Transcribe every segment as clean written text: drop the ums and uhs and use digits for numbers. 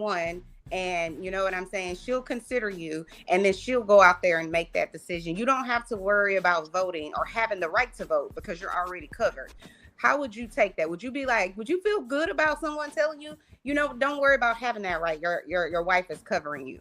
one, and you know what I'm saying, she'll consider you, and then she'll go out there and make that decision. You don't have to worry about voting or having the right to vote because you're already covered. How would you take that? Would you be like, would you feel good about someone telling you, you know, don't worry about having that right, your wife is covering you?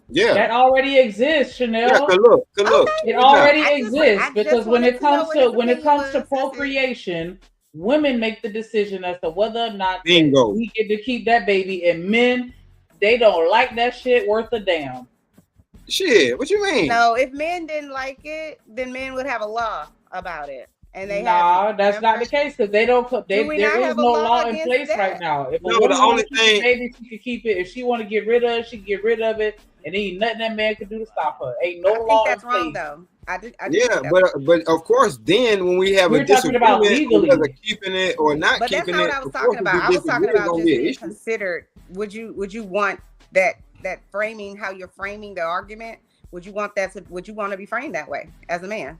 Yeah. That already exists, Yeah, Chanel. cause look, Okay. It check this out. already I exists because just wanted to know what his when it opinion comes to was. That's it. procreation, women make the decision as to whether or not that Bingo. we get to keep that baby, and men, they don't like that shit worth a damn. Shit, what you mean? No, if men didn't like it, then men would have a law about it, and they Nah, haven't. that's not the Remember? case because they don't. Do we There not is have a no law law in against place right that? now. If a No, woman the want only to keep the thing, baby, she can keep it. If she want to get rid of it, she can get rid of it, and ain't nothing that man can do to stop her. Ain't no I think law in that's wrong, place. though. I do yeah, think that's but of course, then when we have a We're talking about disagreement on whether legally. keeping it or not But that's keeping not what it, I was of course, talking if about. I we was talking disagree, it's about gonna just be an being issue. considered. Would you want that framing, how you're framing the argument? Would you want would you want to be framed that way as a man?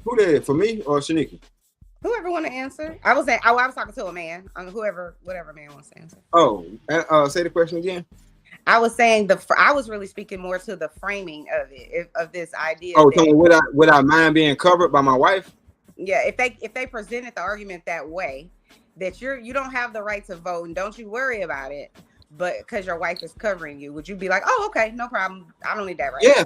Who that? For me or Shanika? Whoever want to answer. I was saying, I was talking to a man. Whatever man wants to answer. Oh, say the question again. I was saying I was really speaking more to the framing of it, of this idea. Oh, that, so would I mind being covered by my wife? Yeah, if they presented the argument that way, that you don't have the right to vote and don't you worry about it, but because your wife is covering you, would you be like, oh, okay, no problem, I don't need that right? Yeah,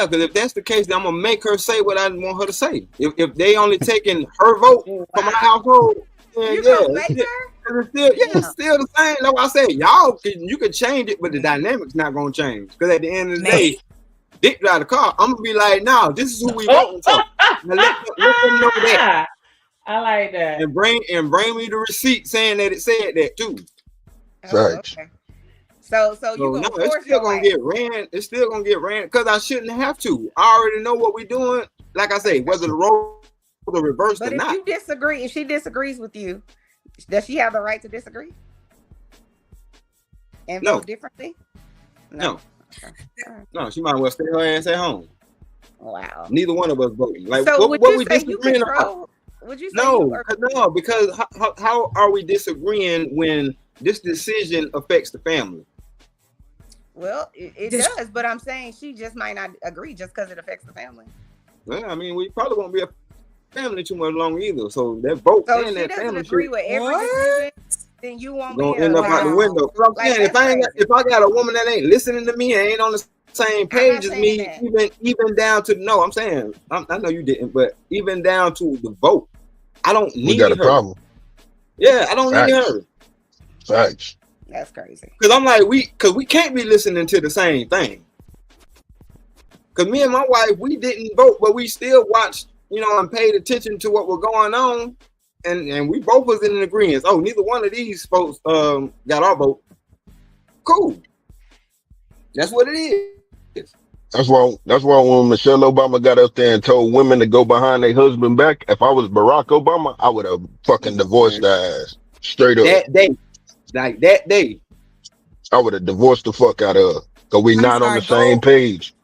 because if that's the case, then I'm gonna make her say what I want her to say. If they only taking her vote for my household, then You yeah, gonna make her? it's still the same. Like I said, y'all you can change it, but the dynamic's not gonna change. Because at the end of the day, Dick drive the car. I'm gonna be like, no, this is who we voting for. Now let them know that. I like that. And bring me the receipt saying that it said that too. Oh, okay. So you gonna force it's still gonna get ran. It's still gonna get ran because I shouldn't have to. I already know what we're doing. Like I say, whether the role the reverse or not. But if she disagrees with you, does she have the right to disagree and vote differently? No. No, she might well stay her ass at home. Wow. Neither one of us voting. Like so what we disagreeing about? Would you say no, because how are we disagreeing when this decision affects the family? Well, it does, but I'm saying she just might not agree just because it affects the family. Well, I mean, we probably won't be a family too much longer either. So that vote and that family. So if she doesn't agree with every decision, then you won't be end up out the window. I'm saying if I got a woman that ain't listening to me and ain't on the same page as me, even down to I'm saying I know you didn't, but even down to the vote, I don't need her. We got a problem. Yeah, I don't need her. Facts. That's crazy. Because I'm like we can't be listening to the same thing. Because me and my wife, we didn't vote, but we still watched, and paid attention to what was going on, and we both was in agreement. Oh, neither one of these folks got our vote. Cool. That's what it is. That's why when Michelle Obama got up there and told women to go behind their husband back, if I was Barack Obama, I would have fucking divorced their ass straight up. That day, I would have divorced the fuck out of her because we not on the same page.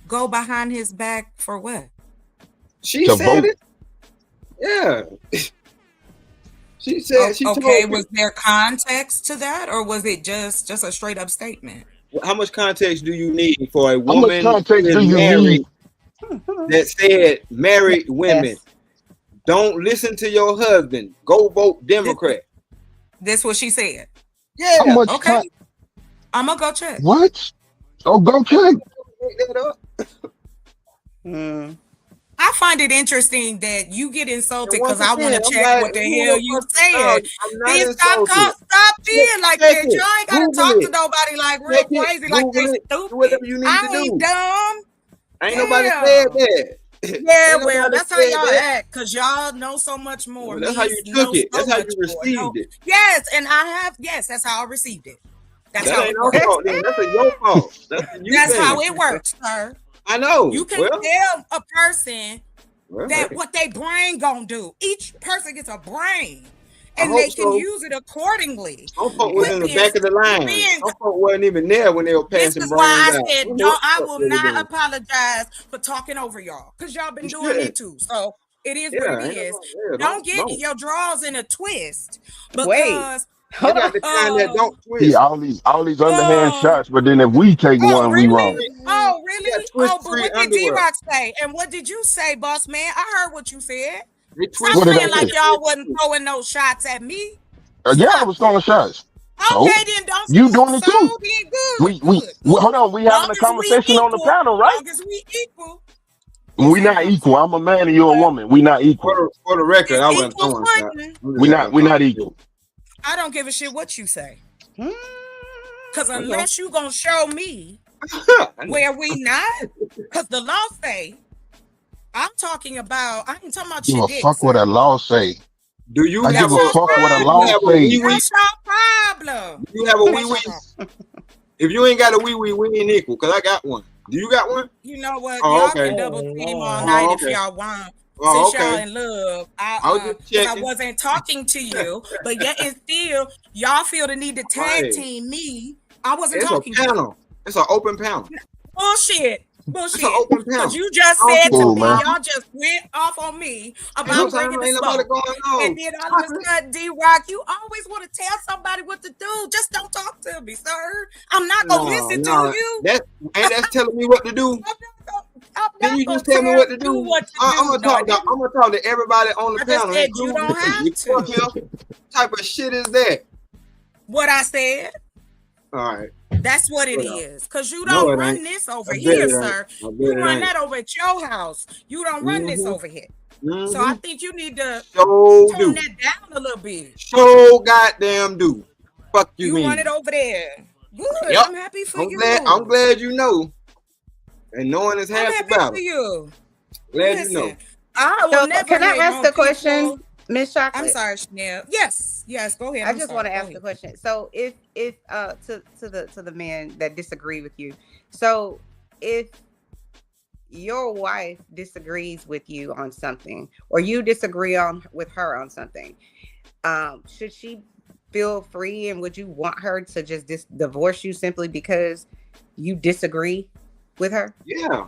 Go behind his back for what? She said it. Yeah. She said she told me. Was there context to that, or was it just a straight up statement? How much context do you need for a woman married that said married women don't listen to your husband, go vote Democrat? That's what she said. Yeah. Okay. I'm gonna go check. What? Oh, go check. I find it interesting that you get insulted because I want to check what the hell you said. Then stop being like that. Y'all ain't gotta talk to nobody like real crazy, like they stupid. I ain't dumb. Ain't nobody said that. Yeah, well, that's how y'all act, because y'all know so much more. Well, that's how you took it. That's how you received it. Yes, and that's how I received it. That's how it works. That's your fault. That's how it works, sir. I know. You can tell a person that what they brain gonna do. Each person gets a brain, and they can use it accordingly. Some folk was in the back of the line. Some folk wasn't even there when they were passing. This is why I said, I will not apologize for talking over y'all, because y'all been doing it too. So It is what it is. Don't get your draws in a twist. Because I got the kind that don't twist. See, all these underhand shots, but then if we take one, really? we wrong. Oh, really? But what did D-Rock say? And what did you say, boss man? I heard what you said. Stop saying like y'all wasn't throwing no shots at me. Yeah, I was throwing shots. Okay, then don't you doing it too. Good. We hold on. We having a conversation on the panel, right? Long as we equal. We not equal. I'm a man and you're a woman. We not equal. For the record, I wasn't throwing shots. We not equal. I don't give a shit what you say. Because unless you gonna show me where we not, because the law say, I'm talking about, I ain't talking about you your dick. Fuck what a law say. Do you I give a fuck what a law say? That's your problem. Do you have a wee-wee? If you ain't got a wee-wee, we ain't equal, because I got one. Do you got one? You know what? Y'all can double team all night if y'all want. Since y'all in love, I wasn't talking to you, but yet and still, y'all feel the need to tag team me. I wasn't talking to you. It's an open panel. Bullshit. It's an open panel. Because you just said to me, y'all just went off on me about bringing the smoke. And then all of a sudden, D-Rock, you always want to tell somebody what to do. Just don't talk to me, sir. I'm not going to listen to you. That's telling me what to do. Then you just tell me what to do. I'm gonna talk to everybody on the panel. Said you don't have to. What type of shit is that? What I said. All right. That's what it is. Because you don't run this over here, sir. You run that over at your house. You don't run this over here. So I think you need to tone that down a little bit. So goddamn do. Fuck you mean. You run it over there. Good. Yep. I'm happy for you. I'm glad you know. And knowing is half the battle. For you. Glad you know. Can I ask the question, Miss Chocolate? I'm sorry, Chanel. Yes, go ahead. I just want to ask the question. So if to the men that disagree with you, so if your wife disagrees with you on something, or you disagree with her on something, should she feel free, and would you want her to just divorce you simply because you disagree with her? Yeah.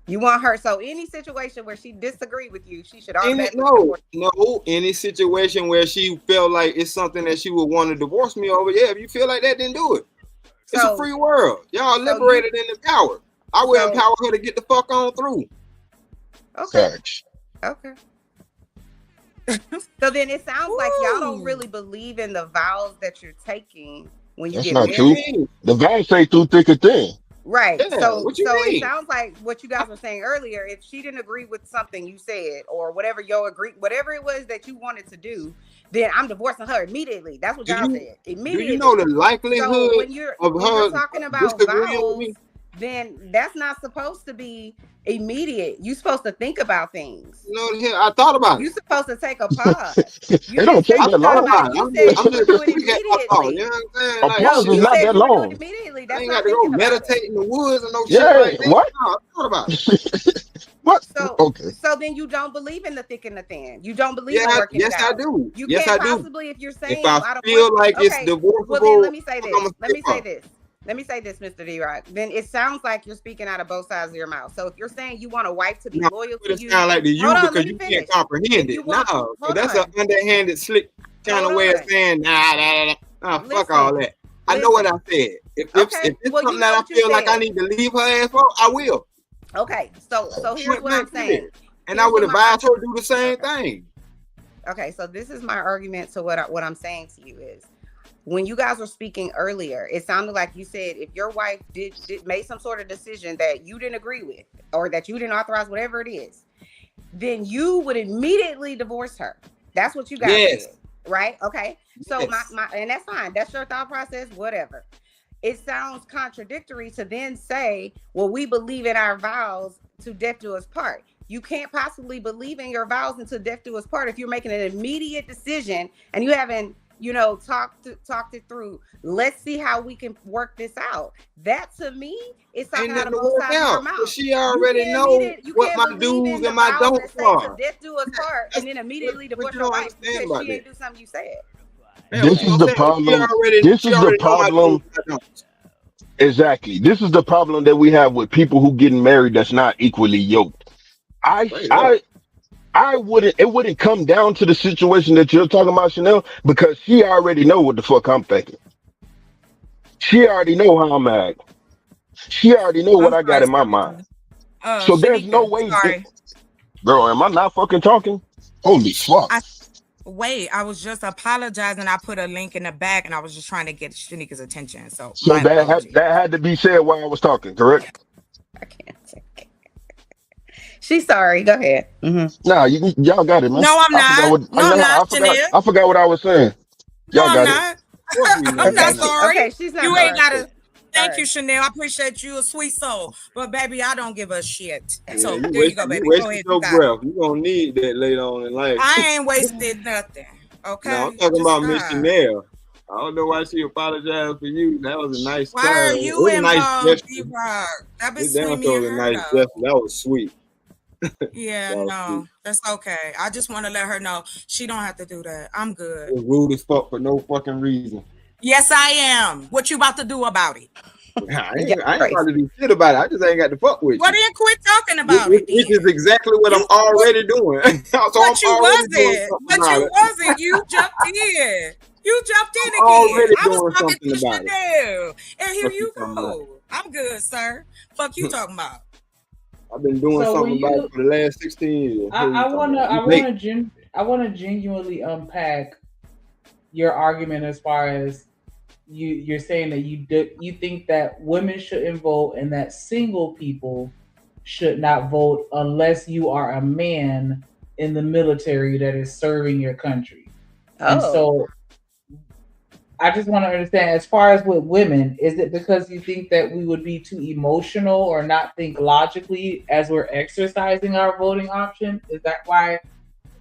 You want her, so any situation where she disagree with you, she should automatically any situation where she felt like it's something that she would want to divorce me over. Yeah, if you feel like that, then do it. It's a free world. Y'all liberated and empowered. I will empower her to get the fuck on through. Okay. Okay. So then it sounds like y'all don't really believe in the vows that you're taking when you get married. That's not true. The vows say through thick or thin. Right. Yeah, so it sounds like what you guys were saying earlier. If she didn't agree with something you said, or whatever whatever it was that you wanted to do, then I'm divorcing her immediately. That's what y'all said. Immediately. Do you know the likelihood when you're talking about vows, then that's not supposed to be immediate. You're supposed to think about things. No, I thought about it. You're supposed to take a pause. You don't take that long. You said you do it immediately. You know what I'm saying? A pause is not that long. Immediately. I ain't got to go meditate in the woods and no shit like that. What? No, I thought about it. What? So then you don't believe in the thick and the thin. You don't believe in working it out. Yes, I do. You can't possibly, if you're saying, if I feel like it's divorceable. Well, then let me say this, Mr. D-Rock. Then it sounds like you're speaking out of both sides of your mouth. So if you're saying you want a wife to be loyal to you, sound like to you because you can't comprehend it. No, so that's an underhanded, slick kind of way of saying, nah, fuck all that. I know what I said. If it's something that I feel like I need to leave her ass for, I will. Okay, so here's what I'm saying. And I would advise her to do the same thing. Okay, so this is my argument to what I'm saying to you is, when you guys were speaking earlier, it sounded like you said if your wife did made some sort of decision that you didn't agree with, or that you didn't authorize, whatever it is, then you would immediately divorce her. That's what you guys said, right? Okay, so and that's fine. That's your thought process, whatever. It sounds contradictory to then say, well, we believe in our vows to death do us part. You can't possibly believe in your vows until death do us part if you're making an immediate decision and you haven't, talked it through. Let's see how we can work this out. That to me is something out of both sides of your mouth. She already knows what my do's and my don'ts are. Death do us part, and then immediately divorce your wife because she didn't do something you said. This is the problem. This is the problem. Exactly. This is the problem that we have with people who getting married that's not equally yoked. I it wouldn't come down to the situation that you're talking about, Chanel, because she already know what the fuck I'm thinking. She already know how I'm acting. She already know what I got in my mind. So there's no way. Girl, am I not fucking talking? Holy fuck. I was just apologizing. I put a link in the back and I was just trying to get Shanika's attention. So that had to be said while I was talking, correct? I can't take it. She's sorry. Go ahead. Mm-hmm. Nah, y'all got it, man. No, I'm not. I forgot what I was saying. Y'all got it. I'm not sorry. Okay, she's not. You ain't gotta. Thank you, Chanel. I appreciate you, a sweet soul. But baby, I don't give a shit. So there you go, baby. Go ahead. Your breath. You gonna need that later on in life. I ain't wasted nothing. Okay. No, I'm talking about Miss Chanel. I don't know why she apologized for you. That was a nice. Why are you involved, D-Rock? That be sweet. That was sweet. Yeah, no, that's okay. I just want to let her know she don't have to do that. I'm good. It was rude as fuck for no fucking reason. Yes, I am. What you about to do about it? I ain't about to do shit about it. I just ain't got to fuck with you. Well, then quit talking about it. Which is exactly what I'm already doing. But you wasn't. You jumped in. You jumped in again. I was talking to Chanel. And here you go. I'm good, sir. Fuck you talking about. I've been doing something about it for the last 16 years. I wanna genuinely unpack your argument as far as you're saying that you think that women shouldn't vote and that single people should not vote unless you are a man in the military that is serving your country. Oh. And so I just want to understand, as far as with women, is it because you think that we would be too emotional or not think logically as we're exercising our voting option? Is that why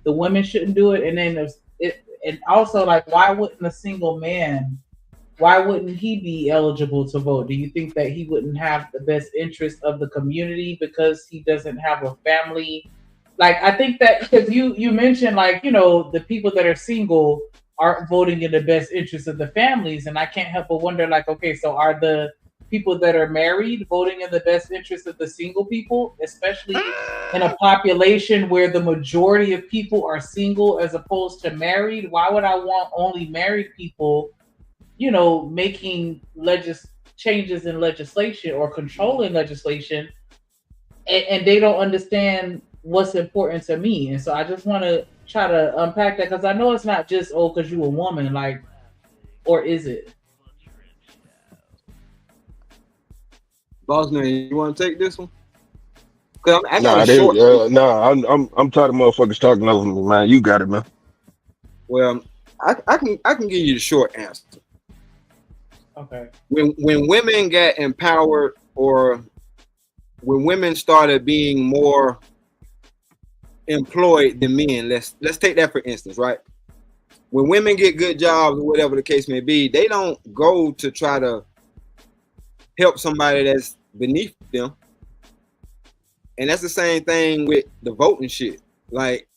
the women shouldn't do it? And then and also, like, why wouldn't a single man, why wouldn't he be eligible to vote? Do you think that he wouldn't have the best interest of the community because he doesn't have a family? Like, I think that because you mentioned, like, you know, the people that are single aren't voting in the best interest of the families. And I can't help but wonder, like, okay, so are the people that are married voting in the best interest of the single people, especially in a population where the majority of people are single as opposed to married? Why would I want only married people, you know, making changes in legislation or controlling legislation, and they don't understand what's important to me? And so I just want to try to unpack that, because I know it's not just, oh, because you a woman, like, or is it? Boss man, you want to take this one? I'm tired of motherfuckers talking over me, man. You got it, man. Well, I can give you the short answer. Okay. When women got empowered, or when women started being more employed than men, let's take that for instance, right? When women get good jobs or whatever the case may be, they don't go to try to help somebody that's beneath them. And that's the same thing with the voting shit. Like,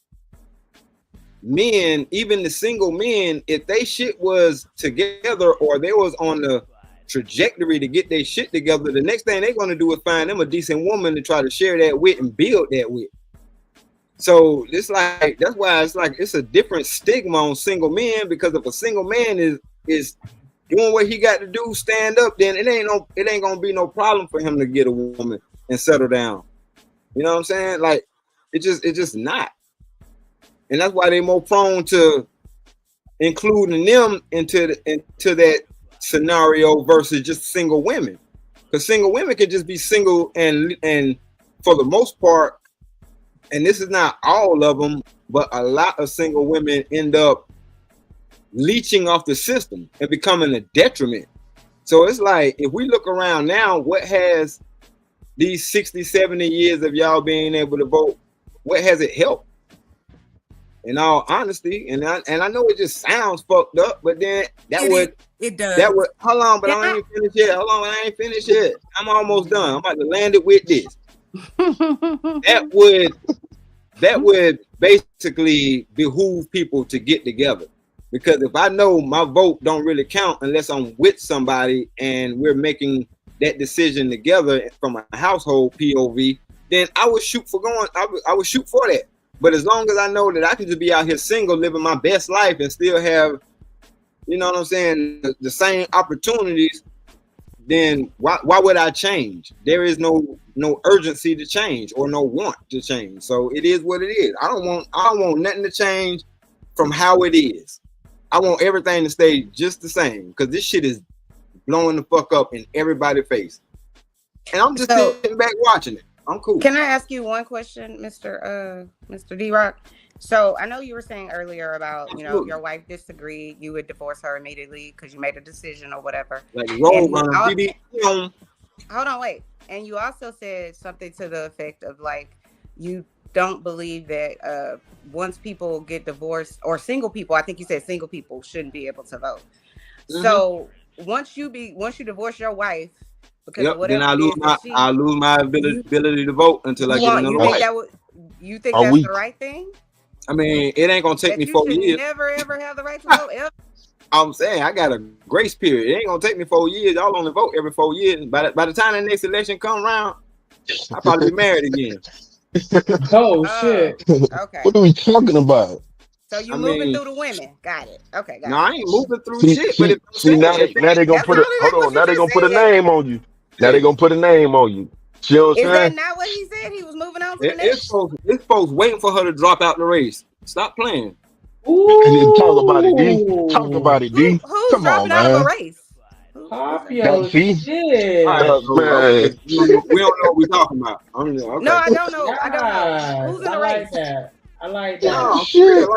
men, even the single men, if they shit was together or they was on the trajectory to get their shit together, the next thing they're going to do is find them a decent woman to try to share that with and build that with. So it's like, that's why it's like it's a different stigma on single men, because if a single man is doing what he got to do, stand up, then it ain't gonna be no problem for him to get a woman and settle down. You know what I'm saying? Like, it's just not. And that's why they're more prone to including them into that scenario versus just single women. Because single women could just be single and for the most part, and this is not all of them, but a lot of single women end up leeching off the system and becoming a detriment. So it's like, if we look around now, what has these 60, 70 years of y'all being able to vote, what has it helped? In all honesty, and I know it just sounds fucked up, but then it does. Hold on, but I ain't finished yet. I ain't finished yet. I'm almost done. I'm about to land it with this. that would basically behoove people to get together, because if I know my vote don't really count unless I'm with somebody and we're making that decision together from a household POV, then I would shoot for I would shoot for that. But as long as I know that I can just be out here single, living my best life, and still have, you know what I'm saying, the same opportunities, then why would I change? There is no urgency to change or no want to change. So it is what it is. I don't want nothing to change from how it is. I want everything to stay just the same, because this shit is blowing the fuck up in everybody's face. And I'm just sitting back watching it. I'm cool. Can I ask you one question, Mr. D-Rock? So I know you were saying earlier about, you know, your wife disagreed, you would divorce her immediately because you made a decision or whatever. Like hold on, wait. And you also said something to the effect of like, you don't believe that once people get divorced, or single people, I think you said single people shouldn't be able to vote. Mm-hmm. So once you divorce your wife, because then I lose my ability to vote until I get another wife. You think that's the right thing? I mean, it ain't gonna take me 4 years. Never ever have the right to vote ever. I'm saying I got a grace period. It ain't gonna take me 4 years. Y'all only vote every 4 years. By the time the next election come around, I'll probably be married again. Oh shit! Okay. What are we talking about? So you moving through the women? Got it. Okay. No, I ain't moving through shit. Now they gonna put Now they gonna put a name on you. Now they gonna put a name on you. Is that not what he said? He was moving on to the next. It's folks waiting for her to drop out the race. Stop playing. Ooh. Talk about it, D. Talk about it, D. Who's Come dropping on, out man. of a race? Shit. Right, so, we don't know what we're talking about. Okay. No, I don't know. I don't know. Who's in the race? I like that. Oh, shit.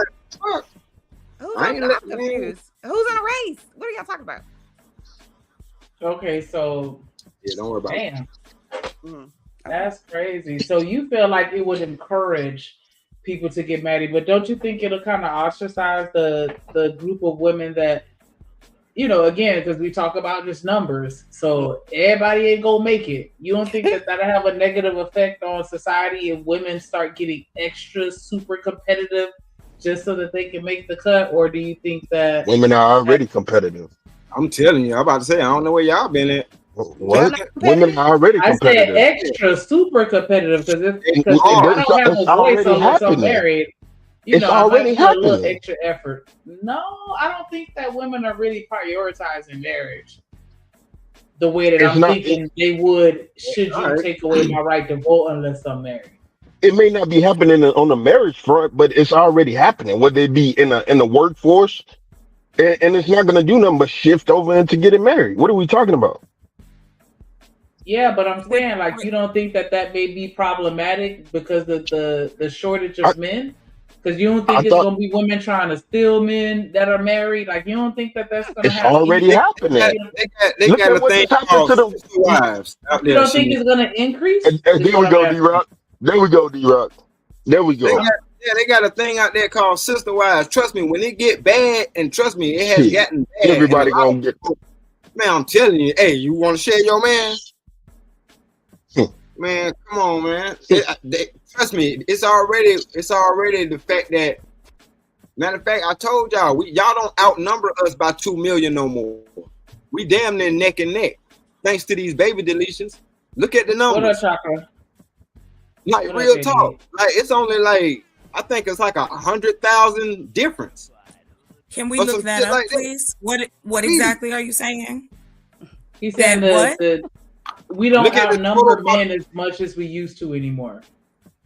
I'm confused. Who's in a race? What are y'all talking about? Okay, so yeah, don't worry about it. That's crazy. So you feel like it would encourage people to get married, but don't you think it'll kind of ostracize the group of women that, you know, again, because we talk about just numbers, so everybody ain't gonna make it. You don't think that'll have a negative effect on society if women start getting extra super competitive just so that they can make the cut? Or do you think that women are already competitive? I'm telling you, I'm about to say, I don't know where y'all been at. What? Women are already competitive. I said extra super competitive because I don't have a voice unless I'm married. You know, already happening. A little extra effort. No, I don't think that women are really prioritizing marriage the way that I'm thinking they would. Should you take away my right to vote unless I'm married? It may not be happening on the marriage front, but it's already happening. Whether it be in the workforce, and it's not going to do nothing but shift over into getting married. What are we talking about? Yeah, but I'm saying, like, you don't think that may be problematic because of the shortage of men? Because you don't think it's going to be women trying to steal men that are married? Like, you don't think that's going to happen? It's already happening. They got a thing called sister wives out there. You don't think it's going to increase? There we go, D-Rock. There we go, D-Rock. There we go. They got a thing out there called sister wives. Trust me, when it get bad, and trust me, it has gotten bad. Everybody gonna get. Man, I'm telling you, hey, you want to share your man? Man, come on, man. Trust me, it's already the fact that. Matter of fact, I told y'all, y'all don't outnumber us by 2 million no more. We damn near neck and neck, thanks to these baby deletions. Look at the numbers. What up, Chaka? Like real talk, like it's only like I think it's like 100,000 difference. Can we look that up, please? What exactly are you saying? He said that we don't outnumber men as much as we used to anymore.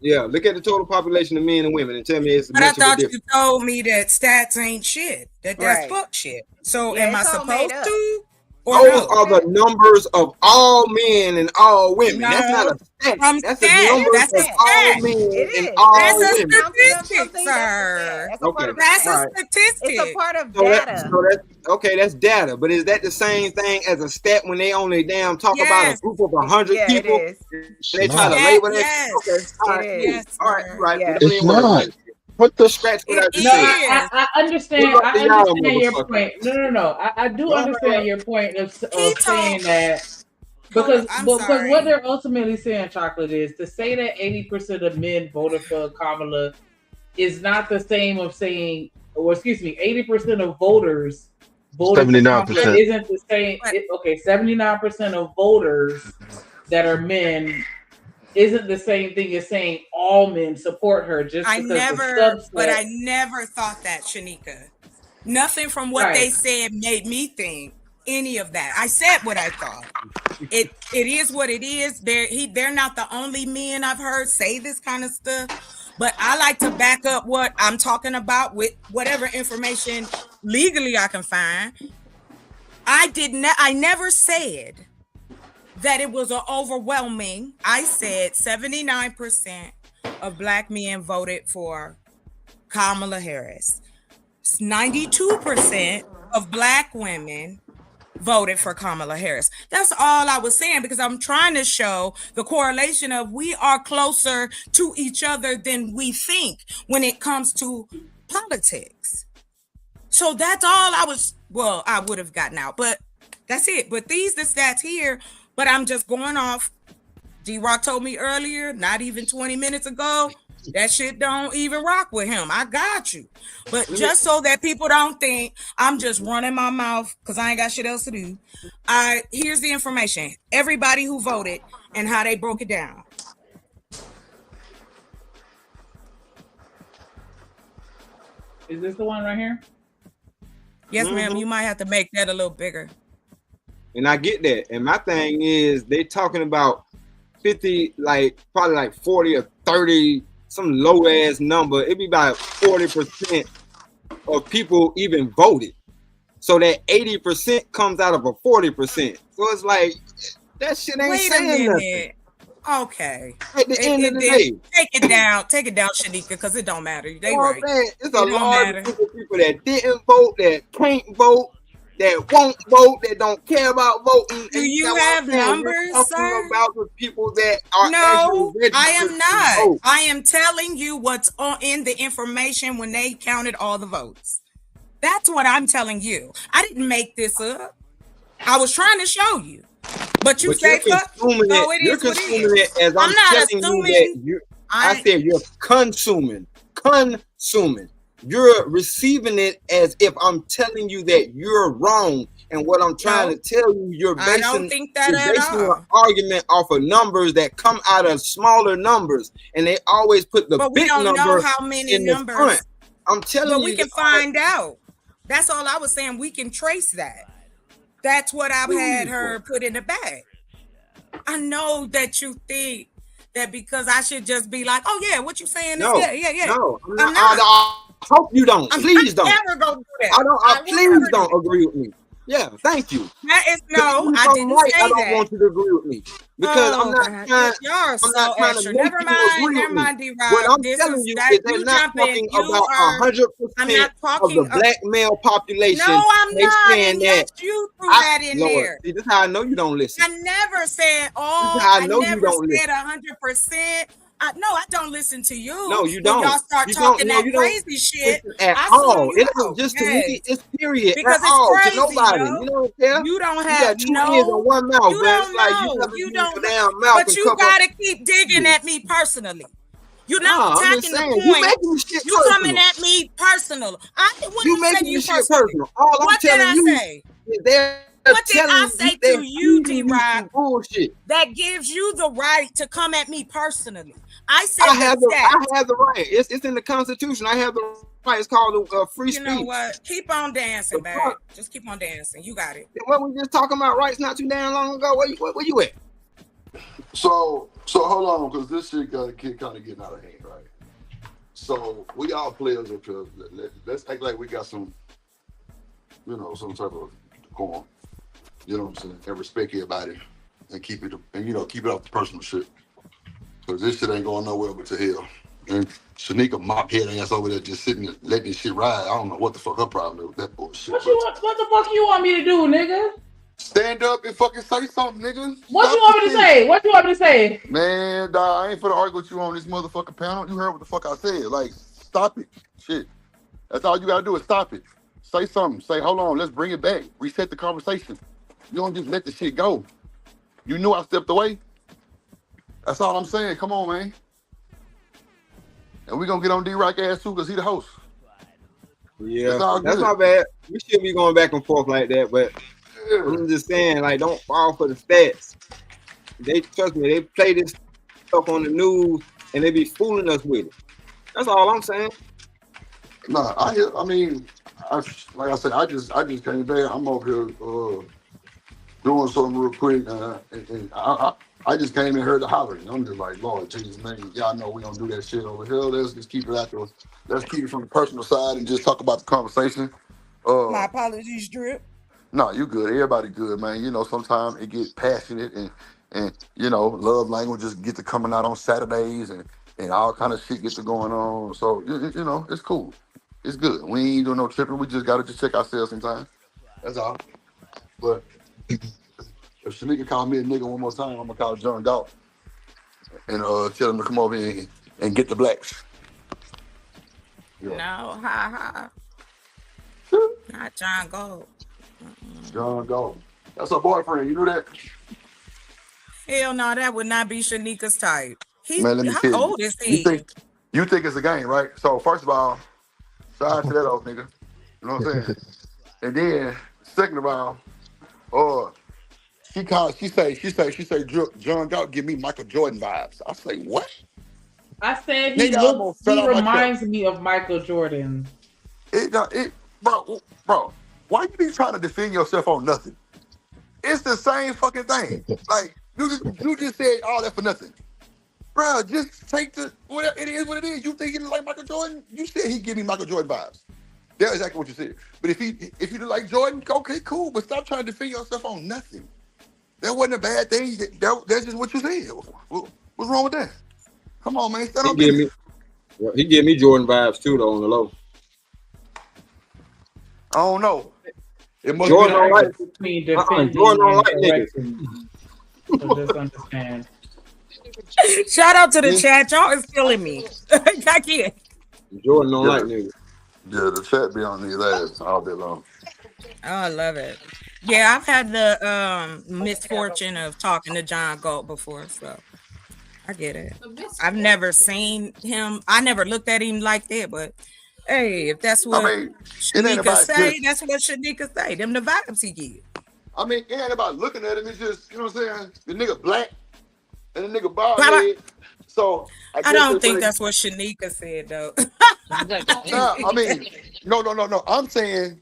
Yeah, look at the total population of men and women and tell me it's. But I thought you told me that stats ain't shit. That's fuck shit. So am I supposed to? Those are the numbers of all men and all women. No, that's not a stat. That's the numbers of all men and all women. That's a statistic, sir. That's a statistic. It's a part of data. That's data. But is that the same thing as a stat when they only talk about a group of 100 people? It is. They try to label that. Yes. All right. Right. Yes. It's not. What the scratch? I understand. I understand your point. No. I do understand your point of saying that because what they're ultimately saying, Chocolate, is to say that 80% of men voted for Kamala is not the same of saying, or excuse me, 80% of voters voted 79%. For Kamala isn't the same. 79% of voters that are men isn't the same thing as saying all men support her. Just I never thought that, Shanika. Nothing from what they said made me think any of that. I said what I thought. It is what it is. They're not the only men I've heard say this kind of stuff, but I like to back up what I'm talking about with whatever information legally I can find. I never said that it was an overwhelming. I said 79% of Black men voted for Kamala Harris. 92% of Black women voted for Kamala Harris. That's all I was saying, because I'm trying to show the correlation of we are closer to each other than we think when it comes to politics. So that's all I would have gotten out, but that's it. But the stats here, but I'm just going off. D-Rock told me earlier, not even 20 minutes ago, that shit don't even rock with him. I got you. But just so that people don't think I'm just running my mouth because I ain't got shit else to do, here's the information. Everybody who voted and how they broke it down. Is this the one right here? Yes, ma'am. You might have to make that a little bigger. And I get that. And my thing is, they talking about 50, probably 40 or 30, some low ass number. It'd be about 40% of people even voted. So that 80% comes out of a 40%. So it's like, that shit ain't saying nothing. Okay. At the end of the day, take it down, Shanika, because it don't matter. They right. It's a lot of people that didn't vote, that can't vote, that won't vote, that don't care about voting. Do you have numbers, sir? About the people that are I am not. I am telling you what's in the information when they counted all the votes. That's what I'm telling you. I didn't make this up. I was trying to show you. But you say you're consuming it as I'm telling you that I said you're consuming. You're receiving it as if I'm telling you that you're wrong. And what I'm trying to tell you, you're basing an argument off of numbers that come out of smaller numbers. And they always put the big number know how many in numbers. The front. I'm telling you. But we can find out. That's all I was saying. We can trace that. That's what I've had her put in the bag. I know that you think that because I should just be like, oh yeah, what you saying is yeah. No, I'm not. I hope you don't. Please don't. Never gonna do that. Please don't agree with me. Yeah, thank you. That is I didn't say I don't want you to agree with me because I'm not trying. I'm not trying to make you agree with me. What I'm telling you is they're not talking about 100% of the Black male population. No, I'm not. And let you threw that in there. See, this is how I know you don't listen. I never said I never said 100%. No, I don't listen to you. No, you don't. When y'all start talking that crazy shit at all. It isn't just to me. It's period. Because it's crazy, to nobody. You don't care. You don't have two ears and one mouth. You don't know. You don't know. But you gotta keep digging at me personally. You're not attacking the point. You making this shit personal. You coming at me personal. You making this shit personal. All I'm telling you is there. What did I say to you, D-Rock? That gives you the right to come at me personally. I said I have the right. It's in the Constitution. I have the right. It's called free speech. You know what? Keep on dancing, babe. Just keep on dancing. You got it. What we just talking about rights not too damn long ago. Where you at? So hold on, because this shit kind of getting out of hand, right? So we all players up here. Let's act like we got some, some type of decorum. You know what I'm saying? And respect everybody and keep it off the personal shit. Because this shit ain't going nowhere but to hell. And Shanika mop head ass over there just sitting there letting this shit ride. I don't know what the fuck her problem is with that bullshit. What the fuck you want me to do, nigga? Stand up and fucking say something, nigga. What you want me to say? What you want me to say? Man, dog, I ain't finna argue with you on this motherfucking panel. You heard what the fuck I said. Like, stop it. Shit. That's all you gotta do is stop it. Say something. Say, hold on, let's bring it back. Reset the conversation. You don't just let the shit go. You knew I stepped away. That's all I'm saying. Come on, man. And we're going to get on D-Rock ass too because he the host. Yeah, that's not bad. We should be going back and forth like that, but I'm just saying, don't fall for the stats. Trust me, they play this stuff on the news and they be fooling us with it. That's all I'm saying. Nah, I mean, like I said, I just came back. I'm over here doing something real quick, and I just came and heard the hollering. I'm just like, Lord Jesus, man, y'all know we don't do that shit over here. Let's just keep it out there. Let's keep it from the personal side and just talk about the conversation. My apologies, Drip. No, you good. Everybody good, man. You know, sometimes it gets passionate and you know, love language just get to coming out on Saturdays and all kind of shit gets to going on. So you know, it's cool. It's good. We ain't doing no tripping. We just gotta just check ourselves sometimes. That's all. But if Shanika call me a nigga one more time, I'm gonna call John Galt and tell him to come over here and get the blacks. Yeah. No, ha. Not John Galt. John Galt. That's her boyfriend. You knew that? Hell no, that would not be Shanika's type. Man, let me how old is he? You think it's a game, right? So first of all, shout out to that old nigga. You know what I'm saying? And then second of all, she say John Galt give me Michael Jordan vibes. I say what? I said he reminds me of Michael Jordan. Bro, why you be trying to defend yourself on nothing? It's the same fucking thing. Like you just said all that for nothing. Bro, just take whatever it is what it is. You think he look like Michael Jordan? You said he give me Michael Jordan vibes. That's exactly what you said. But if you look like Jordan, okay, cool. But stop trying to defend yourself on nothing. That wasn't a bad thing. That's just what you said. What's wrong with that? Come on, man. He give me Jordan vibes too, though, on the low. I don't know. It must Jordan be like between defending Jordan don't like niggas. Just understand. Shout out to the chat. Y'all is killing me. I can't. Jordan don't like niggas. Yeah, the chat be on these ass all day long. Oh, I love it. Yeah, I've had the misfortune of talking to John Galt before, so I get it. I've never seen him. I never looked at him like that, but hey, if that's what Shanika say, that's what Shanika say. Them the vibes he give. I mean, it ain't about looking at him. It's just, you know what I'm saying? The nigga black and the nigga bald head. So I don't think that's what Shanika said, though. Nah, I mean, no. I'm saying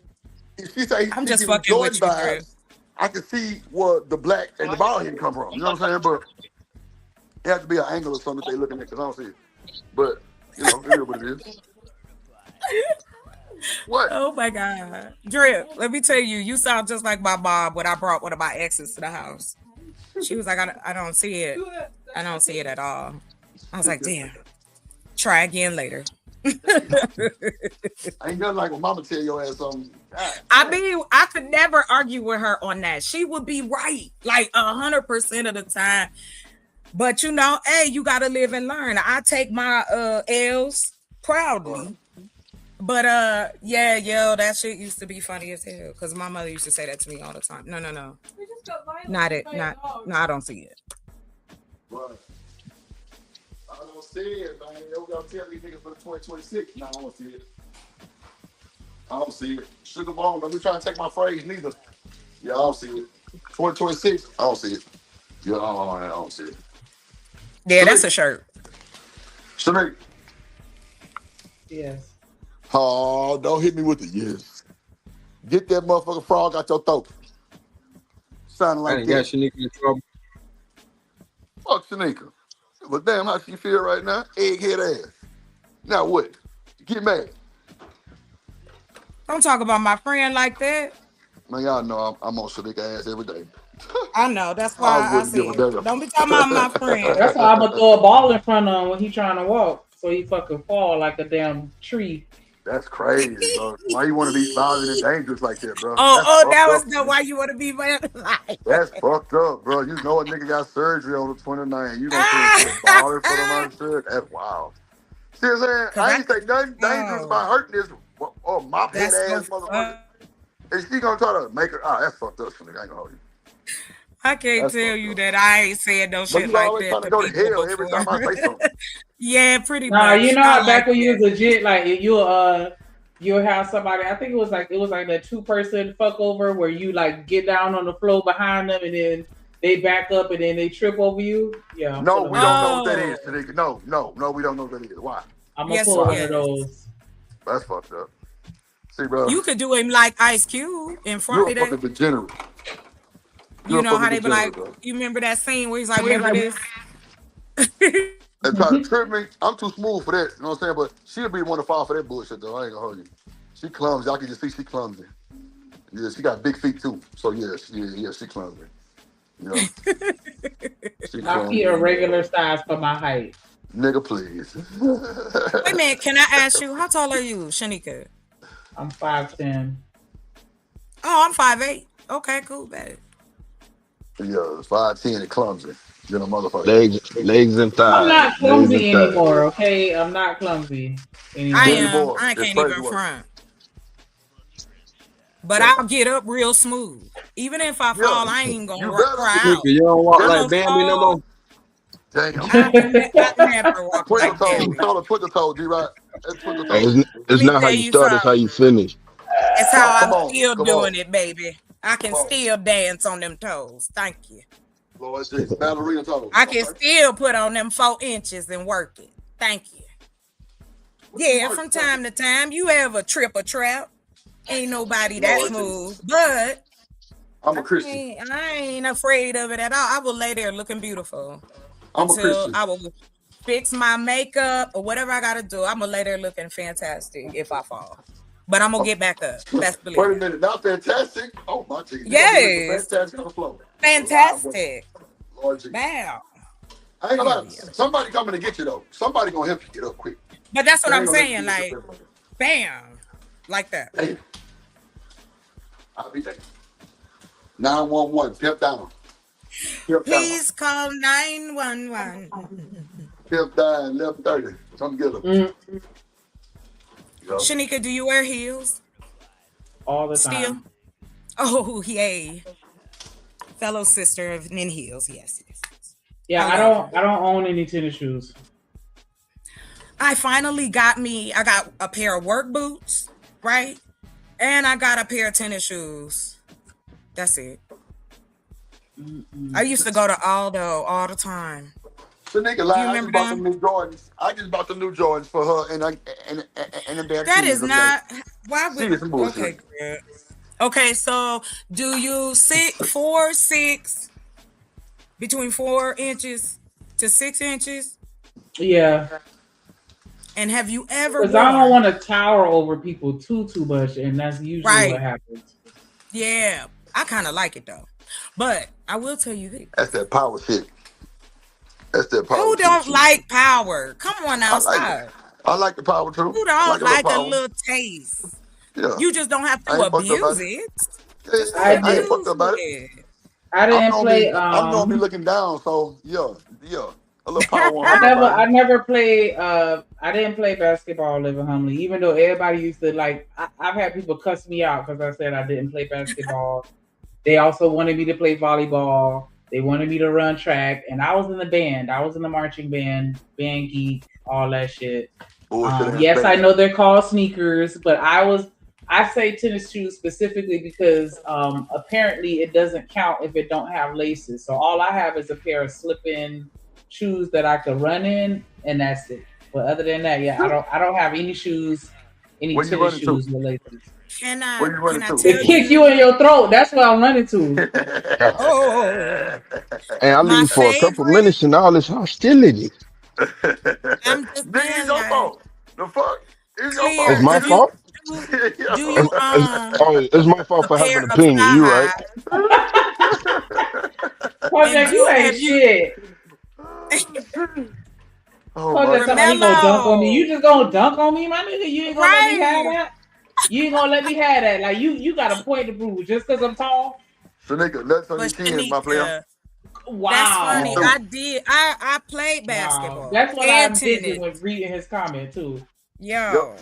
if she say I'm just fucking with you, vibes, I can see where the black and the bald head come from. You know what I'm saying? But it has to be an angle or something they looking at because I don't see it. But you know, it is what it is. What? Oh my God, Drip! Let me tell you, you sound just like my mom when I brought one of my exes to the house. She was like, "I don't see it. I don't see it at all." I was like, "Damn, try again later." Ain't nothing like when mama tell your ass something. I mean, I could never argue with her on that. She would be right, like 100% of the time. But you know, hey, you gotta live and learn. I take my L's proudly. But yeah, yo, that shit used to be funny as hell because my mother used to say that to me all the time. No. Not it. No, I don't see it. But I don't see it, man. You're gonna tell these niggas for the 2026. No, I don't see it. I don't see it. Sugar Bone, don't be trying to take my phrase neither. Yeah, I don't see it. 2026, I don't see it. Yeah, I don't see it. Yeah, that's a shirt. Sharik. Yes. Oh, don't hit me with the yes. Get that motherfucking frog out your throat. Sounding like that. Got Shanika in trouble. Fuck Shanika. But damn, how she feel right now? Egghead ass. Now what? Get mad. Don't talk about my friend like that. Man, y'all know I'm on Shanika ass every day. I know. That's why I said, don't be talking about my friend. That's why I'm going to throw a ball in front of him when he's trying to walk. So he fucking fall like a damn tree. That's crazy, bro. Why you want to be violent and dangerous like that, bro? That was the why you want to be violent. That's fucked up, bro. You know a nigga got surgery on the 29th. You don't say ball in front of my shit. That's wild. See what I'm saying? I ain't say nothing dangerous about hurting this mop head ass motherfucker. And she gonna try to make her. That's fucked up, nigga. I ain't gonna hold you. I can't tell you that I ain't saying no shit like that. Trying to go to hell every time I say something. Yeah, pretty much. Nah, you know how back when you was legit, like you'll have somebody. I think it was like the 2-person fuck over where you like get down on the floor behind them and then they back up and then they trip over you. Yeah. No, we don't know what that is. Nigga. No, we don't know what that is. Why? I'm gonna pull one of those. That's fucked up. See, bro. You could do him like Ice Cube in front of that. You're a fucking degenerate. You know how they be like, bro. You remember that scene where he's like, remember this? And try to trip me. I'm too smooth for that. You know what I'm saying? But she'll be one to fall for that bullshit, though. I ain't gonna hold you. She clumsy. I can just see she clumsy. Yeah, she got big feet, too. So, yeah, she clumsy. You know? My feet are regular size for my height. Nigga, please. Wait a minute. Can I ask you, how tall are you, Shanika? I'm 5'10". Oh, I'm 5'8". Okay, cool, baby. Yeah, 5'10" and clumsy. You know, motherfucker. Legs and thighs. I'm not clumsy anymore, okay? I'm not clumsy anymore. I am. I can't even front. But I'll get up real smooth. Even if I fall, I ain't gonna cry out. You don't walk like Bambi no more? Damn. I never walk like Bambi. Put the toe, G-Right. It's not how you start, it's how you finish. It's how I'm still doing it, baby. I can still dance on them toes. Thank you. Lord, it's ballerina toes. I can still put on them 4 inches and work it. Thank you. Yeah, from time to time, you ever trip a trap? Ain't nobody that smooth, but I'm a Christian. I ain't afraid of it at all. I will lay there looking beautiful until I will fix my makeup or whatever I gotta do. I'm gonna lay there looking fantastic if I fall, but I'm gonna get back up. That's believe. Wait a minute, not fantastic. Oh my Jesus! Yes, fantastic on the floor. fantastic. Lord Jesus. Wow. I ain't gonna lie. Somebody coming to get you though. Somebody gonna help you get up quick. But that's what I'm saying. Like, bam, like that. Hey. I'll be there. 911, pep down. Please call 911. Pep down, left 30. Come get them. Shanika, do you wear heels? All the time. Still? Oh, yay. Fellow sister of in heels, yes. Yeah, I don't own any tennis shoes. I finally got a pair of work boots, right? And I got a pair of tennis shoes. That's it. I used to go to Aldo all the time. The nigga lied. I just bought the new Jordans. I just bought the new Jordans for her and them damn. That is not. Why would? Okay, good. Okay, so do you sit 4'6", between 4 inches to 6 inches? Yeah. And have you ever? Because I don't want to tower over people too much, and that's usually what happens. Yeah, I kind of like it though, but I will tell you this: that's that power shit. That's that power. Who don't like power? Come on outside. I like the power too. Who don't like a little taste? Yeah. You just don't have to abuse it. I ain't fucked up about it. I didn't play. I'm normally looking down, so yeah. A little power. I never played. I didn't play basketball living humbly, even though everybody used to like. I've had people cuss me out because I said I didn't play basketball. They also wanted me to play volleyball. They wanted me to run track, and I was in the band. I was in the marching band, band geek, all that shit. Yes, I know they're called sneakers, but I say tennis shoes specifically because apparently it doesn't count if it don't have laces. So all I have is a pair of slip-in shoes that I could run in, and that's it. But other than that, yeah, I don't have any shoes, any tennis shoes with laces. Can I tell you? Kick you in your throat. That's what I'm running to. And I leave for a couple minutes and all this hostility. I'm just saying, your fault. The fuck? It's your fault. It's my fault? It's my fault for having an opinion. You right? You ain't shit. He gonna dunk on me. You just gonna dunk on me, my nigga? You ain't gonna let me have that? You ain't gonna let me have that? Like you got a point to prove just because I'm tall? So nigga, that's on your chin, my player. Wow, that's funny. I played basketball. Wow. That's what I'm thinking when reading his comment too. Yo,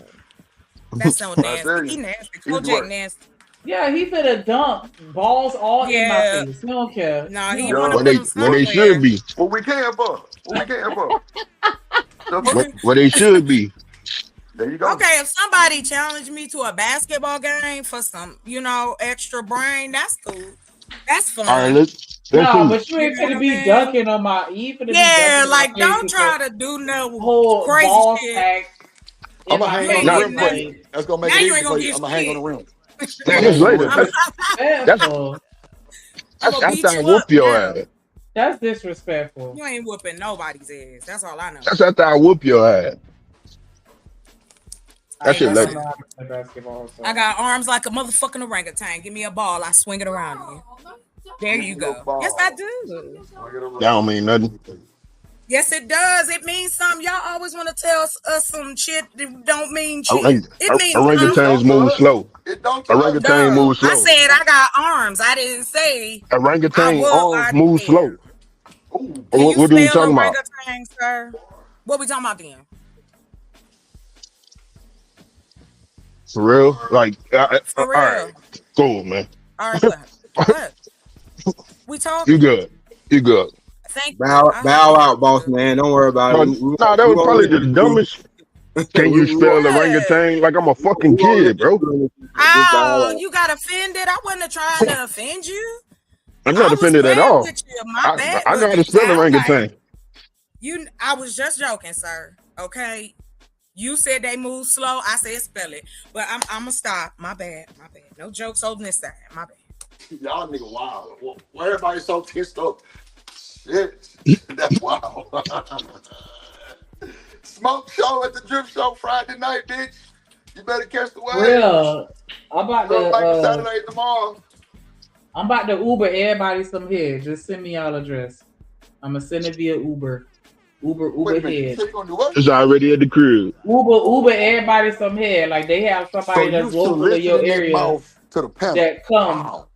that's so nasty. He nasty. Kojak nasty. Yeah, he finna dunk balls all in my face. He don't care. No, he what they should be. What we can for? What they should be. There you go. Okay, if somebody challenged me to a basketball game for some, extra brain, that's cool. That's fun. All right, No, but you ain't gonna be dunking on my. Yeah, like don't try to do no whole crazy ball shit. sack. I'm gonna hang on the rim, buddy. That's gonna make it easy for you. I'm gonna hang on the rim. That's later. That's after I whoop your ass. That's disrespectful. You ain't whooping nobody's ass. That's all I know. That's after I whoop your ass. That shit later. I got arms like a motherfucking orangutan. Give me a ball, I swing it around you. There you go. Yes, I do. That don't mean nothing. Yes, it does. It means something. Y'all always want to tell us some shit that don't mean shit. It means orangutans move slow. Orangutan move slow. I said I got arms. I didn't say orangutan arms move slow. What are you talking about? Sir? What we talking about then? For real? Like, for real. All right. Cool, man. All right, what? We talking? You good. You good. Thank bow out, boss man. Don't worry about it. No, that was probably the dumbest. Can you spell orangutan like I'm a fucking kid, bro? Oh, you got offended? I wasn't trying to offend you. I'm not offended at all. I know how to spell orangutan. I was just joking, sir. Okay. You said they move slow. I said spell it. But I'm gonna stop. My bad. No jokes on this side. My bad. Y'all nigga wild. Why everybody so pissed up? Shit. That's wild. Smoke show at the Drip Show Friday night, bitch. You better catch the wave. Real. I'm about to Saturday tomorrow. I'm about to Uber everybody some head. Just send me y'all address. I'm gonna send it via Uber. Uber head. It's already at the crib. Uber everybody some head. Like they have somebody that's local to your area to the panel. that come. Wow.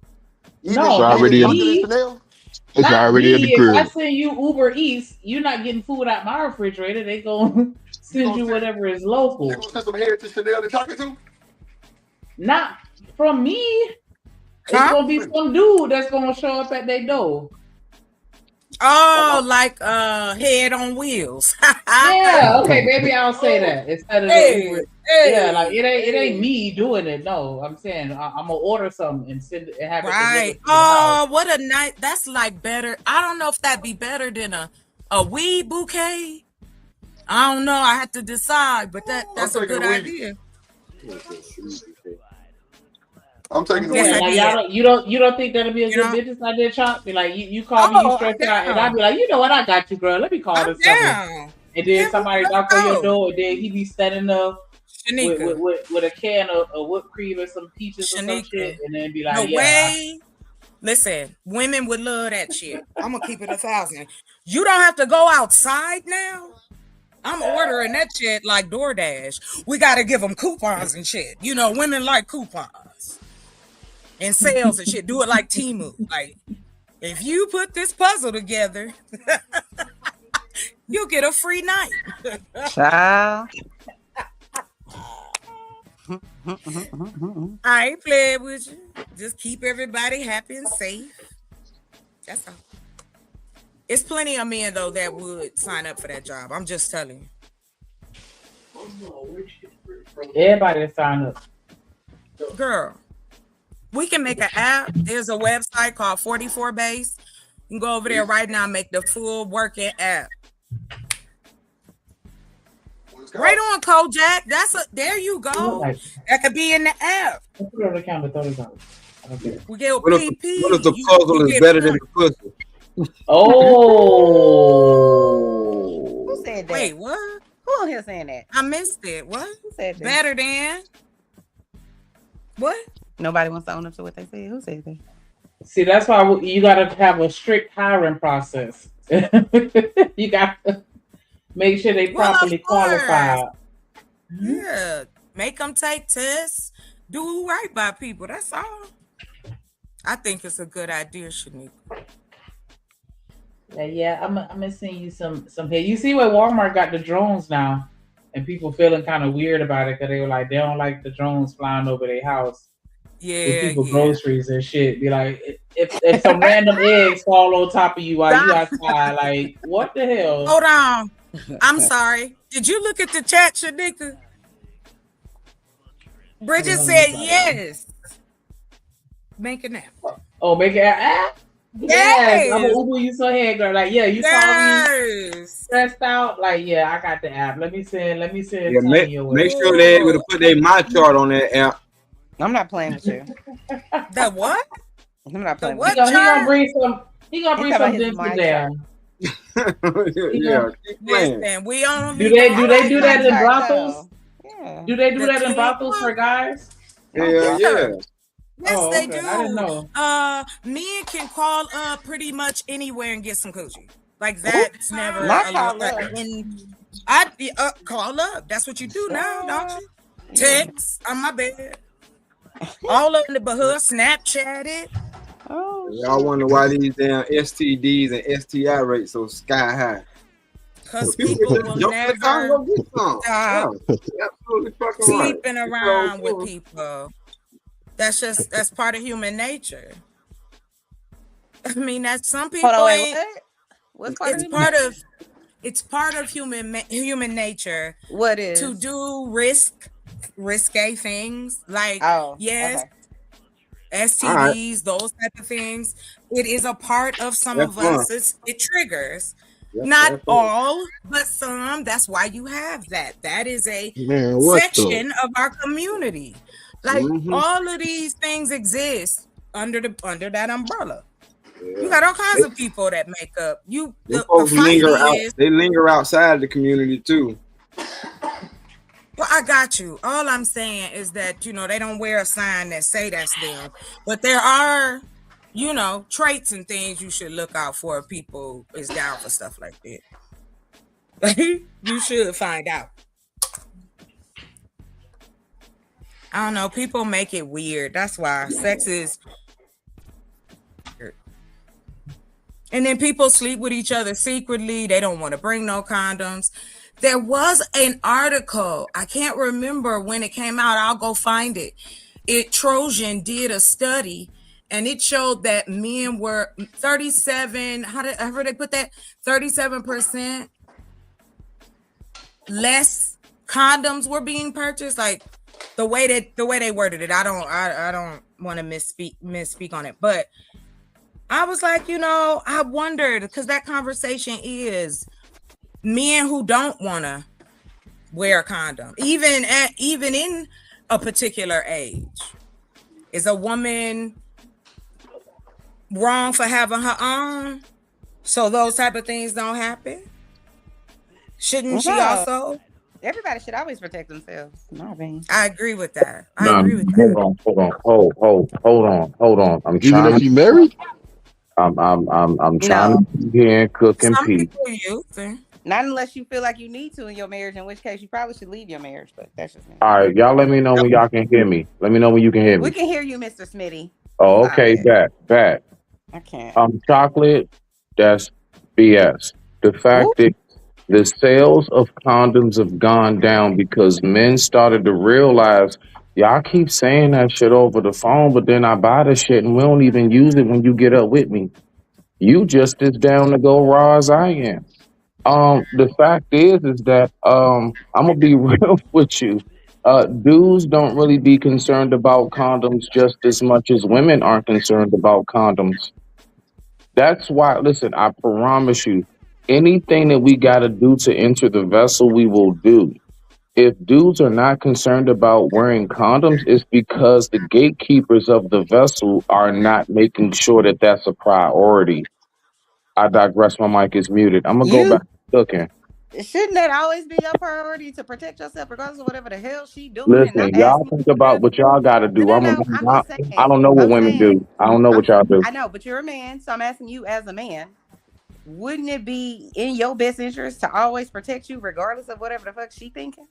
No, it's already at the crib. If I send you Uber Eats, you're not getting food out my refrigerator. They gonna send you whatever is local. You gonna send some head to Chanel to talk to? Not from me. It's gonna be some dude that's gonna show up at their door. Oh, like head on wheels. Yeah, okay, maybe I'll say that instead of Uber. Yeah, like it ain't me doing it. No, I'm saying I'm gonna order something and send it and have it. Right. Oh, what a night! That's like better. I don't know if that'd be better than a weed bouquet. I don't know. I have to decide, but that's a good idea. I'm taking the like you don't think that'll be a good business idea, Chop? Be like you call me, you stressed out, and I'll be like, you know what, I got you, girl. Let me call this something. And then somebody knock on your door, and then he be standing up with a can of whipped cream or some peaches or some shit, and then be like, Listen, women would love that shit. I'm gonna keep it 1,000. You don't have to go outside now. I'm ordering that shit like DoorDash. We got to give them coupons and shit. You know, women like coupons and sales and shit. Do it like Temu. Like, if you put this puzzle together, you'll get a free night. Child. I ain't playing with you. Just keep everybody happy and safe. That's all. It's plenty of men though that would sign up for that job. I'm just telling you. Everybody that sign up. Girl, we can make an app. There's a website called 44 Base. You can go over there right now and make the full working app. Right on, Kojak. There you go. That could be in the app. Put it on the counter, $30. Okay. We get what PP. If the puzzle is better than the puzzle? Oh. Who said that? Wait, what? Who on here saying that? I missed it. What? Who said that? Better than? What? Nobody wants to own up to what they said. Who said that? See, that's why you got to have a strict hiring process. You got to make sure they properly qualified. Yeah. Make them take tests. Do right by people. That's all. I think it's a good idea, Shanika. Yeah, I'm gonna send you some here. You see where Walmart got the drones now, and people feeling kind of weird about it because they were like they don't like the drones flying over their house. With people groceries and shit. Be like, if some random eggs fall on top of you while you outside, like what the hell? Hold on, I'm sorry. Did you look at the chat, Shanika? Bridget said yes. Make an app. Oh, make an app. Yes, I'm gonna Uber you some head, girl. Like, yeah, you saw me stressed out. Like, yeah, I got the app. Let me send. Yeah, make sure they're able to put their my chart on that app. I'm not playing with you. The what? I'm not playing. What? He gonna bring some. He gonna bring some dental there. Yeah, listen, we on. Do they do that in brothels? Yeah. Do they do that in brothels for guys? Yeah. Yes, they do. I didn't know. Men can call up pretty much anywhere and get some coochie. Like that's never. Not call up. Call up. That's what you do now, don't you? Text on my bed. All of the hood, Snapchat it. Oh, y'all wonder why these damn STDs and STI rates so sky high? Because people will never stop sleeping around with people. That's part of human nature. I mean, that's some people. It's part of human nature. What is to do risque things like STDs, those type of things. It is a part of some of us. It triggers. Not all, but some. That's why you have that. That is a section of our community. Like all of these things exist under that umbrella. Yeah. You got all kinds of people that make up. They linger outside the community too. Well, I got you. All I'm saying is that they don't wear a sign that say that's them, but there are traits and things you should look out for if people is down for stuff like that. You should find out. I don't know. People make it weird. That's why sex is weird. And then people sleep with each other secretly. They don't want to bring no condoms. There was an article. I can't remember when it came out. I'll go find it. Trojan did a study. And it showed that men were 37, however they put that, 37% less condoms were being purchased. Like the way they worded it. I don't want to misspeak on it. But I was like, I wondered, because that conversation is men who don't want to wear a condom, even in a particular age. Is a woman wrong for having her own, so those type of things don't happen? Shouldn't she also? Everybody should always protect themselves. I agree with that. Agree with that. Hold on. I'm even trying. If she married, I'm trying to be here and cook and pee. Not unless you feel like you need to in your marriage, in which case you probably should leave your marriage. But that's just me. All right, y'all. Let me know when y'all can hear me. Let me know when you can hear me. We can hear you, Mr. Smitty. Oh, okay. Bad. I can't. Chocolate. That's BS. The fact that the sales of condoms have gone down because men started to realize, y'all keep saying that shit over the phone, but then I buy the shit and we don't even use it when you get up with me. You just as down to go raw as I am. The fact is that I'm gonna be real with you. Dudes don't really be concerned about condoms just as much as women are concerned about condoms. That's why, listen, I promise you, anything that we got to do to enter the vessel, we will do. If dudes are not concerned about wearing condoms, it's because the gatekeepers of the vessel are not making sure that that's a priority. I digress. My mic is muted. I'm going to go back to cooking. Shouldn't that always be your priority, to protect yourself regardless of whatever the hell she doing? Listen, y'all think about what y'all got to do. I don't know what women do. I don't know what y'all do. I know, but you're a man, so I'm asking you as a man. Wouldn't it be in your best interest to always protect you regardless of whatever the fuck she thinking?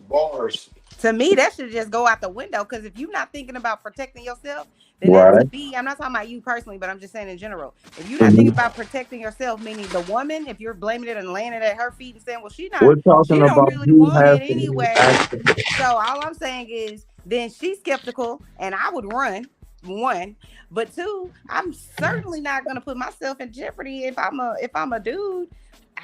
Bars. To me, that should just go out the window, because if you're not thinking about protecting yourself, then to me, I'm not talking about you personally, but I'm just saying in general. If you're not thinking about protecting yourself, meaning the woman, if you're blaming it and laying it at her feet and saying, well, she don't really want it anyway. So all I'm saying is, then she's skeptical, and I would run. One, but two, I'm certainly not going to put myself in jeopardy if I'm a dude.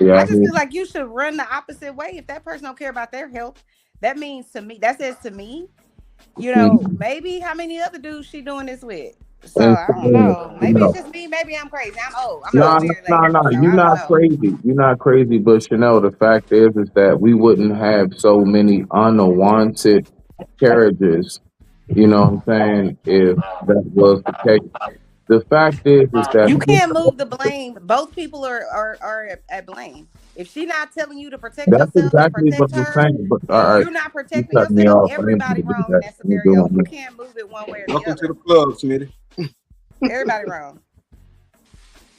I just feel like you should run the opposite way. If that person don't care about their health, that says to me, maybe how many other dudes she doing this with? So I don't know. Maybe it's just me. Maybe I'm crazy. I'm old. I'm not No. married later. So You're I don't not know. crazy. You're not crazy. But Chanel, the fact is that we wouldn't have so many unwanted carriages. You know what I'm saying? If that was the case. The fact is that You can't move the blame. Both people are at blame. If she's not telling you to protect that's yourself and exactly what protect I'm her, saying. But all and right, you're not you protecting cut me yourself, off. I didn't mean everybody to do wrong in that. that You scenario. doing You it. can't move it one way or the Welcome to other. the club, Smitty. Everybody wrong.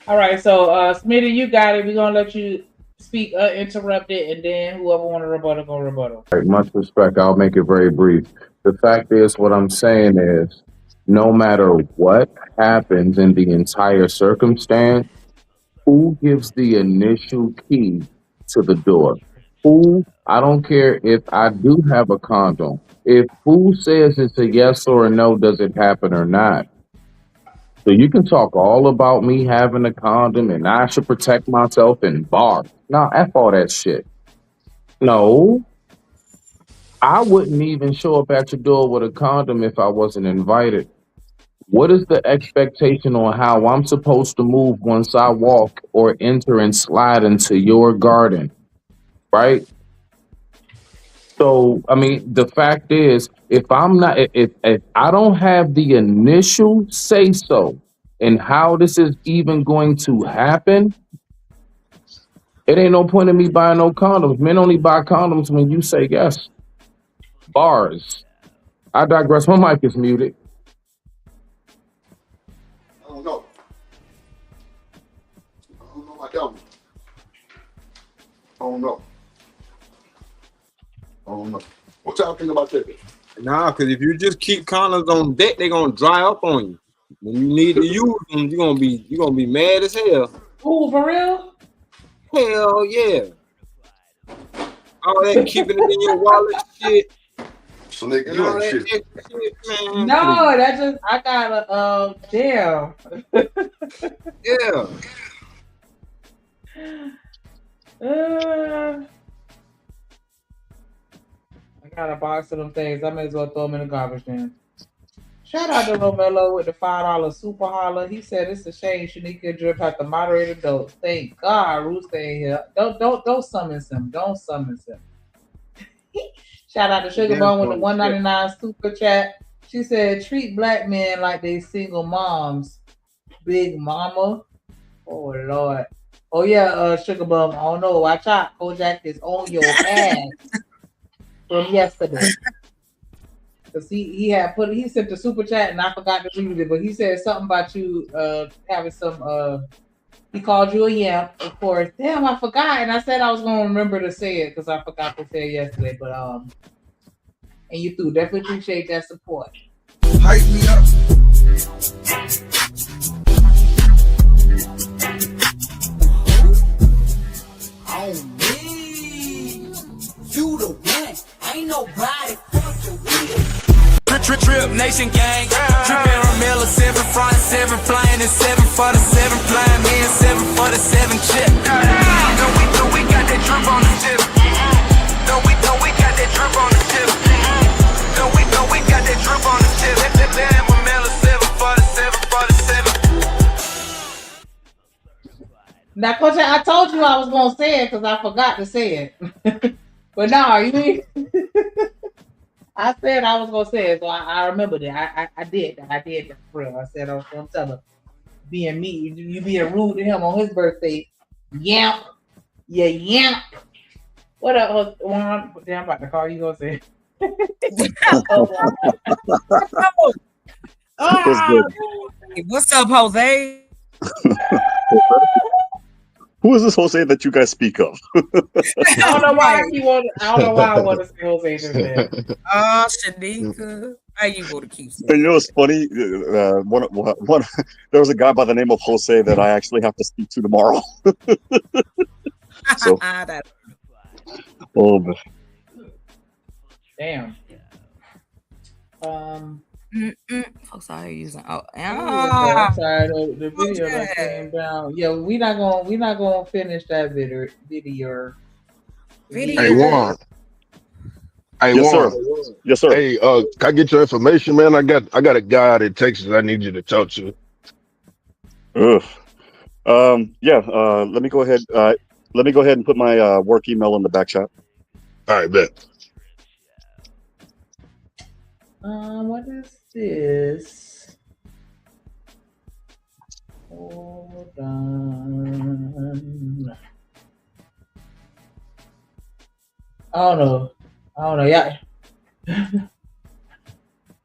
All right, so Smitty, you got it. We're gonna let you speak uninterrupted, and then whoever want to rebuttal, go rebuttal. Right, much respect. I'll make it very brief. The fact is, what I'm saying is, no matter what happens in the entire circumstance, who gives the initial key to the door? Who? I don't care if I do have a condom. If who says it's a yes or a no, does it happen or not? So you can talk all about me having a condom and I should protect myself in bars. Nah, F all that shit. No, I wouldn't even show up at your door with a condom if I wasn't invited. What is the expectation on how I'm supposed to move once I walk or enter and slide into your garden? Right? So, I mean, the fact is, if I don't have the initial say so in how this is even going to happen, it ain't no point in me buying no condoms. Men only buy condoms when you say yes. Bars. I digress. My mic is muted. I don't know. I don't know about that one. I don't know. I don't know. What y'all think about that? Nah, because if you just keep condoms on deck, they're gonna dry up on you. When you need to use them, you're gonna be mad as hell. Ooh, for real? Hell yeah. All that keeping it in your wallet shit. So nigga, And you all ain't that shit. extra shit, man. No, that just I gotta damn. Yeah. I got a box of them things. I may as well throw them in the garbage then. Shout out to Romello with the $5 super holler. He said it's a shame Shanika Drip had to moderate adults. Thank God Rooster ain't here. Don't summons him. Don't summons him. Shout out to Sugar Bone with the $1.99 super chat. She said treat black men like they single moms. Big mama. Oh Lord. Oh yeah, Sugar Bum. I don't know. Watch out. Kojak is on your ass from yesterday. Cause he sent the super chat and I forgot to read it, but he said something about you having some he called you a yamp, of course. Damn, I forgot, and I said I was gonna remember to say it because I forgot to say it yesterday, but and you too. Definitely appreciate that support. Hype me up. On me, you the one. Ain't nobody fucking with. Trip Nation gang, trippin' on Miller 7 front, 7 flying, and 7 for the 7 flying, me and 7 for the 7 chip. No, we got that drip on the tip. No, we got that drip on the tip. No, we got that drip on the tip. That with Miller 7 for the 7 for the 7. Now, Coach, I told you I was gonna say it because I forgot to say it. But no, you I said I was gonna say it, so I remembered it. I did that for real. I said I was gonna tell her, being me, you being rude to him on his birthday. Yamp, yeah, yamp. What up, Juan? Damn, I'm about to call you. Gonna say. What's up, Jose? Who is this Jose that you guys speak of? I don't know why I want to say Jose just there. Shanika. How you go to keep saying? And you know what's funny? One, there was a guy by the name of Jose that I actually have to speak to tomorrow. So, oh man. Damn. Folks out here using I'm sorry, the video that came down. Yeah, we're not gonna finish that video. Hey Juan. Hey, Yes, sir. Warren. Yes, sir. Hey, can I get your information, man? I got a guy out in Texas I need you to talk to. Ugh. Yeah. Let me go ahead. Let me go ahead and put my work email in the back chat. All right, bet. What is this? Hold on. I don't know. Yeah. I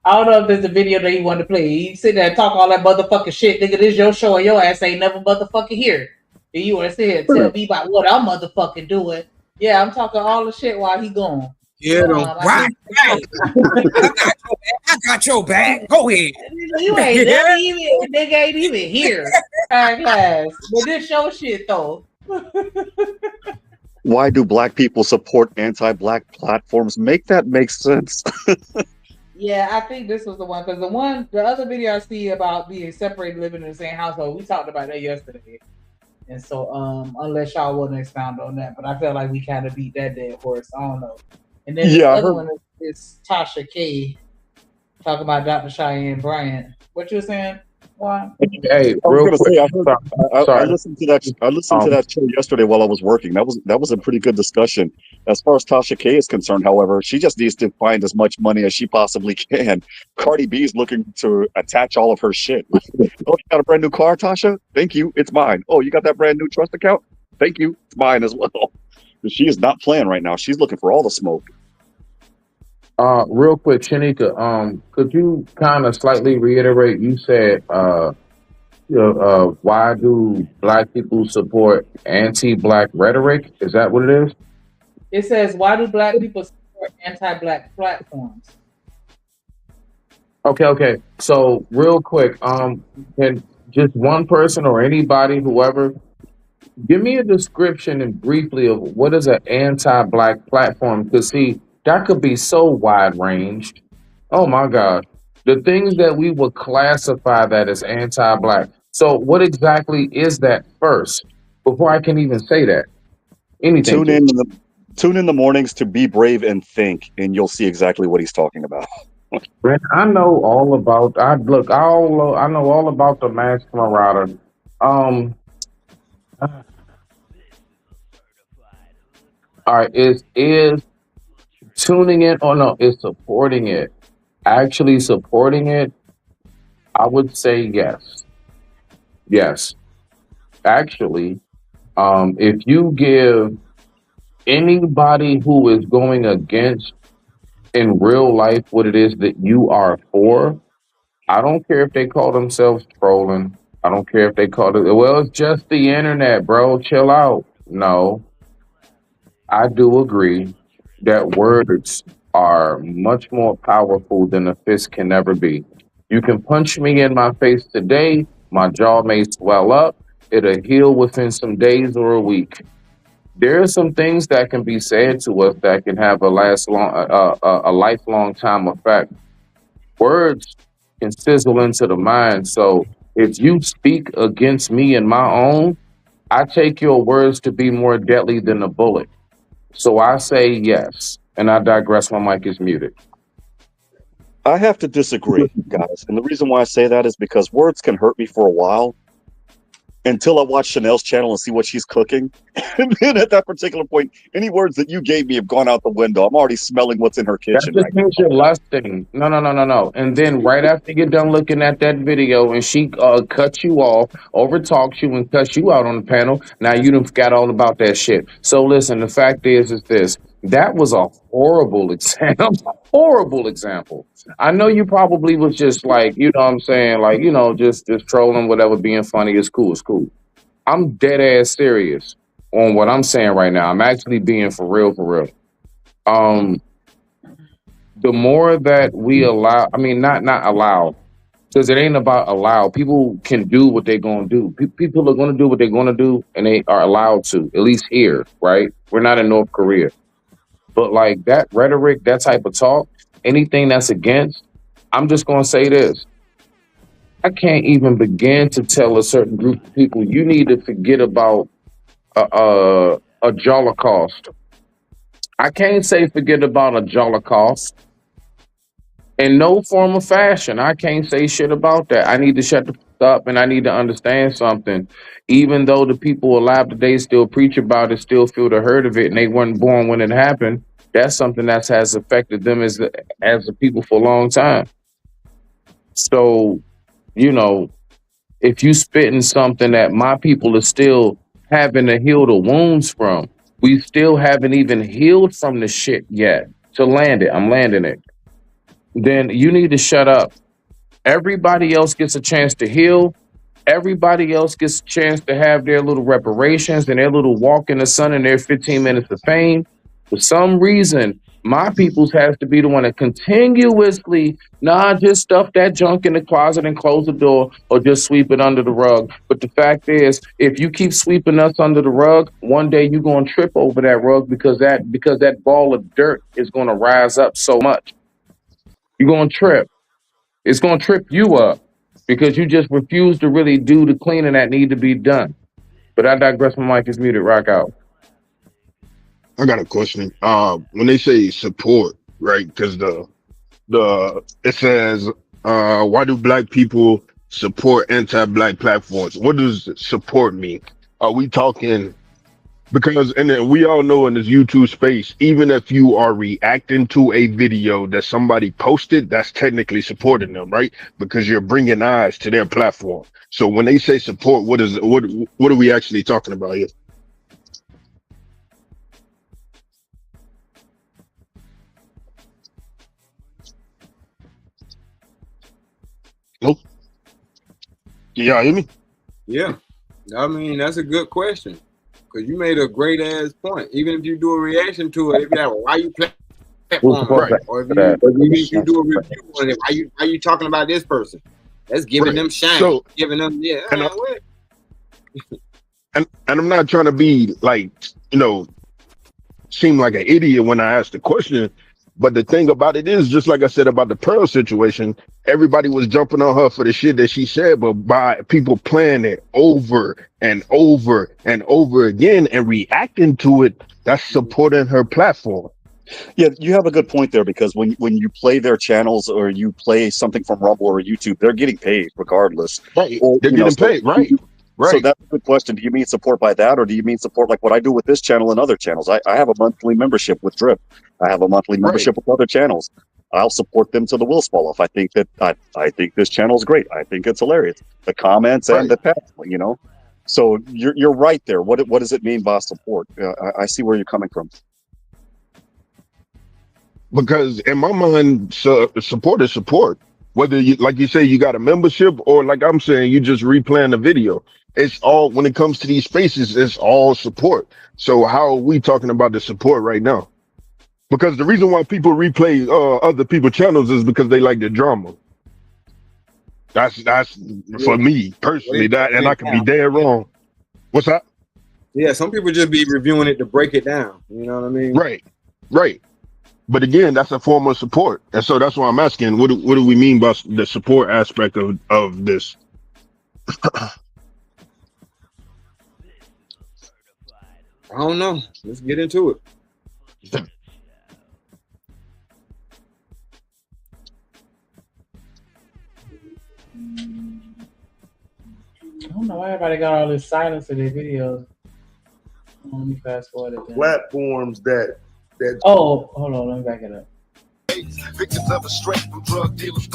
don't know if there's a video that you want to play. You sit there and talk all that motherfucking shit. Nigga, this your show and your ass ain't never motherfucking here. And you want to sit here and tell me about what I'm motherfucking doing. Yeah, I'm talking all the shit while he gone. Yeah, right. I got your back. Go ahead. You ain't never even, nigga ain't even here. Class. But this your shit though. Why do black people support anti-black platforms? Make that make sense. Yeah, I think this was the one because the other video I see about being separated, living in the same household, we talked about that yesterday. And so, unless y'all want to expound on that, but I feel like we kind of beat that dead horse. I don't know. And then the other one is Tasha K talking about Dr. Cheyenne Bryant. What you were saying? Why? Hey, real quick. I listened to that. I listened to that show yesterday while I was working. That was a pretty good discussion. As far as Tasha K is concerned, however, she just needs to find as much money as she possibly can. Cardi B is looking to attach all of her shit. Oh, you got a brand new car, Tasha? Thank you. It's mine. Oh, you got that brand new trust account? Thank you. It's mine as well. She is not playing right now. She's looking for all the smoke. Real quick, Shanika, could you kind of slightly reiterate? You said, why do black people support anti-black rhetoric? Is that what it is? It says, why do black people support anti-black platforms? Okay. So real quick, can just one person or anybody, whoever, give me a description and briefly of what is an anti-black platform? Because see, that could be so wide ranged. Oh my God. The things that we would classify that as anti-black. So what exactly is that first? Before I can even say that. Anything. Tune in the mornings to Be Brave and Think, and you'll see exactly what he's talking about. Man, I know all about I know all about the Masked Marauder. All right, is tuning in or no, is supporting it. Actually supporting it, I would say yes. Yes. Actually, if you give anybody who is going against in real life what it is that you are for, I don't care if they call themselves trolling. I don't care if they call it, well, it's just the internet, bro. Chill out. No. I do agree that words are much more powerful than a fist can ever be. You can punch me in my face today, my jaw may swell up, it'll heal within some days or a week. There are some things that can be said to us that can have a lifelong time effect. Words can sizzle into the mind. So if you speak against me and my own, I take your words to be more deadly than a bullet. So I say yes, and I digress. My mic is muted. I have to disagree, guys. And the reason why I say that is because words can hurt me for a while until I watch Chanel's channel and see what she's cooking. And then at that particular point, any words that you gave me have gone out the window. I'm already smelling what's in her kitchen. That just means you're lusting. No. And then right after you're done looking at that video and she cuts you off, overtalks you and cuts you out on the panel, now you done forgot all about that shit. So listen, the fact is this. That was a horrible example. Horrible example. I know you probably was just like, you know what I'm saying? Like, you know, just trolling, whatever, being funny. It's cool. I'm dead ass serious on what I'm saying right now. I'm actually being for real. The more that we allow, I mean, not allow, because it ain't about allow. People can do what they're going to do. People are going to do what they're going to do, and they are allowed to, at least here, right? We're not in North Korea. But like that rhetoric, that type of talk, anything that's against, I'm just going to say this. I can't even begin to tell a certain group of people, you need to forget about a Holocaust. I can't say forget about a Jolikoff. In no form or fashion, I can't say shit about that. I need to shut the fuck up and I need to understand something. Even though the people alive today still preach about it, still feel the hurt of it, and they weren't born when it happened, that's something that has affected them as a people for a long time. So, you know, if you spitting something that my people are still having to heal the wounds from, we still haven't even healed from the shit yet to land it. I'm landing it. Then you need to shut up. Everybody else gets a chance to heal. Everybody else gets a chance to have their little reparations and their little walk in the sun and their 15 minutes of fame. For some reason, my people's has to be the one to continuously just stuff that junk in the closet and close the door or just sweep it under the rug. But the fact is, if you keep sweeping us under the rug, one day you're going to trip over that rug because that ball of dirt is going to rise up so much. You're going to trip. It's going to trip you up because you just refuse to really do the cleaning that need to be done. But I digress. My mic is muted. Rock out. I got a question. When they say support, right? Because it says, why do black people support anti-black platforms? What does support mean? Are we talking? Because, and then we all know in this YouTube space, even if you are reacting to a video that somebody posted, that's technically supporting them, right? Because you're bringing eyes to their platform. So when they say support, what are we actually talking about here? Nope. Yeah, hear me? Yeah, I mean that's a good question. Because you made a great ass point. Even if you do a reaction to it, if you have why you platform, right? Or if you do a review on it, why you talking about this person? That's giving them shine, so, giving them and I'm not trying to be like, seem like an idiot when I ask the question, but the thing about it is, just like I said about the Pearl situation, everybody was jumping on her for the shit that she said, but by people playing it over and over and over again and reacting to it, that's supporting her platform. Yeah, you have a good point there, because when you play their channels or you play something from Rumble or YouTube, they're getting paid regardless. Right, they're getting paid, right. Right. So that's a good question. Do you mean support by that, or do you mean support like what I do with this channel and other channels? I have a monthly membership with Drip. I have a monthly membership with other channels. I'll support them to the wheels fall off. I think that I think this channel is great. I think it's hilarious. The comments and the past, So you're right there. What does it mean by support? I see where you're coming from. Because in my mind, support is support. Whether you, like you say, you got a membership, or like I'm saying, you just replaying the video. It's all, when it comes to these spaces, it's all support. So how are we talking about the support right now? Because the reason why people replay other people's channels is because they like the drama. That's for me personally. That, and I can be dead wrong. What's that? Yeah, some people just be reviewing it to break it down. You know what I mean? Right. But again, that's a form of support, and so that's why I'm asking. What do we mean by the support aspect of this? I don't know. Let's get into it. I don't know why everybody got all this silence in their videos. Let me fast forward it. Platforms that. Oh, hold on, let me back it up. Victims of a straight from drug dealers.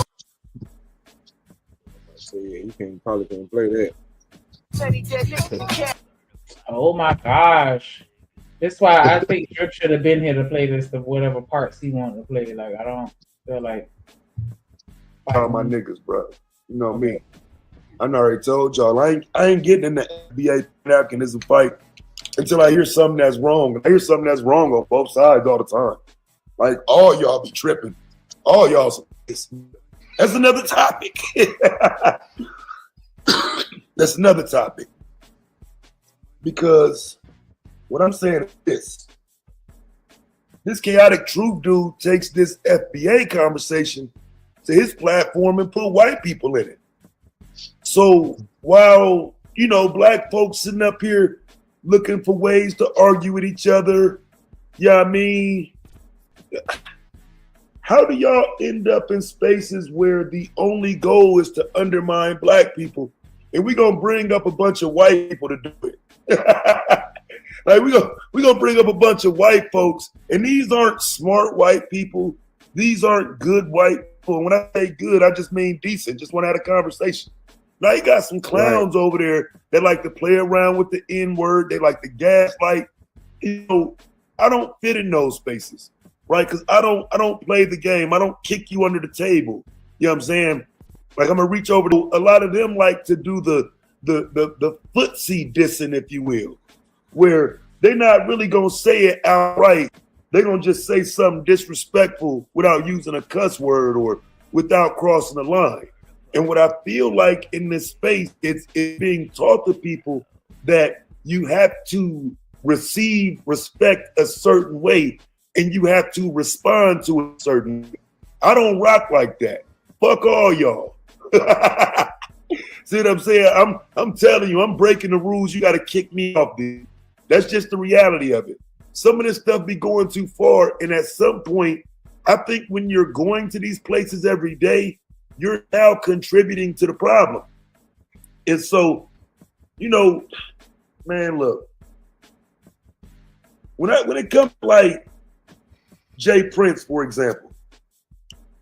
So yeah, you probably can't play that. Oh my gosh. That's why I think Drip should have been here to play this, of whatever parts he wanted to play. Like, I don't feel like all my niggas, bro. You know me. I already told y'all I ain't getting in the NBA napkinism fight until I hear something that's wrong. I hear something that's wrong on both sides all the time. Like, all y'all be tripping. All y'all. That's another topic. That's another topic. Because what I'm saying is this chaotic truth dude takes this FBA conversation to his platform and put white people in it. So while, black folks sitting up here looking for ways to argue with each other Yeah, I mean, how do y'all end up in spaces where the only goal is to undermine black people, and we gonna bring up a bunch of white people to do it? Like we gonna bring up a bunch of white folks, and these aren't smart white people. These aren't good white people. And when I say good, I just mean decent. Just want to have a conversation. Now you got some clowns over there that like to play around with the N-word. They like to gaslight. You know, I don't fit in those spaces, right? Because I don't play the game. I don't kick you under the table. You know what I'm saying? Like I'm gonna reach over to a lot of them like to do the footsie dissing, if you will, where they're not really gonna say it outright. They're gonna just say something disrespectful without using a cuss word or without crossing the line. And what I feel like in this space, it's being taught to people that you have to receive respect a certain way and you have to respond to a certain way. I don't rock like that. Fuck all y'all. See what I'm saying? I'm telling you, I'm breaking the rules. You got to kick me off, dude. That's just the reality of it. Some of this stuff be going too far, and at some point, I think when you're going to these places every day, you're now contributing to the problem. And so, you know, man, look, when it comes to like Jay Prince, for example,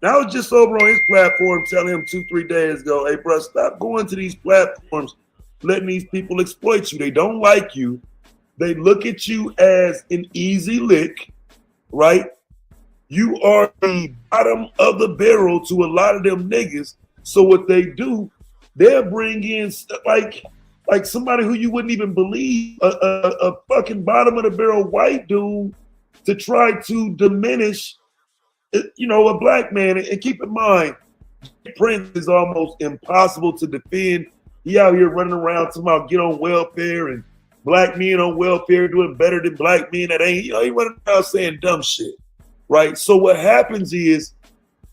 now I was just over on his platform telling him 2-3 days ago, hey, bro, stop going to these platforms, letting these people exploit you. They don't like you. They look at you as an easy lick, right? You are the bottom of the barrel to a lot of them niggas. So what they do, they'll bring in like somebody who you wouldn't even believe, a fucking bottom of the barrel white dude to try to diminish, you know, a black man. And keep in mind, Prince is almost impossible to defend. He out here running around talking about get on welfare and black men on welfare doing better than black men that ain't, you know, he running around saying dumb shit, right? So what happens is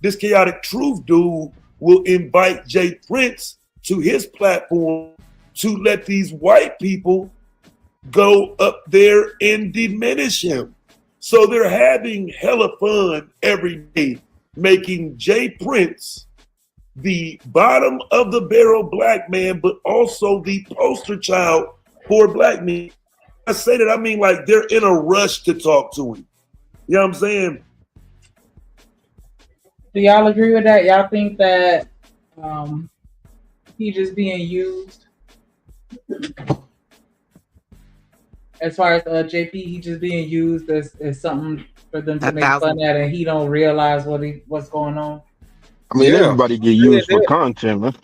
this Chaotic Truth dude will invite Jay Prince to his platform to let these white people go up there and diminish him. So they're having hella fun every day, making Jay Prince the bottom of the barrel black man, but also the poster child for black men. I say that, I mean like they're in a rush to talk to him. You know what I'm saying? Do y'all agree with that? Y'all think that he's just being used? As far as JP, he just being used as something for them to make fun at, and he don't realize what's going on. I mean, everybody get used for content, man.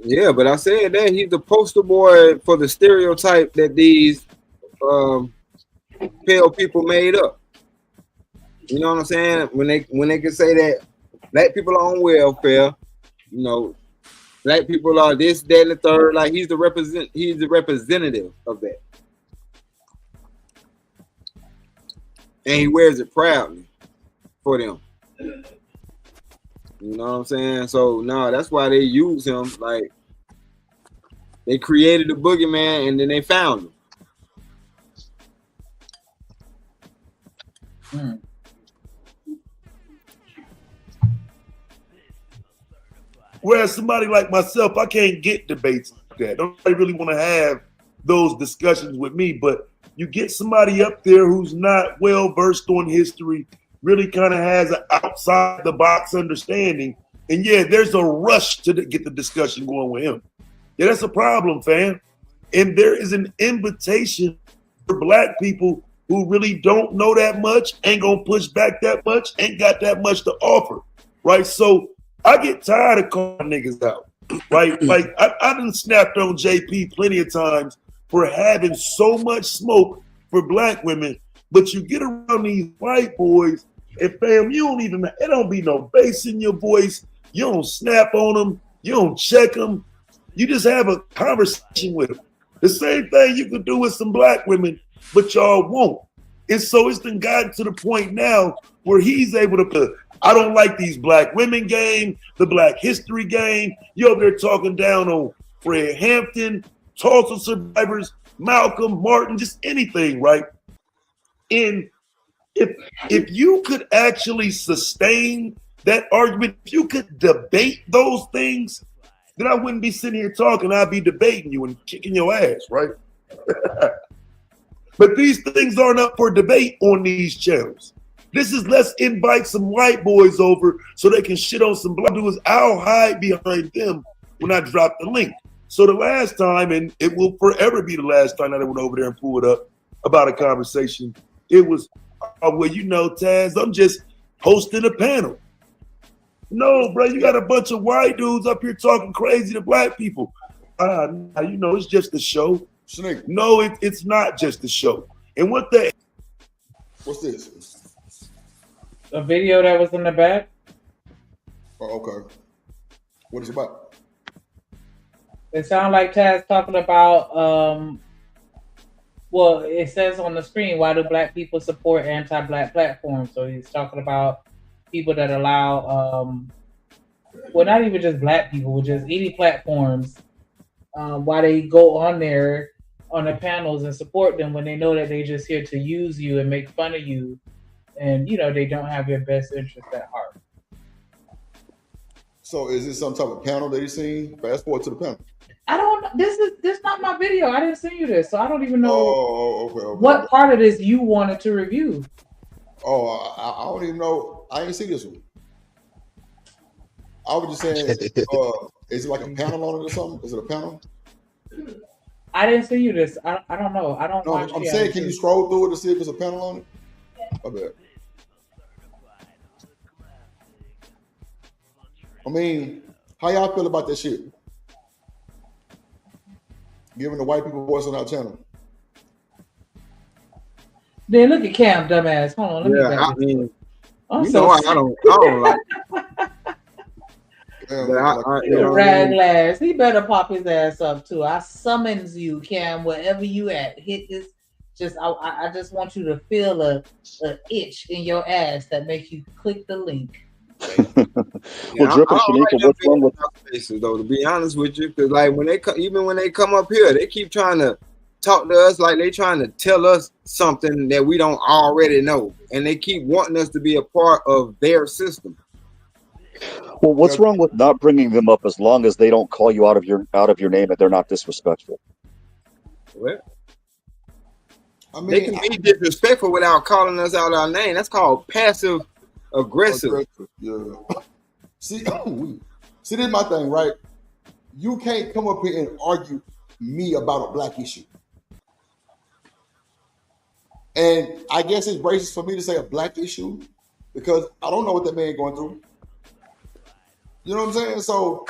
Yeah, but I said that he's the poster boy for the stereotype that these pale people made up. You know what I'm saying? When they can say that black people are on welfare, you know, black people are this, that, and the third. Like he's the representative of that, and he wears it proudly for them. You know what I'm saying? So no, that's why they use him. Like they created the boogeyman and then they found him. Whereas somebody like myself, I can't get debates like that. Don't really want to have those discussions with me, but you get somebody up there who's not well versed on history, really kind of has an outside the box understanding. And yeah, there's a rush to get the discussion going with him. Yeah, that's a problem, fam. And there is an invitation for black people who really don't know that much, ain't gonna push back that much, ain't got that much to offer, right? So I get tired of calling niggas out, right? Like I done snapped on JP plenty of times for having so much smoke for black women, but you get around these white boys and fam, you don't even, it don't be no bass in your voice. You don't snap on them. You don't check them. You just have a conversation with them. The same thing you could do with some black women, but y'all won't. And so it's then gotten to the point now where he's able to put, I don't like these black women game, the black history game. You over there talking down on Fred Hampton, Tulsa survivors, Malcolm, Martin, just anything, right? And if you could actually sustain that argument, if you could debate those things, then I wouldn't be sitting here talking. I'd be debating you and kicking your ass, right? But these things aren't up for debate on these channels. This is let's invite some white boys over so they can shit on some black dudes. I'll hide behind them when I drop the link. So the last time, and it will forever be the last time that I went over there and pulled up about a conversation, it was, well, you know, Taz, I'm just hosting a panel. No, bro, you got a bunch of white dudes up here talking crazy to black people. You know, it's just a show. Snake. No, it's not just a show. And what the? What's this? A video that was in the back. Oh, okay. What is it about? It sounds like Taz talking about. Well, it says on the screen, why do black people support anti-black platforms? So he's talking about people that allow, well, not even just black people, just any platforms, why they go on there on the panels and support them when they know that they just here to use you and make fun of you, and you know they don't have your best interest at heart. So is this some type of panel that he's seen? Fast forward to the panel. I don't. This is not my video. I didn't send you this, so I don't even know okay. What part of this you wanted to review. Oh, I don't even know. I ain't seen this one. I was just saying, is it like a panel on it or something? Is it a panel? I didn't send you this. I don't know. I don't. No, I'm saying, can you scroll through it to see if it's a panel on it? I bet. I mean, how y'all feel about that shit? Giving the white people voice on our channel. Then look at Cam, dumbass. Hold on, let me. I mean, I'm you so know, I don't like. Raglass, he better pop his ass up too. I summons you, Cam, wherever you at. Hit this. I just want you to feel a itch in your ass that makes you click the link. Well, Drip and Shanika, what's wrong with faces though? To be honest with you, because like when they even when they come up here, they keep trying to talk to us like they trying to tell us something that we don't already know, and they keep wanting us to be a part of their system. Well, what's wrong with not bringing them up as long as they don't call you out of your name and they're not disrespectful? What? I mean, they can be disrespectful without calling us out our name. That's called passive aggressive. Yeah. See, this is my thing, right? You can't come up here and argue me about a black issue. And I guess it's racist for me to say a black issue because I don't know what that man going through. You know what I'm saying? So,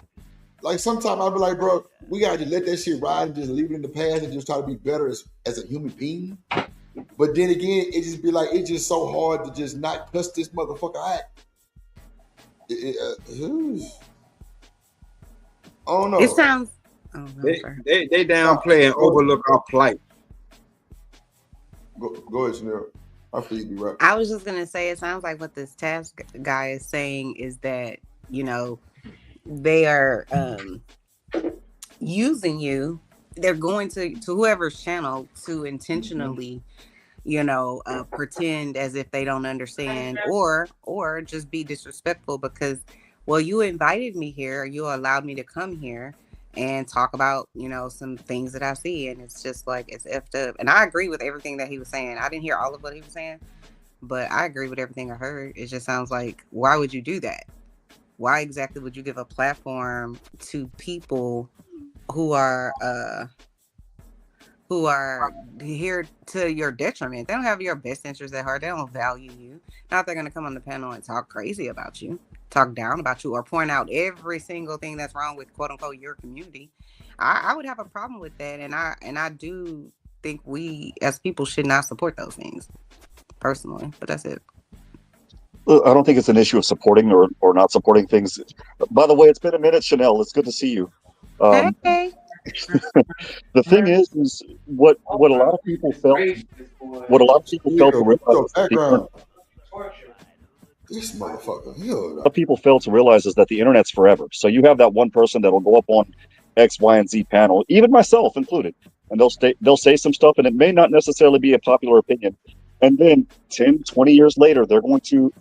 like, sometimes I'll be like, bro, we gotta just let that shit ride and just leave it in the past and just try to be better as a human being. But then again, it just be like, it's just so hard to just not cuss this motherfucker out. I don't know. It sounds. Oh, no, they downplay and overlook our plight. Go ahead, Chanel. I feel you, right? I was just gonna say, it sounds like what this task guy is saying is that, you know, they are using you. They're going to whoever's channel to intentionally, you know, pretend as if they don't understand or just be disrespectful because, well, you invited me here, you allowed me to come here and talk about, you know, some things that I see, and it's just like it's effed up. And I agree with everything that he was saying. I didn't hear all of what he was saying, but I agree with everything I heard. It just sounds like, why would you do that? Why exactly would you give a platform to people who are here to your detriment? They don't have your best interests at heart. They don't value you. Now they're going to come on the panel and talk crazy about you, talk down about you, or point out every single thing that's wrong with quote unquote your community. I would have a problem with that, and I do think we as people should not support those things personally. But that's it. I don't think it's an issue of supporting or not supporting things. By the way, it's been a minute, Chanel. It's good to see you. Hey. The thing is what a lot of people felt. What a lot of people felt to realize. This motherfucker. A lot of people fail to realize is that the internet's forever. So you have that one person that will go up on X, Y, and Z panel, even myself included, and they'll say some stuff, and it may not necessarily be a popular opinion. And then 10, 20 years later, they're going to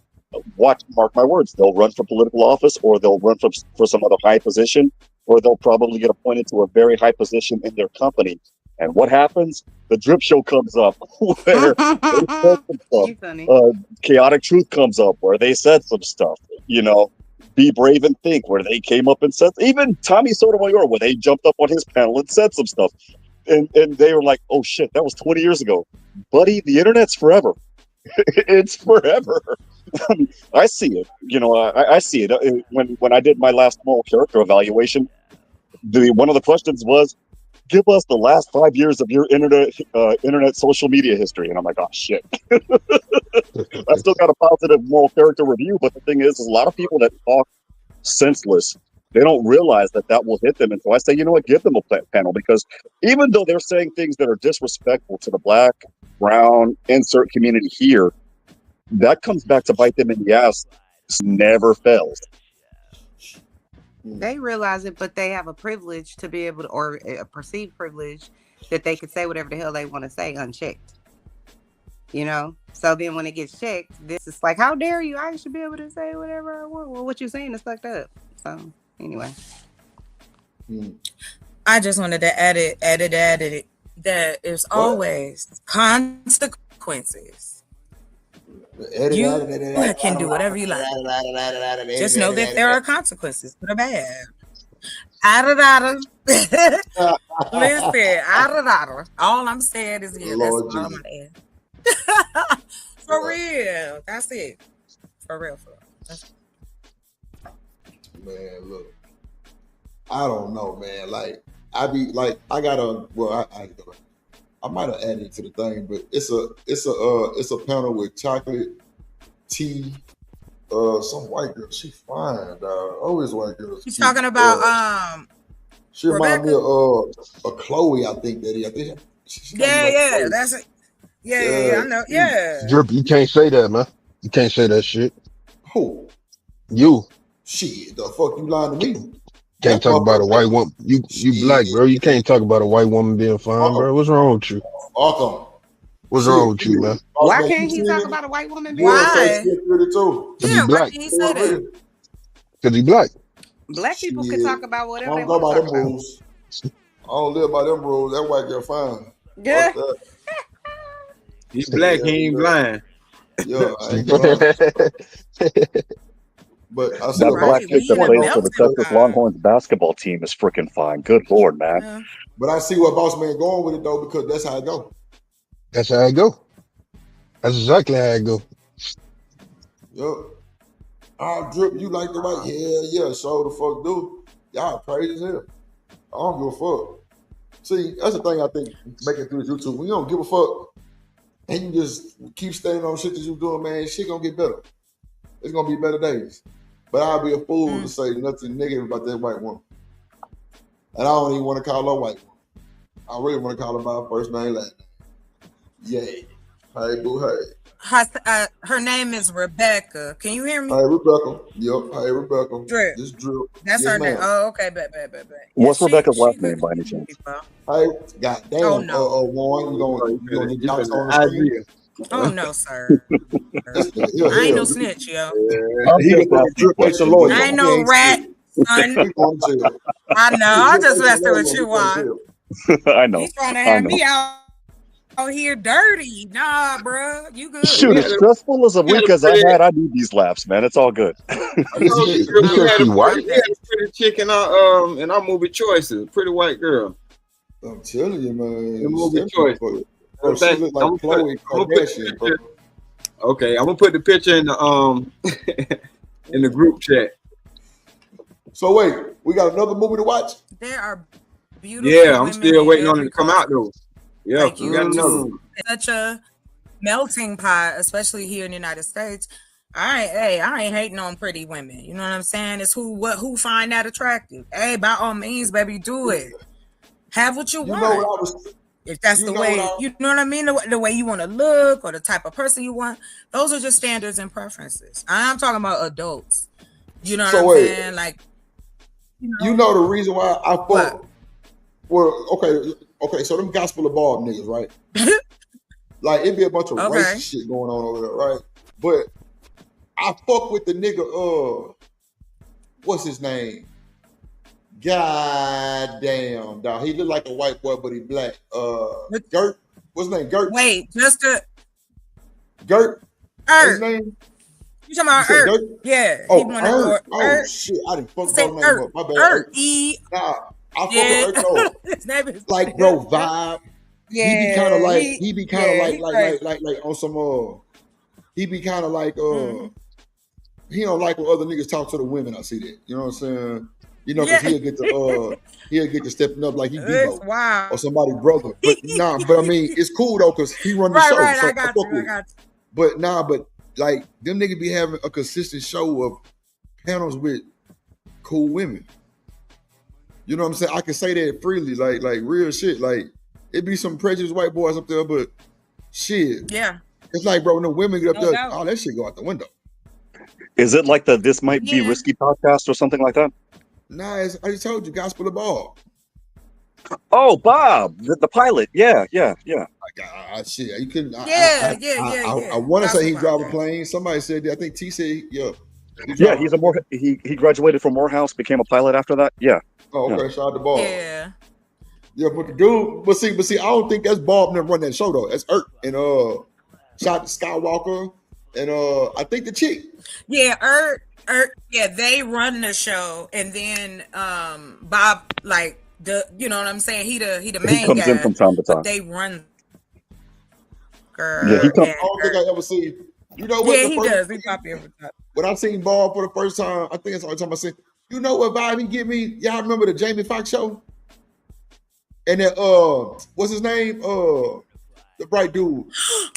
mark my words, they'll run for political office, or they'll run for some other high position, or they'll probably get appointed to a very high position in their company. And what happens? The drip show comes up where they said some stuff. Chaotic Truth comes up where they said some stuff. Be Brave and Think, where they came up and said, even Tommy Sotomayor, where they jumped up on his panel and said some stuff. And they were like, oh shit, that was 20 years ago. Buddy, the internet's forever. It's forever. I see it. I see it. When I did my last moral character evaluation, one of the questions was, give us the last 5 years of your internet social media history. And I'm like, oh shit. I still got a positive moral character review, but the thing is a lot of people that talk senseless, they don't realize that will hit them. And so I say, you know what, give them a panel, because even though they're saying things that are disrespectful to the black, brown, insert community here, that comes back to bite them in the ass. This never fails. They realize it, but they have a privilege to be able to, or a perceived privilege that they could say whatever the hell they want to say unchecked. So then when it gets checked, this is like, how dare you? I should be able to say whatever I want. Well, what you're saying is fucked up. So anyway, I just wanted to add it that there's always consequences. You can do whatever you like. Just know that there are consequences, good or bad. Listen, all I'm saying is, yeah, that's all I'm gonna add. For real. That's it. For real. Man, look. I don't know, man. Like, I might have added it to the thing, but it's a panel with chocolate, tea, some white girl. She fine, dog. Always white girls. You talking about she reminds me of Chloe, I think that is. I think yeah, that's it. Yeah, I know. Yeah. Drip, you can't say that, man. You can't say that shit. Who? You. Shit, the fuck you lying to me? Can't talk about a white woman. You black, bro. You can't talk about a white woman being fine, bro. What's wrong with you? What's wrong with you, man? Why can't he talk about a white woman being fine? Because he black. He say that? Because he black. Black people can talk about whatever they I don't go want by to them talk rules. I don't live by them rules. That white girl fine. Yeah. He's black, he ain't blind. Yeah, I ain't blind. But I see that black kid that plays for the Texas Longhorns basketball team is freaking fine. Good Lord, man. Yeah. But I see where Boss Man going with it though, because that's how it go. That's how it go. That's exactly how it go. Yep. I'll drip you like the white. Yeah, so the fuck do. Y'all crazy as hell. I don't give a fuck. See, that's the thing I think making through YouTube. When you don't give a fuck and you just keep staying on shit that you doing, man, shit gonna get better. It's gonna be better days. But I'll be a fool to say nothing negative about that white woman. And I don't even want to call her white woman. I really want to call her by her first name, last name. Yay. Hey, boo, hey. Her name is Rebecca. Can you hear me? Hey, Rebecca. Yep. Hey, Rebecca. Drip. This Drip. That's yes, her ma'am. name. Oh, okay. Bet. What's Rebecca's last name by any chance? Hey, goddamn. Oh, no. Warren, you gonna need dots on the screen? Oh no, sir. I ain't no snitch, yo. I ain't no rat, son. I know. I just messing with you, Juan. I know. He's trying to have me out here dirty. Nah, bro. You good. Shoot, as stressful as a week as I had, I need these laughs, man. It's all good. We had a pretty chick in our movie Choices. Pretty white girl. I'm telling you, man. The movie Choices. Bro, she look like Khloe Kardashian, bro. Okay, I'm gonna put the picture in the in the group chat. So wait, we got another movie to watch? There are beautiful. Yeah, I'm still waiting on it to come out though. Yeah, Like we got another one. Such a melting pot, especially here in the United States. I ain't hating on pretty women. You know what I'm saying? It's who find that attractive. Hey, by all means, baby, do it. Have what you want. Know what I was, if that's the way, you know what I mean? The way you want to look or the type of person you want. Those are just standards and preferences. I'm talking about adults. You know what I'm saying? Like, you know the reason why I fuck. Well, okay. So them gospel of Bob niggas, right? Like it'd be a bunch of Okay. racist shit going on over there, right? But I fuck with the nigga. What's his name? God damn, dog. He look like a white boy, but he black. Gert. What's his name? Gert. Wait, just a Gert. What's his Ert. name? You talking about You said Ert? Gert? Yeah. Oh, he wanted Ert. to Oh Ert. shit, I didn't fuck Say that name Ert. up. My bad. Ert. E. Nah, I fuck Yeah. with Ert though. His name is Like bro, vibe. Yeah. He be kind of like he be kind of yeah, like he crazy. like on some he be kind of like Mhm. he don't like when other niggas talk to the women. I see that. You know what I'm saying? You know, Yeah. cause he'll get to stepping up like he It's Bebo wild. or somebody's brother. But nah, but I mean it's cool though, cause he run the Right, show. right. So I got fuck you. I with it. got you. But nah, but like them niggas be having a consistent show of panels with cool women. You know what I'm saying? I can say that freely, like real shit. Like it be some prejudiced white boys up there, but shit, Yeah. it's like bro, when the women get up No there, doubt. oh that shit go out the window. Is it like the This Might Be Yeah. Risky podcast or something like that? Nah, I just told you, Gospel of Ball. Oh, Bob, the pilot. Yeah. Shit, you couldn't. Yeah. I want to say he Gospel drive a podcast. plane. Somebody said that. I think T said, yeah. Yeah, he graduated from Morehouse, became a pilot after that. Yeah. Oh, okay. Shout out to Bob. Yeah. Yeah, but the dude, but see, I don't think that's Bob never run that show though. That's Ert and shout out to Skywalker and I think the chick. Yeah, Ert, yeah, they run the show, and then Bob, like you know what I'm saying? He the main He comes guy, in from time to but time. they run. Yeah, he I don't think I ever see. You know what? Yeah, the he first, does. He pop every time. When I seen Bob for the first time, I think it's the only time I seen. You know what vibe he give me? Y'all remember the Jamie Foxx show? And that what's his name? The bright dude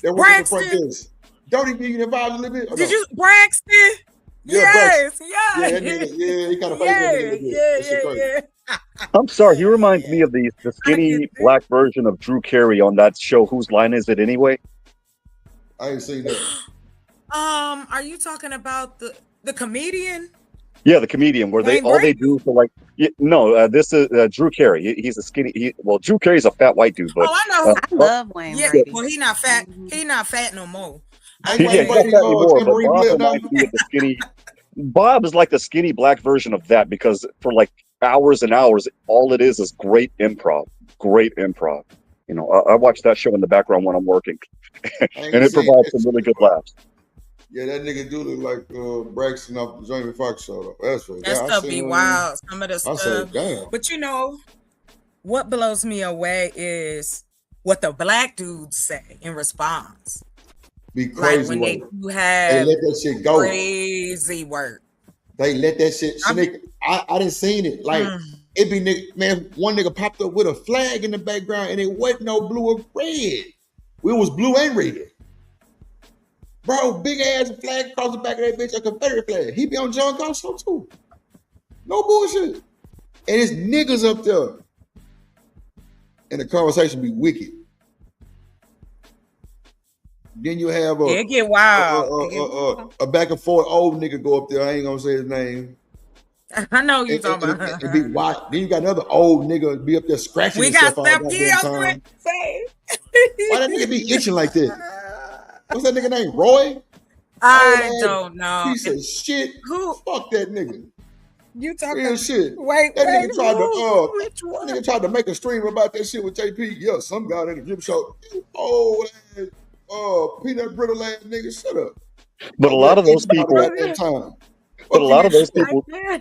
that works at the front Braxton. desk. Don't he give you the vibe a little bit? Or Did no? you Braxton? Yeah, Braxton. Yes, Yeah, that nigga, yeah, he kind of face that nigga a little bit. That shit crazy. yeah. I'm sorry, he reminds me of the skinny black version of Drew Carey on that show. Whose line is it anyway? I ain't seen that. Are you talking about the comedian? Yeah, the comedian where Wayne all they Brady? do for like this is Drew Carey. He's a skinny. Drew Carey's a fat white dude, but Oh, I know. I love Wayne Yeah, Brady. well, he not fat. He not fat no more. Ain't he's Wayne not Brady fat anymore. But Tambourine Bob Blip now? reminds me of the skinny. Bob is like the skinny black version of that because for like hours and hours, all it is great improv. Great improv. You know, I watch that show in the background when I'm working, and it provides some really good laughs. Yeah, that nigga do look like Braxton off the Jamie Foxx show though. That's right. That stuff be wild. Some of the I stuff. said, damn. But you know, what blows me away is what the black dudes say in response. Be crazy. Like when work. they They have let that shit go. crazy work. They let that shit. Nigga, I didn't seen it. Like it be nigga, man. One nigga popped up with a flag in the background, and it wasn't no blue or red. It was blue and red. Bro, big ass flag across the back of that bitch, a Confederate flag. He be on John Goss show too. No bullshit. And it's niggas up there. And the conversation be wicked. Then you have It get wild. a back and forth old nigga go up there. I ain't gonna say his name. I know you talking about. And be wild. Then you got another old nigga be up there scratching We himself got all Steph goddamn time. Why that nigga be itching like that? What's that nigga name? Roy? I don't know. Piece of shit. Who? Fuck that nigga. You talking Real shit. Wait, that wait, nigga tried to which one? Nigga tried to make a stream about that shit with JP. Yeah, some guy in the gym show. Old ass, peanut brittle ass nigga. Shut up. But a lot of those people, but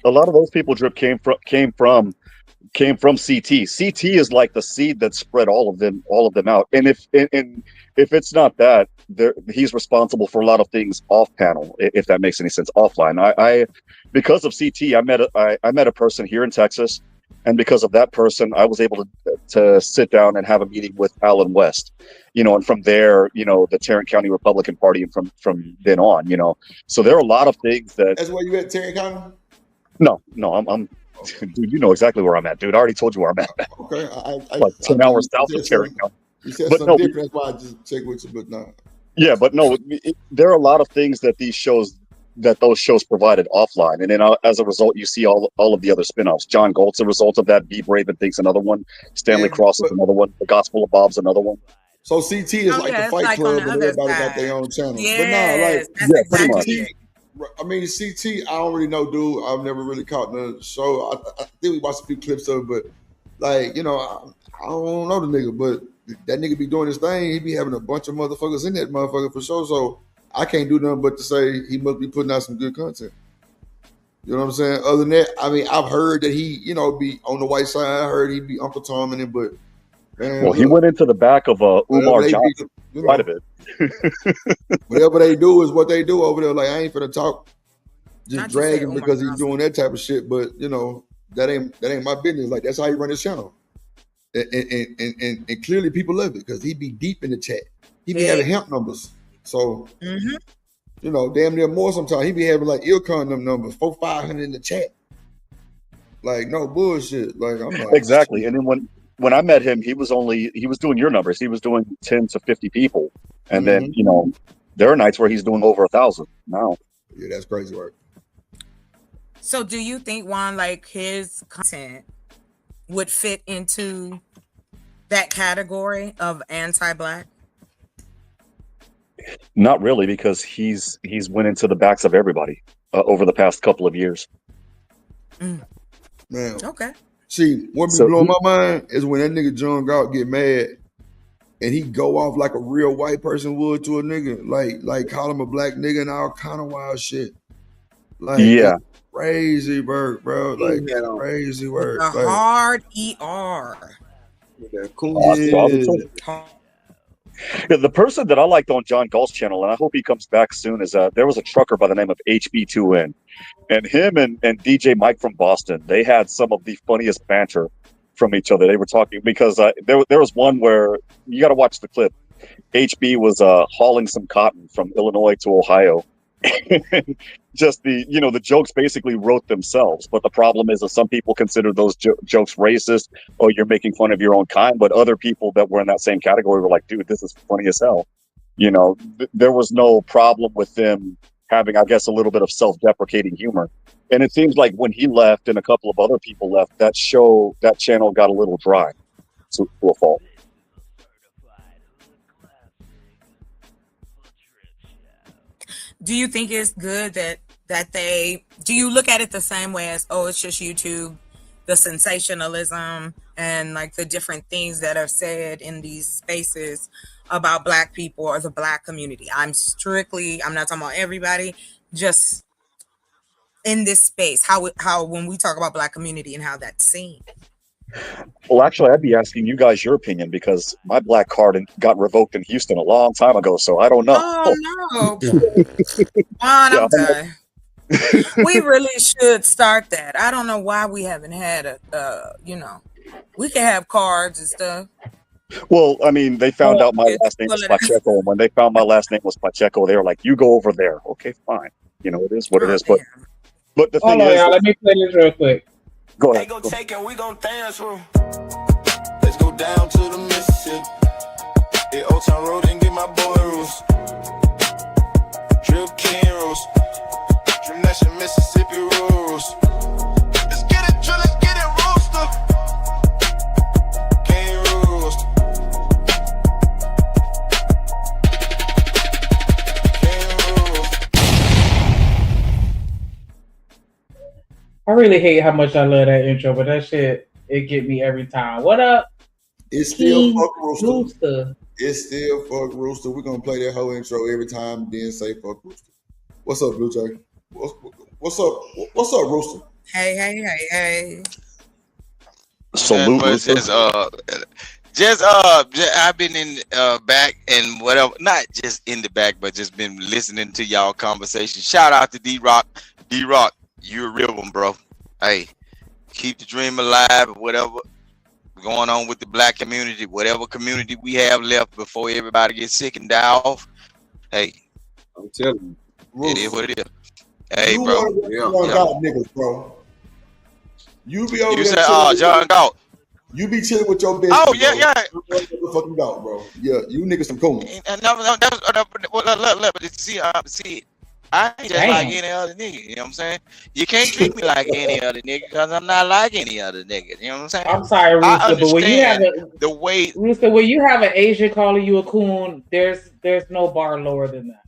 a lot of those people, Drip came from CT. CT is like the seed that spread all of them out. And if it's not that, he's responsible for a lot of things off panel, if that makes any sense. Offline, I because of CT, I met a person here in Texas, and because of that person, I was able to sit down and have a meeting with Alan West, you know, and from there, you know, the Tarrant County Republican Party, and from then on, you know, so there are a lot of things that. That's where you at, Tarrant County? No, I'm. Dude, you know exactly where I'm at, dude. I already told you where I'm at. Okay, like 10 hours south of Tarrant County. You said but something no, different. That's why I just check with you, but no. Yeah, but no, there are a lot of things that those shows provided offline, and then as a result, you see all of the other spinoffs. John Golt's a result of that. Be Brave and Think's another one. Stanley Cross is another one. The Gospel of Bob's another one. So CT is like the it's Fight like on Club, the but other everybody got their side. own channel. Yes, But that's Yeah, pretty exactly much. it. I mean, CT, I don't really know, dude. I've never really caught the show. I think we watched a few clips of it, but like, you know, I don't know the nigga, but that nigga be doing his thing. He be having a bunch of motherfuckers in that motherfucker for sure. So I can't do nothing but to say he must be putting out some good content. You know what I'm saying? Other than that, I mean, I've heard that he, you know, be on the white side. I heard he be Uncle Tom in it, but man, Well, he went into the back of Umar Johnson. You Quite a know, bit. whatever they do is what they do over there. Like, I ain't finna talk, just Not drag just him Umar because he's Johnson. doing that type of shit. But you know, that ain't my business. Like, that's how he run his channel, and clearly people love it because he be deep in the chat. He be having hemp numbers. So you know, damn near more sometimes. He be having like Ilcon them numbers, 400-500 in the chat. Like, no bullshit. Like, I'm like, Exactly. And then when I met him, he was doing your numbers. He was doing 10 to 50 people. And then, you know, there are nights where he's doing over 1,000 now. Yeah, that's crazy work. So do you think, Juan, like his content would fit into that category of anti-Black? Not really, because he's went into the backs of everybody over the past couple of years. Man. Okay. See, what be blowing my mind is when that nigga John Galt get mad and he go off like a real white person would to a nigga, like call him a black nigga and all kind of wild shit. Like, yeah, crazy work, bro. Like, crazy work. The hard ER. The person that I liked on John Galt's channel, and I hope he comes back soon, is there was a trucker by the name of HB2N, and him and DJ Mike from Boston, they had some of the funniest banter from each other. They were talking because there was one where you got to watch the clip. HB was hauling some cotton from Illinois to Ohio. Just the jokes basically wrote themselves, but the problem is that some people consider those jokes racist, or you're making fun of your own kind, but other people that were in that same category were like, dude, this is funny as hell. You know, there was no problem with them having, I guess, a little bit of self-deprecating humor. And it seems like when he left and a couple of other people left, that channel got a little dry to a fault. Do you think it's good that they, do you look at it the same way as, oh, it's just YouTube, the sensationalism and like the different things that are said in these spaces about Black people or the Black community? I'm not talking about everybody, just in this space, how when we talk about Black community and how that's seen. Well, actually, I'd be asking you guys your opinion because my black card got revoked in Houston a long time ago, so I don't know. Oh, no. I'm done. We really should start that. I don't know why we haven't had we can have cards and stuff. Well, I mean, they found out my last name was Pacheco, and when they found my last name was Pacheco, they were like, you go over there. Okay, fine. You know, it is what it is. But the thing is... Y'all, let me play this real quick. Go ahead. They go take it, we gon' dance through. Let's go down to the Mississippi. The Old Town Road and get my boy Roos. Drip King Roos. Dream Nation Mississippi rules. Let's get it, drill, let's get it, Rooster. King Rooster. I really hate how much I love that intro, but that shit, it get me every time. What up? It's still fuck Rooster. It's still fuck Rooster. We're gonna play that whole intro every time, then say fuck Rooster. What's up, Blue Jay? What's up? What's up, Rooster? Hey. Salute, Rooster. I've been in back and whatever, not just in the back, but just been listening to y'all conversation. Shout out to D-Rock. D-Rock, you're a real one, bro. Hey, keep the dream alive. Whatever going on with the Black community, whatever community we have left before everybody gets sick and die off. Hey, I'm telling you, it is what it is. Hey, you bro. Niggas, bro. You be over you there. You say, John Galt. You be chilling with your bitch. Oh, yeah, yeah. Fucking Galt, bro. Yeah, you niggas some cool. No, that was, see, I ain't just like any other nigga. You know what I'm saying? You can't treat me like any other nigga because I'm not like any other nigga. You know what I'm saying? I'm sorry, Rooster, but when you have the way Rooster, when you have an Asian calling you a coon, there's no bar lower than that.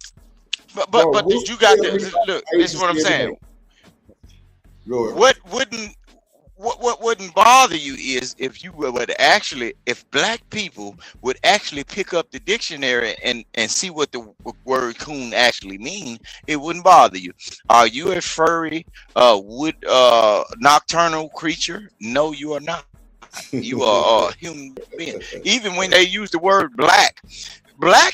But you got to look. This is what I'm saying. What wouldn't bother you is if you would actually, if black people would actually pick up the dictionary and see what the word coon actually means, it wouldn't bother you. Are you a furry, nocturnal creature? No, you are not. You are a human being. Even when they use the word black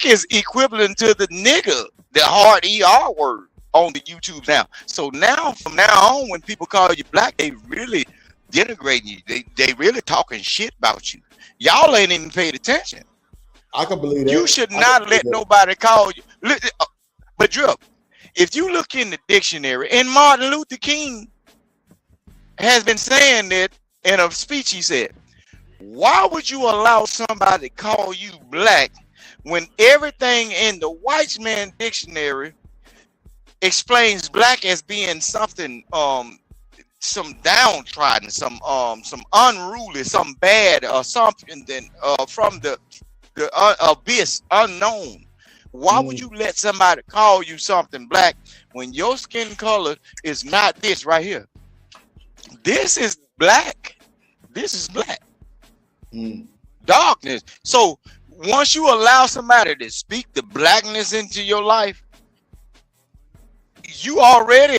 is equivalent to the nigga, the hard ER word on the YouTube now. So now, from now on, when people call you black, they really denigrating you. They really talking shit about you. Y'all ain't even paid attention. I can believe that. You should not let nobody call you. But Drip, if you look in the dictionary, and Martin Luther King has been saying that in a speech, he said, why would you allow somebody to call you black when everything in the white man dictionary explains black as being something some downtrodden, some unruly, some bad, or something from the abyss, unknown. Why would you let somebody call you something black when your skin color is not this right here? This is black. This is black. Darkness. So once you allow somebody to speak the blackness into your life, you already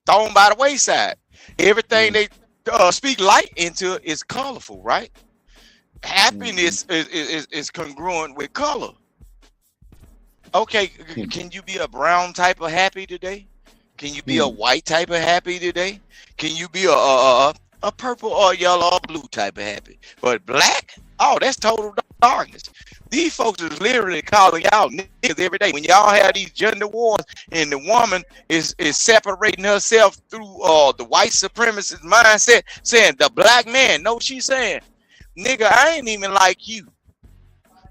thrown by the wayside. Everything they speak light into is colorful, right? Happiness is congruent with color. Okay, can you be a brown type of happy today? Can you be a white type of happy today? Can you be a purple or yellow or blue type of happy? But black, oh, that's total darkness. These folks is literally calling y'all niggas every day. When y'all have these gender wars and the woman is separating herself through the white supremacist mindset, saying the black man, no, she's saying, nigga, I ain't even like you.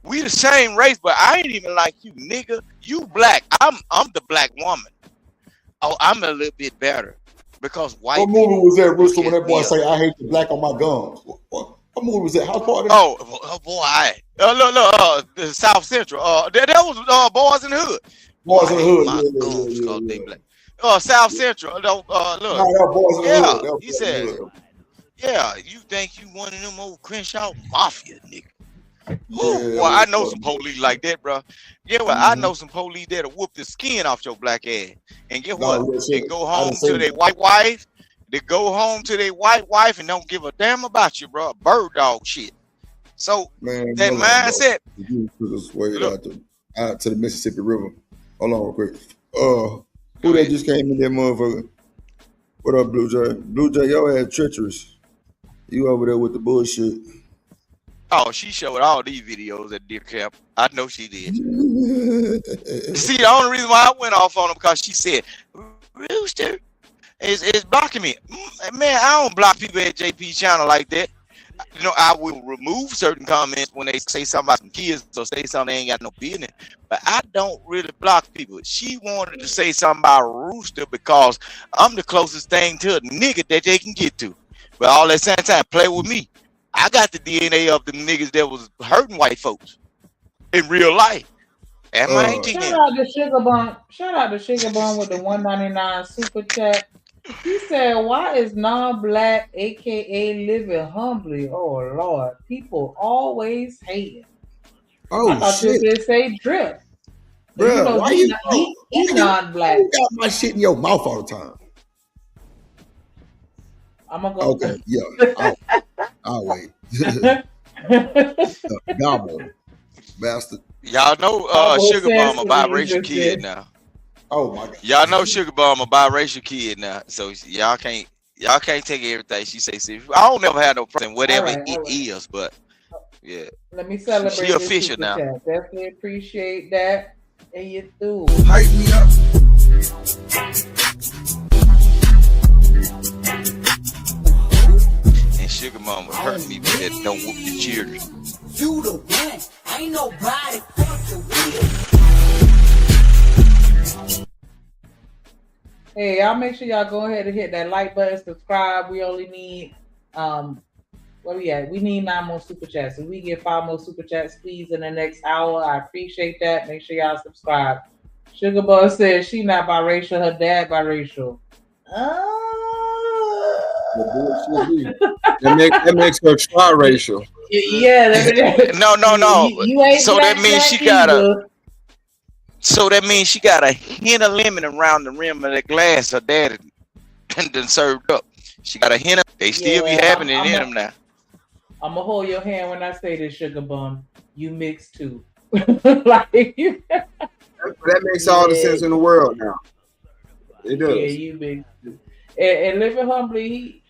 We the same race, but I ain't even like you, nigga. You black. I'm the black woman. Oh, I'm a little bit better because white. What movie was that, Rooster, when that boy say, "I hate the black on my gums"? What movie was that? House Party? Oh boy, look, the South Central. That was Boys in the Hood. Boys in the Hood. South Central. Look. Boys in the Hood. He said, "Yeah, you think you one of them old Crenshaw Mafia nigga?" Well, I know some police like that, bro. Yeah, well, I know some police that'll whoop the skin off your black ass. And get what? And go home to their white wife. They go home to their white wife and don't give a damn about you, bro. Bird dog shit. So that mindset. You took us way out to the Mississippi River. Hold on real quick. Who that just came in there, motherfucker? What up, Blue Jay? Blue Jay, y'all had treacherous. You over there with the bullshit. Oh, she showed all these videos at Deer Camp. I know she did. See, the only reason why I went off on her because she said, Rooster is blocking me. Man, I don't block people at JP channel like that. You know, I will remove certain comments when they say something about some kids or say something they ain't got no business. But I don't really block people. She wanted to say something about Rooster because I'm the closest thing to a nigga that they can get to. But all that same time, play with me. I got the DNA of the niggas that was hurting white folks in real life. And shout out to Sugar Bum. Shout out to Sugar Bum with the $1.99 super chat. He said, "Why is non-black, aka living humbly? Oh Lord, people always hating." Oh I thought shit! You say drip, bro. You know, why he non-black. You got my shit in your mouth all the time. I'm gonna go. Okay, yeah. I'll wait. Gobble, bastard. Y'all know Sugar Bum a biracial kid now. Oh my God. Y'all know Sugar Bum a biracial kid now. So y'all can't take everything she say serious. I don't never have no problem whatever it is, but yeah. Let me celebrate. She official now. Chat. Definitely appreciate that. And you through. Hype me up. Sugar Mama hurt me with that don't whoop the children. You the one, ain't nobody fucking with. Hey, y'all make sure y'all go ahead and hit that like button, subscribe. We only need where we at? We need 9 more super chats. If we get 5 more super chats, please, in the next hour, I appreciate that. Make sure y'all subscribe. Sugar Buzz says she not biracial, her dad biracial. That makes her triracial. Yeah. No. You ain't so that means she got either. So that means she got a hint of lemon around the rim of that glass her dad done served up. She got a hint of. They still be having it in them now. I'm gonna hold your hand when I say this, Sugar Bum. You mix too. Like that makes all the sense in the world now. It does. Yeah, you mix too. And living humbly,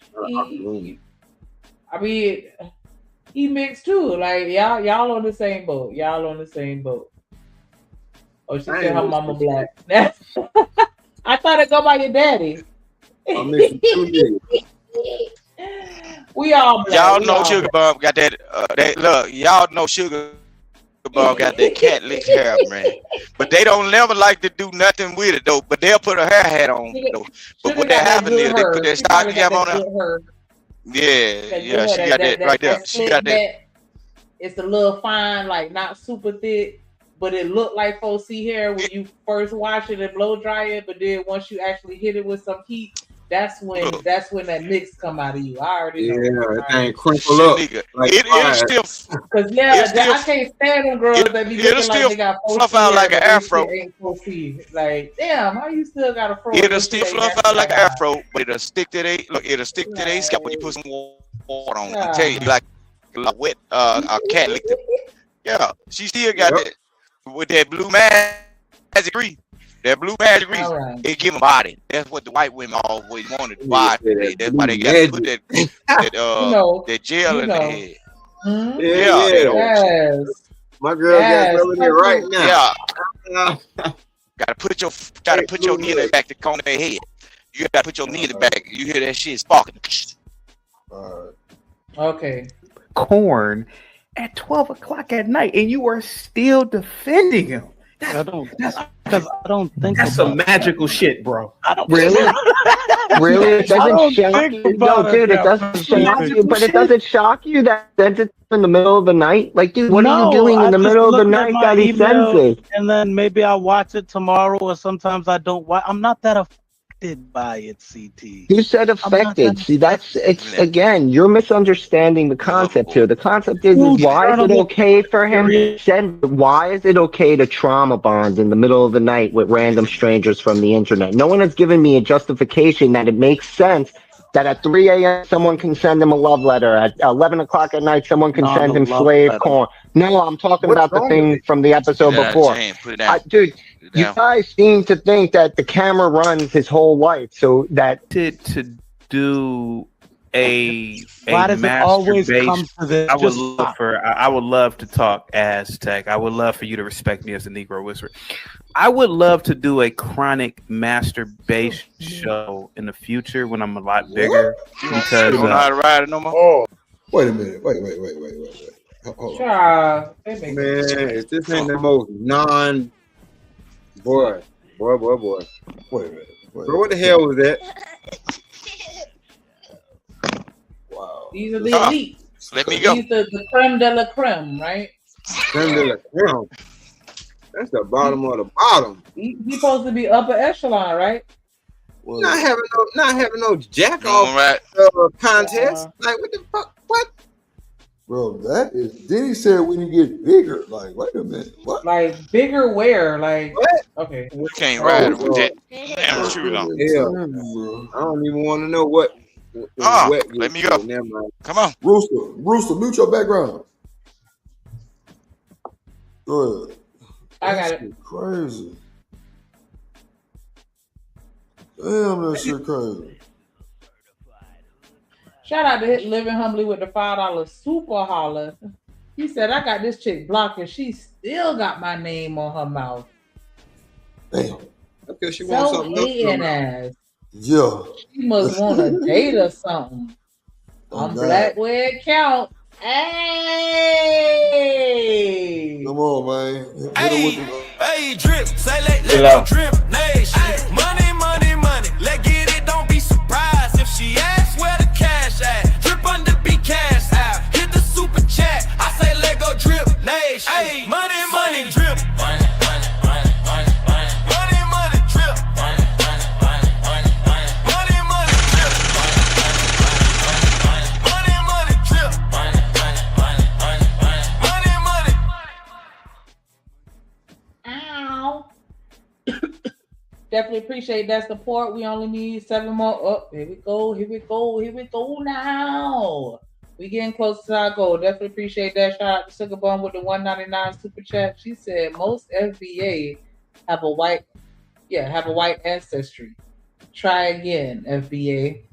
he mixed too. Like y'all on the same boat. Y'all on the same boat. Oh, she said her mama black. I thought it go by your daddy. We all black. Y'all know Sugar Bum got that. Look, y'all know Sugar Bum got that cat lick hair, man. But they don't never like to do nothing with it though. But they'll put a hair hat on though. But what that happened is they put that stocking cap on her. Yeah, she got that right there. She got that. It's a little fine, like not super thick, but it looked like 4C hair when you first wash it and blow dry it. But then once you actually hit it with some heat, that's when that mix come out of you. I already know. Yeah, that thing crinkle up. Like it'll still. Cause I can't stand them girls that be looking like they got fluff out like an afro. Like, damn, how you still got a fro? It'll still fluff out like an afro, but it'll stick to it'll stick to their scalp when you put some water on. I tell you, like wet a cat licked it. Yeah, she still got that with that blue magic green. That blue magic grease, it give them body. That's what the white women always wanted to buy. That's why they got to put that gel in their head. Mm-hmm. Yes. My girl got over there right now. Yeah. Gotta put your knee in the back to comb their head. You gotta put your knee in the back. You hear that shit sparking. Okay. Corn at 12 o'clock at night, and you are still defending him. I don't think that's some magical shit, bro. I don't really. It doesn't shock you. No, dude, it doesn't shock you. But it doesn't shock you that it's in the middle of the night. Like, dude, what are you doing in the middle of the night that he sends it? And then maybe I'll watch it tomorrow, or sometimes I don't watch. I'm not that affected by it, CT. You said affected. See, it's again, you're misunderstanding the concept here. The concept is why is it okay for him to send? Why is it okay to trauma bond in the middle of the night with random strangers from the internet? No one has given me a justification that it makes sense that at 3 a.m. someone can send him a love letter. At 11 o'clock at night, someone can send him slave corn. No, I'm talking about the thing from the episode before. Dude, you guys seem to think that the camera runs his whole life, so that to do a why does it always come to this? I would love to talk Aztec. I would love for you to respect me as a Negro Whisperer. I would love to do a chronic masturbation show in the future when I'm a lot bigger. Because you don't know how to ride it no more. Oh, wait a minute. Wait. Man, if this ain't the most boy. Wait a minute. Bro, what the hell was that? Wow. These are the elite. Let me go. These are the creme de la creme, right? Creme de la creme. That's the bottom of the bottom. He's supposed to be upper echelon, right? Well, not having no jack off contest. Like what the fuck? What? Bro, that is. Then he said when you get bigger. Like, wait a minute. What? Like bigger where? Like what? Okay. You can't ride it with that. Damn shoes on. I don't even want to know what. Let me go. Come on, Rooster, mute your background. Go ahead. I got it. Crazy. Damn, that shit crazy. Shout out to Living Humbly with the $5 super holler. He said, I got this chick blocked and she still got my name on her mouth. Damn. Because she wants something else. Yeah. She must want a date or something. I'm black where it count. Hey! Come on, man. Hey, Hey, drip, say let go drip nation. Money, money, money. Let get it, don't be surprised if she asks where the cash at. Drip under be cash out. Hit the super chat. I say let go drip nation. Hey, money, money, drip. Money, money, money, money, money. Money, money, drip. Money, money, money, money, money. Money, money, drip. Money, money, drip. Money, money, money, money, money. Money, money. Ow. Definitely appreciate that support. We only need 7 more. Oh, here we go. Here we go. Here we go now. We getting close to our goal. Definitely appreciate that. Shout out to Sugar Bum with the $1.99 super chat. She said most FBA have a white ancestry. Try again, FBA.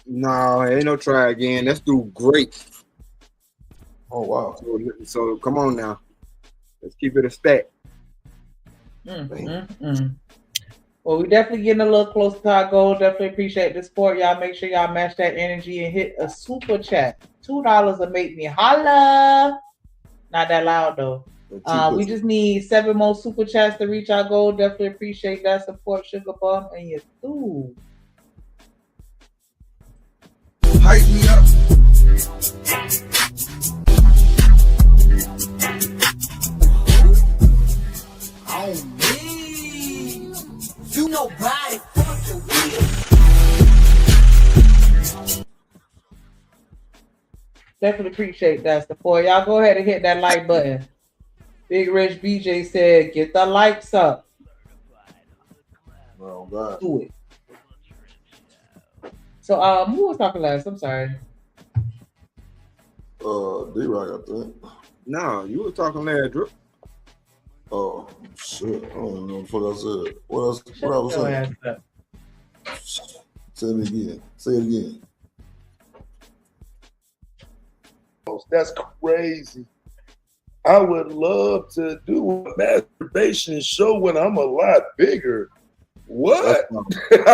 No, ain't no try again. Let's do great. Oh wow. So come on now. Let's keep it a stack. Well, we definitely getting a little close to our goal. Definitely appreciate the support. Y'all make sure y'all match that energy and hit a super chat. $2 will make me holla. Not that loud though. We just need 7 more super chats to reach our goal. Definitely appreciate that support, Sugar Bum, and you too. Hype me up. On me, you nobody fucking with. Definitely appreciate that support. Y'all go ahead and hit that like button. Big Rich BJ said, get the likes up. Oh God. Do it. So who was talking last? I'm sorry. D-Rock, I think. No, you were talking last, Drip. Oh shit. I don't even know what the fuck I said. What else? What I was saying? Say it again. Say it again. That's crazy. I would love to do a masturbation show when I'm a lot bigger. What? That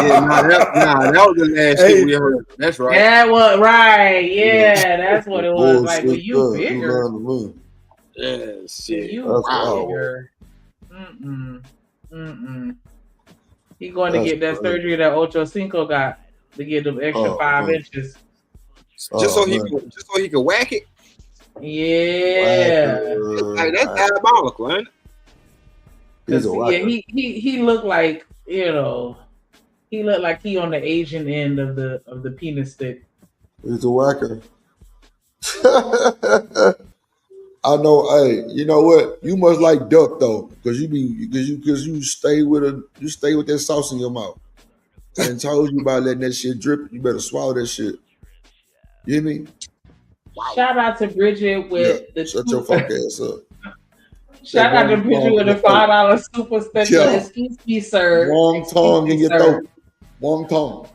was the last shit we heard. That's right. That was right. Yeah, that's what it was. Like, when you bigger. Yeah, shit. You bigger. He going to get that surgery that Ocho Cinco got to get them extra 5 inches. Just so he could whack it. Yeah. Like, that's diabolical, ain't it? He looked like, he looked like he on the Asian end of the penis stick. He's a whacker. I know. Hey, you know what? You must like duck though, because you stay with that sauce in your mouth. And told you about letting that shit drip. You better swallow that shit. You hear me? Wow. Shout out to Bridget with the shut your fuck ass up. Shout out to Bridget with the $5 super special. Excuse me, sir. Wrong tongue in your throat. Wrong tongue.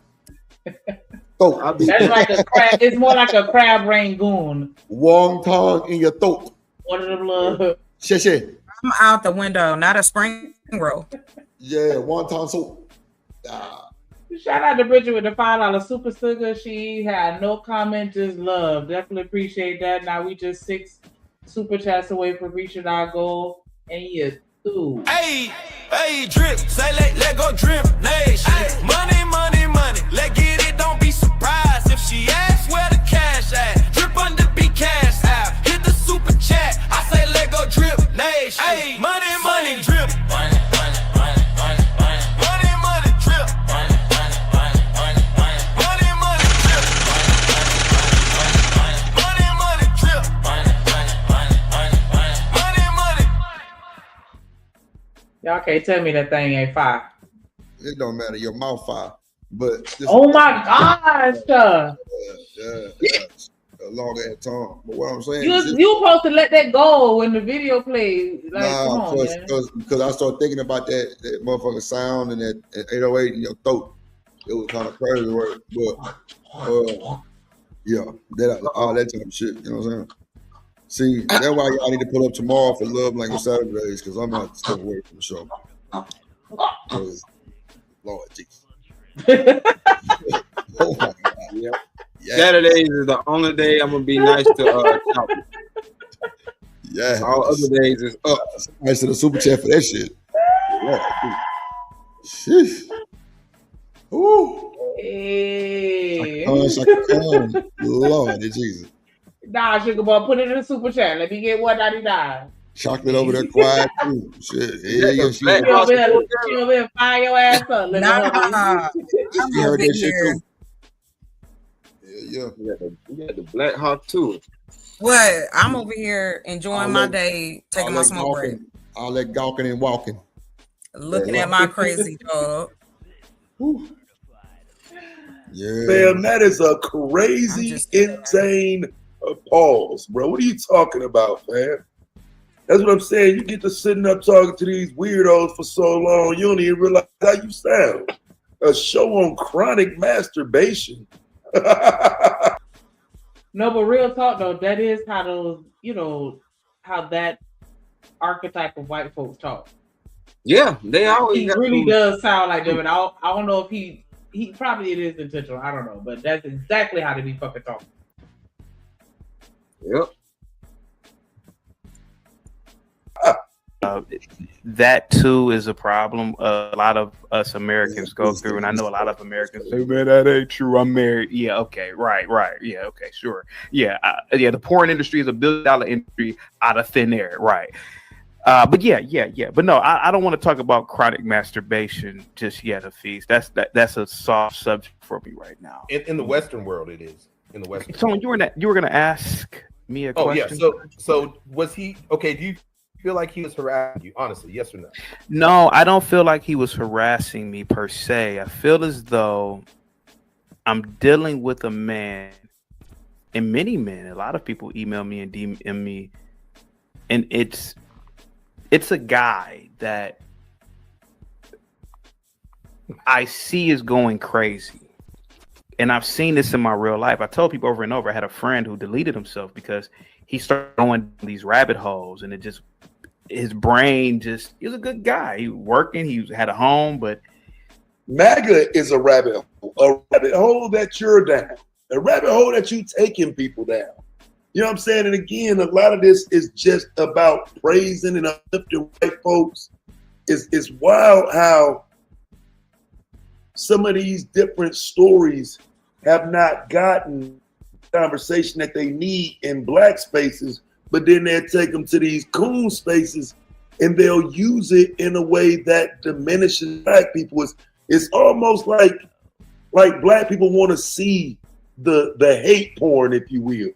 That's like a crab. It's more like a crab rangoon. Wrong tongue in your throat. One of them little. Shit. I'm out the window, not a spring roll. Yeah, wonton soup. Shout out to Bridget with the $5 super sticker. She had no comment, just love. Definitely appreciate that. Now we just 6 super chats away from reaching our goal, and you too. Hey, drip, say let go drip nation. Money, money, money. Let get it, don't be surprised if she asks where the cash at. Drip under be cash out. Hit the super chat. I say let go drip nation. Hey, money, money, drip. Money, money, money, money, money. Money, money, drip. Money, money, money, money, money. Money, money, drip. Money, money, drip. Money, money, money, money, money. Money, money. Y'all can't tell me that thing ain't fire. It don't matter. Your mouth fire. But oh my gosh. Yeah. A long ass tongue. But what I'm saying you supposed to let that go when the video plays. Like, nah, because I started thinking about that motherfucking sound and that 808 in your throat. It was kind of crazy work. But yeah, all that type of shit. You know what I'm saying? See, that's why y'all need to pull up tomorrow for Love Language Saturdays, because I'm not step away from the show. Lord Jesus. Oh my God. Yep. Yeah. Saturdays is the only day I'm gonna be nice to yeah. All other days is up. Nice to the super chat for that shit. Sheesh. Ooh. Hey. Lord Jesus. Nah, Sugar Boy, put it in the super chat. Let me get $1.99. Chocolate over there quiet too. Shit. Yeah, she over there, fire your ass up. Nah, I'm over here. Yeah. You got the Black Hawk too. What? I'm over here enjoying my day, taking my smoke break. All that gawking and walking. Looking at my crazy dog. Yeah. Man, that is a crazy, insane pause, bro. What are you talking about, man? That's what I'm saying. You get to sitting up talking to these weirdos for so long, you don't even realize how you sound. A show on chronic masturbation. No, but real talk though, that is how those, how that archetype of white folks talk. Yeah, they always. He really does sound like them, and I don't know if he probably it is intentional. I don't know, but that's exactly how they be fucking talking. Yep. That too is a problem a lot of us Americans go through, and I know a lot of Americans say, "Man, that ain't true. I'm married." Yeah, okay, right, yeah, okay, sure, yeah, the porn industry is $1 billion industry out of thin air, right? But yeah. But no, I don't want to talk about chronic masturbation just yet, Hafiz. That's a soft subject for me right now. In the Western world, it is. In the Western. So you were gonna ask me a question. Yeah. So was he okay? Do you feel like he was harassing you? Honestly, yes or no? No, I don't feel like he was harassing me per se. I feel as though I'm dealing with a man, and many men, a lot of people email me and DM me, and it's a guy that I see is going crazy. And I've seen this in my real life. I told people over and over, I had a friend who deleted himself because he started going these rabbit holes, and his brain he was a good guy. He was working, he had a home, but MAGA is a rabbit hole that you're down, a rabbit hole that you taking people down. You know what I'm saying? And again, a lot of this is just about praising and uplifting white folks. It's wild how some of these different stories have not gotten the conversation that they need in black spaces, but then they'll take them to these coon spaces and they'll use it in a way that diminishes black people. It's almost like black people want to see the hate porn, if you will.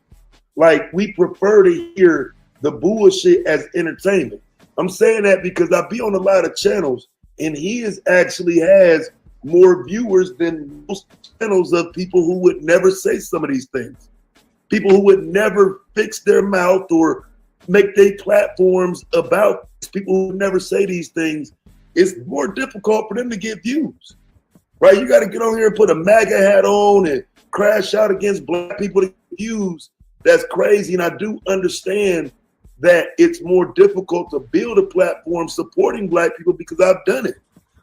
Like, we prefer to hear the bullshit as entertainment. I'm saying that because I be on a lot of channels, and he actually has more viewers than most channels of people who would never say some of these things. People who would never fix their mouth or make their platforms about this. People who would never say these things. It's more difficult for them to get views, right? You got to get on here and put a MAGA hat on and crash out against black people to get views. That's crazy. And I do understand that it's more difficult to build a platform supporting black people because I've done it.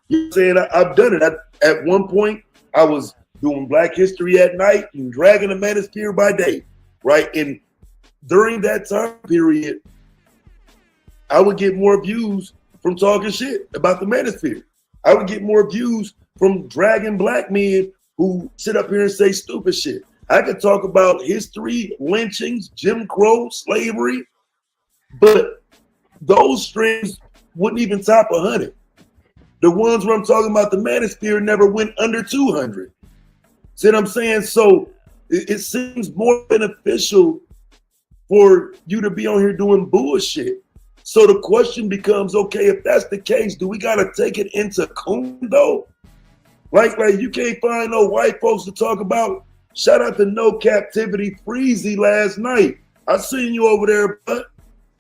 You know what I'm saying? I've done it. At one point, I was doing Black History at night and dragging the Manosphere by day, right? And during that time period, I would get more views from talking shit about the Manosphere. I would get more views from dragging black men who sit up here and say stupid shit. I could talk about history, lynchings, Jim Crow, slavery, but those streams wouldn't even top 100. The ones where I'm talking about the Manosphere never went under 200. See what I'm saying? So it seems more beneficial for you to be on here doing bullshit. So the question becomes, okay, if that's the case, do we got to take it into coon though? Like you can't find no white folks to talk about. Shout out to No Captivity Freezy last night. I seen you over there, but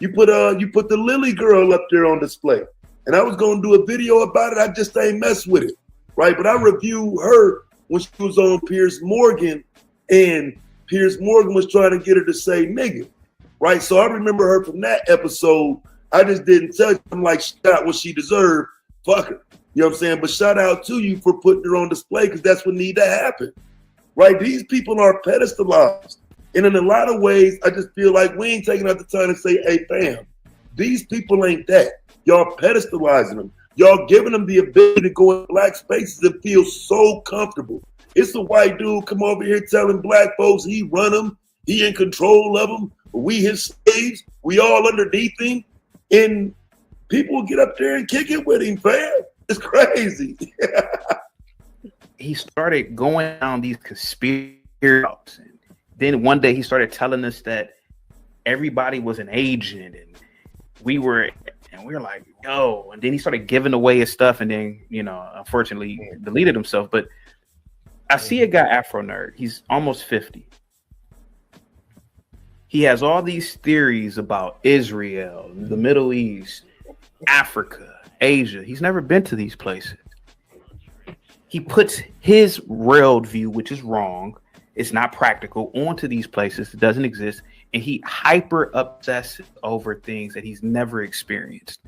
you put the Lily girl up there on display. And I was gonna do a video about it. I just ain't mess with it, right? But I reviewed her when she was on Piers Morgan, and Piers Morgan was trying to get her to say nigga, right? So I remember her from that episode. I just didn't tell you. I'm like, she got what she deserved. Fuck her. You know what I'm saying? But shout out to you for putting her on display because that's what need to happen, right? These people are pedestalized. And in a lot of ways, I just feel like we ain't taking out the time to say, hey, fam, these people ain't that. Y'all pedestalizing them. Y'all giving them the ability to go in black spaces and feel so comfortable. It's a white dude come over here telling black folks he run them, he in control of them, we his slaves, we all underneath him, and people will get up there and kick it with him, fam. It's crazy. He started going down these conspiracy routes. And then one day he started telling us that everybody was an agent, and we were like, yo. And then he started giving away his stuff, and then, you know, unfortunately deleted himself. But I see a guy, Afro Nerd. He's almost 50. He has all these theories about Israel, the Middle East, Africa, Asia. He's never been to these places. He puts his worldview, which is wrong, it's not practical, onto these places. It doesn't exist. And he hyper obsesses over things that he's never experienced.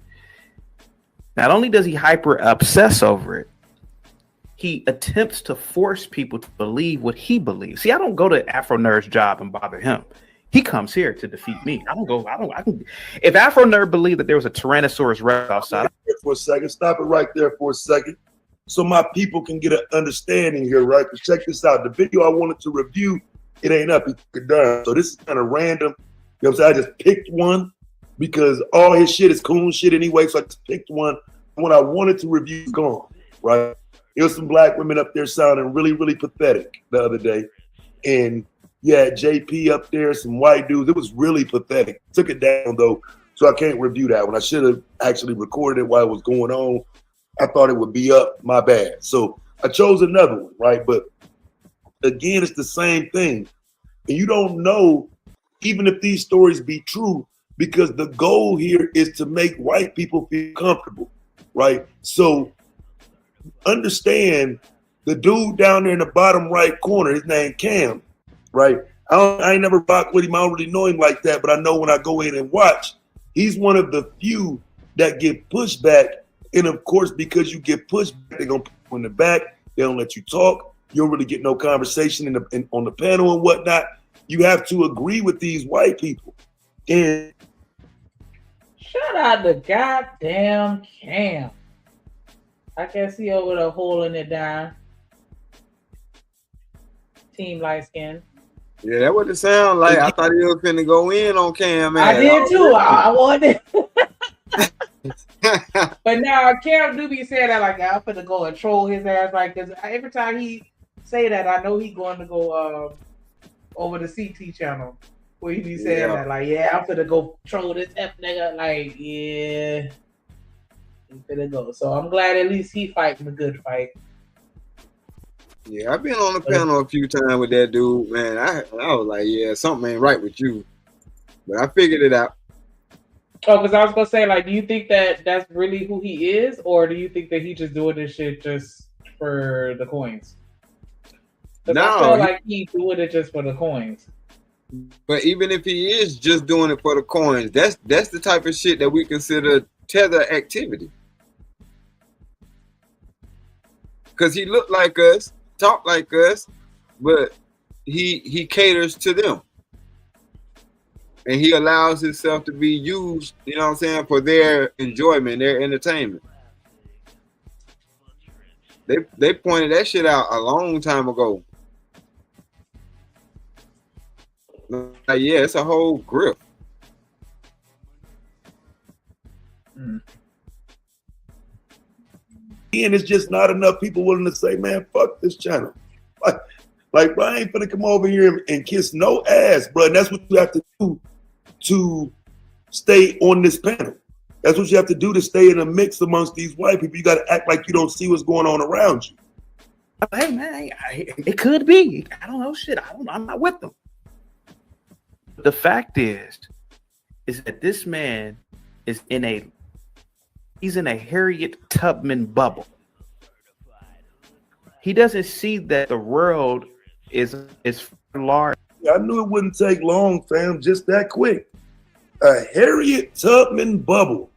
Not only does he hyper obsess over it, he attempts to force people to believe what he believes. See, I don't go to Afro Nerd's job and bother him. He comes here to defeat me. If Afro Nerd believed that there was a Tyrannosaurus Rex outside. For a second, stop it right there for a second, so my people can get an understanding here, right? Because check this out. The video I wanted to review, it ain't up. It's done. So this is kind of random. You know what I'm saying? I just picked one because all his shit is coon shit anyway. So I just picked one. What I wanted to review is gone, right? There was some black women up there sounding really, really pathetic the other day. And yeah, JP up there, some white dudes. It was really pathetic. Took it down though, so I can't review that one. I should have actually recorded it while it was going on. I thought it would be up. My bad. So I chose another one, right? But again, it's the same thing. And you don't know, even if these stories be true, because the goal here is to make white people feel comfortable, right? So understand the dude down there in the bottom right corner, his name Cam, right? I ain't never rocked with him. I don't really know him like that, but I know when I go in and watch, he's one of the few that get pushed back. And of course, because you get pushed back, they're gonna put you in the back. They don't let you talk. You don't really get no conversation on the panel and whatnot. You have to agree with these white people. And shout out to goddamn Cam. I can see over there holding it down. Team light skin. Yeah, that what it sound like. I thought he was finna go in on Cam, man. I did too. I wanted. But now Cam do be saying that like I'm finna go and troll his ass, like, because every time he say that, I know he going to go over the CT channel where he be saying that, like, yeah, I'm finna go troll this F nigga, like, yeah, he finna go. So I'm glad at least he fighting a good fight. Yeah, I've been on the panel a few times with that dude, man. I was like, yeah, something ain't right with you, but I figured it out. Oh, because I was gonna say, like, do you think that that's really who he is, or do you think that he just doing this shit just for the coins? Because I feel like he doing it just for the coins. But even if he is just doing it for the coins, that's the type of shit that we consider tether activity. Because he looked like us, talk like us, but he caters to them. And he allows himself to be used, you know what I'm saying, for their enjoyment, their entertainment. They pointed that shit out a long time ago. Like, yeah, it's a whole grip. And it's just not enough people willing to say, man, fuck this channel. Like, bro, I ain't finna come over here and kiss no ass, bro. And that's what you have to do to stay on this panel. That's what you have to do to stay in a mix amongst these white people. You got to act like you don't see what's going on around you. Hey, man, it could be. I don't know shit. I'm not with them. The fact is that this man is he's in a Harriet Tubman bubble. He doesn't see that the world is large. I knew it wouldn't take long, fam, just that quick. A Harriet Tubman bubble.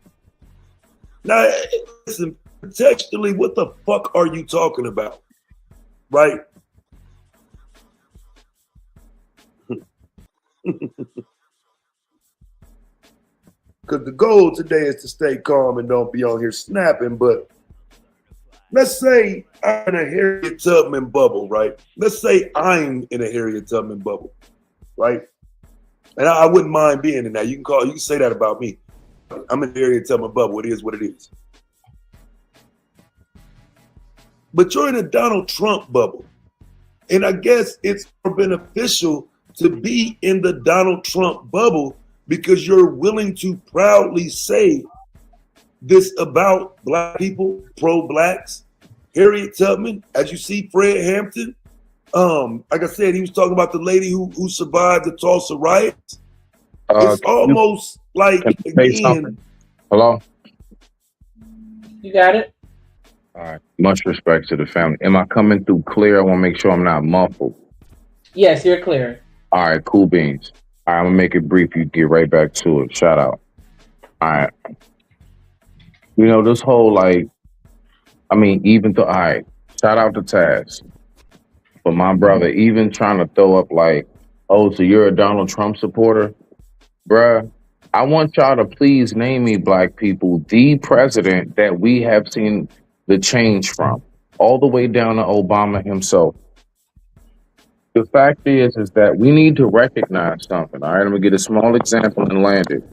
Now, listen, contextually, what the fuck are you talking about? Right? because the goal today is to stay calm and don't be on here snapping. But let's say I'm in a Harriet Tubman bubble, right? Let's say I'm in a Harriet Tubman bubble, right? And I wouldn't mind being in that. You can say that about me. I'm in a Harriet Tubman bubble. It is what it is. But you're in a Donald Trump bubble. And I guess it's more beneficial to be in the Donald Trump bubble because you're willing to proudly say this about Black people, pro-Blacks. Harriet Tubman, as you see, Fred Hampton. Like I said, he was talking about the lady who survived the Tulsa riots. It's almost like, again. Hello? You got it? All right. Much respect to the family. Am I coming through clear? I want to make sure I'm not muffled. Yes, you're clear. All right, cool beans. All right, I'm going to make it brief. You get right back to it. Shout out. All right. You know, this whole, even though, all right, shout out to Taz. But my brother, even trying to throw up oh, so you're a Donald Trump supporter? Bruh, I want y'all to please name me, Black people, the president that we have seen the change from, all the way down to Obama himself. The fact is that we need to recognize something. All right, I'm gonna get a small example and land it.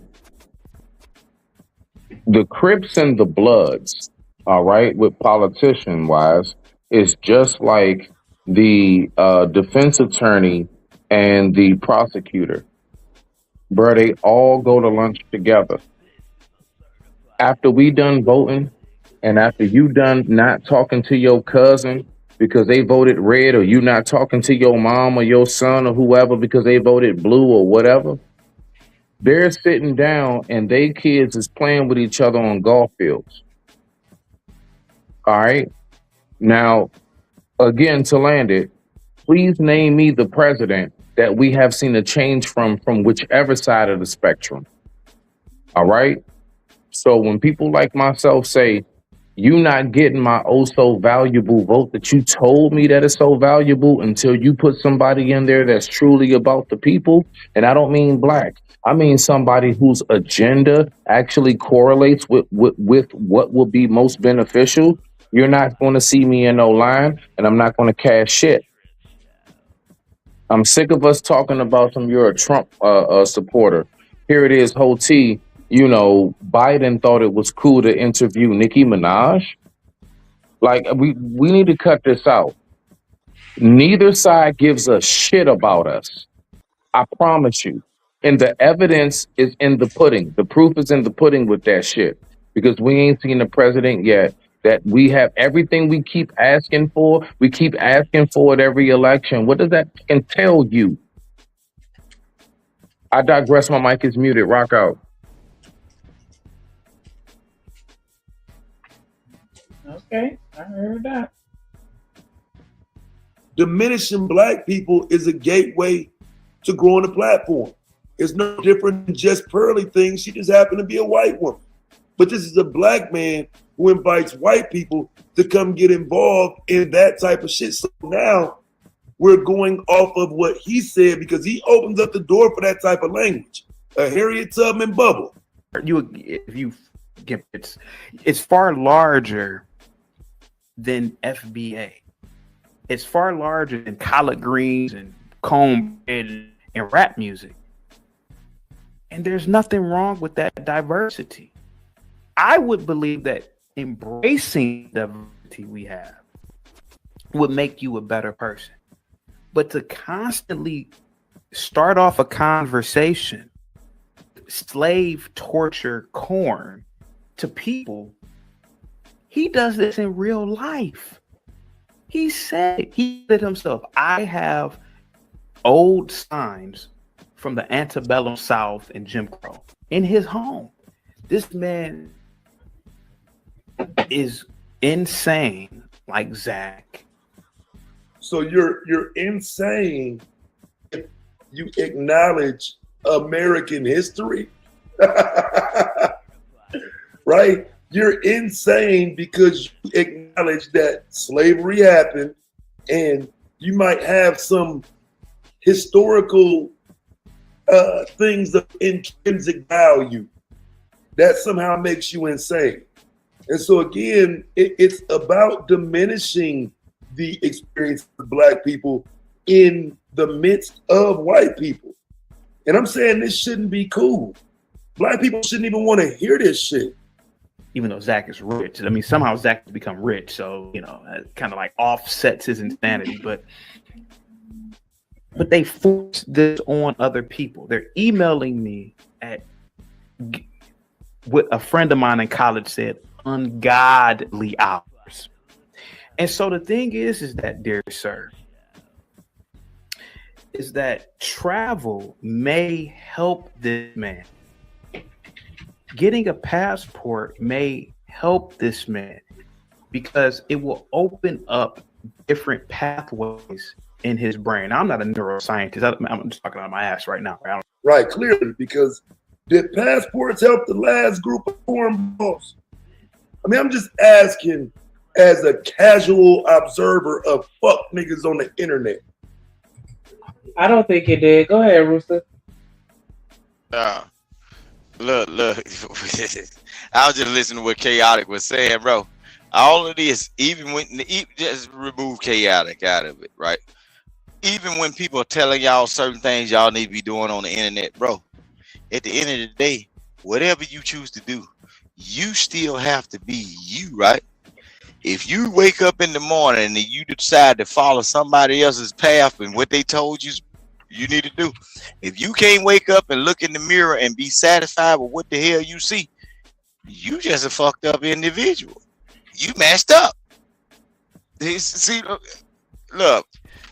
The Crips and the Bloods, all right, with politician-wise, is just like the defense attorney and the prosecutor. Bruh, they all go to lunch together. After we done voting, and after you done not talking to your cousin because they voted red, or you not talking to your mom or your son or whoever because they voted blue or whatever, they're sitting down and they kids is playing with each other on golf fields. All right. Now, again, to land it, please name me the president that we have seen a change from whichever side of the spectrum. All right. So when people like myself say, you not getting my oh so valuable vote that you told me that is so valuable until you put somebody in there that's truly about the people. And I don't mean Black. I mean somebody whose agenda actually correlates with what will be most beneficial. You're not going to see me in no line, and I'm not going to cash shit. I'm sick of us talking about you're a Trump supporter. Here it is, whole T. You know, Biden thought it was cool to interview Nicki Minaj. We need to cut this out. Neither side gives a shit about us. I promise you. And the evidence is in the pudding. The proof is in the pudding with that shit. Because we ain't seen the president yet that we have everything we keep asking for. We keep asking for at every election. What does that can tell you? I digress. My mic is muted. Rock out. Okay, I heard that. Diminishing Black people is a gateway to growing the platform. It's no different than just Pearly thing. She just happened to be a white woman. But this is a Black man who invites white people to come get involved in that type of shit. So now we're going off of what he said because he opens up the door for that type of language. A Harriet Tubman bubble. It's far larger than FBA. It's far larger than collard greens and cornbread and rap music. And there's nothing wrong with that diversity. I would believe that embracing the diversity we have would make you a better person. But to constantly start off a conversation, slave torture corn to people, he does this in real life. He said himself, I have old signs from the antebellum South and Jim Crow in his home. This man is insane, like Zach. So you're insane if you acknowledge American history, right? You're insane because you acknowledge that slavery happened and you might have some historical things of intrinsic value that somehow makes you insane. And so again, it's about diminishing the experience of Black people in the midst of white people. And I'm saying this shouldn't be cool. Black people shouldn't even want to hear this shit. Even though Zach is rich. I mean, somehow Zach has become rich. So, you know, it kind of like offsets his insanity. But they force this on other people. They're emailing me at what a friend of mine in college said, ungodly hours. And so the thing is that, dear sir, is that travel may help this man. Getting a passport may help this man because it will open up different pathways in his brain. I'm not a neuroscientist. I'm just talking out of my ass right now. Right, clearly, because did passports help the last group of foreign balls? I mean, I'm just asking as a casual observer of fuck niggas on the internet. I don't think it did. Go ahead, Rooster. Look. I was just listening to what Chaotic was saying, bro. All of this, even when just remove Chaotic out of it, right? Even when people are telling y'all certain things y'all need to be doing on the internet, bro. At the end of the day, whatever you choose to do, you still have to be you, right? If you wake up in the morning and you decide to follow somebody else's path and what they told you need to do, if you can't wake up and look in the mirror and be satisfied with what the hell you see, you just a fucked up individual. You messed up. See, look,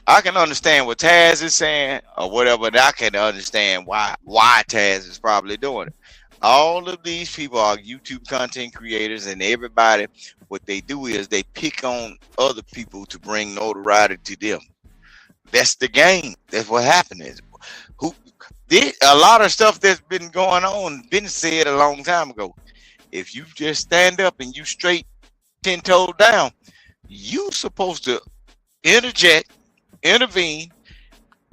I can understand what Taz is saying or whatever, but I can understand why Taz is probably doing it. All of these people are YouTube content creators, and everybody, what they do is they pick on other people to bring notoriety to them. That's the game. That's what happened. A lot of stuff that's been going on been said a long time ago. If you just stand up and you straight 10 toes down, you supposed to interject, intervene,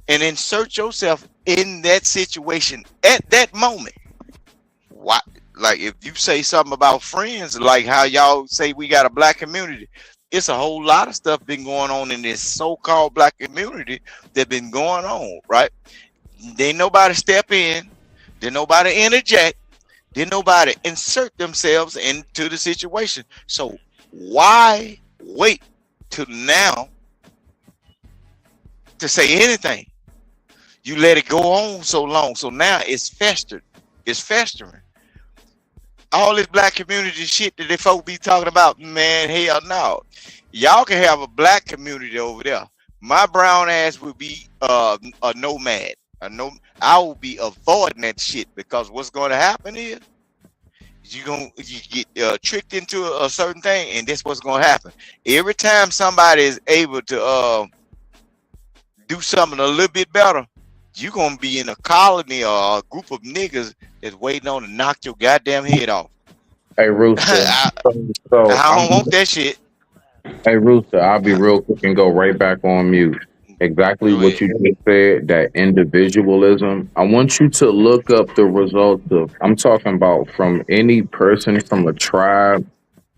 and insert yourself in that situation at that moment. Why? Like if you say something about friends, like how y'all say we got a Black community, it's a whole lot of stuff been going on in this so-called Black community that been going on, right? Didn't nobody step in, didn't nobody interject, didn't nobody insert themselves into the situation. So why wait till now to say anything? You let it go on so long, so now it's festered. It's festering. All this Black community shit that they folk be talking about, man, hell no. Y'all can have a Black community over there. My brown ass would be a nomad. I will be avoiding that shit because what's going to happen is you get tricked into a certain thing, and that's what's going to happen. Every time somebody is able to do something a little bit better, you're going to be in a colony or a group of niggas that's waiting on to knock your goddamn head off. Hey, Rooster. I don't want that shit. Hey, Rooster, I'll be real quick and go right back on mute. Exactly what you just said, that individualism. I want you to look up the results of, I'm talking about from any person from a tribe,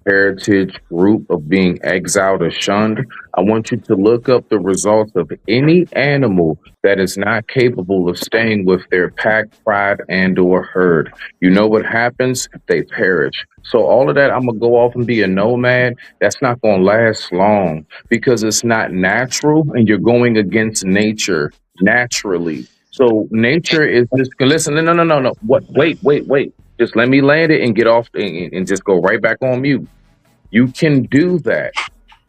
heritage, group of being exiled or shunned. I want you to look up the results of any animal that is not capable of staying with their pack, pride, and or herd. You know what happens? They perish. So all of that, I'm gonna go off and be a nomad. That's not gonna last long because it's not natural, and you're going against nature naturally. So nature is just listen. No. What? Wait. Just let me land it and get off and just go right back on mute. You can do that.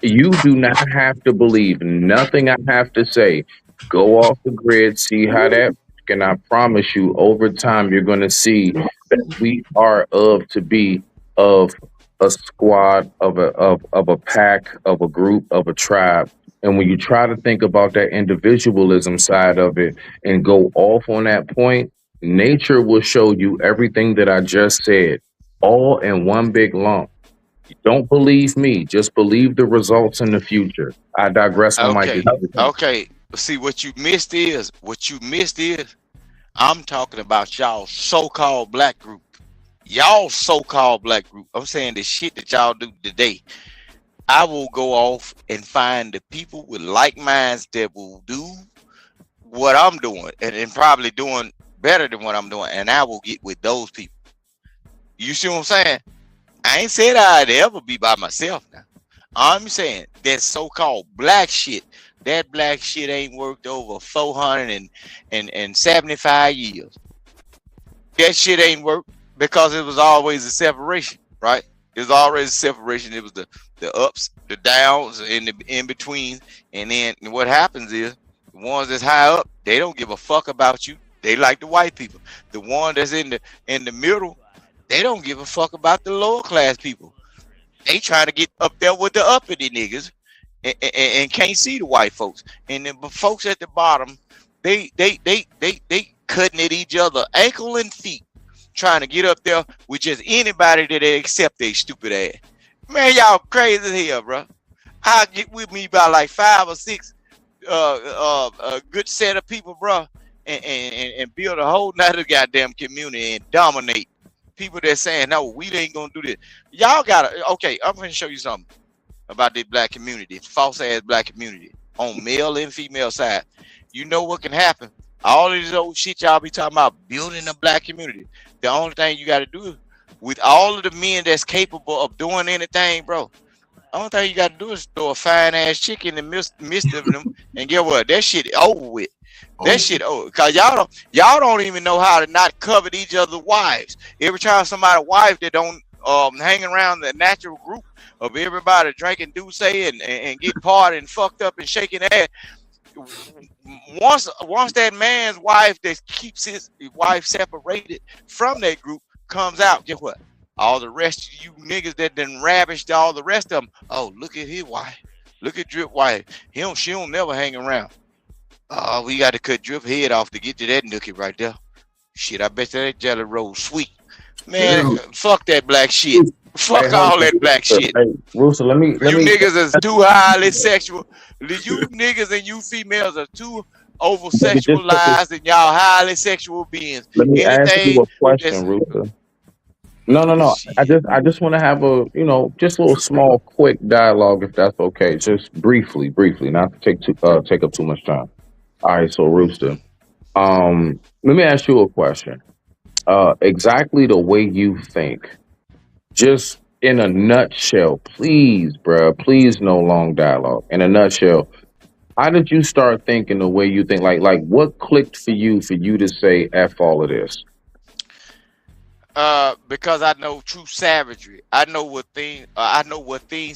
You do not have to believe nothing I have to say. Go off the grid, see how that, and I promise you, over time, you're going to see that we are to be of a squad, of a pack, of a group, of a tribe. And when you try to think about that individualism side of it and go off on that point, nature will show you everything that I just said, all in one big lump. Don't believe me. Just believe the results in the future. I digress on my Okay. See, what you missed is I'm talking about y'all so-called Black group. y'all so-called black group, I'm saying the shit that y'all do today, I will go off and find the people with like minds that will do what I'm doing and probably doing better than what I'm doing, and I will get with those people. You see what I'm saying? I ain't said I'd ever be by myself now. I'm saying that so-called black shit, that black shit ain't worked over 475 years. That shit ain't worked because it was always a separation, right? It was always a separation. It was the ups, the downs, and the in between. And then what happens is the ones that's high up, they don't give a fuck about you. They like the white people. The one that's in the middle, they don't give a fuck about the lower class people. They trying to get up there with the uppity niggas and can't see the white folks. And then the folks at the bottom, they cutting at each other ankle and feet, trying to get up there with just anybody that they accept their stupid ass. Man, y'all crazy as hell, bro. I'll get with me by like 5 or 6 a good set of people, bro, and build a whole nother goddamn community and dominate people that saying, no, we ain't gonna do this. Y'all gotta, okay, I'm gonna show you something about this black community, false ass black community on male and female side. You know what can happen? All of this old shit y'all be talking about building a black community. The only thing you got to do with all of the men that's capable of doing anything, bro. The only thing you got to do is throw a fine ass chick in the midst of them, and get what? That shit over with. That shit over. Cause y'all don't even know how to not covet each other's wives. Every time somebody's wife that don't hang around the natural group of everybody drinking Douce and get partying and fucked up and shaking ass. Once that man's wife that keeps his wife separated from that group comes out, guess what? All the rest of you niggas that done ravished all the rest of them. Oh, look at his wife. Look at Drip wife. She don't never hang around. Oh, we got to cut Drip head off to get to that nookie right there. Shit, I bet that jelly roll sweet. Man, fuck that black shit. Fuck all that black shit. Hey, Rooster, let me. You niggas is too highly sexual. You niggas and you females are too over sexualized and y'all highly sexual beings. Let me ask you a question, Rooster. No. I just want to have a, just a little small, quick dialogue, if that's okay. Just briefly, not to take up too much time. All right, so Rooster, let me ask you a question. Exactly the way you think, just in a nutshell, please, bro, please, no long dialogue. In a nutshell, how did you start thinking the way you think? Like what clicked for you to say F all of this? Because I know true savagery. I know what things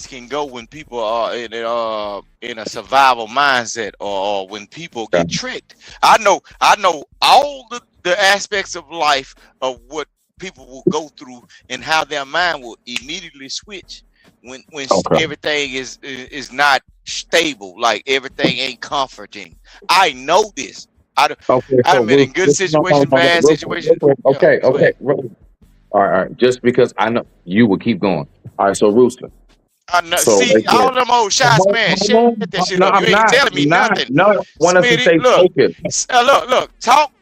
can go when people are in a survival mindset, or when people get tricked. I know all the aspects of life of what people will go through and how their mind will immediately switch when everything is not stable, like everything ain't comforting. I know this. I've been in good situations, bad situations. Okay. All right. Just because I know you will keep going. All right. So Rooster. I know. See, all them old shots, man. Shut that shit up. You ain't telling me nothing. No, want us to stay focused. Look. Talk.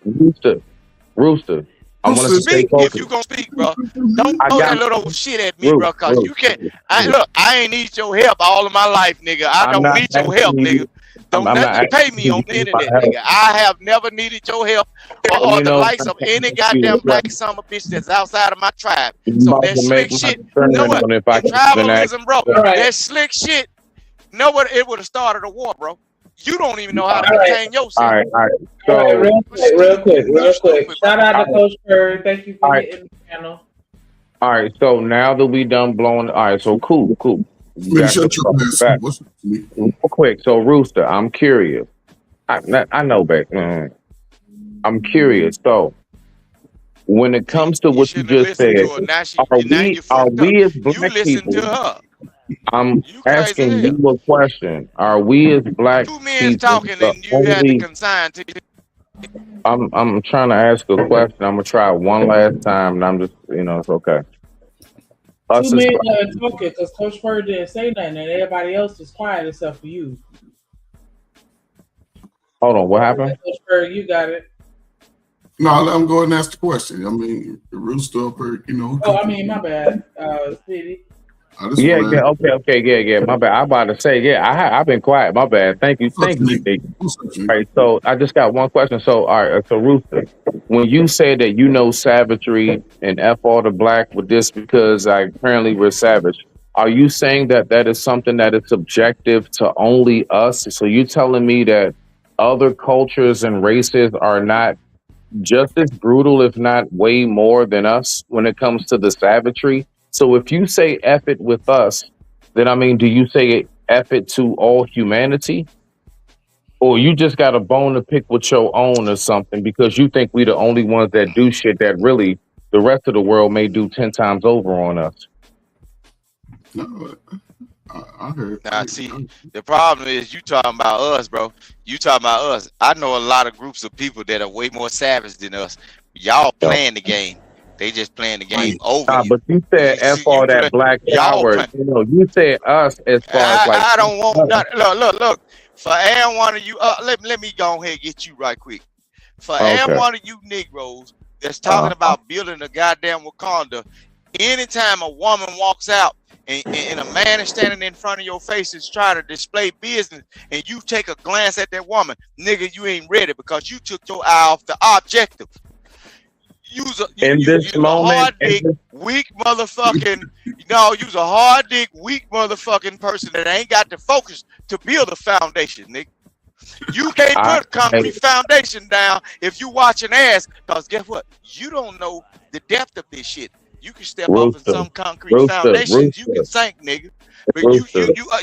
Rooster. I want us to stay focused. If you gonna speak, bro, don't throw that little shit at me, bro. Cause you can't. I ain't need your help all of my life, nigga. I don't need your help, nigga. Don't nothing pay me on the internet, nigga. I have never needed your help or the likes of any goddamn black summer bitch that's outside of my tribe. So that slick shit, you know what? Tribalism, bro. That slick shit, you know what? It would have started a war, bro. You don't even know how to contain yourself. All right. So, real quick. Shout out to Coach Curry. Thank you for hitting the panel. All right. So now that we done blowing, all right. So cool. Shut your ass. Real quick. So Rooster, I'm curious. I know, babe. I'm curious. So when it comes to what you just said, are we as black people? I'm asking you a question. Are we as black people? 2 men talking and you had to consign to. I'm trying to ask a question. I'm gonna try one last time, and I'm just, it's okay. 2 men talking because Coach Bird didn't say nothing, and everybody else was quiet except for you. Hold on, what happened? Coach Bird, you got it. No, let him go and ask the question. I mean, the Rooster, you know. Oh, I mean, my bad, Speedy. Yeah, my bad. I'm about to say, I've been quiet. My bad. Thank you, Nick. Right, so I just got one question. So, all right, so Rooster, when you say that you know savagery and F all the black with this because apparently we're savage, are you saying that that is something that is subjective to only us? So you telling me that other cultures and races are not just as brutal, if not way more than us when it comes to the savagery? So if you say F it with us, then I mean, do you say F it to all humanity? Or you just got a bone to pick with your own or something because you think we the only ones that do shit that really the rest of the world may do 10 times over on us? No, I heard. Now, see, the problem is you talking about us, bro. You talking about us. I know a lot of groups of people that are way more savage than us. Y'all playing the game. They just playing the game over you. But you said F all that black power. You know, you said us as far as like. I don't want nothing. Look. For every one of you, let me go ahead and get you right quick. For every one of you Negroes that's talking about building a goddamn Wakanda, anytime a woman walks out and a man is standing in front of your face is trying to display business and you take a glance at that woman, nigga, you ain't ready because you took your eye off the objective. Use a hard dick, weak motherfucking, use a hard dick, weak motherfucking person that ain't got the focus to build a foundation, nigga. You can't put a concrete foundation down if you watching ass, because guess what? You don't know the depth of this shit. You can step off in some concrete foundations, you can sink, nigga. But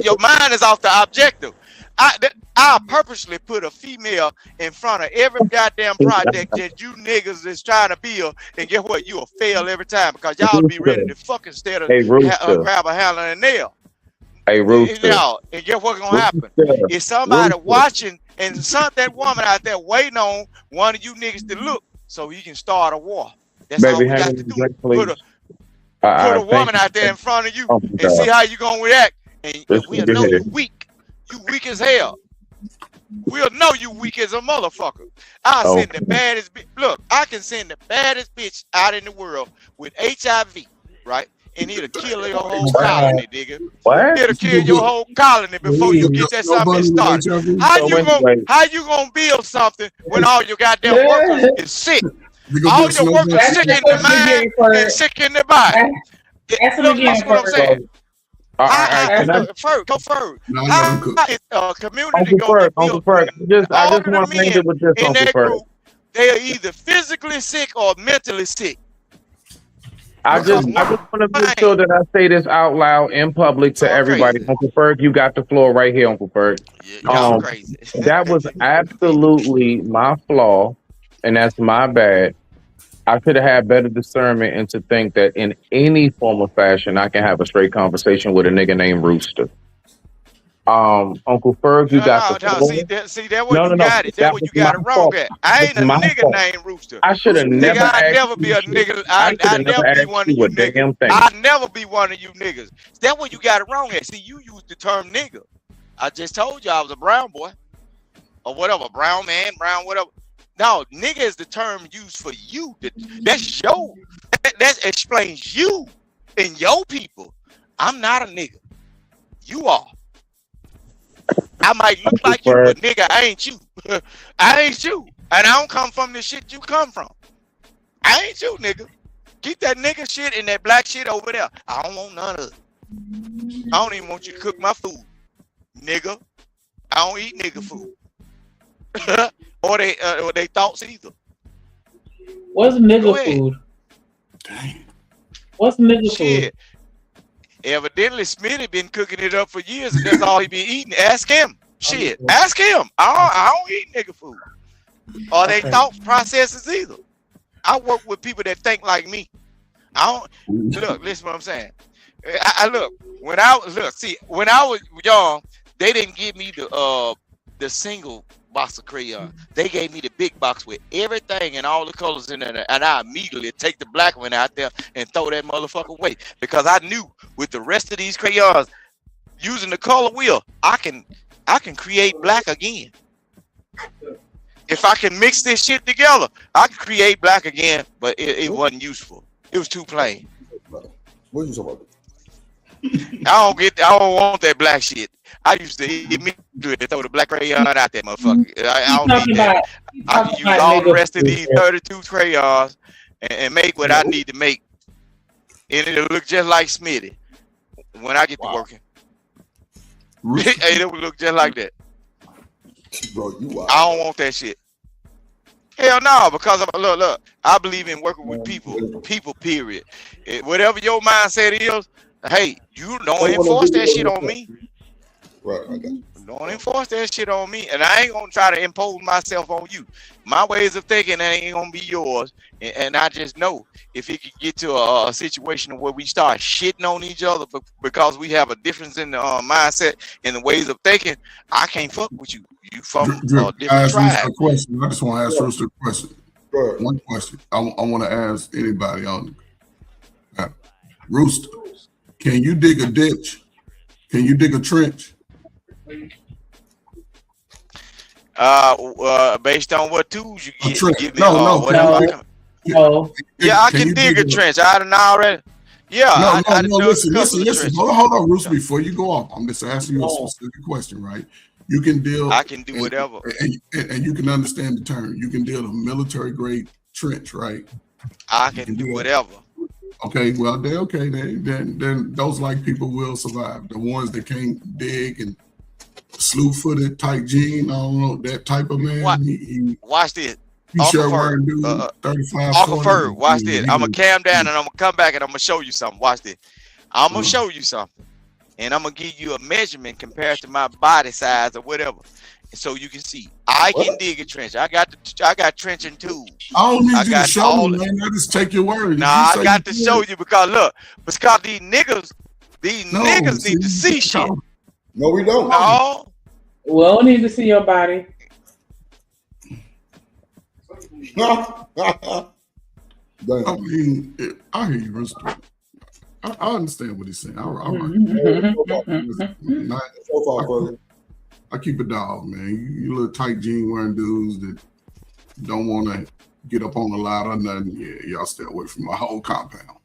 your mind is off the objective. I purposely put a female in front of every goddamn project that you niggas is trying to build, and guess what? You'll fail every time because y'all be ready to fuck instead of grab a handle and a nail. Hey, Rooster. And guess what's gonna happen? If somebody watching and that woman out there waiting on one of you niggas to look so you can start a war. That's all we got to do. Put a woman out there in front of you and see how you gonna react. And we'll know you weak. You weak as hell. We'll know you weak as a motherfucker. I'll send the baddest bitch. Look, I can send the baddest bitch out in the world with HIV, right? And it'll kill your whole colony, nigga. What? It'll kill your whole colony before you get that something started. How you gonna build something when all your goddamn workers is sick? All your workers sick in the mind and sick in the body. That's what I'm saying. Go first. Community gonna Uncle Ferg, I just want to end it with this, Uncle Ferg. They are either physically sick or mentally sick. I just want to make sure that I say this out loud in public to everybody. Crazy. Uncle Ferg, you got the floor right here, Uncle Ferg. Yeah, crazy. That was absolutely my flaw, and that's my bad. I could have had better discernment and to think that in any form of fashion, I can have a straight conversation with a nigga named Rooster. Uncle Ferg, you got the floor. See, that what you got it. That's what you got it wrong at. I ain't a nigga named Rooster. I should have never. I'd never be a nigga. I'd never be one of you niggas. I'd never be one of you niggas. That's what you got it wrong at. See, you used the term nigga. I just told you I was a brown boy or whatever, brown man, brown whatever. No, nigga is the term used for you. That's your. That explains you and your people. I'm not a nigga. You are. I might look like you, but nigga, I ain't you. I ain't you. And I don't come from the shit you come from. I ain't you, nigga. Keep that nigga shit and that black shit over there. I don't want none of it. I don't even want you to cook my food, nigga. I don't eat nigga food. or they thoughts either. What's nigga food? Dang. What's nigga food? Evidently, Smitty been cooking it up for years, and that's all he been eating. Ask him. Shit, ask him. I don't eat nigga food. Or they thought processes either. I work with people that think like me. I don't look. Listen, what I'm saying. I look when I was young, they didn't give me the single box of crayon. They gave me the big box with everything and all the colors in there, and I immediately take the black one out there and throw that motherfucker away because I knew with the rest of these crayons, using the color wheel, I can create black again. if I can mix this shit together, I could create black again, but it wasn't useful. It was too plain. What are you talking about? I don't want that black shit. I used to immediately throw the black crayon out that motherfucker. I don't need that. I can use all the rest of these 32 crayons and make what I need to make. And it'll look just like Smitty when I get to working. Hey, it will look just like that. Bro, you wild. I don't want that shit. Hell no, because look, I believe in working with people, period. Whatever your mindset is, hey, you don't enforce that shit on me. Right, I got you. Don't enforce that shit on me, and I ain't gonna try to impose myself on you. My ways of thinking ain't gonna be yours, and I just know if it could get to a situation where we start shitting on each other because we have a difference in the mindset and the ways of thinking, I can't fuck with you. You from a different tribe. Question. I just want to ask Rooster a question. One question. I want to ask anybody on Rooster. Can you dig a ditch? Can you dig a trench? Based on what tools you get. Give me, No. Yeah, I can dig a trench. I done already. Yeah, no. Listen. Hold on, Rooster. Before you go off, I'm just asking you a specific question, right? You can deal. I can do whatever. And you can understand the term. You can deal a military grade trench, right? I can do whatever. Okay, well, then those like people will survive. The ones that can't dig and slew-footed tight jean, I don't know, that type of man. Watch this. He sure wearing 35, Uncle Ferg, watch this. I'm going to calm down and I'm going to come back and I'm going to show you something. Watch this. I'm going to show you something. And I'm going to give you a measurement compared to my body size or whatever. And so you can see. I can dig a trench. I got trenching tools. I don't need you to show me, man. I just take your word. Nah, I got to show you because look, because these niggas need to see shit. No, we don't. No. We don't need to see your body. I mean, I hear you, Rooster. I understand what he's saying. I keep it dog, man. You little tight jean wearing dudes that don't want to get up on the ladder or nothing. Yeah, y'all stay away from my whole compound.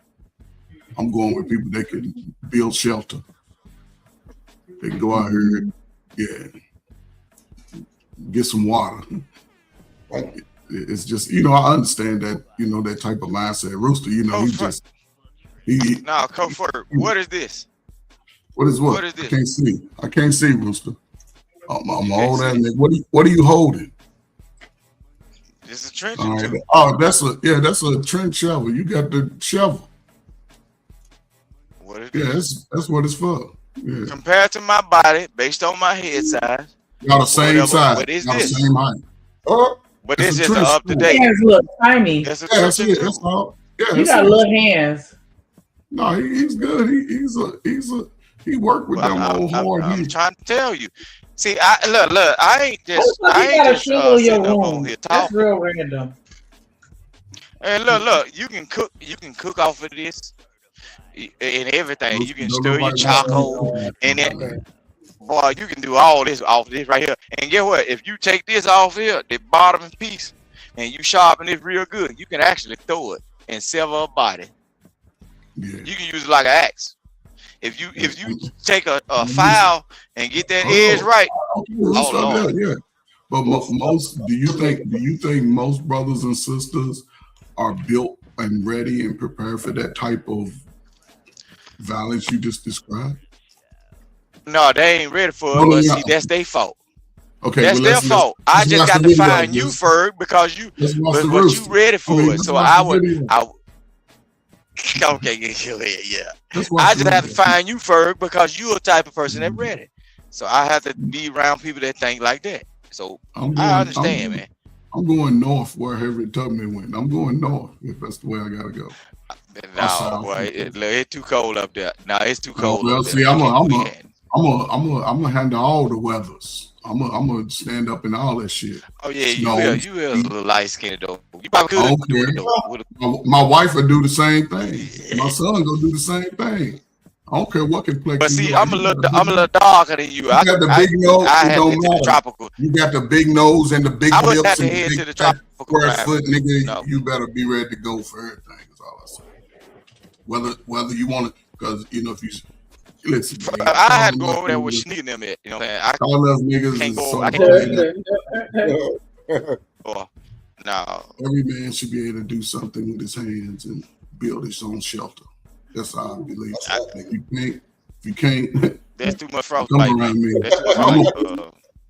I'm going with people that can build shelter. They can go out here, get some water. It's just, I understand that, that type of mindset. Rooster, Comfort. What is this? What is what? What is this? I can't see, Rooster. I'm all that. What are you holding? This is a trench. Right. Oh, that's a trench shovel. You got the shovel. What is this? That's what it's for. Yeah. Compared to my body, based on my head size. Y'all the same size. What is y'all this? The same height. But it's just up to date. Hands look tiny. That's it. That's all. Yeah, you got little hands. No, he's good. He worked with them old hard. I'm trying to tell you. See, I ain't just sitting up on here talking. That's real random. And look, you can cook off of this and everything. You can stir your charcoal and then, boy, you can do all this off this right here. And guess what? If you take this off here, the bottom piece, and you sharpen it real good, you can actually throw it and sever a body. Yeah. You can use it like an axe. If you take a file and get that edge right, Lord. Yeah. But do you think most brothers and sisters are built and ready and prepared for that type of violence you just described? No, they ain't ready for it. But see, that's their fault. Okay, that's their fault. I just got to find you, Ferg, because you ready for it. So I would. Okay, yeah. I just have to find you, Ferg, because you're a type of person that's ready. So I have to be around people that think like that. So I understand, man. I'm going north where Harriet Tubman went. I'm going north if that's the way I gotta go. No, boy, it's too cold up there. No, it's too cold. Well, see, I'm gonna handle all the weathers. I'm gonna stand up in all that shit. Oh yeah, you will a little light skinned though. You probably could do it though. My wife would do the same thing. My son gonna do the same thing. I don't care what complexion. But see, you I'm a little darker than you. You got the big nose. I It had don't to the matter. tropical. You got the big nose and the big I would lips have to and head the to big the fat tropical square climate. foot, nigga. No. You better be ready to go for everything. Is all I say. Whether you want to, because you know if you listen, man, I had to go over there with Sneak and them at. You know what I'm saying? all us niggas Can't is go. so I can't. No. Every man should be able to do something with his hands and build his own shelter. That's how I believe. If you can't, There's too much frost. come around me.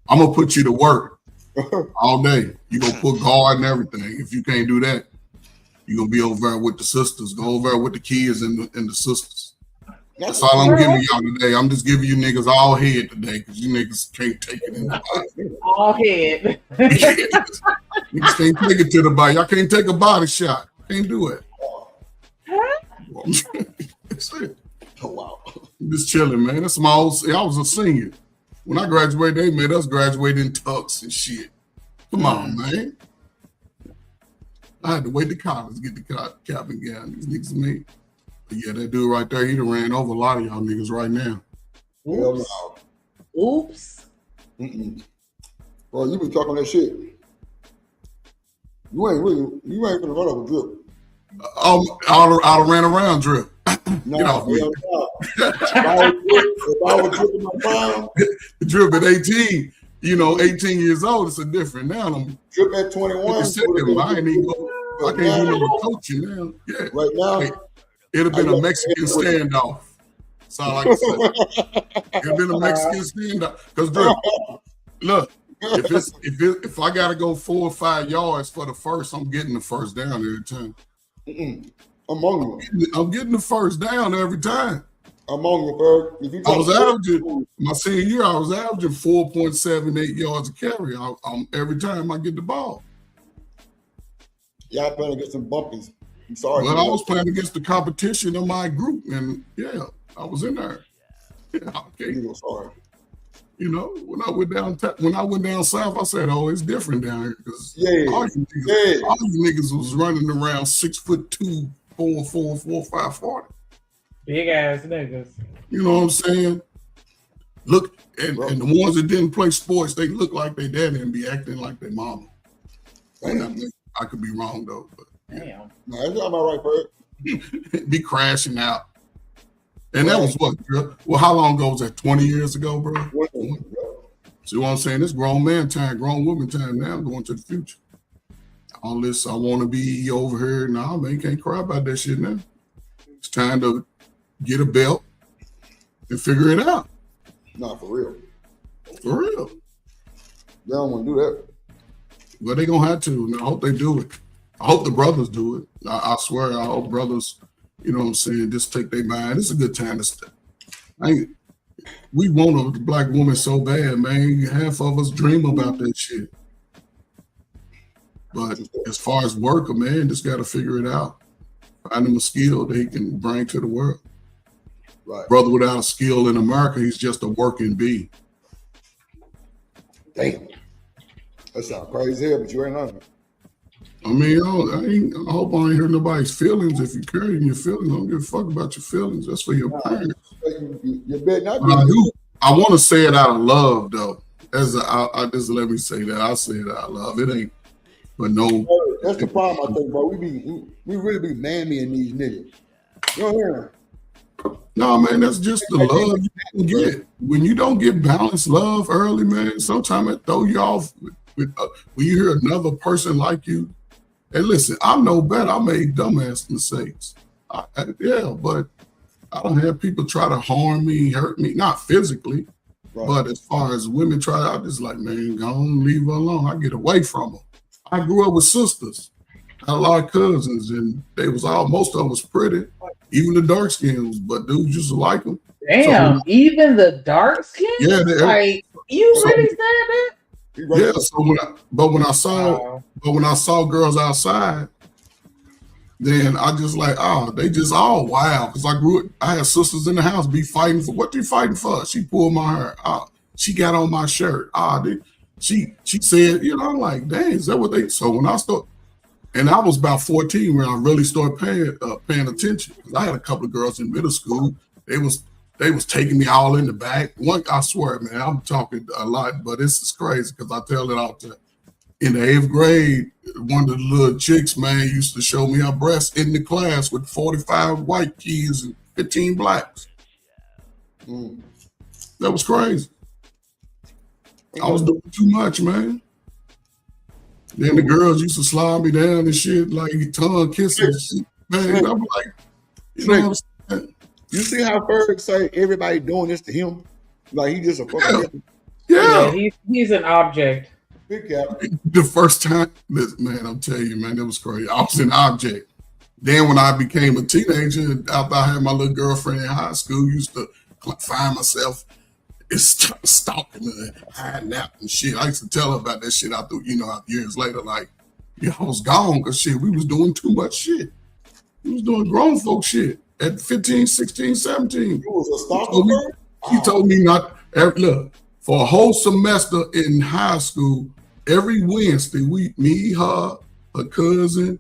I'm gonna put you to work all day. You gonna put guard and everything. If you can't do that, you gonna be over there with the sisters. Go over there with the kids and the sisters. That's all I'm giving y'all today. I'm just giving you niggas all head today because you niggas can't take it in the body. All head. Niggas can't take it to the body. Y'all can't take a body shot. Can't do it. That's it. Oh wow. I'm just chilling, man. That's my old. I was a senior. When I graduated, they made us graduate in tux and shit. Come on, man. I had to wait to college to get the cap and gown. These niggas made. But yeah, that dude right there, he done ran over a lot of y'all niggas right now. Oops. Oops. Bro, you been talking that shit. You ain't gonna run over Drip. I'd ran around Drip. No, Get off me. If I was dripping my phone. Drip at 18, 18 years old, it's a different now. I'm Drip at 21. I ain't even I can't do no coaching now. Yeah. Right now. Hey, it'd have been a Mexican standoff. That's all I can say. It'd have been a Mexican standoff. Because Drip, look, if I gotta go 4 or 5 yards for the first, I'm getting the first down every time. I'm getting the first down every time. I'm on you, bro. I was averaging my senior year. I was averaging 4.78 yards a carry. Every time I get the ball. Yeah, I playing against some bumpies. I'm sorry. But I was playing against the competition of my group, and yeah, I was in there. Yeah, okay. Sorry. When I went down south, I said, "Oh, it's different down here because all you niggas was running around 6'2", 4'4", 5', 40." Big ass niggas. You know what I'm saying? Look, and the ones that didn't play sports, they look like they daddy and be acting like their mama. I could be wrong though, but damn. No, that's not my right, bro. Be crashing out. And that was what? Well, how long ago was that? 20 years ago, bro? See what I'm saying? It's grown man time, grown woman time now, going to the future. All this, I want to be over here. Nah, man, can't cry about that shit now. It's time to get a belt and figure it out. Nah, for real. For real. They don't want to do that. Well, they going to have to, and I hope they do it. I hope the brothers do it. I swear, I hope brothers, you know what I'm saying, just take their mind. It's a good time to stay. We want a black woman so bad, man. Half of us dream about that shit. But as far as worker, man, just got to figure it out. Find him a skill that he can bring to the world. Right. Brother without a skill in America, he's just a working bee. Damn. That sounds crazy here, but you ain't lying. I mean, I hope I ain't hurt nobody's feelings. If you're carrying your feelings, I don't give a fuck about your feelings. That's for your parents. You better not I want to say it out of love, though. I just let me say that. I say it out of love. It ain't, but no. That's the problem, I think, bro. We really be mammy-ing these niggas. You don't hear them? No, man, that's just the love you can get. When you don't get balanced love early, man, sometimes it throw you off. When you hear another person like you, and listen, I know better. I made dumbass mistakes. But I don't have people try to harm me, hurt me, not physically, but as far as women try, I just like, man, go on, leave her alone. I get away from her. I grew up with sisters. I had a lot of cousins, and most of them was pretty, even the dark skins, but dudes used to like them. Damn, so, even the dark skins? Yeah, like you really said that? Yeah, so when I saw girls outside, then I just like, they just all wild. Because I had sisters in the house be fighting for, what you fighting for? She pulled my hair. She got on my shirt. She said, I'm like, dang, is that what they? So when I started, and I was about 14 when I really started paying attention. Because I had a couple of girls in middle school. They was They was taking me all in the back. One, I swear, man, I'm talking a lot, but this is crazy because I tell it all the time. In the 8th grade, one of the little chicks, man, used to show me her breasts in the class with 45 white kids and 15 blacks. That was crazy. I was doing too much, man. Then the girls used to slide me down and shit, like tongue kissing and shit. Man, I'm like, you know what I'm saying? You see how Ferg say everybody doing this to him? Like he just a fucking Yeah, he's an object. Big cap. The first time, man, I'm telling you, man, that was crazy. I was an object. Then when I became a teenager, after I had my little girlfriend in high school, used to find myself stalking her and hiding out and shit. I used to tell her about that shit out there, years later, like, I was gone because shit, we was doing too much shit. We was doing grown folk shit at 15, 16, 17. You was a stalker? She told me not, look, for a whole semester in high school, every Wednesday, me, her cousin,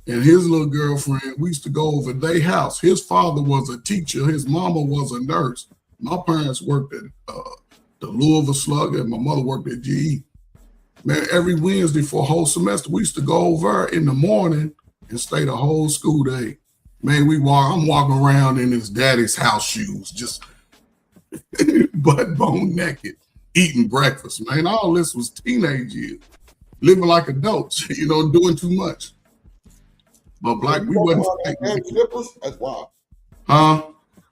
and his little girlfriend, we used to go over their house. His father was a teacher. His mama was a nurse. My parents worked at the Louisville Slugger, and my mother worked at GE. Man, every Wednesday for a whole semester, we used to go over in the morning and stay the whole school day. Man, I'm walking around in his daddy's house shoes, just butt bone naked, eating breakfast, man. All this was teenage years, living like adults, doing too much. But black, we wasn't. Slippers? That's wild.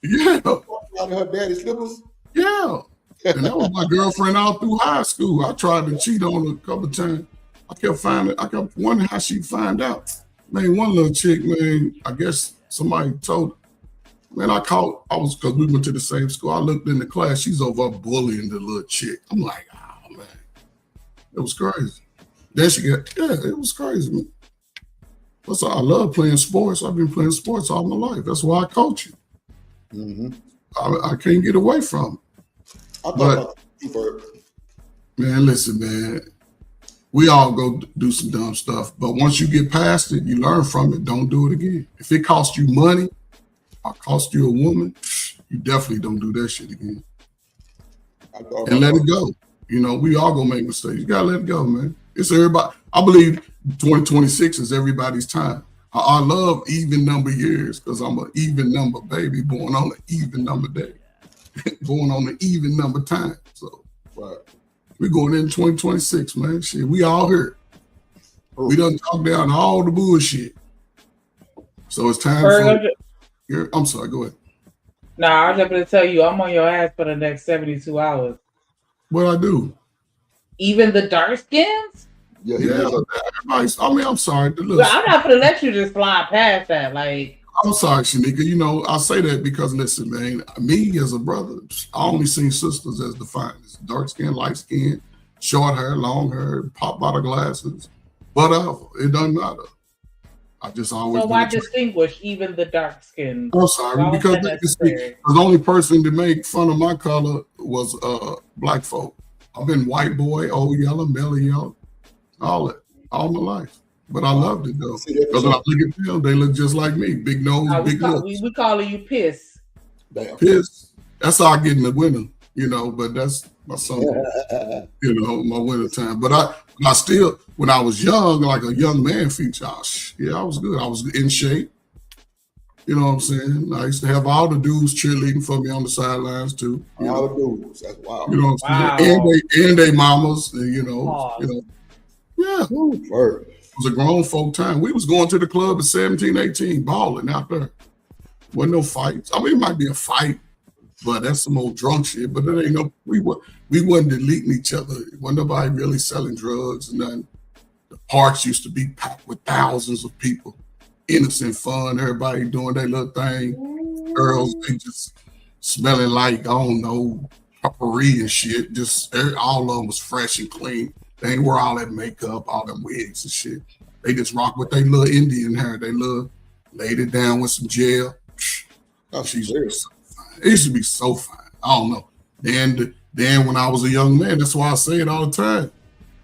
Yeah. Out of her daddy's slippers? Yeah. And that was my girlfriend all through high school. I tried to cheat on her a couple of times. I kept wondering how she'd find out. Man, one little chick, man, I guess somebody told her. Man, because we went to the same school. I looked in the class, she's over bullying the little chick. I'm like, oh, man. It was crazy. Then it was crazy, man. That's why I love playing sports. I've been playing sports all my life. That's why I coach it. I can't get away from it. Man, listen, man. We all go do some dumb stuff, but once you get past it, you learn from it. Don't do it again. If it costs you money or costs you a woman, you definitely don't do that shit again. And let it go. We all gonna make mistakes. You gotta let it go, man. It's everybody. I believe 2026 is everybody's time. I love even number years because I'm an even number baby born on an even number day, born on an even number time. So we're going in 2026, man. Shit, we all here. We done talked down all the bullshit. So it's time for. I'm sorry. Go ahead. Nah, I was just going to tell you, I'm on your ass for the next 72 hours. What I do? Even the dark skins? Yeah. I'm sorry. Look, I'm not going to let you just fly past that. Like, I'm sorry, Shanika. I say that because, listen, man, me as a brother, I only seen sisters as defined as dark skin, light skin, short hair, long hair, pop bottle glasses, whatever. It doesn't matter. I just always. So why distinguish even the dark skin? I'm sorry, because the only person to make fun of my color was black folk. I've been white boy, old yellow, mellow yellow, all my life. But I loved it though. Because when I look at them, they look just like me. Big nose, big lips. We calling you Piss. Damn. Piss. That's how I get in the winter, but that's my summer, my winter time. But I still, when I was young, like a young man feature, I was good. I was in shape. You know what I'm saying? I used to have all the dudes cheerleading for me on the sidelines too. All the dudes. That's wild. You know what I'm saying? And they mamas, yeah. Word. It was a grown folk time. We was going to the club at 17, 18, balling out there. Wasn't no fights. I mean, it might be a fight, but that's some old drunk shit. But there ain't we wasn't deleting each other. Wasn't nobody really selling drugs and nothing. The parks used to be packed with thousands of people. Innocent fun, everybody doing their little thing. Girls, they just smelling like, I don't know, potpourri and shit. Just all of them was fresh and clean. They ain't wear all that makeup, all them wigs and shit. They just rock with their little Indian hair. They laid it down with some gel. Oh, she's so fine. It used to be so fine. I don't know. Then when I was a young man, that's why I say it all the time.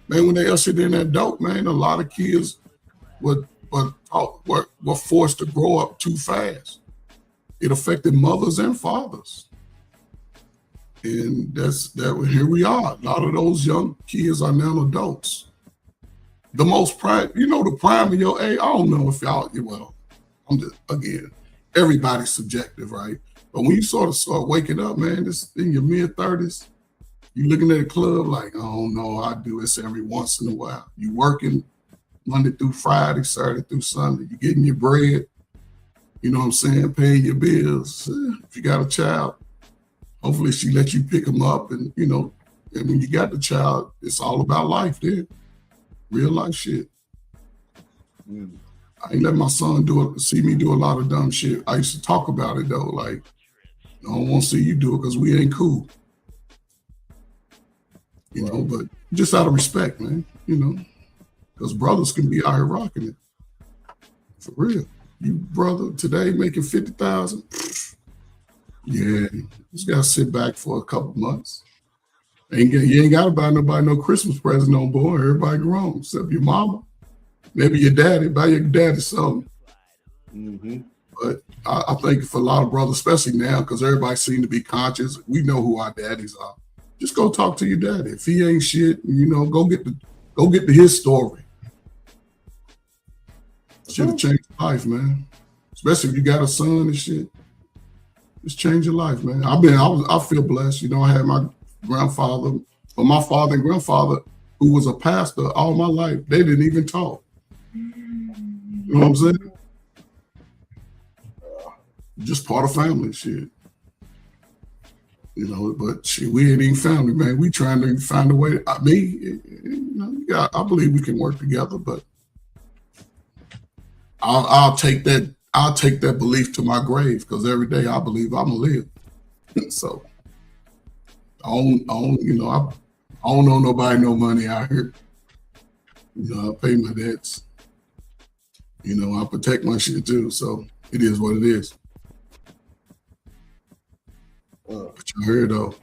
Man, when they ushered in that dope, man, a lot of kids were forced to grow up too fast. It affected mothers and fathers. And here we are. A lot of those young kids are now adults. The most prime, the prime of your age. I don't know if y'all, I'm just, again, everybody's subjective, right? But when you sort of start waking up, man, it's in your mid-30s, you looking at a club like, I don't know, I do this every once in a while. You working Monday through Friday, Saturday through Sunday. You getting your bread, you know what I'm saying, paying your bills. If you got a child, hopefully she let you pick them up. And, and when you got the child, it's all about life there. Real life shit. I ain't let my son see me do a lot of dumb shit. I used to talk about it though, like, I don't want to see you do it because we ain't cool. But just out of respect, man, because brothers can be out here rocking it. For real. You brother today making 50,000. Yeah, just gotta sit back for a couple months. You ain't gotta buy nobody no Christmas present no more. Everybody grown, except your mama. Maybe your daddy, buy your daddy something. But I think for a lot of brothers, especially now, because everybody seems to be conscious, we know who our daddies are. Just go talk to your daddy. If he ain't shit, go get to his story. Should have changed your life, man. Especially if you got a son and shit. Just change your life, man. I feel blessed. I had my grandfather, but my father and grandfather, who was a pastor all my life, they didn't even talk. You know what I'm saying? Just part of family shit. But shit, we ain't even family, man. We trying to find a way. I believe we can work together, but I'll take that. I'll take that belief to my grave because every day I believe I'm gonna live. So I don't owe nobody no money out here. I pay my debts. I protect my shit too. So it is what it is. But you heard though,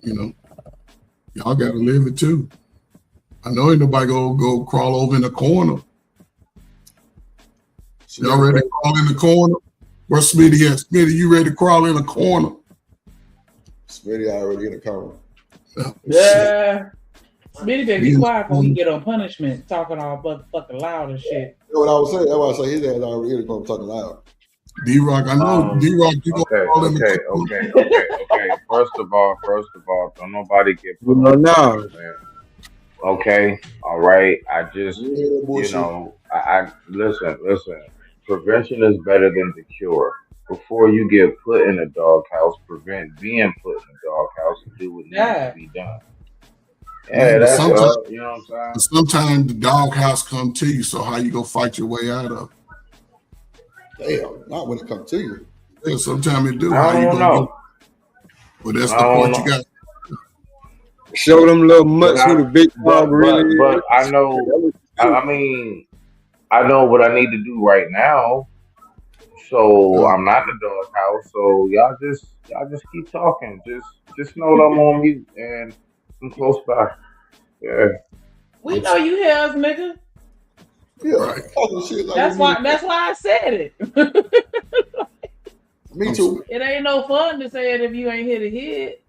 y'all gotta live it too. I know ain't nobody go crawl over in the corner. Y'all ready to crawl in the corner? Where's Smitty at? Smitty, you ready to crawl in the corner? Smitty already in the corner. Yeah. Smitty better be quiet before he get on punishment, talking all fucking loud and shit. That's what I was saying. That's why I say his ass already in the corner talking loud. D-Rock, I know D-Rock, you gonna crawl in the corner. Okay. First of all, don't nobody get put on punishment. Okay, all right. I just, I listen. Prevention is better than the cure. Before you get put in a doghouse, prevent being put in a doghouse and do what needs to be done. Yeah, that's all. You know what I'm saying? Sometimes the doghouse come to you, so how you gonna fight your way out of it? Damn, not when it comes to you. Yeah, sometimes it do. I don't know. But that's the part you got. Show them little mutts who the big dog really is. But I know, I know what I need to do right now. So I'm not in the doghouse. So y'all just keep talking. Just know that I'm on mute and I'm close by. Yeah. We know you hears, nigga. Yeah, right. That's why I said it. Me too. It ain't no fun to say it if you ain't hit a hit.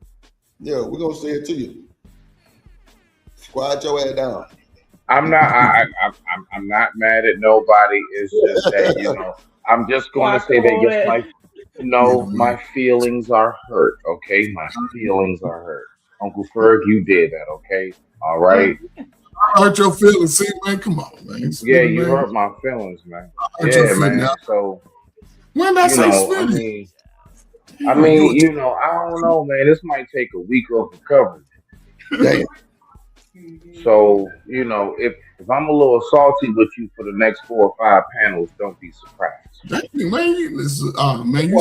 Yeah, we're gonna say it to you. Squat your ass down. I'm not mad at nobody. It's just that, I'm just going to say that my feelings are hurt. Okay, my feelings are hurt. Uncle Ferg, you did that. Okay, all right. I hurt your feelings. See, man, come on, man. Yeah, you hurt my feelings, man. Yeah, man. So when I say Smitty, I don't know, man. This might take a week of recovery. Damn. So, if I'm a little salty with you for the next 4 or 5 panels, don't be surprised. Man, you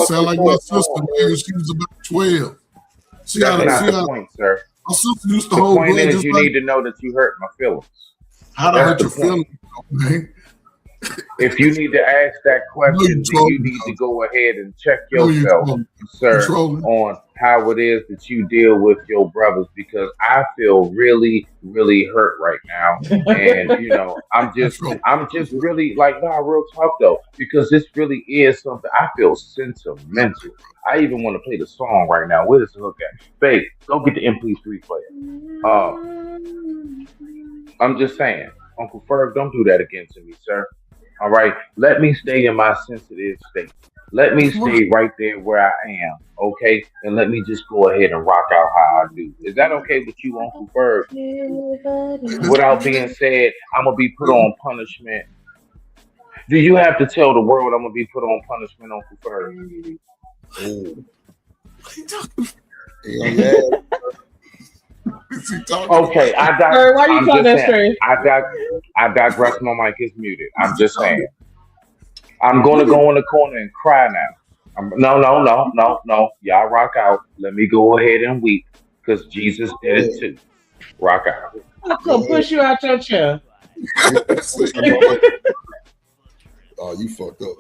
sound like my sister, man. She was about 12. That's not the point, sir. My sister used to the hold point blood is just you need to know that you hurt my feelings. How to hurt your feelings, man? If you need to ask that question, then you need to go ahead and check yourself, sir, on how it is that you deal with your brothers, because I feel really, really hurt right now. And you know, I'm just really like, nah, real talk though, because this really is something I feel sentimental. I even want to play the song right now. Where's the hook at? Babe, go get the MP3 player. I'm just saying, Uncle Ferg, don't do that again to me, sir. All right, let me stay in my sensitive state. Let me stay right there where I am, okay? And let me just go ahead and rock out how I do. Is that okay with you, Uncle Ferg? Without being said, I'm going to be put on punishment. Do you have to tell the world I'm going to be put on punishment, Uncle Ferg? Okay, I digress. My mic is muted. I'm just saying. I'm going to go in the corner and cry now. No. Y'all rock out. Let me go ahead and weep, because Jesus did it too. Rock out. I'm going to push you out your chair. Oh, you fucked up.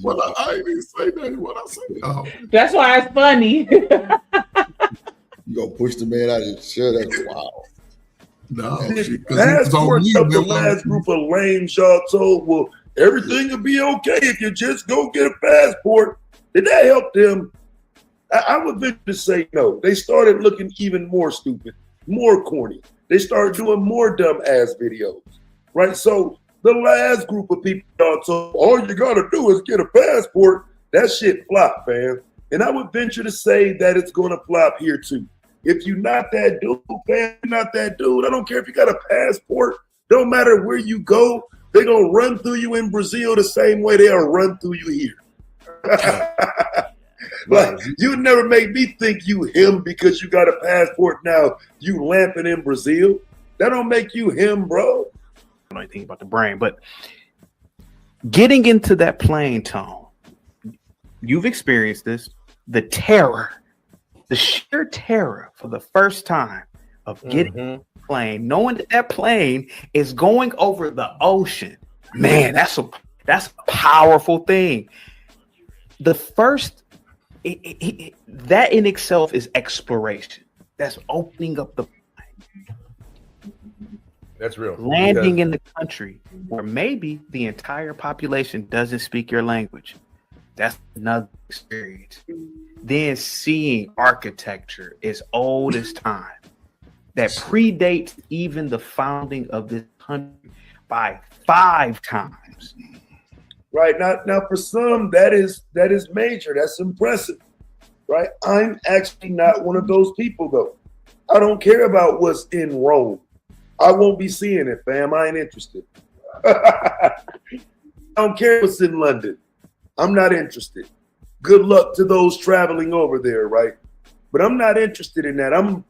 But I ain't even say that. What I said. Oh. That's why it's funny. You gonna push the man out of his chair? That's wild. No, the last group of lames y'all told, well, everything will be okay if you just go get a passport. Did that help them? I would venture to say no. They started looking even more stupid, more corny. They started doing more dumb ass videos, right? So the last group of people y'all told, all you gotta do is get a passport. That shit flopped, fam. And I would venture to say that it's gonna flop here too. If you're not that dude, fam, you're not that dude. I don't care if you got a passport. Don't matter where you go. They're gonna run through you in Brazil the same way they'll run through you here. Like, you never make me think you him because you got a passport now. You lamping in Brazil. That don't make you him, bro. I don't know anything about the brain, but getting into that plane, Tone, you've experienced this. The terror, the sheer terror for the first time of getting on a plane, knowing that that plane is going over the ocean. Man, that's a powerful thing. The first, that in itself is exploration. That's opening up the plane. That's real. Landing in the country where maybe the entire population doesn't speak your language. That's another experience. Then seeing architecture as old as time that predates even the founding of this country by 5 times. Right now, for some, that is major. That's impressive, right? I'm actually not one of those people, though. I don't care about what's in Rome. I won't be seeing it, fam. I ain't interested. I don't care what's in London. I'm not interested. Good luck to those traveling over there, right? But I'm not interested in that. I'm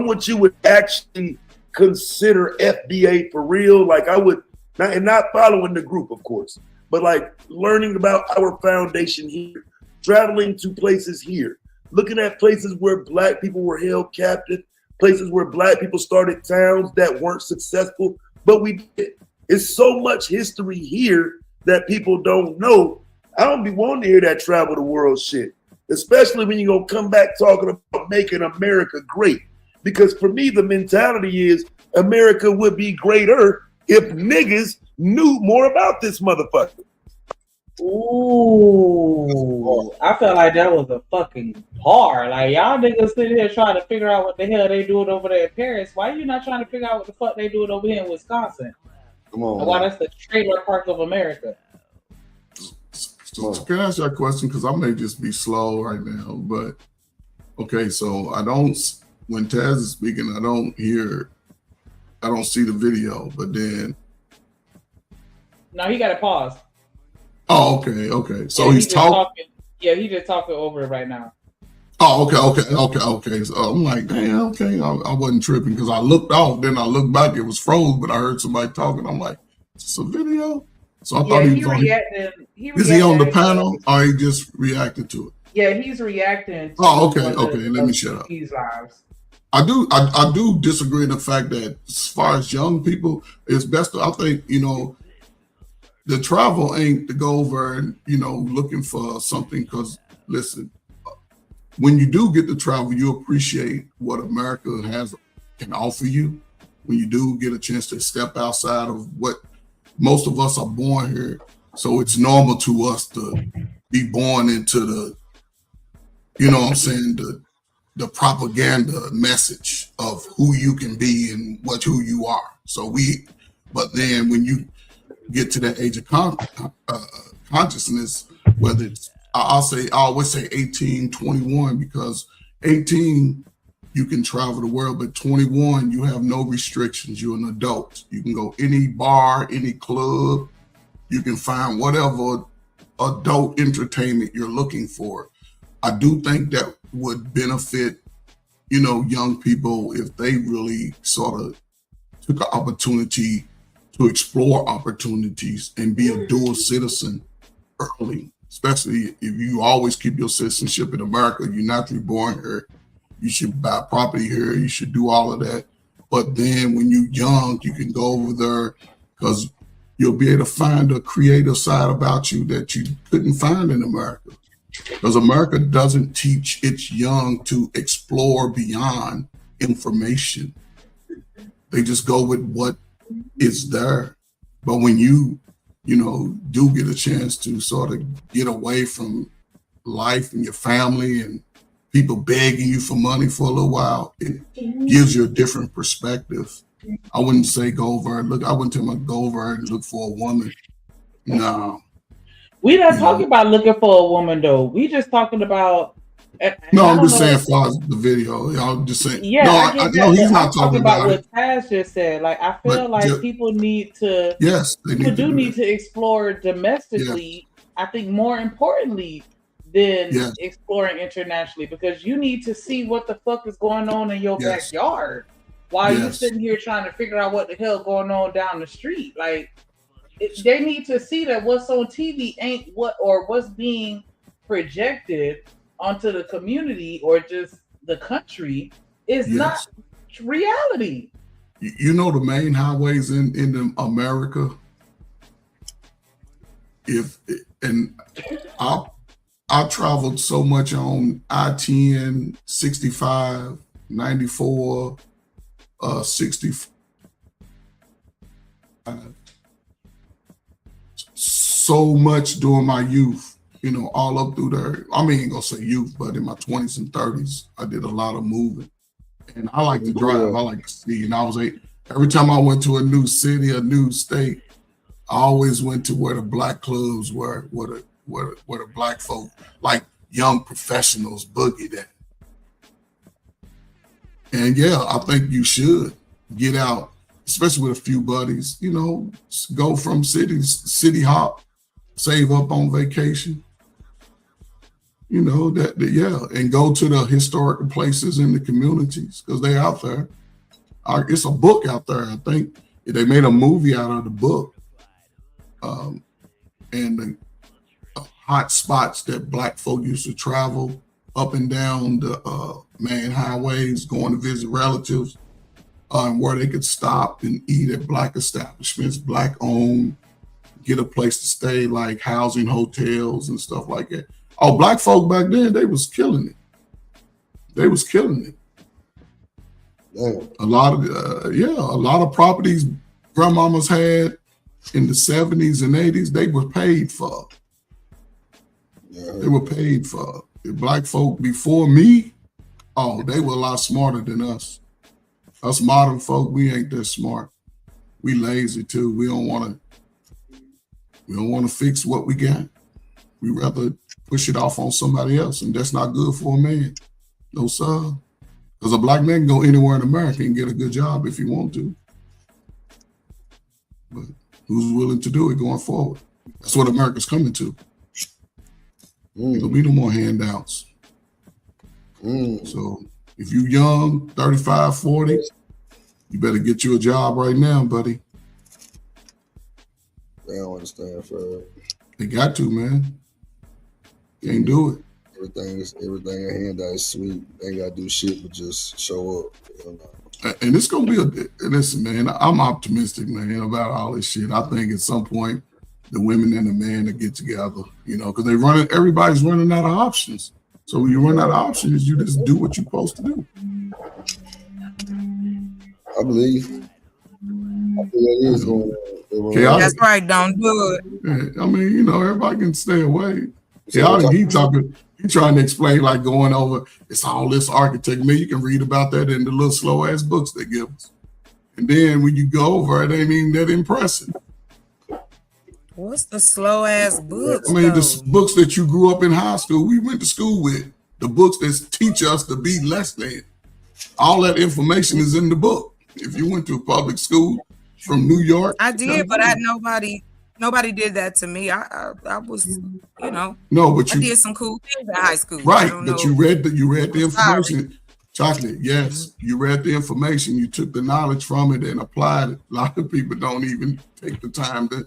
what you would actually consider FBA for real. Like I would, not following the group, of course, but like learning about our foundation here, traveling to places here, looking at places where Black people were held captive, places where Black people started towns that weren't successful, but we did. It's so much history here that people don't know. I don't be wanting to hear that travel the world shit, especially when you're going to come back talking about making America great. Because for me, the mentality is America would be greater if niggas knew more about this motherfucker. Ooh, I felt like that was a fucking bar. Like, y'all niggas sitting here trying to figure out what the hell they doing over there in Paris. Why you not trying to figure out what the fuck they doing over here in Wisconsin? Come on. Why that's the trailer park of America. So can I ask you a question? Because I may just be slow right now, but okay, so when Taz is speaking, I don't see the video, but then. No, he got it paused. Oh, okay. So yeah, he's talking. Yeah, he just talking over it right now. Oh, okay. So I'm like, damn, okay. I wasn't tripping because I looked off, then I looked back, it was froze, but I heard somebody talking. I'm like, is this a video? So I thought he was on. Is he on the panel or he just reacted to it? Yeah, he's reacting. Okay. Let me shut up. These lives. I do disagree in the fact that as far as young people, it's best. I think the travel ain't to go over and, looking for something. Because listen, when you do get to travel, you appreciate what America can offer you. When you do get a chance to step outside of what most of us are born here. So it's normal to us to be born into the, the propaganda message of who you can be and who you are. But then when you get to that age of consciousness, whether it's, I always say 18, 21, because 18, you can travel the world, but 21, you have no restrictions. You're an adult. You can go any bar, any club. You can find whatever adult entertainment you're looking for. I do think that would benefit, young people if they really sort of took an opportunity to explore opportunities and be a dual citizen early, especially if you always keep your citizenship in America. You're naturally born here. You should buy property here. You should do all of that. But then when you're young, you can go over there because you'll be able to find a creative side about you that you couldn't find in America. Because America doesn't teach its young to explore beyond information. They just go with what is there. But when you do get a chance to sort of get away from life and your family and people begging you for money for a little while, it gives you a different perspective. I wouldn't say go over and look. I wouldn't tell them go over and look for a woman. No. We're not talking about looking for a woman, though. We just talking about. No, I'm just saying, as far as the video, I'm just saying. Yeah, no, I get that, he's but not I'm talking about what Taz just said. Like, I feel like people need to. Yes, people do need to explore domestically. Yes. I think more importantly than exploring internationally, because you need to see what the fuck is going on in your backyard while you're sitting here trying to figure out what the hell going on down the street. Like, they need to see that what's on TV ain't what's being projected onto the community or just the country is not reality. You know the main highways in America. I traveled so much on I-10, 65, 94, 65. So much during my youth, all up through there. I mean, I ain't gonna say youth, but in my 20s and 30s, I did a lot of moving. And I like to drive. I like to see. And every time I went to a new city, a new state, I always went to where the black clubs were, where the black folk, like young professionals, boogied at. And I think you should get out, especially with a few buddies, go from city hop, save up on vacation, and go to the historical places in the communities because they're out there. It's a book out there. I think they made a movie out of the book. And the hot spots that black folk used to travel up and down the main highways, going to visit relatives, where they could stop and eat at black establishments, black owned, get a place to stay, like housing hotels and stuff like that. Oh, black folk back then, they was killing it. Damn. A lot of properties grandmamas had in the 70s and 80s, they were paid for. They were paid for. The black folk before me, they were a lot smarter than us. Us modern folk, we ain't that smart. We lazy too. We don't want to fix what we got. We rather push it off on somebody else, and that's not good for a man. No, sir. Because a black man can go anywhere in America and get a good job if he want to. But who's willing to do it going forward? That's what America's coming to. There'll be no more handouts. So if you young, 35, 40, you better get you a job right now, buddy. I don't understand, Fred. They got to, man. Can't do it. Everything a handout is sweet. They ain't gotta do shit but just show up. And it's gonna be listen, man, I'm optimistic, man, about all this shit. I think at some point the women and the men to get together, you know, because everybody's running out of options. So when you run out of options, you just do what you're supposed to do. I believe that is going Chaotic. That's right. Don't do it. Yeah, I mean, you know, everybody can stay away. Chaotic, he trying to explain like going over, it's all this architect. Man, you can read about that in the little slow ass books they give us. And then when you go over, it ain't even that impressive. What's the slow ass books? I mean, the books that you grew up in high school, we went to school with, the books that teach us to be less than. All that information is in the book. If you went to a public school from New York, I did, but nobody did that to me. I was, you know, no, but I did some cool things in high school. Right, but you read the information. Chocolate, yes, you read the information, you took the knowledge from it and applied it. A lot of people don't even take the time to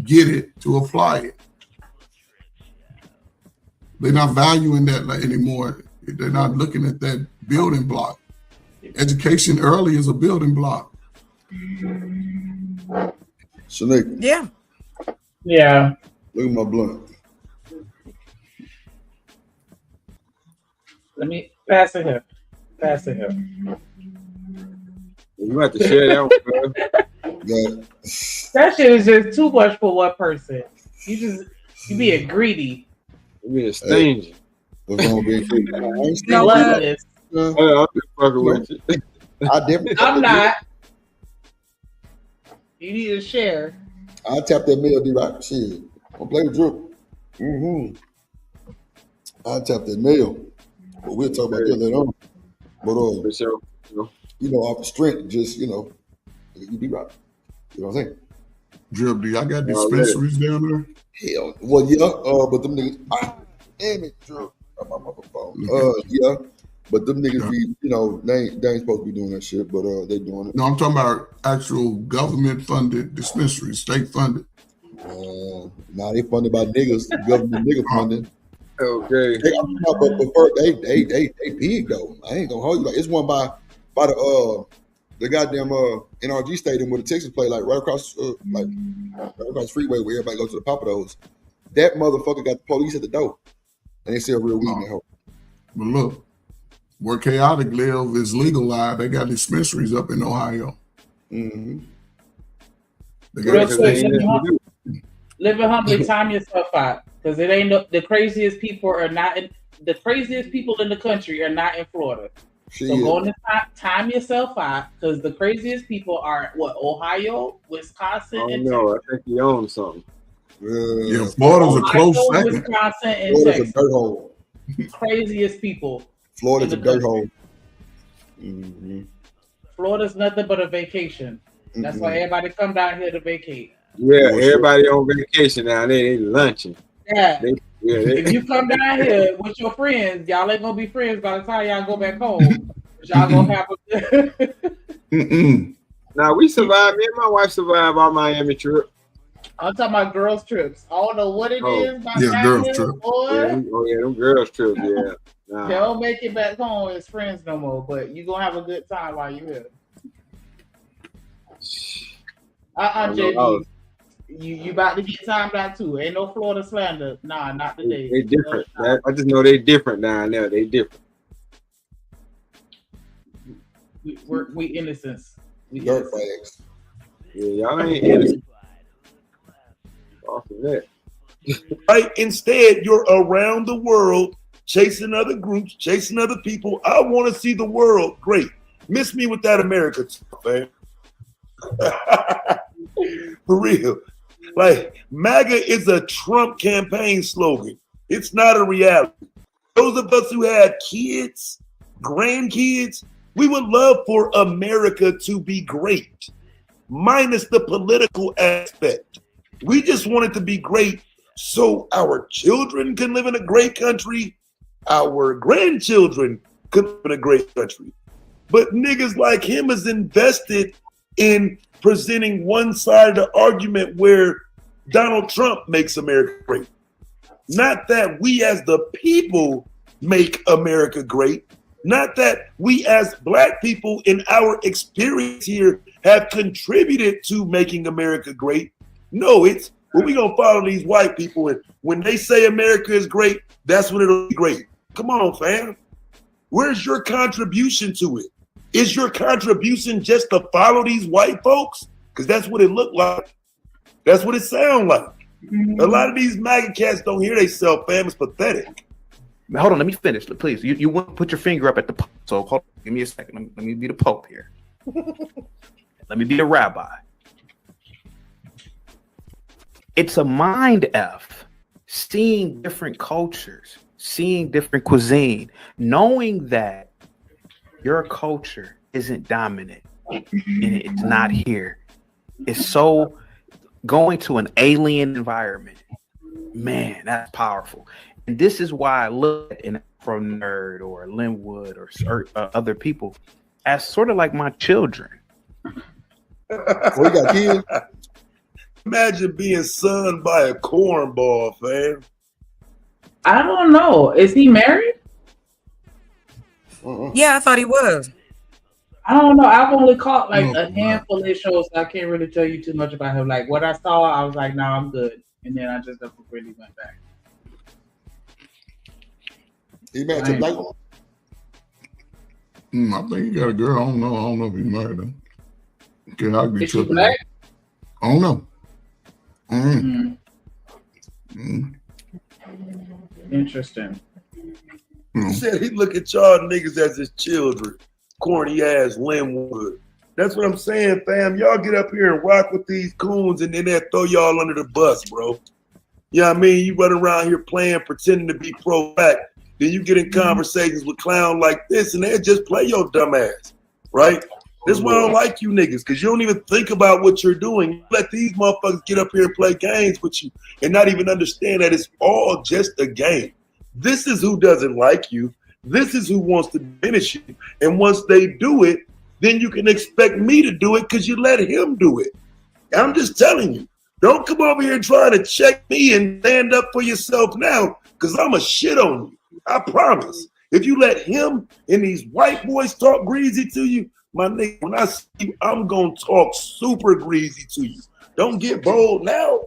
get it, to apply it. They're not valuing that anymore. They're not looking at that building block. Education early is a building block. Shanika. Yeah. Yeah. Look at my blunt. Let me pass it here. Pass it here. You have to share that one, bro. That shit is just too much for one person. You being greedy. You being stingy. What's wrong with being No, I'm just fucking with you. I'm not. You need to share. I tap that mail, D-Rock. Shit. Don't play with Drew. I tap that mail. But we'll talk about that later on. But for sure. You know, off the strength, just you know, you be right. You know what I'm saying? Drip, do y'all got dispensaries down there? Hell, well, yeah, but them niggas, damn it, Drew. I'm on my phone. Yeah, but them niggas be, you know, they ain't supposed to be doing that shit, but they doing it. No, I'm talking about actual government-funded dispensaries, state-funded. Nah, they funded by niggas, government nigga funding. Okay. But first, they big though. I ain't gonna hold you. Like it's one by the goddamn NRG stadium where the Texans play, like right across the freeway where everybody goes to the Papados. That motherfucker got the police at the door, and they sell real weed in that hole. But look, where Chaotic live is legalized. They got dispensaries up in Ohio. Mm-hmm. Living humbly, time yourself out, because it ain't the craziest people are not in the craziest people in the country are not in Florida. So go on to time yourself out, because the craziest people are Ohio, Wisconsin, and Texas. I think you own something. Yeah, Florida's a close second. Wisconsin and Florida's Texas. a dirt hole. Craziest people. Florida's a dirt hole. Mm-hmm. Florida's nothing but a vacation. That's why everybody come down here to vacate. Yeah, everybody on vacation now. They lunching. Yeah. If you come down here with your friends, y'all ain't gonna be friends by the time y'all go back home. Y'all gonna have a Now we survived. Me and my wife survived our Miami trip. I'm talking about girls trips. I don't know what it is. Girls trip. Them girls trips. Yeah. Nah. They don't make it back home as friends no more, but you gonna have a good time while you're here. JD. You about to get timed out too. Ain't no Florida slander. Nah, not today. They different. I just know they different down there. They different. We innocents. We dirt flags. Yeah, y'all ain't innocent. Off of that. Right? Instead, you're around the world chasing other groups, chasing other people. I want to see the world. Great. Miss me with that America stuff, man. For real. Like, MAGA is a Trump campaign slogan. It's not a reality. Those of us who had kids, grandkids, we would love for America to be great, minus the political aspect. We just want it to be great so our children can live in a great country, our grandchildren can live in a great country. But niggas like him is invested in presenting one side of the argument where Donald Trump makes America great. Not that we as the people make America great. Not that we as Black people in our experience here have contributed to making America great. No, it's Well, we gonna follow these white people, and when they say America is great, that's when it'll be great. Come on, fam. Where's your contribution to it? Is your contribution just to follow these white folks? Because that's what it looked like. That's what it sounds like. A lot of these MAGA cats don't hear themselves, fam. It's pathetic. Now, hold on, let me finish, please. You want to put your finger up at the Pope. So hold on, give me a second. Let me be the Pope here. Let me be the rabbi. It's a mind F, seeing different cultures, seeing different cuisine, knowing that your culture isn't dominant and it's not here. It's so going to an alien environment. Man, that's powerful. And this is why I look at an Afro Nerd or Linwood or other people as sort of like my children. We got kids. Imagine being sunned by a cornball, fam. I don't know. Is he married? Yeah, I thought he was. I don't know. I've only caught like a handful of shows, so I can't really tell you too much about him. Like what I saw, I was like, "No, I'm good," and then I just never really went back. He married to black woman. I think he got a girl. I don't know if he married her. Okay, I'll be Is she black? I don't know. Interesting. He said he look at y'all niggas as his children. Corny ass Linwood. That's what I'm saying, fam. Y'all get up here and rock with these coons and then they'll throw y'all under the bus, bro. You know what I mean? You run around here playing, pretending to be pro-black. Then you get in conversations with clowns like this and they'll just play your dumb ass, right? This is why I don't like you niggas, because you don't even think about what you're doing. You let these motherfuckers get up here and play games with you and not even understand that it's all just a game. This is who doesn't like you. This is who wants to diminish you. And once they do it, then you can expect me to do it because you let him do it. I'm just telling you, don't come over here trying to check me and stand up for yourself now, because I'm a shit on you. I promise. If you let him and these white boys talk greasy to you, my nigga, when I see you, I'm going to talk super greasy to you. Don't get bold now.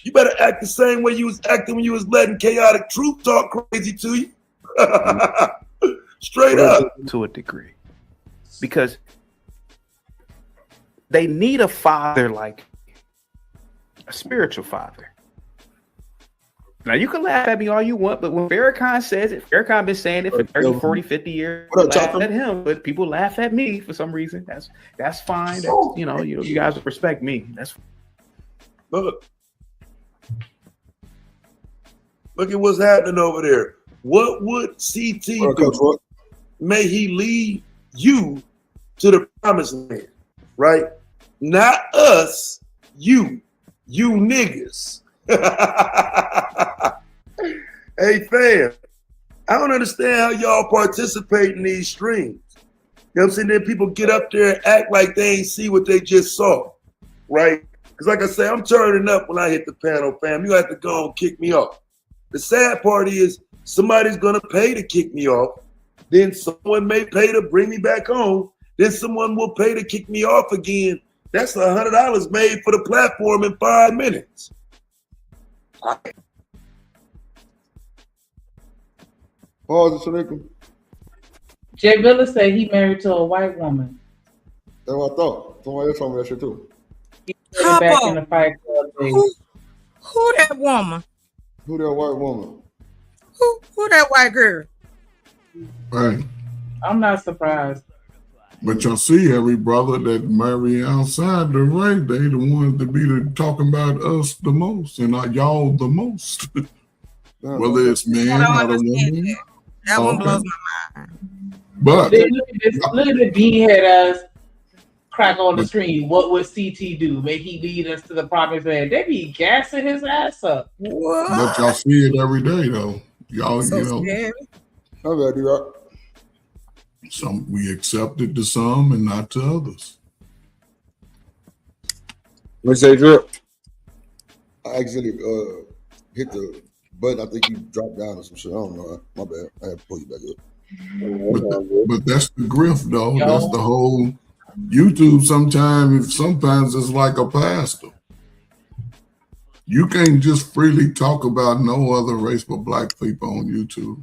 You better act the same way you was acting when you was letting Chaotic Truth talk crazy to you. Straight up. To a degree. Because they need a father like a spiritual father. Now, you can laugh at me all you want, but when Farrakhan says it, Farrakhan been saying it for 30, 40, 50 years. Laugh at him, but people laugh at me for some reason. That's fine. That's, you guys respect me. That's Look at what's happening over there. What would CT do? May he lead you to the promised land, right? Not us, you niggas. Hey, fam, I don't understand how y'all participate in these streams. You know what I'm saying? Then people get up there and act like they ain't see what they just saw, right? Because like I say, I'm turning up when I hit the panel, fam. You have to go and kick me off. The sad part is somebody's going to pay to kick me off. Then someone may pay to bring me back home. Then someone will pay to kick me off again. That's $100 made for the platform in 5 minutes. Pause, Shanika. Jay Villa said he married to a white woman. That's what I thought. Somebody else told me that shit too. He put it back in the Fight Club days. Who that woman? Who that white woman? Who that white girl? Right. I'm not surprised. But y'all see every brother that marry outside the race, they the ones that be talking about us the most and y'all the most. Whether it's man or the woman. That one blows my mind. But look at the beanhead ass crack on the screen. What would CT do? May he lead us to the promised land? They be gassing his ass up. What? But y'all see it every day though. Y'all, Scary. Some we accept it to some and not to others. What's that, Drip? I actually hit the button. I think you dropped down or some shit. I don't know. My bad. I had to pull you back up. But that's the grift though. That's the whole YouTube. Sometimes it's like a pastor. You can't just freely talk about no other race but black people on YouTube.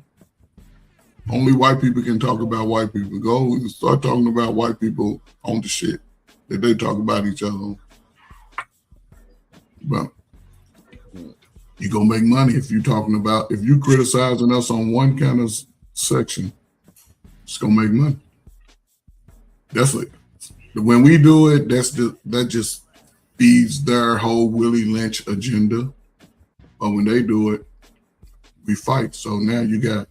Only white people can talk about white people. Go and start talking about white people on the shit that they talk about each other on. But you gonna make money if you criticizing us on one kind of section. It's gonna make money. That's it. When we do it, that just feeds their whole Willie Lynch agenda. But when they do it, we fight. So now you got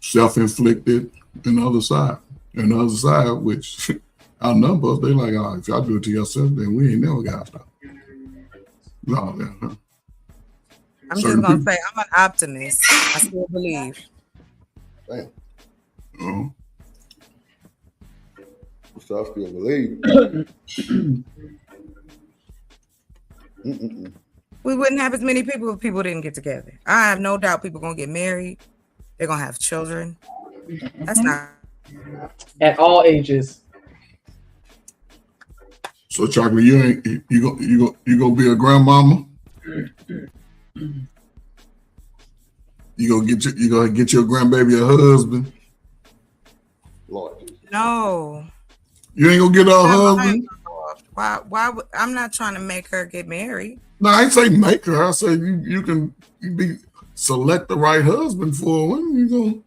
self-inflicted and the other side. And the other side, which outnumber us, they like, oh, if y'all do it to yourself, then we ain't never got to stop. No, yeah. I'm just gonna say I'm an optimist. I still believe. Damn. Oh. So I still believe. We wouldn't have as many people if people didn't get together. I have no doubt people gonna get married. They're gonna have children. That's not at all ages. So Chocolate, you gonna be a grandmama? You gonna get your grandbaby a husband? Lord. No. You ain't gonna get her a husband? Why I'm not trying to make her get married. No, I ain't say make her. I say you can select the right husband for her. You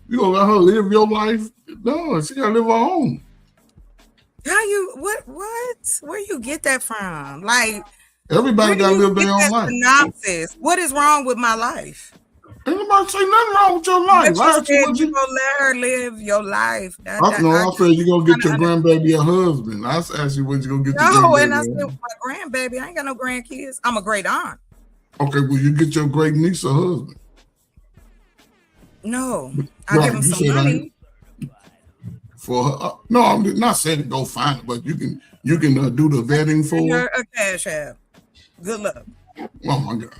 gonna let her live your life? No, she gotta live her own. How you what? Where you get that from? Like everybody gotta live their own life. Synopsis. What is wrong with my life? Ain't nobody say nothing wrong with your life. But you said you gonna let her live your life. I said you gonna get your grandbaby a husband. I asked you when you gonna get your grandbaby. No, and I said my grandbaby. I ain't got no grandkids. I'm a great aunt. Okay, well you get your great niece a husband. No, I give him some money. For her, no, I'm not saying go find it, but you can do the vetting for her. A cash app. Good luck. Oh my God.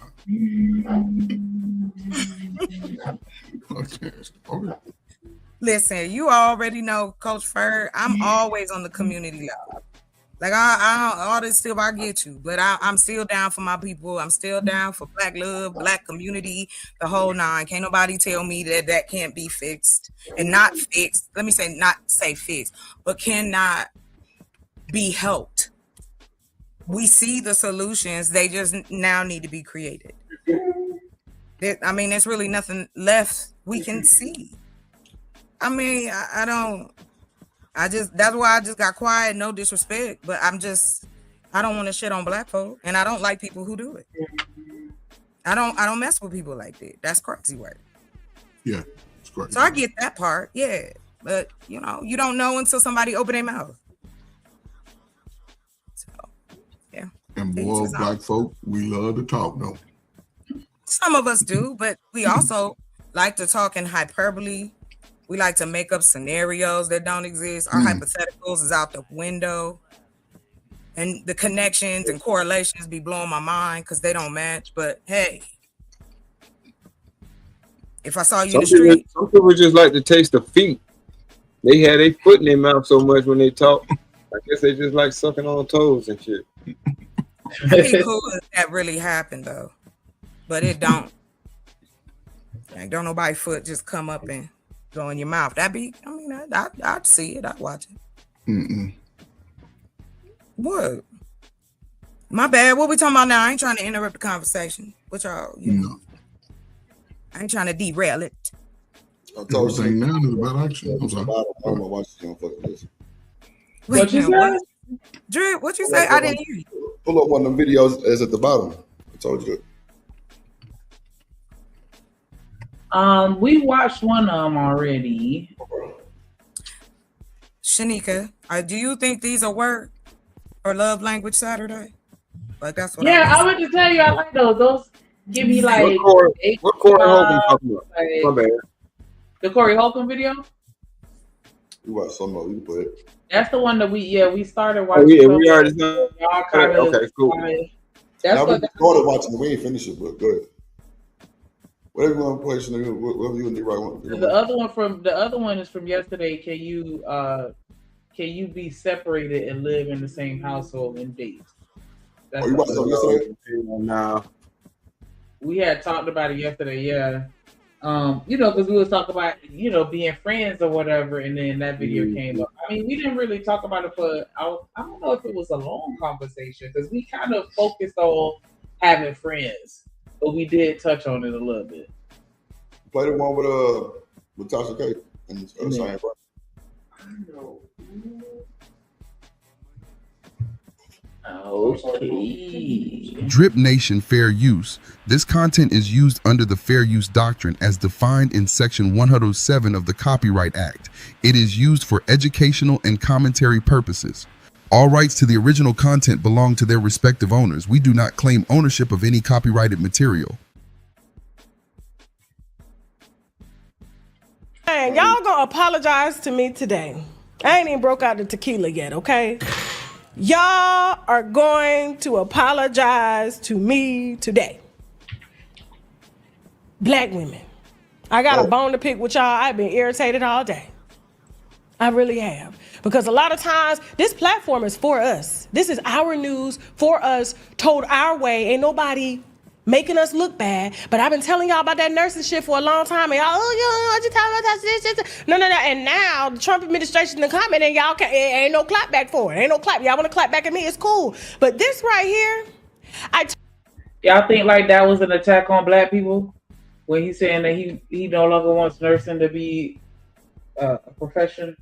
Okay. Listen, you already know, Coach Ferg. I'm always on the community level. Like I all this stuff I get you, but I'm still down for my people. I'm still down for Black love, Black community, the whole nine. Can't nobody tell me that can't be fixed and not fixed. Let me say not say fixed, but cannot be helped. We see the solutions; they just now need to be created. I mean, there's really nothing left we can see. I mean, I don't. That's why I just got quiet, no disrespect, but I don't want to shit on Black folk, and I don't like people who do it. I don't mess with people like that. That's crazy work. Yeah, it's crazy. So I get that part, yeah. But you don't know until somebody open their mouth. So yeah. And boy, Black folk, we love to talk though. Some of us do, but we also like to talk in hyperbole. We like to make up scenarios that don't exist. Our hypotheticals is out the window. And the connections and correlations be blowing my mind because they don't match. But hey, if I saw you in the street. Some people just like to taste the feet. They had their foot in their mouth so much when they talk. I guess they just like sucking on toes and shit. It'd be cool if that really happened though. But it don't. Like, don't nobody foot just come up and go in your mouth. I'd see it. I'd watch it. Mm-mm. What? My bad. What we talking about now? I ain't trying to interrupt the conversation. What y'all? No. I ain't trying to derail it. I told you now is about action. I'm sorry. What you say? Drew, what you say? I didn't hear you. Pull up one of them videos is at the bottom. I told you. We watched one of them already. Shanika, do you think these are work or love language Saturday? Like that's what. Yeah, I want to tell you, I like those. Those give me like. What Corey Holcomb talking about? My bad. The Corey Holcomb video. You watch some of you put it. That's the one that we started watching. Oh yeah, we already know. Okay, cool. That's what we started watching. We ain't finished it, but go ahead. Whatever you want to play, whatever you and D-Rock want to do. The other one is from yesterday. Can you be separated and live in the same household and date? That's you watched something yesterday? No. We had talked about it yesterday, yeah. Because we was talking about, being friends or whatever, and then that video came up. I mean, we didn't really talk about it for, I don't know if it was a long conversation, because we kind of focused on having friends, but we did touch on it a little bit. Play the one with Tasha K and Cheyenne Brown. Okay. Drip Nation Fair Use. This content is used under the Fair Use Doctrine as defined in Section 107 of the Copyright Act. It is used for educational and commentary purposes. All rights to the original content belong to their respective owners. We do not claim ownership of any copyrighted material. Man, y'all gonna apologize to me today. I ain't even broke out the tequila yet, okay? Y'all are going to apologize to me today. Black women. I got a bone to pick with y'all. I've been irritated all day. I really have. Because a lot of times, this platform is for us. This is our news for us, told our way. Ain't nobody making us look bad. But I've been telling y'all about that nursing shit for a long time. And y'all, what you talking about this? No. And now the Trump administration is coming and y'all ain't no clap back for it. Ain't no clap. Y'all want to clap back at me? It's cool. But this right here, y'all think like that was an attack on black people? When he's saying that he no longer wants nursing to be a profession?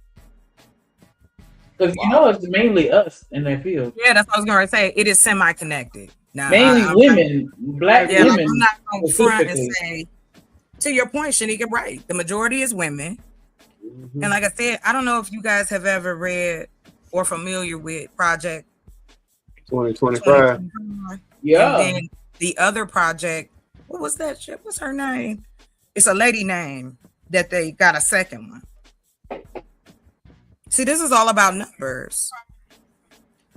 Because it's mainly us in that field. Yeah, that's what I was going to say. It is semi-connected. Now, mainly women, black women. Like, I'm not going to front and say, to your point, Shanika, right. The majority is women. Mm-hmm. And like I said, I don't know if you guys have ever read or familiar with Project 2025. Yeah. And then the other project, what was that shit? What's her name? It's a lady name that they got a second one. See, this is all about numbers.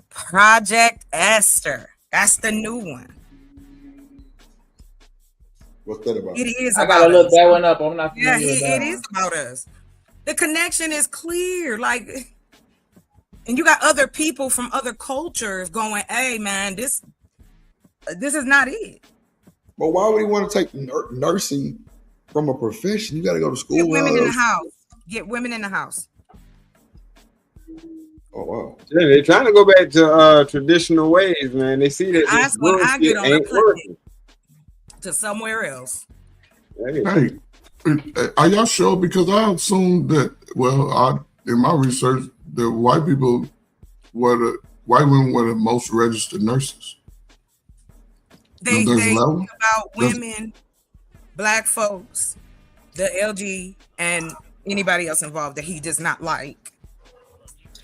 Project Esther. That's the new one. What's that about? It is. I gotta look that one up. I'm not familiar with that. It is about us. The connection is clear. Like, and you got other people from other cultures going, "Hey, man, this is not it." But why would he want to take nursing from a profession? You got to go to school. Get women in the house. Get women in the house. Oh wow! Yeah, they're trying to go back to traditional ways, man. They see that That's when I get on the plane to somewhere else. Hey, are y'all sure? Because I assumed that. Well, in my research, the white women were the most registered nurses. They talk about women, black folks, the LG, and anybody else involved that he does not like.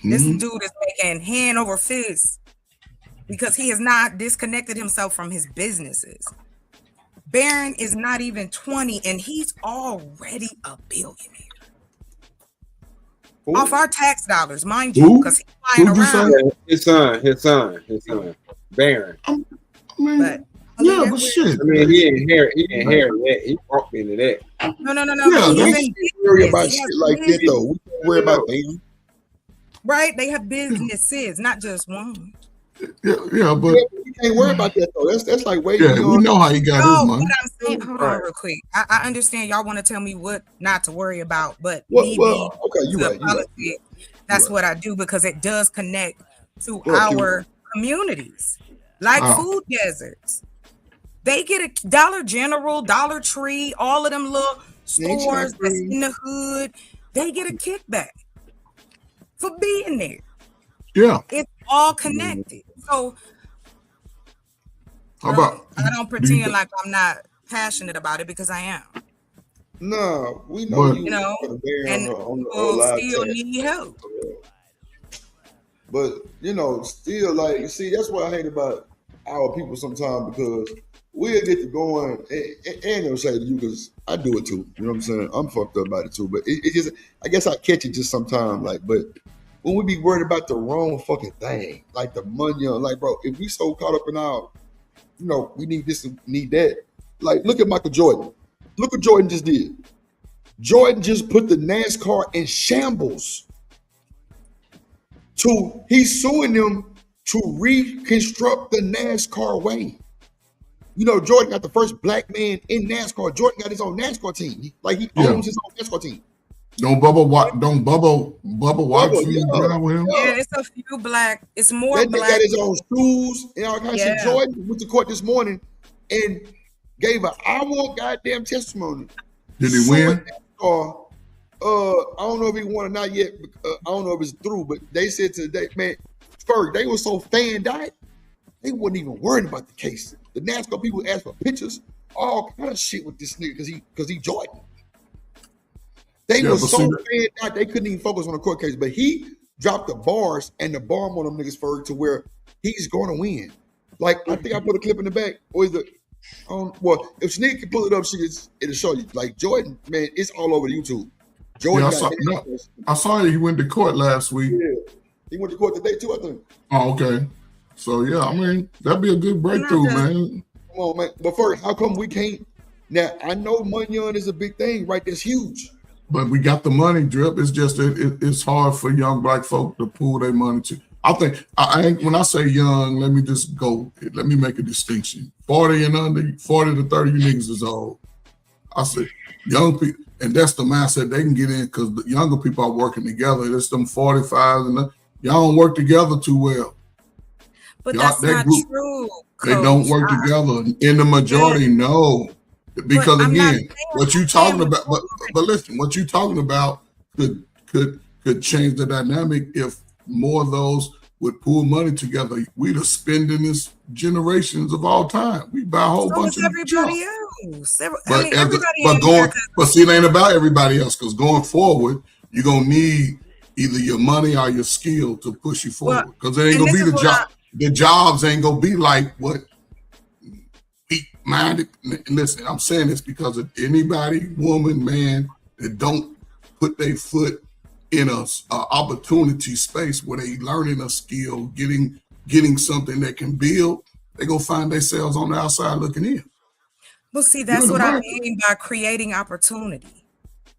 This dude is making hand over fist because he has not disconnected himself from his businesses. Barron is not even 20 and he's already a billionaire. Ooh. Off our tax dollars, mind you, because he's flying around. His son, Barron. But shit. I mean, he inherited that. He walked into that. No. Yeah, we worry about shit like that though. We don't worry about them. Right? They have businesses, not just one. Yeah, but you can't worry about that though. That's like way. Yeah, we know how he got his money. What I'm saying, hold on real quick. I understand y'all want to tell me what not to worry about, but okay, you're right. That's what I do because it does connect to our communities, like food deserts. They get a Dollar General, Dollar Tree, all of them little stores that's in the hood. They get a kickback for being there. Yeah, it's all connected. So how about I don't pretend like I'm not passionate about it because I am. No, we know you know, and people still need help. But still, like, see, that's what I hate about our people sometimes because we'll get to going and they'll say to you because I do it too. You know what I'm saying? I'm fucked up about it too. But it just, I guess I catch it just sometimes. Like, but when we be worried about the wrong fucking thing, like the money, like, bro, if we so caught up in our, we need this and need that. Like, look at Michael Jordan. Look what Jordan just did. Jordan just put the NASCAR in shambles. He's suing them to reconstruct the NASCAR way. You know, Jordan got the first black man in NASCAR. Jordan got his own NASCAR team. He owns his own NASCAR team. Don't Bubba Watson drive with him? Yeah, it's a few black. It's more that black. That got his own shoes and all kinds of. Jordan went to court this morning and gave an hour goddamn testimony. Did he win? NASCAR, I don't know if he won or not yet. I don't know if it's through, but they said today, man, Ferg, they were so fanned out, they wasn't even worried about the case. The NASCAR people asked for pictures, all kind of shit with this nigga because he Jordan. They were so fanned out they couldn't even focus on the court case. But he dropped the bars and the bomb on them niggas, Ferg, to where he's going to win. Like, I think I put a clip in the back. Or is it? Well, if Sneak can pull it up, it'll show you. Like, Jordan, man, it's all over YouTube. Jordan I saw he went to court last week. Yeah, he went to court today too, I think. Oh, okay. So yeah, I mean, that'd be a good breakthrough, man. Come on, man. But first, how come we can't? Now, I know money on is a big thing, right? That's huge. But we got the money, Drip. It's just that it's hard for young black folk to pull their money to. I think when I say young, let me make a distinction. 40 and under, 40 to 30, you niggas is old. I say young people, and that's the mindset they can get in because the younger people are working together. It's them 45s and y'all don't work together too well. But that's not true. They don't work together. In the majority, no. Because again, what you talking about, but listen, what you talking about could change the dynamic if more of those would pull money together. We'd have spendingest generations of all time. We buy a whole bunch of everybody else. But see, it ain't about everybody else because going forward, you're gonna need either your money or your skill to push you forward. Because it ain't gonna be the job. The jobs ain't gonna be like what weak-minded. Listen, I'm saying this because of anybody, woman, man, that don't put their foot in a opportunity space where they learning a skill, getting something that can build, they gonna find themselves on the outside looking in. Well, see, that's what I mean by creating opportunity.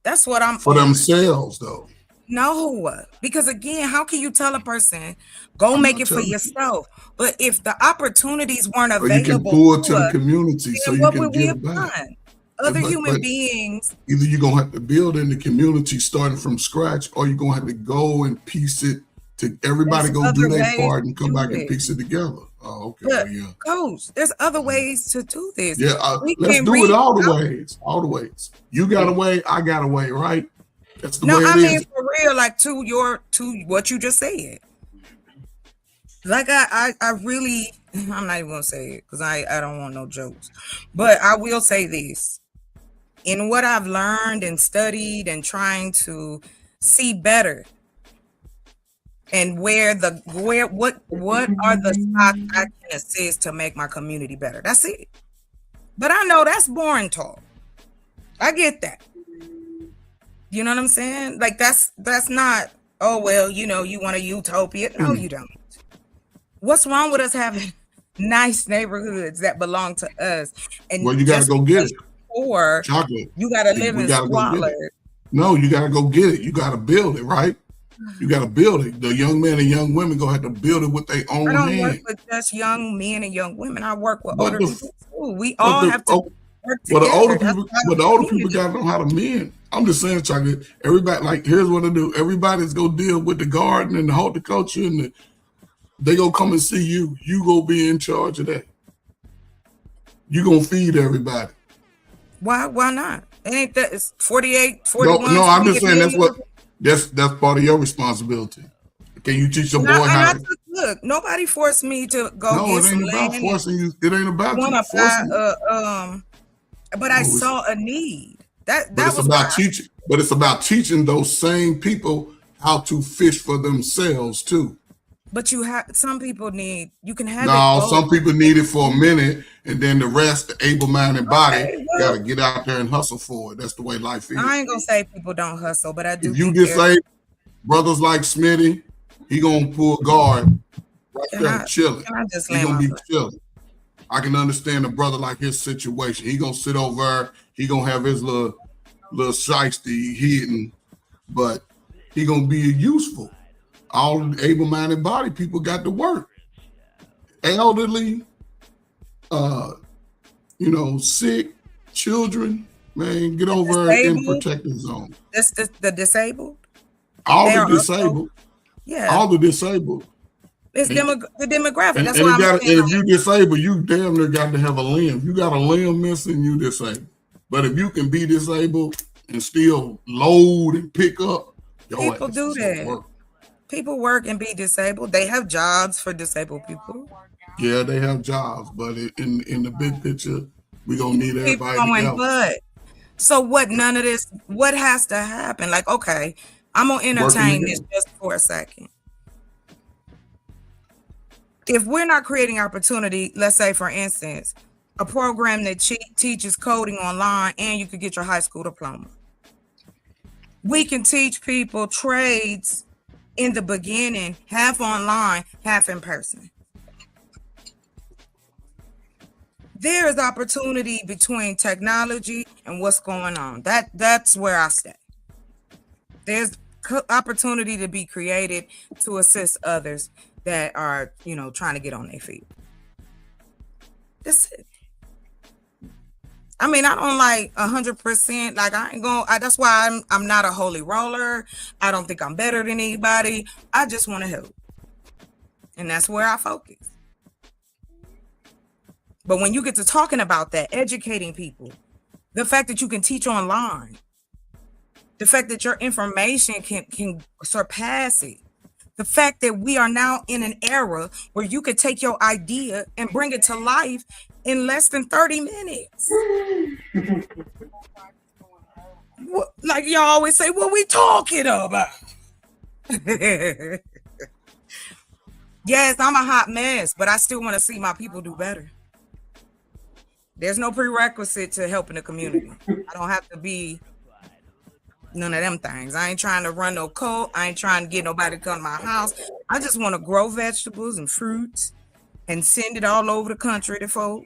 That's what I'm for themselves, though. No, because again, how can you tell a person go make it for yourself? But if the opportunities weren't available, you can pull to the community, so you can give it back. Other human beings. Either you're gonna have to build in the community starting from scratch, or you're gonna have to go and piece it to everybody go do their part and come back and piece it together. Oh, okay. But, Coach, there's other ways to do this. Yeah, let's do it all the ways. All the ways. You got a way, I got a way, right? That's the way it mean is. For real, like to what you just said. Like I really, I'm not even gonna say it because I don't want no jokes, but I will say this. In what I've learned and studied and trying to see better, and what are the spots I can assist to make my community better. That's it. But I know that's boring talk. I get that. You know what I'm saying? Like that's not, oh well, you want a utopia. No, you don't. What's wrong with us having nice neighborhoods that belong to us? And well, you gotta go get it. Or chocolate. You gotta live in squalor. No, you gotta go get it. You gotta build it, right? You gotta build it. The young men and young women gonna have to build it with their own hands. I don't work with just young men and young women. I work with older people too. We all have to work together. But the older people gotta know how to mend. I'm just saying, chocolate. Everybody, like, here's what I do. Everybody's gonna deal with the garden and the horticulture, and they gonna come and see you. You gonna be in charge of that. You gonna feed everybody. Why not? Ain't that it's 48, 41? No, I'm just saying that's part of your responsibility. Can you teach your boy how to look? Nobody forced me to go. No, it ain't about forcing you. It ain't about you forcing. But I saw a need. That was about teaching. But it's about teaching those same people how to fish for themselves too. But some people need. You can have. No, some people need it for a minute, and then the rest, the able-minded body, gotta get out there and hustle for it. That's the way life is. I ain't gonna say people don't hustle, but I do. If you just say brothers like Smitty, he gonna pull guard right there, chilling. He gonna be chilling. I can understand a brother like his situation. He gonna sit over there. He gonna have his little shiesty hidden, but he gonna be useful. All able-minded body people got to work. elderly, sick, children, man, get over in protected zone. The disabled? All the disabled. Yeah. All the disabled. It's the demographic. That's and why I'm saying. if you disabled, you damn near got to have a limb. You got a limb missing, you disabled. But if you can be disabled and still load and pick up, people do that. Work. People work and be disabled. They have jobs for disabled people. Yeah, they have jobs, but in the big picture, we're gonna need everybody together. But so what? None of this. What has to happen? Like, okay, I'm gonna entertain this just for a second. If we're not creating opportunity, let's say, for instance, a program that teaches coding online and you could get your high school diploma. We can teach people trades in the beginning, half online, half in person. There is opportunity between technology and what's going on. That's where I stay. There's opportunity to be created to assist others that are, trying to get on their feet. That's it. I mean, I don't like 100%. Like, I ain't going. That's why I'm not a holy roller. I don't think I'm better than anybody. I just want to help, and that's where I focus. But when you get to talking about that, educating people, the fact that you can teach online, the fact that your information can surpass it. The fact that we are now in an era where you could take your idea and bring it to life in less than 30 minutes. Like y'all always say, what we talking about? Yes, I'm a hot mess, but I still want to see my people do better. There's no prerequisite to helping the community. I don't have to be none of them things. I ain't trying to run no cult. I ain't trying to get nobody to come to my house. I just want to grow vegetables and fruits and send it all over the country to folk.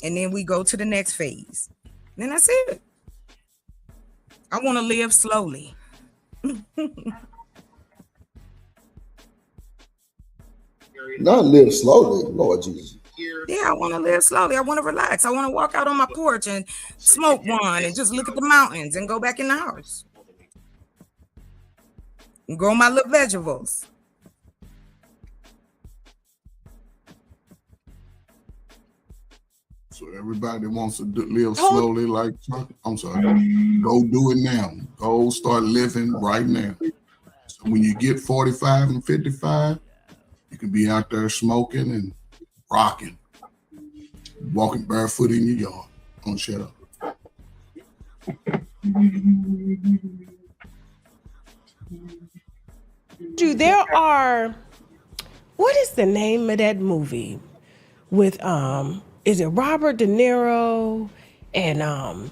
And then we go to the next phase. Then that's it. I want to live slowly. Not live slowly, Lord Jesus. Yeah, I want to live slowly. I want to relax. I want to walk out on my porch and smoke one and just look at the mountains and go back in the house and grow my little vegetables. So everybody wants to live slowly, like I'm sorry, go do it now. Go start living right now. So when you get 45 and 55, you can be out there smoking and rocking, walking barefoot in your yard. Don't shut up. There are, what is the name of that movie with is it Robert De Niro and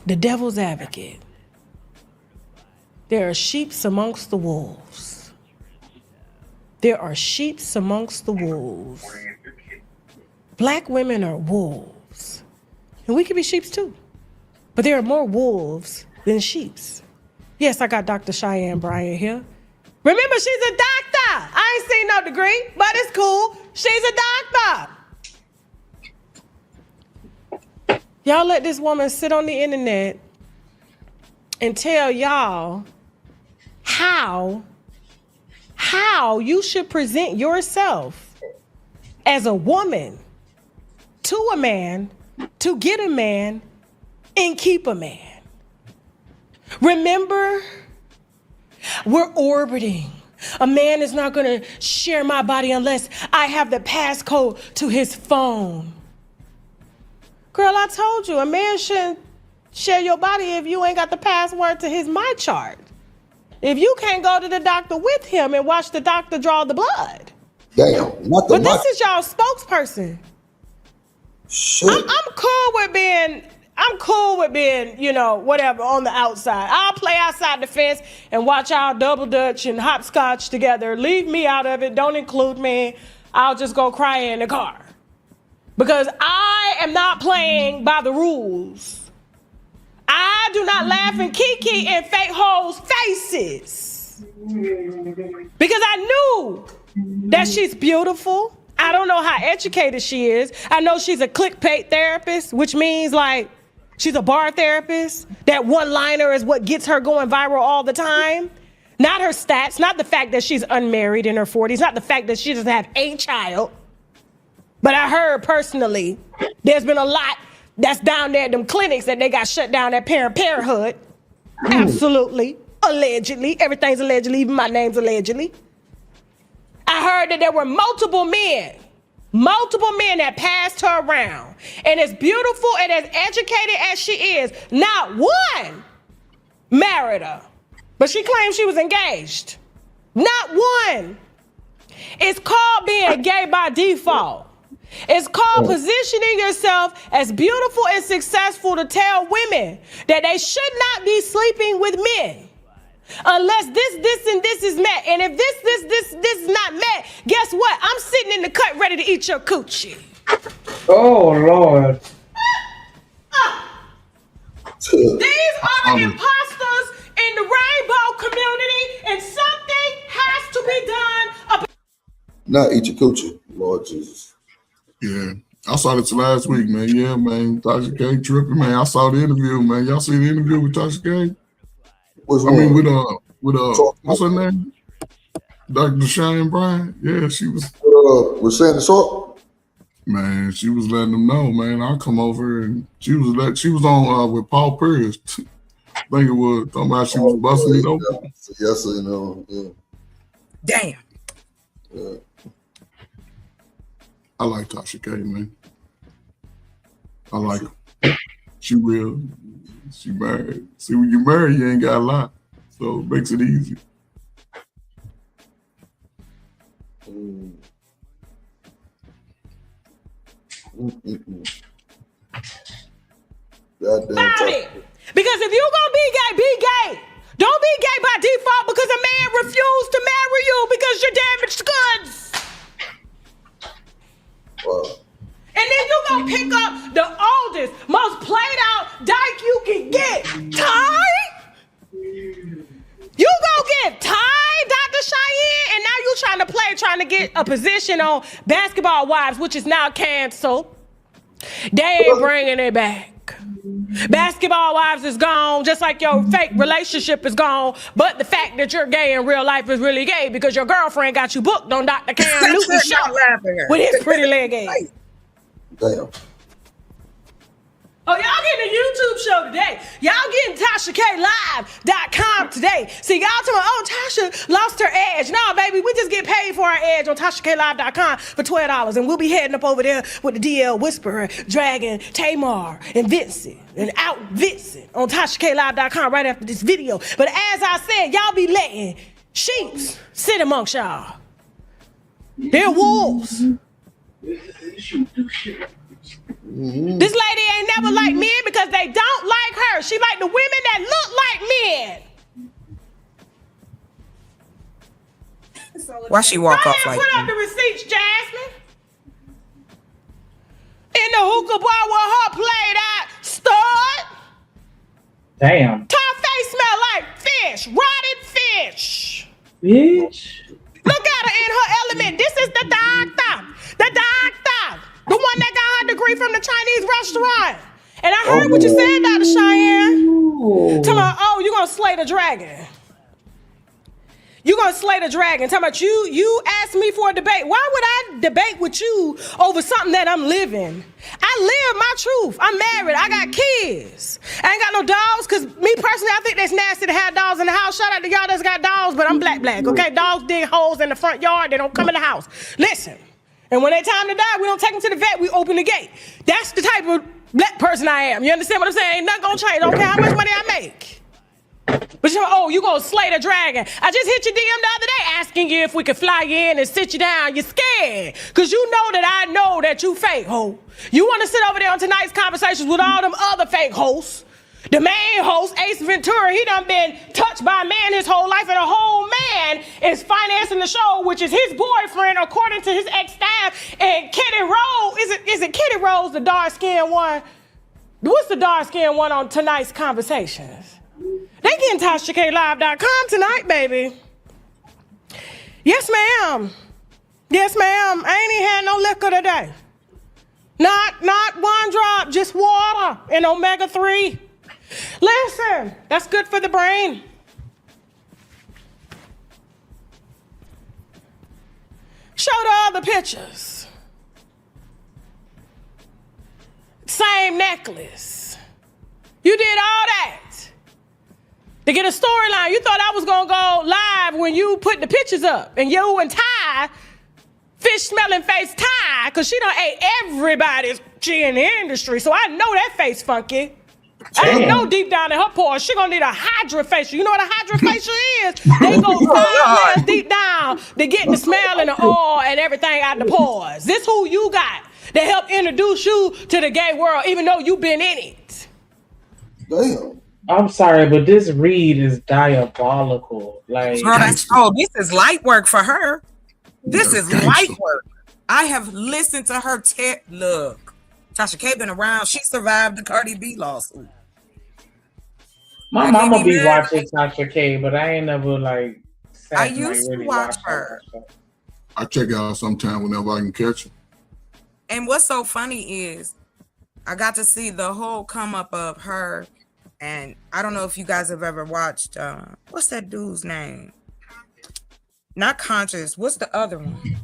The Devil's Advocate? There are sheep amongst the wolves. There are sheep amongst the wolves. Black women are wolves. And we can be sheep too. But there are more wolves than sheep. Yes, I got Dr. Cheyenne Bryant here. Remember, she's a doctor. I ain't seen no degree, but it's cool. She's a doctor. Y'all let this woman sit on the internet and tell y'all how you should present yourself as a woman to a man, to get a man, and keep a man. Remember, we're orbiting. A man is not going to share my body unless I have the passcode to his phone. Girl, I told you, a man shouldn't share your body if you ain't got the password to his My Chart. If you can't go to the doctor with him and watch the doctor draw the blood. Damn, not the But this is y'all spokesperson. Shit. I'm cool with being, whatever, on the outside. I'll play outside the fence and watch y'all double dutch and hopscotch together. Leave me out of it. Don't include me. I'll just go cry in the car. Because I am not playing by the rules. I do not laugh and kiki in fake hoes' faces. Because I knew that she's beautiful. I don't know how educated she is. I know she's a clickbait therapist, which means like she's a bar therapist. That one-liner is what gets her going viral all the time. Not her stats, not the fact that she's unmarried in her 40s, not the fact that she doesn't have a child. But I heard personally, there's been a lot that's down there at them clinics that they got shut down at Planned Parenthood. Absolutely. Allegedly. Everything's allegedly, even my name's allegedly. I heard that there were multiple men that passed her around. And as beautiful and as educated as she is, not one married her. But she claims she was engaged. Not one. It's called being gay by default. It's called positioning yourself as beautiful and successful to tell women that they should not be sleeping with men unless this, and this is met. And if this is not met, guess what? I'm sitting in the cut ready to eat your coochie. Oh, Lord. These are imposters in the rainbow community, and something has to be done about. Not eat your coochie, Lord Jesus. Yeah, I saw this last week, man. Yeah, man. Tasha K tripping, man. I saw the interview, man. Y'all see the interview with Tasha K? Which one? With what's her name? Dr. Cheyenne Bryant. Yeah, she was. Was Sandy Sharp? Man, she was letting them know, man. I'll come over, and she was on with Paul Pierce. I think it was talking about she was busting it open. Yes, you know. Yeah. Damn. Yeah. I like Tasha K, man. I like her. She real. She married. See, when you marry, you ain't got a lot. So it makes it easy. It. Because if you're gonna be gay. Don't be gay by default because a man refused to marry you because you're damaged goods. Wow. And then you gonna pick up the oldest, most played out dyke you can get. Ty? You gonna get Ty, Dr. Cheyenne, and now you trying to get a position on Basketball Wives, which is now canceled. They ain't bringing it back. Basketball Wives is gone, just like your fake relationship is gone. But the fact that you're gay in real life is really gay because your girlfriend got you booked on Dr. Cam Newton's show with his pretty leg ass. Damn. Oh, y'all getting a YouTube show today. Y'all getting TashaKLive.com today. See, y'all talking about, oh, Tasha lost her edge. No, baby, we just get paid for our edge on TashaKLive.com for $12. And we'll be heading up over there with the DL Whisperer, Dragon, Tamar, and Vincent. And out Vincent on TashaKLive.com right after this video. But as I said, y'all be letting sheeps sit amongst y'all. They're wolves. This lady ain't never liked men because they don't like her. She like the women that look like men. Why she walk off like put up the receipts, Jasmine. In the hookah bar with her played out stud. Damn. Her face smell like fish, rotted fish. Bitch. Look at her in her element. This is the doctor. The doctor. The one that got her degree from the Chinese restaurant. And I heard what you said, Dr. Cheyenne. Talking about, oh, you're going to slay the dragon. You're going to slay the dragon. Talking about you asked me for a debate. Why would I debate with you over something that I'm living? I live my truth. I'm married. I got kids. I ain't got no dogs because me personally, I think that's nasty to have dogs in the house. Shout out to y'all that's got dogs, but I'm black, okay? Dogs dig holes in the front yard. They don't come in the house. Listen. And when it's time to die, we don't take them to the vet, we open the gate. That's the type of black person I am. You understand what I'm saying? Ain't nothing gonna change. Don't care how much money I make. But you gonna slay the dragon. I just hit your DM the other day asking you if we could fly you in and sit you down. You're scared. Cause you know that I know that you fake hoe. You wanna sit over there on tonight's conversations with all them other fake hosts. The main host, Ace Ventura, he done been touched by a man his whole life, and a whole man is financing the show, which is his boyfriend, according to his ex-staff. And Kitty Rose, is it Kitty Rose, the dark-skinned one? What's the dark-skinned one on tonight's conversations? They getting TashaKLive.com tonight, baby. Yes, ma'am. Yes, ma'am. I ain't even had no liquor today. Not one drop, just water and omega-3. Listen, that's good for the brain. Show the other pictures. Same necklace. You did all that to get a storyline. You thought I was gonna go live when you put the pictures up, and you and Ty, fish smelling face Ty, cause she done ate everybody's she in the industry, so I know that face funky. I know deep down in her pores, she gonna need a hydrofacial. You know what a hydrofacial is? They go 5 layers deep down to get the smell and the oil and everything out the pores. This who you got that help introduce you to the gay world, even though you been in it. Damn. I'm sorry, but this read is diabolical. Like, this is light work for her. This is light work. I have listened to her. Look, Tasha K been around. She survived the Cardi B lawsuit. My mama be watching Tasha K, but I ain't never like. I used to watch her. I check out sometime whenever I can catch her. And what's so funny is I got to see the whole come up of her. And I don't know if you guys have ever watched, what's that dude's name? Not Conscious. What's the other one?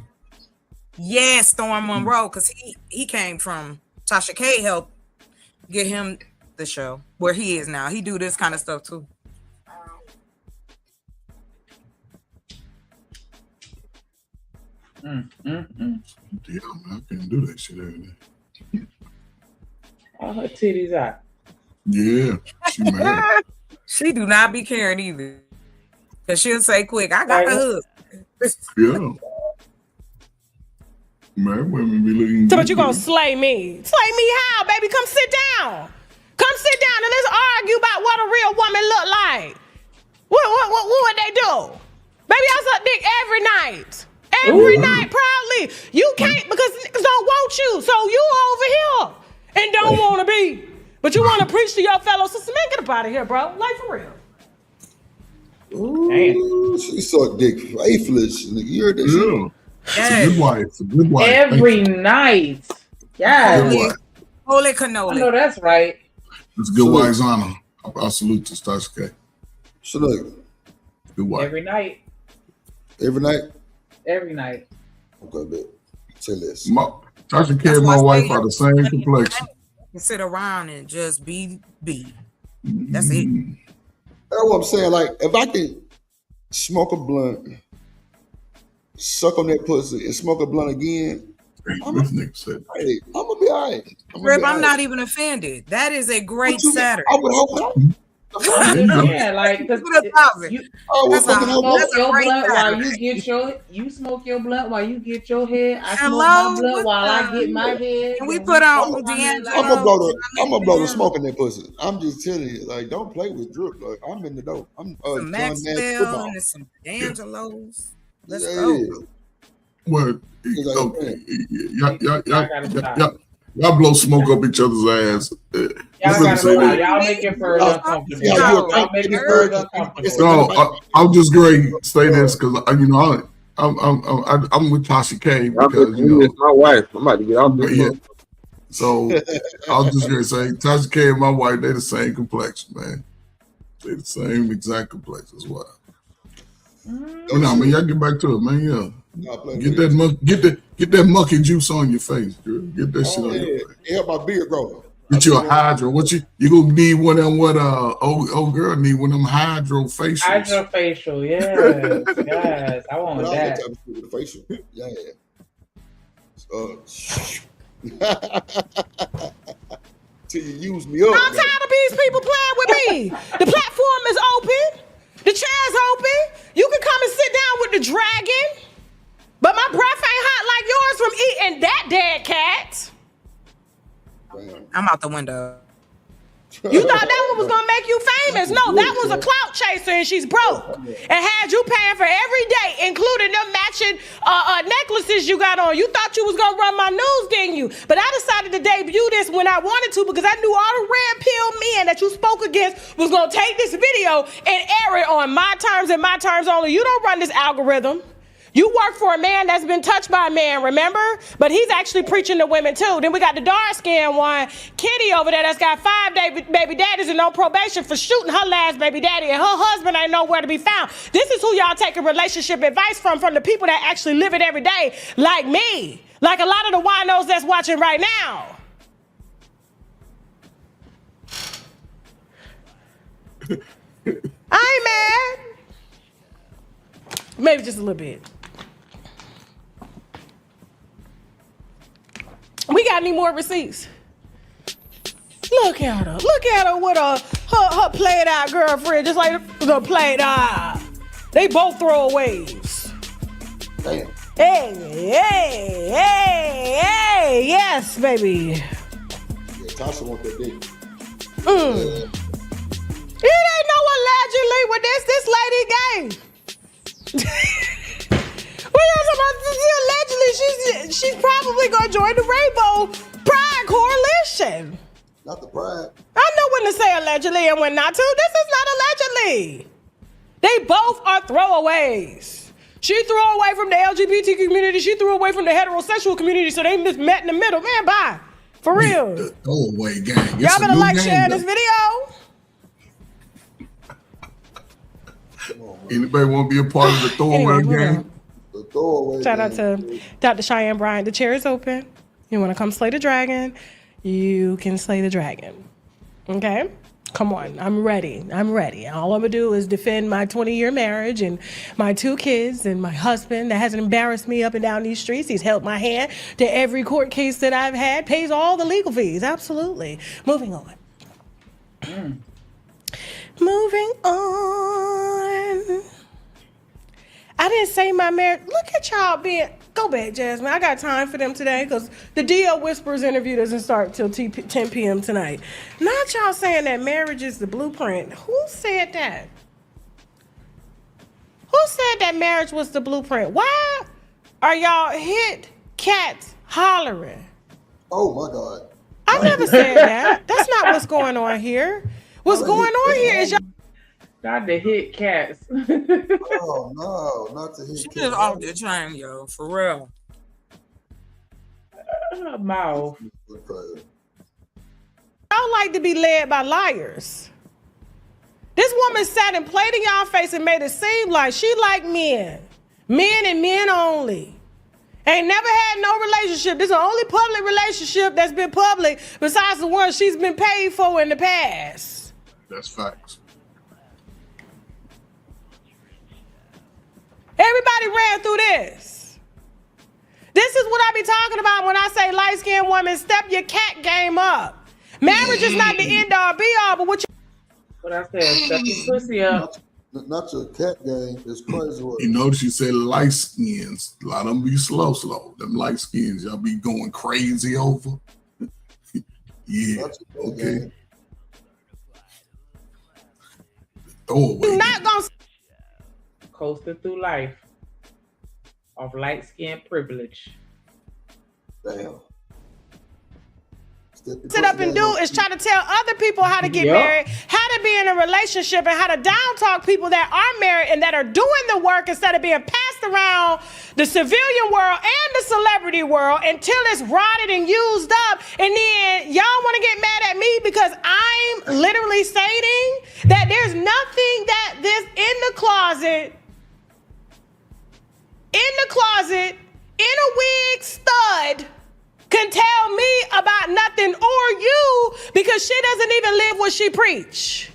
Yeah, Storm Monroe, because he came from Tasha K helped get him the show where he is now. He do this kind of stuff too. Yeah, man, I can't do that shit every day. All her titties out. Yeah, she mad. She do not be caring either. Cause she'll say quick, I got the hook. Yeah. Man, women be looking So, but you gonna slay me? Slay me how, baby? Come sit down. Come sit down and let's argue about what a real woman look like. What would they do? Baby, I suck dick every night. Every night, proudly. You can't because niggas don't want you. So you over here and don't want to be. But you want to preach to your fellow sister. Man, get up out of here, bro. Like for real. Ooh, she sucked dick faithless. You heard that shit? It's a good wife. It's a good wife. Every night. Yeah. Holy cannoli. I know that's right. It's a good wife's honor. I salute to Tasha K. Salute. Good wife. Every night. Every night? Every night. Okay, bet. Say this. Tasha K and my wife are the same complexion. You sit around and just be. That's it. That's what I'm saying. Like, if I can smoke a blunt, suck on that pussy, and smoke a blunt again, I'm gonna be all right. Rip, I'm not even offended. That is a great Saturday. I would hope not. Yeah, like you smoke your blunt while you smoke your blunt while you get your head. I smoke my blunt while I get my head. And we put on D'Angelo. I'm gonna blow the smoke in that pussy. I'm just telling you, like, don't play with Drip. Like, I'm in the dope. I'm some Maxwell and some D'Angelos. Let's go. Well, okay. Y'all blow smoke up each other's ass. Y'all make it further uncomfortable. Y'all make it further uncomfortable. So I'm just going to say this because I'm with Tasha K because it's my wife. I'm about to get off this. Yeah. So I was just going to say Tasha K and my wife, they the same complexion, man. They the same exact complexion as well. Oh no, man, y'all get back to it, man. Yeah. Get that mucky juice on your face, girl. Get that shit on your face. It help my beard grow. Get you a hydro. What you gonna need one of them? What old girl need one of them hydro facials? Hydrofacial, yes. I want that. Facial, yeah. Till you use me up. I'm tired of these people playing with me. The platform is open. The chair's open. You can come and sit down with the dragon. But my breath ain't hot like yours from eating that dead cat. I'm out the window. You thought that one was gonna make you famous. No, that was a clout chaser and she's broke. And had you paying for every day, including them matching necklaces you got on. You thought you was gonna run my news, didn't you? But I decided to debut this when I wanted to because I knew all the red pill men that you spoke against was gonna take this video and air it on my terms and my terms only. You don't run this algorithm. You work for a man that's been touched by a man, remember? But he's actually preaching to women too. Then we got the dark-skinned one, Kitty over there, that's got 5 baby daddies and on probation for shooting her last baby daddy, and her husband ain't nowhere to be found. This is who y'all taking relationship advice from the people that actually live it every day, like me. Like a lot of the winos that's watching right now. I ain't mad. Maybe just a little bit. We got any more receipts? Look at her. Look at her with her played out girlfriend, just like the played out. They both throwaways. Damn. Hey, yes, baby. Yeah, Tasha want that dick. It ain't no allegedly with this lady gay. What y'all talking about? Allegedly, she's probably gonna join the Rainbow Pride Coalition. Not the Pride. I know when to say allegedly and when not to. This is not allegedly. They both are throwaways. She threw away from the LGBT community. She threw away from the heterosexual community. So they just met in the middle. Man, bye. For real. The throwaway gang. Y'all better like, share this video. Anybody want to be a part of the throwaway gang? The throwaway Shout out to Dr. Cheyenne Bryant. The chair is open. You want to come slay the dragon? You can slay the dragon. Okay? Come on. I'm ready. All I'm going to do is defend my 20-year marriage and my 2 kids and my husband that hasn't embarrassed me up and down these streets. He's held my hand to every court case that I've had, pays all the legal fees. Absolutely. Moving on. Moving on. I didn't say my marriage. Look at y'all being. Go back, Jasmine. I got time for them today because the DL Whispers interview doesn't start till 10 p.m. tonight. Not y'all saying that marriage is the blueprint. Who said that? Who said that marriage was the blueprint? Why are y'all hit cats hollering? Oh my God. I never said that. That's not what's going on here. What's going on here is y'all. Not the hit cats. Oh no, not the hit She cats. just off the chain, yo, for real. Mouth. Y'all like to be led by liars. This woman sat and played in y'all face and made it seem like she like men. Men and men only. Ain't never had no relationship. This is the only public relationship that's been public besides the one she's been paid for in the past. That's facts. Everybody ran through this. This is what I be talking about when I say light-skinned women, step your cat game up. Marriage is not the end all be all, but what I said, step your pussy up. Not your cat game. It's crazy. You notice you said light skins. A lot of them be slow. Them light skins, y'all be going crazy over. Yeah. Okay. You're not gonna coasting through life of light skin privilege. Damn. sit up and do is try to tell other people how to get married, how to be in a relationship, and how to down talk people that are married and that are doing the work instead of being passed around the civilian world and the celebrity world until it's rotted and used up. And then y'all want to get mad at me because I'm literally stating that there's nothing that this in the closet, in a wig stud can tell me about nothing or you because she doesn't even live what she preach.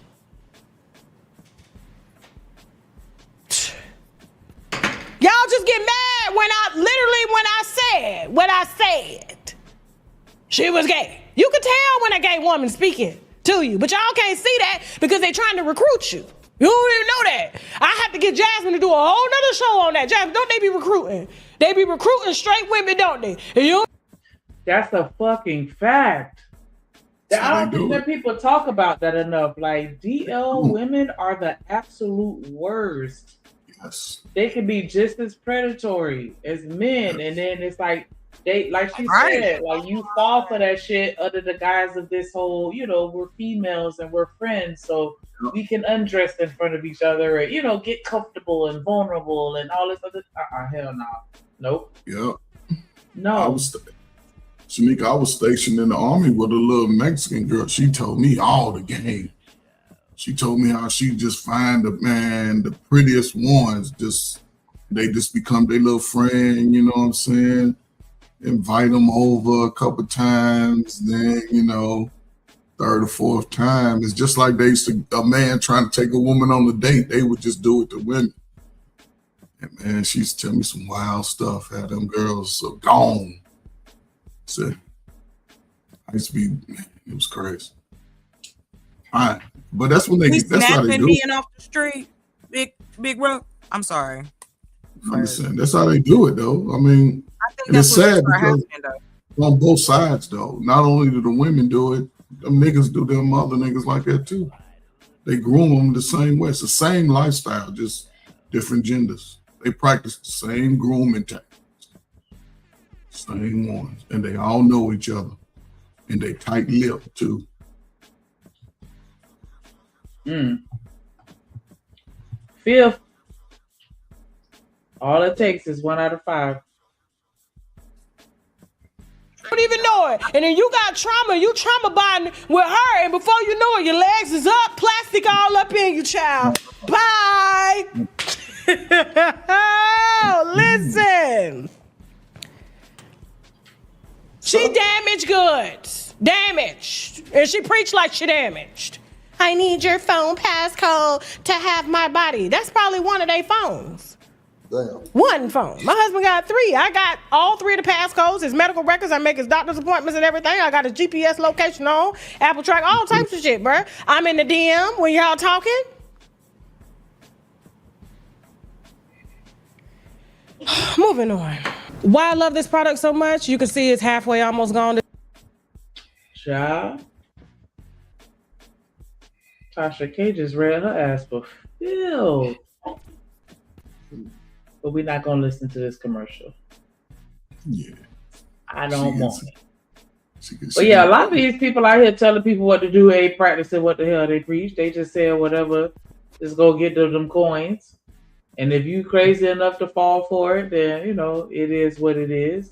Y'all just get mad when I said what I said. She was gay. You can tell when a gay woman speaking to you, but y'all can't see that because they're trying to recruit you. You don't even know that. I have to get Jasmine to do a whole nother show on that. Jasmine, don't they be recruiting? They be recruiting straight women, don't they? And you That's a fucking fact. I don't think that people talk about that enough. Like, DL women are the absolute worst. Yes. They can be just as predatory as men. And then it's like They, like she said, like you fall for that shit under the guise of this whole, we're females and we're friends, so we can undress in front of each other and get comfortable and vulnerable and all this other. Hell no, nope. Yeah. No. Shanika, I was stationed in the Army with a little Mexican girl. She told me all the game. She told me how she just find the prettiest ones. They just become their little friend. You know what I'm saying? Invite them over a couple times, then third or fourth time. It's just like a man trying to take a woman on a date. They would just do it to women. And man, she's telling me some wild stuff. How them girls are gone. So I used to be, man, it was crazy. All right, but that's when that's how they do it. Off the street, big rock. I'm sorry. I understand. That's how they do it, though. I mean, and it's sad because on both sides, though. Not only do the women do it, them niggas do them other niggas like that too. They groom them the same way. It's the same lifestyle, just different genders. They practice the same grooming tactics, same ones, and they all know each other, and they tight-lipped too. Fifth. All it takes is 1 out of 5. Don't even know it. And then you got trauma. You trauma bonding with her. And before you know it, your legs is up, plastic all up in you, child. Bye. Listen. She damaged goods. Damaged. And she preached like she damaged. I need your phone passcode to have my body. That's probably one of their phones. Damn. One phone. My husband got 3. I got all 3 of the passcodes, his medical records. I make his doctor's appointments and everything. I got his GPS location on, Apple Track, all types of shit, bruh. I'm in the DM when y'all talking. Moving on. Why I love this product so much, you can see it's halfway almost gone. Child. Tasha K just read her ass fulfilled. But we're not going to listen to this commercial. Yeah. I don't want it. But yeah, a lot of these people out here telling people what to do ain't practicing what the hell they preach. They just say whatever is going to get them coins. And if you crazy enough to fall for it, then, it is what it is.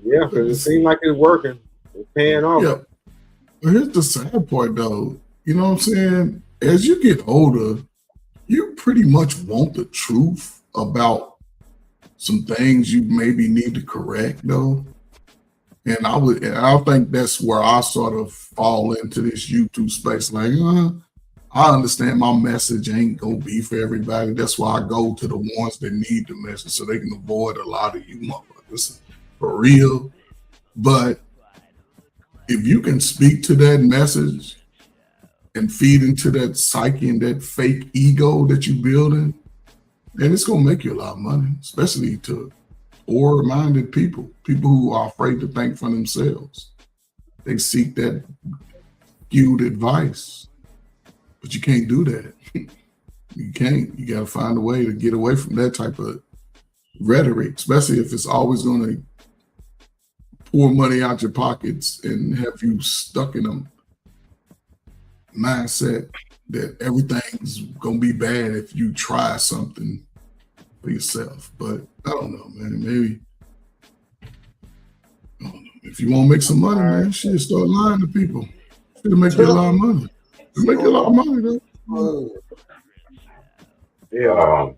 Yeah, because it seems like it's working. It's paying off. Yeah. But here's the sad part, though. You know what I'm saying? As you get older, you pretty much want the truth about some things you maybe need to correct, though. And I think that's where I sort of fall into this YouTube space. Like, I understand my message ain't gonna be for everybody. That's why I go to the ones that need the message so they can avoid a lot of you motherfuckers for real. But if you can speak to that message and feed into that psyche and that fake ego that you're building, then it's going to make you a lot of money, especially to poor-minded people who are afraid to think for themselves. They seek that skewed advice, but you can't do that. You can't. You got to find a way to get away from that type of rhetoric, especially if it's always going to pour money out your pockets and have you stuck in them mindset that everything's gonna be bad if you try something for yourself. But I don't know, man. Maybe I don't know. If you want to make some money, man, shit, start lying to people. It'll make you a lot of money. It'll make you a lot of money, though. Yeah.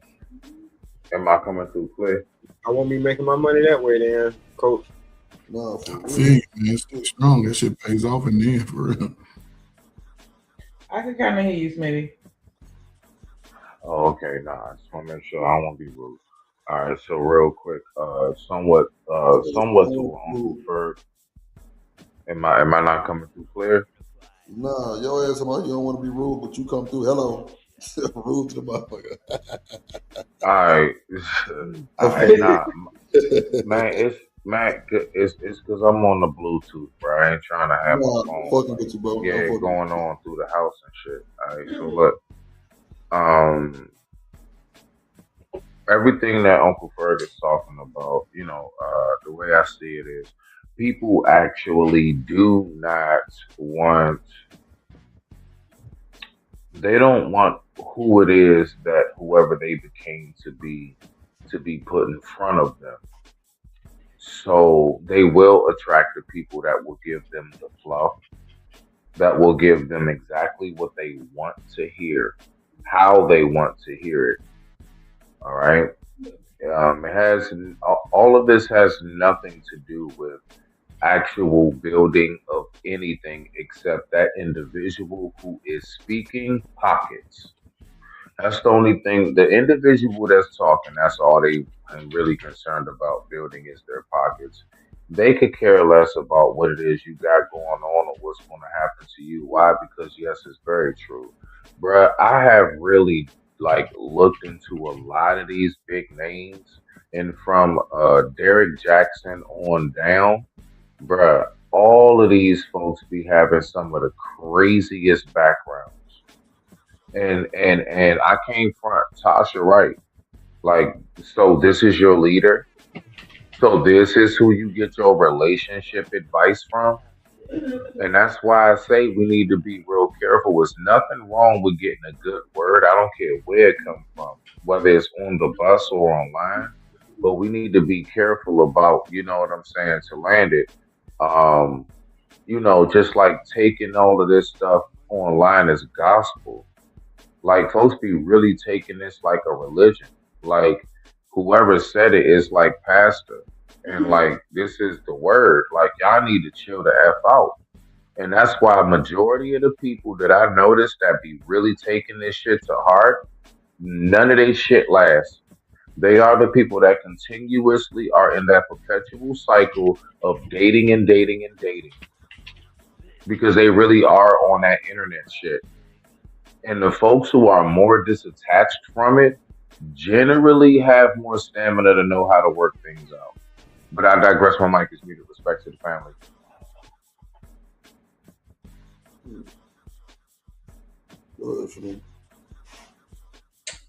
Am I coming through clear? I won't be making my money that way, then, Coach. No, I feel you, man. It's still strong. That shit pays off in the end, for real. I can kind of hear you, Smitty. Oh, okay. Nah, I just want to make sure I won't be rude. All right, so real quick, somewhat to Ferg. Am I not coming through clear? Nah, your ass, you don't want to be rude, but you come through. Hello, rude to the motherfucker. All right, nah, man, it's because I'm on the Bluetooth, bro. I ain't trying to have my phone. Fucking with you, bro. Yeah, going on through the house and shit. All right, so look, everything that Uncle Ferg is talking about, the way I see it is people actually do not want, they don't want who it is that whoever they became to be put in front of them. So they will attract the people that will give them the fluff, that will give them exactly what they want to hear, how they want to hear it. All right. It has all of this has nothing to do with actual building of anything except that individual who is speaking pockets. That's the only thing. The individual that's talking, that's all they are really concerned about building is their pockets. They could care less about what it is you got going on or what's going to happen to you. Why? Because yes, it's very true. Bruh, I have really looked into a lot of these big names, and from Derek Jackson on down, bruh, all of these folks be having some of the craziest backgrounds. And I came from Tasha Wright. So this is your leader. So this is who you get your relationship advice from. And that's why I say we need to be real careful. There's nothing wrong with getting a good word. I don't care where it comes from, whether it's on the bus or online. But we need to be careful about, you know what I'm saying, to land it. Just like taking all of this stuff online as gospel. Like folks be really taking this like a religion. Like whoever said it is like pastor. And like this is the word. Like y'all need to chill the F out. And that's why a majority of the people that I noticed that be really taking this shit to heart, none of they shit lasts. They are the people that continuously are in that perpetual cycle of dating and dating and dating. Because they really are on that internet shit. And the folks who are more disattached from it generally have more stamina to know how to work things out. But I digress. My mic is muted. Respect to the family.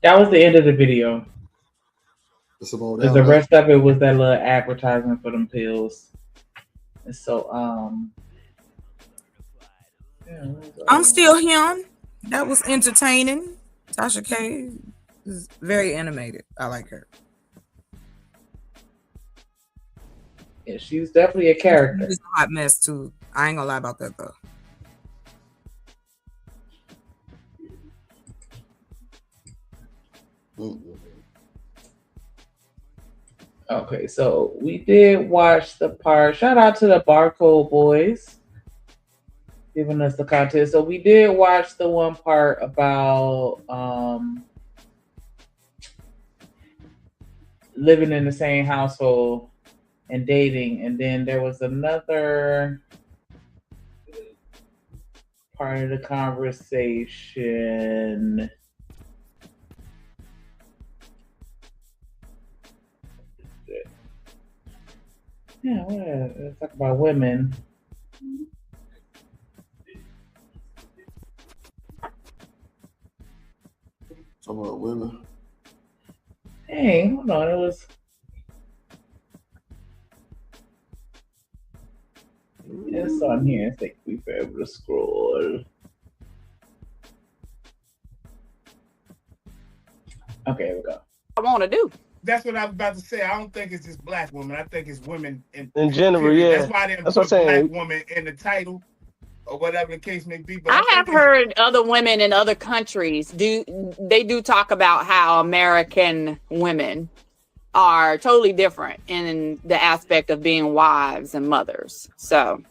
That was the end of the video. Because the rest of it was that little advertisement for them pills. And so, I'm still him. That was entertaining. Tasha K is very animated. I like her. Yeah, she's definitely a character. She's a hot mess too. I ain't gonna lie about that though. Okay, so we did watch the part. Shout out to the Barcode Boys giving us the content. So we did watch the one part about living in the same household and dating, and then there was another part of the conversation. Yeah, let's talk about women. Talk about women. Hey, hold on. It was. It's on here. I think we've been able to scroll. Okay, here we go. I want to do. That's what I was about to say. I don't think it's just black women. I think it's women in general. Yeah, that's why they didn't that's put what I'm saying. black woman in the title or whatever the case may be. But I have heard other women in other countries do talk about how American women are totally different in the aspect of being wives and mothers. So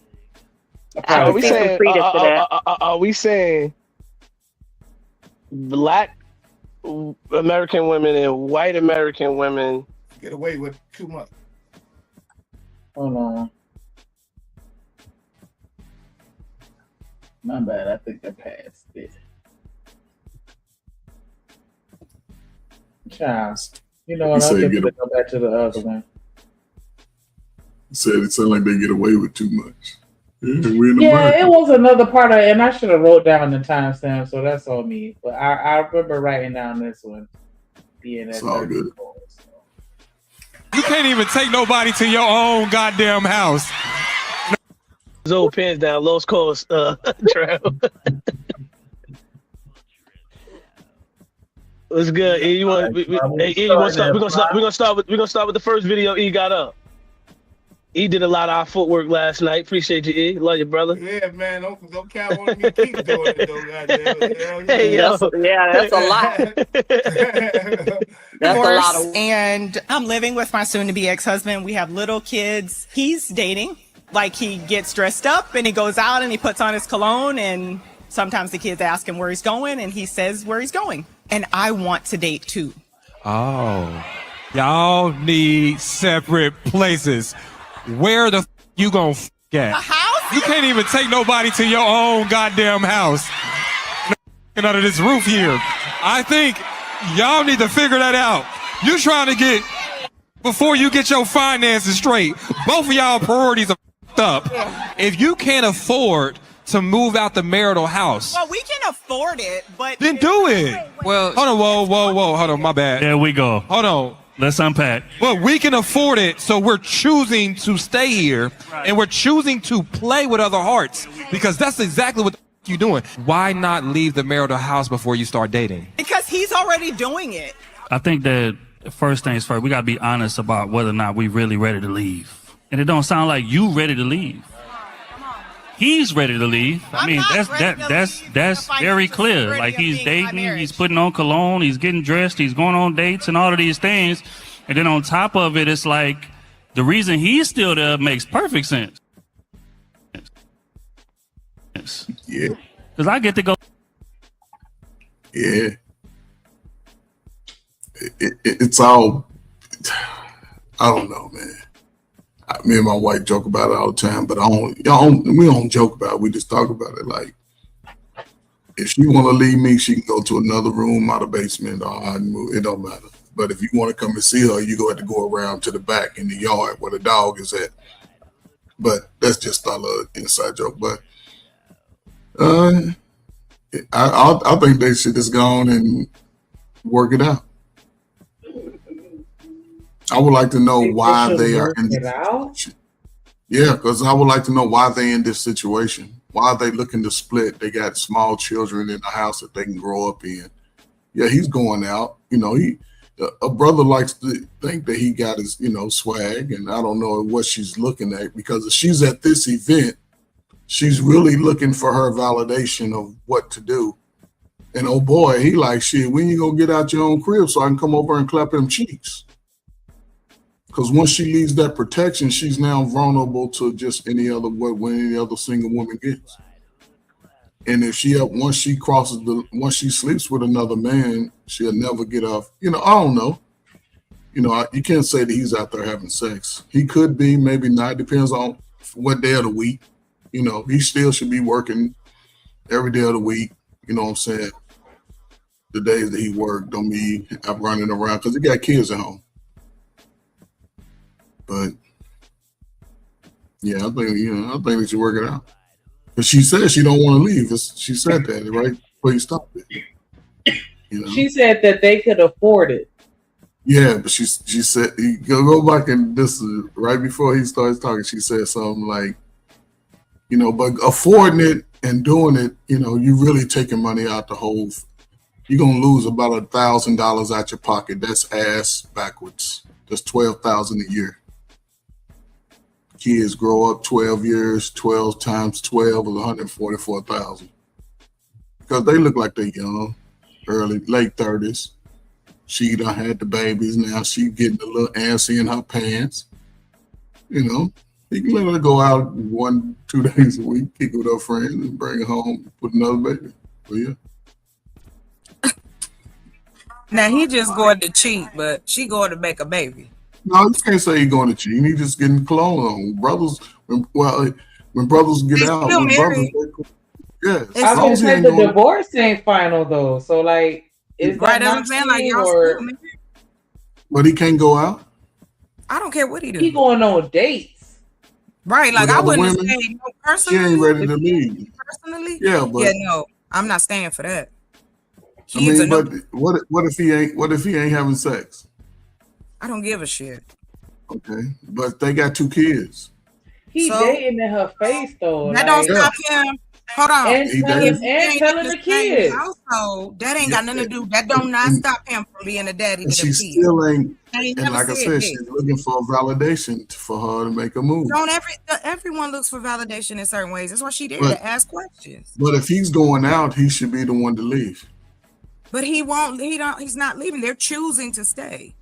are we saying black American women and white American women get away with too much? Hold on. My bad. I think I passed it. Charles, you know what? I'll get to go back to the other one. Said it sounded like they get away with too much. Yeah, it was another part of it, and I should have wrote down the timestamp, so that's on me. But I remember writing down this one. It's all good. You can't even take nobody to your own goddamn house. His old pants down, Los Coast, Trail. What's good? E, you want? We're gonna start with the first video E got up. E did a lot of our footwork last night. Appreciate you, E. Love you, brother. Yeah, man. Don't count on me. Keep doing it, though, goddamn. Hey, yo. That's a lot. That's a lot of. And I'm living with my soon-to-be ex-husband. We have little kids. He's dating. Like, he gets dressed up and he goes out and he puts on his cologne, and sometimes the kids ask him where he's going and he says where he's going. And I want to date too. Oh, y'all need separate places. Where the you gonna at? A house? You can't even take nobody to your own goddamn house. Under this roof here. I think y'all need to figure that out. You trying to get before you get your finances straight. Both of y'all priorities are up. If you can't afford to move out the marital house, Well, we can afford it, but then do it. Well, hold on, whoa, hold on, my bad. There we go. Hold on. Let's unpack. Well, we can afford it, so we're choosing to stay here, and we're choosing to play with other hearts, because that's exactly what you're doing. Why not leave the marital house before you start dating? because he's already doing it. I think that first things first, we gotta be honest about whether or not we really ready to leave. And it don't sound like you ready to leave. He's ready to leave. I mean, that's very clear. Like, he's dating, he's putting on cologne, he's getting dressed, he's going on dates and all of these things. And then on top of it, it's like the reason he's still there makes perfect sense. Yeah. Because I get to go. Yeah. It's all, I don't know, man. Me and my wife joke about it all the time, but we don't joke about it. We just talk about it. Like, if she want to leave me, she can go to another room out of the basement, or I can move. It don't matter. But if you want to come and see her, you have to go around to the back in the yard where the dog is at. But that's just a little inside joke. But I think they should just go on and work it out. I would like to know why they are in this situation. Yeah, because I would like to know why they in this situation. Why are they looking to split? They got small children in the house that they can grow up in. Yeah, he's going out. You know, a brother likes to think that he got his, swag, and I don't know what she's looking at, because if she's at this event, she's really looking for her validation of what to do. And oh boy, he like, shit, when you gonna get out your own crib so I can come over and clap them cheeks? Because once she leaves that protection, she's now vulnerable to just any other single woman gets. And if once she sleeps with another man, she'll never get off. I don't know. You can't say that he's out there having sex. He could be, maybe not. Depends on what day of the week. He still should be working every day of the week. You know what I'm saying? The days that he worked, don't be out running around, because he got kids at home. But yeah, I think they should work it out. But she said she don't want to leave. She said that, right? Please stop it. She said that they could afford it. Yeah, but she said, go back, and this is right before he starts talking. She said something like, but affording it and doing it, you really taking money out the whole. You're gonna lose about $1,000 out your pocket. That's ass backwards. That's $12,000 a year. Kids grow up 12 years, 12 times 12 is 144,000. Because they look like they're young, late 30s. She done had the babies. Now she getting a little antsy in her pants. You can let her go out 1-2 days a week, kick it with her friends, and bring her home, put another baby. But yeah. Now he just going to cheat, but she going to make a baby. No, you can't say he's going to cheat. He just getting cologne on. Brothers, when brothers get out, when brothers, yeah. I was gonna say the divorce ain't final though. So like, is right? that I'm saying like y'all or... still married? But he can't go out. I don't care what he do. He going on dates, right? Like With I other wouldn't women? say no personally. She ain't ready to leave. Personally, Yeah, but no, I'm not staying for that. but what if he ain't having sex? I don't give a shit. Okay, but they got 2 kids. He So- dating in her face though. That like- don't stop him. Hold on. And He telling, dated- He and ain't telling in the same kids. household. That ain't Yeah, got nothing to do. That don't not stop him from being a daddy to And the she kids. still ain't. Ain't And never like I said said, that. she's looking for validation for her to make a move. Don't everyone looks for validation in certain ways. That's why she there But- to ask questions. But if he's going out, he should be the one to leave. But he won't. He's not leaving. They're choosing to stay.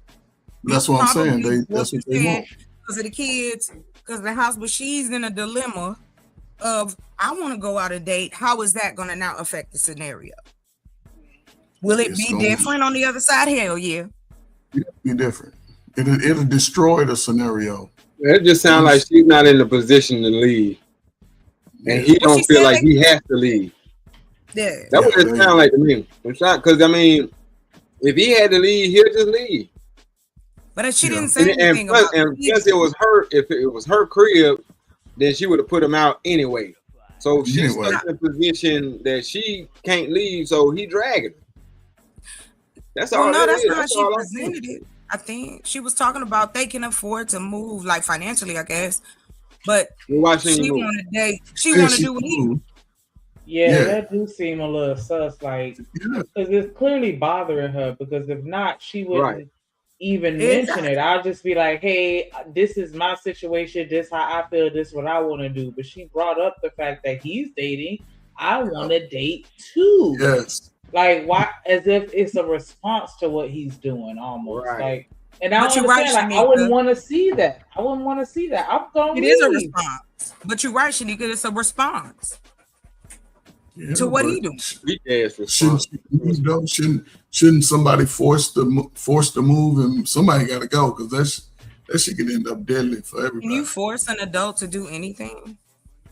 That's what I'm saying. Probably That's what they want. because of the kids, because of the house. But she's in a dilemma of I want to go out and date. How is that going to now affect the scenario? Will it It's be gonna- different on the other side? Hell yeah. Be different. It'll destroy the scenario. It just sounds like she's not in the position to leave, and he What don't she feel said, like like- he has to leave. Yeah. That's what Yeah, it sounds like to me. I'm shocked because I mean, if he had to leave, he'll just leave. But she didn't And, say anything plus, about and plus, it was her. If it was her crib, then she would have put him out anyway. So she's Anyway. stuck in a position that she can't leave. So he dragging her. That's all. Well, no, that that's is. not how That's she all I see. presented it. I think she was talking about they can afford to move, like financially, I guess. But Why shouldn't she you move? want to date. She Yeah, want to she do what he. moved. Yeah, Yeah. that do seem a little sus, like Yeah. because it's clearly bothering her. Because if not, she wouldn't Right. even mention Exactly. it. I'll just be like, "Hey, this is my situation. This how I feel. This what I want to do." But she brought up the fact that he's dating. I want to date too. Yes. Like why? As if it's a response to what he's doing, almost Right. like. And I But don't you're right, understand. Like, I wouldn't Shanika. want to see that. I wouldn't want to see that. I'm gonna It is a leave. response. But you're right, Shanika. It's a response Yeah, to what but he doing. Weak ass Shouldn't response. shouldn't somebody force the move, and somebody got to go because that shit could end up deadly for everybody. Can you force an adult to do anything?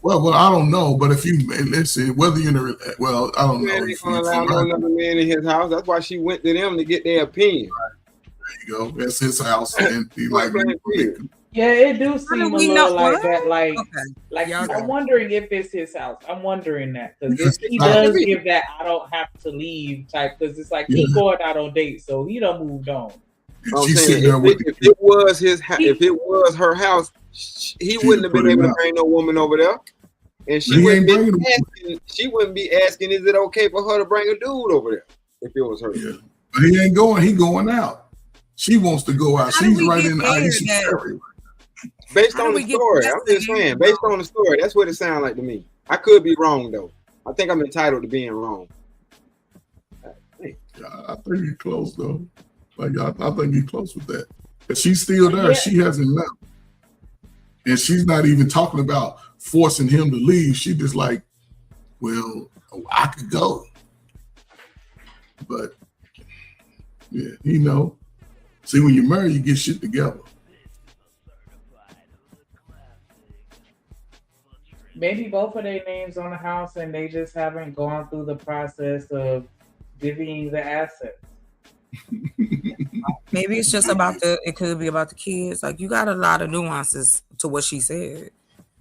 Well, I don't know, but if you let's see, whether you're in a I don't know. Man ain't If gonna you, allow no another man in his house. That's why she went to them to get their opinion. there you go. That's his house, and he like. Yeah, it do seem a we little know- like what? that. Like, Okay. like Y'all got I'm it. wondering if it's his house. I'm wondering that because Yes, if he it's does not. give that, I don't have to leave type. Because it's like he Yeah. going out on dates, so he done moved on. I'm She's saying sitting there with if it was his, if it was her house, he wouldn't have put been him able to out. bring no woman over there, and she He wouldn't ain't be bringing asking. She wouldn't be asking, "Is it okay for her to bring a dude over there?" If it was her, But he ain't going. He going out. She wants to go out. How did She's we right get in there Aisha that- Ferry. based How on do the we get story, past I'm just that? saying, based on the story, that's what it sounds like to me. I could be wrong though. I think I'm entitled to being wrong. I think he's close though. Like I think he's close with that. If she's still there, she hasn't left, and she's not even talking about forcing him to leave. She just like, well, I could go, but yeah, you know. See, when you're married, you get shit together. Maybe both of their names on the house, and they just haven't gone through the process of divvying the assets. Maybe it's just about it could be about the kids. Like you got a lot of nuances to what she said.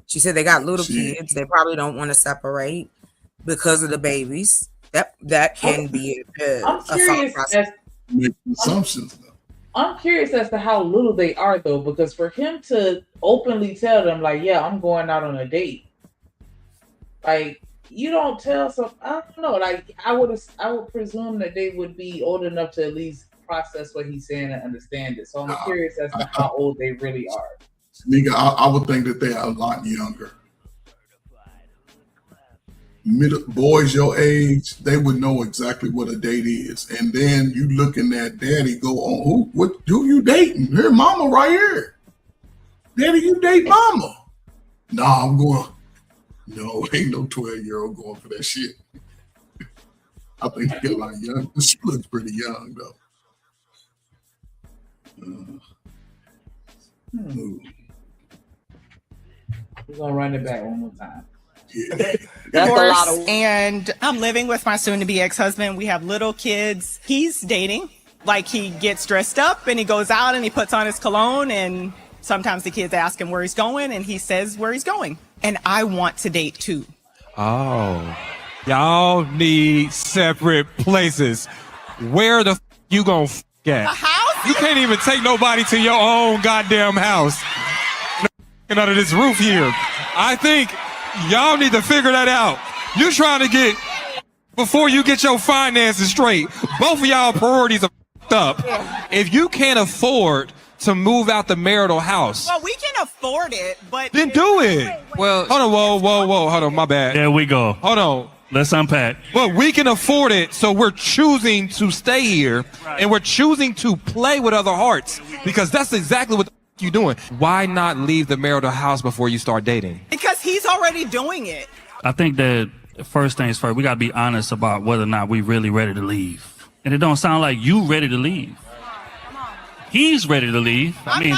She said they got little kids. They probably don't want to separate because of the babies. That can be I'm a thought curious process. Make assumptions. I'm curious as to how little they are though, because for him to openly tell them like, "Yeah, I'm going out on a date," like you don't tell some. I don't know. Like I would presume that they would be old enough to at least process what he's saying and understand it. So I'm curious as to how old they really are. Nigga, I would think that they are a lot younger. Boys your age, they would know exactly what a date is. And then you looking at daddy go on, who you dating? Her mama right here. Daddy, you date mama. Nah, I'm going, no, ain't no 12-year-old going for that shit. I think they're a lot young. She looks pretty young though. We're gonna run it back one more time. That's a lot of. And I'm living with my soon-to-be ex-husband. We have little kids. He's dating. Like he gets dressed up and he goes out and he puts on his cologne, and sometimes the kids ask him where he's going and he says where he's going. And I want to date too. Oh, y'all need separate places. Where the you gonna at? The house You can't even take nobody to your own goddamn house under this roof here. I think y'all need to figure that out. You trying to get, before you get your finances straight, both of y'all priorities are f***ed up. If you can't afford to move out the marital house, Well, we can afford it, but then do it. Well, hold on, whoa, hold on, my bad. There we go. Hold on. Let's unpack. Well, we can afford it, so we're choosing to stay here, and we're choosing to play with other hearts, because that's exactly what you're doing. Why not leave the marital house before you start dating? because he's already doing it. I think that first things first, we got to be honest about whether or not we really ready to leave. And it don't sound like you ready to leave. He's ready to leave. I mean,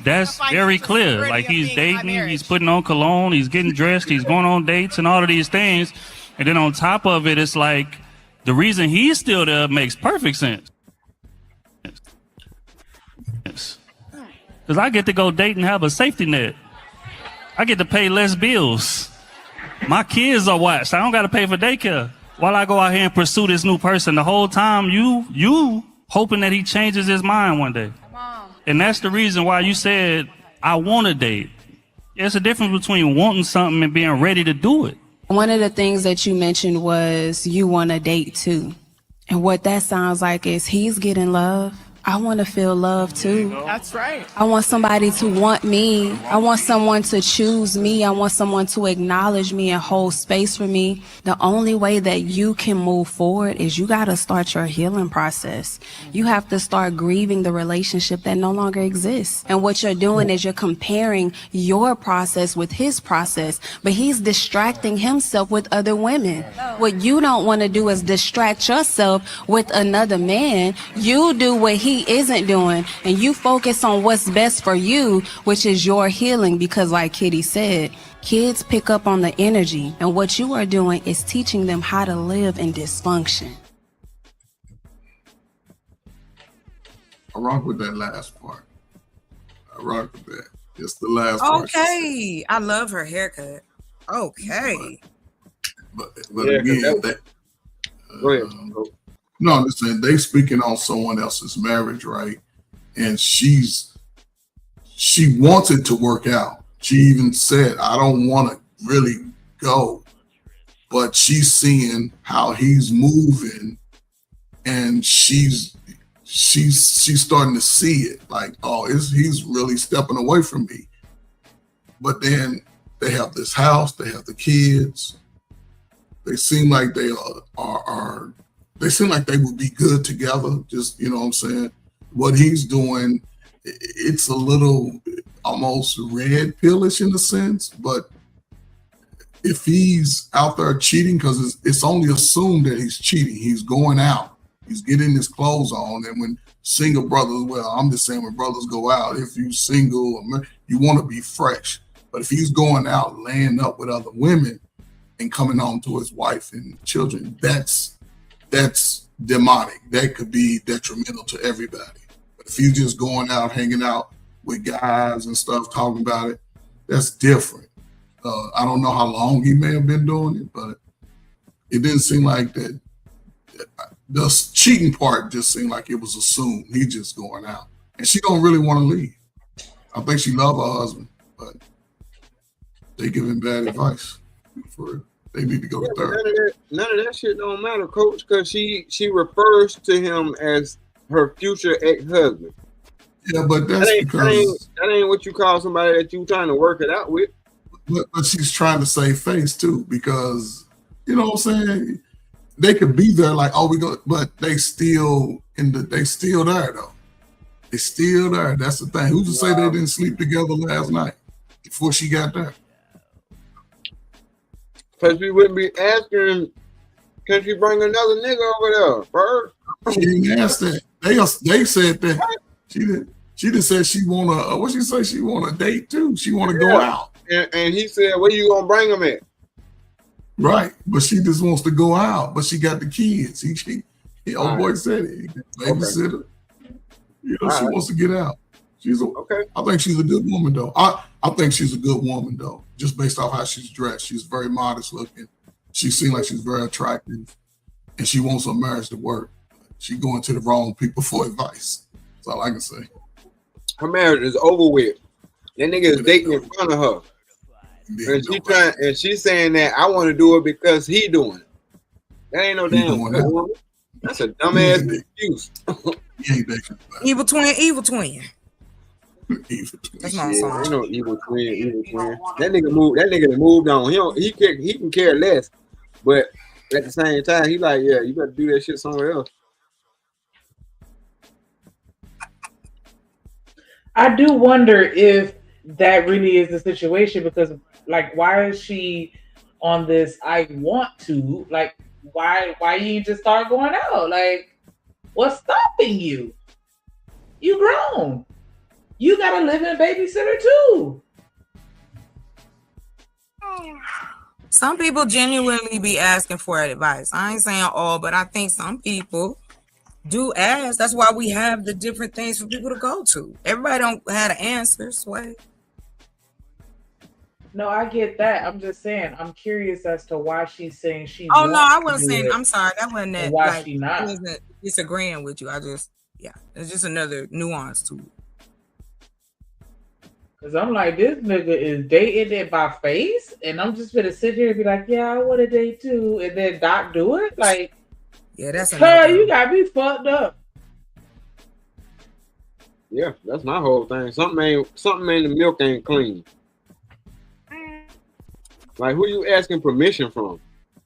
that's very clear. Like, he's dating, he's putting on cologne, he's getting dressed, he's going on dates and all of these things. And then on top of it, it's like the reason he's still there makes perfect sense. Because I get to go date and have a safety net. I get to pay less bills. My kids are watched. I don't got to pay for daycare. While I go out here and pursue this new person, the whole time you hoping that he changes his mind one day. And that's the reason why you said, I want to date. There's a difference between wanting something and being ready to do it. One of the things that you mentioned was you want to date too. And what that sounds like is he's getting love. I want to feel love too. That's right. I want somebody to want me. I want someone to choose me. I want someone to acknowledge me and hold space for me. The only way that you can move forward is you got to start your healing process. You have to start grieving the relationship that no longer exists. And what you're doing is you're comparing your process with his process, but he's distracting himself with other women. What you don't want to do is distract yourself with another man. You do what he isn't doing, and you focus on what's best for you, which is your healing, because like Kitty said, kids pick up on the energy, and what you are doing is teaching them how to live in dysfunction. I rock with that last part. I rock with that. It's the last part. Okay. I love her haircut. Okay. But again, Go ahead. no, I'm just saying they speaking on someone else's marriage, right? And she wants it to work out. She even said, I don't want to really go, but she's seeing how he's moving, and she's starting to see it like, oh, he's really stepping away from me. But then they have this house, they have the kids. They seem like they are they seem like they would be good together. Just, you know what I'm saying? What he's doing, it's a little almost red pillish in a sense, but if he's out there cheating, because it's only assumed that he's cheating. He's going out, he's getting his clothes on, and when single brothers, well, I'm just saying when brothers go out, if you single, you want to be fresh. But if he's going out, laying up with other women and coming home to his wife and children, that's demonic. That could be detrimental to everybody. But if he's just going out, hanging out with guys and stuff, talking about it, that's different. I don't know how long he may have been doing it, but it didn't seem like that. The cheating part just seemed like it was assumed. He's just going out, and she don't really want to leave. I think she loves her husband, but they give him bad advice. For real. They need to go to therapy. None of that shit don't matter, coach, because she refers to him as her future ex-husband. Yeah, but that's because that ain't what you call somebody that you trying to work it out with. But she's trying to save face too, because you know what I'm saying. They could be there like, oh, we go, but they still there though. They still there. That's the thing. Who's to say they didn't sleep together last night before she got there? Because we wouldn't be asking, can she bring another nigga over there first? She didn't ask that. They said that. She just said she want to. What she say? She want a date too. She want to go out. And he said, where you gonna bring him at? Right, but she just wants to go out. But she got the kids. Old boy said it. Babysitter. You know, she wants to get out. Okay. I think she's a good woman though. I think she's a good woman though, just based off how she's dressed. She's very modest looking. She seems like she's very attractive, and she wants her marriage to work. She's going to the wrong people for advice. That's all I can say. Her marriage is over with. That nigga is dating in front of her. And she's saying that I want to do it because he doing it. That ain't no damn woman. That's a dumbass excuse. Evil twin. That's my song. Ain't no evil twin. That nigga moved on. He can care less. But at the same time, he like, yeah, you better do that shit somewhere else. I do wonder if that really is the situation, because like, why is she on this I want to? Like, why you just start going out? Like, what's stopping you? You grown. You got a living babysitter too. Some people genuinely be asking for advice. I ain't saying all, but I think some people do ask. That's why we have the different things for people to go to. Everybody don't have the answers. Sway. No, I get that. I'm just saying, I'm curious as to why she's saying she. Oh no, I wasn't saying. I'm sorry, that wasn't that. Why like, she not? I wasn't disagreeing with you. It's just another nuance to it. Cause I'm like, this nigga is dating it by face, and I'm just gonna sit here and be like, yeah, I want to date too, and then not do it. Like, yeah, that's her. You got me fucked up. Yeah, that's my whole thing. Something in the milk ain't clean. Like, who you asking permission from?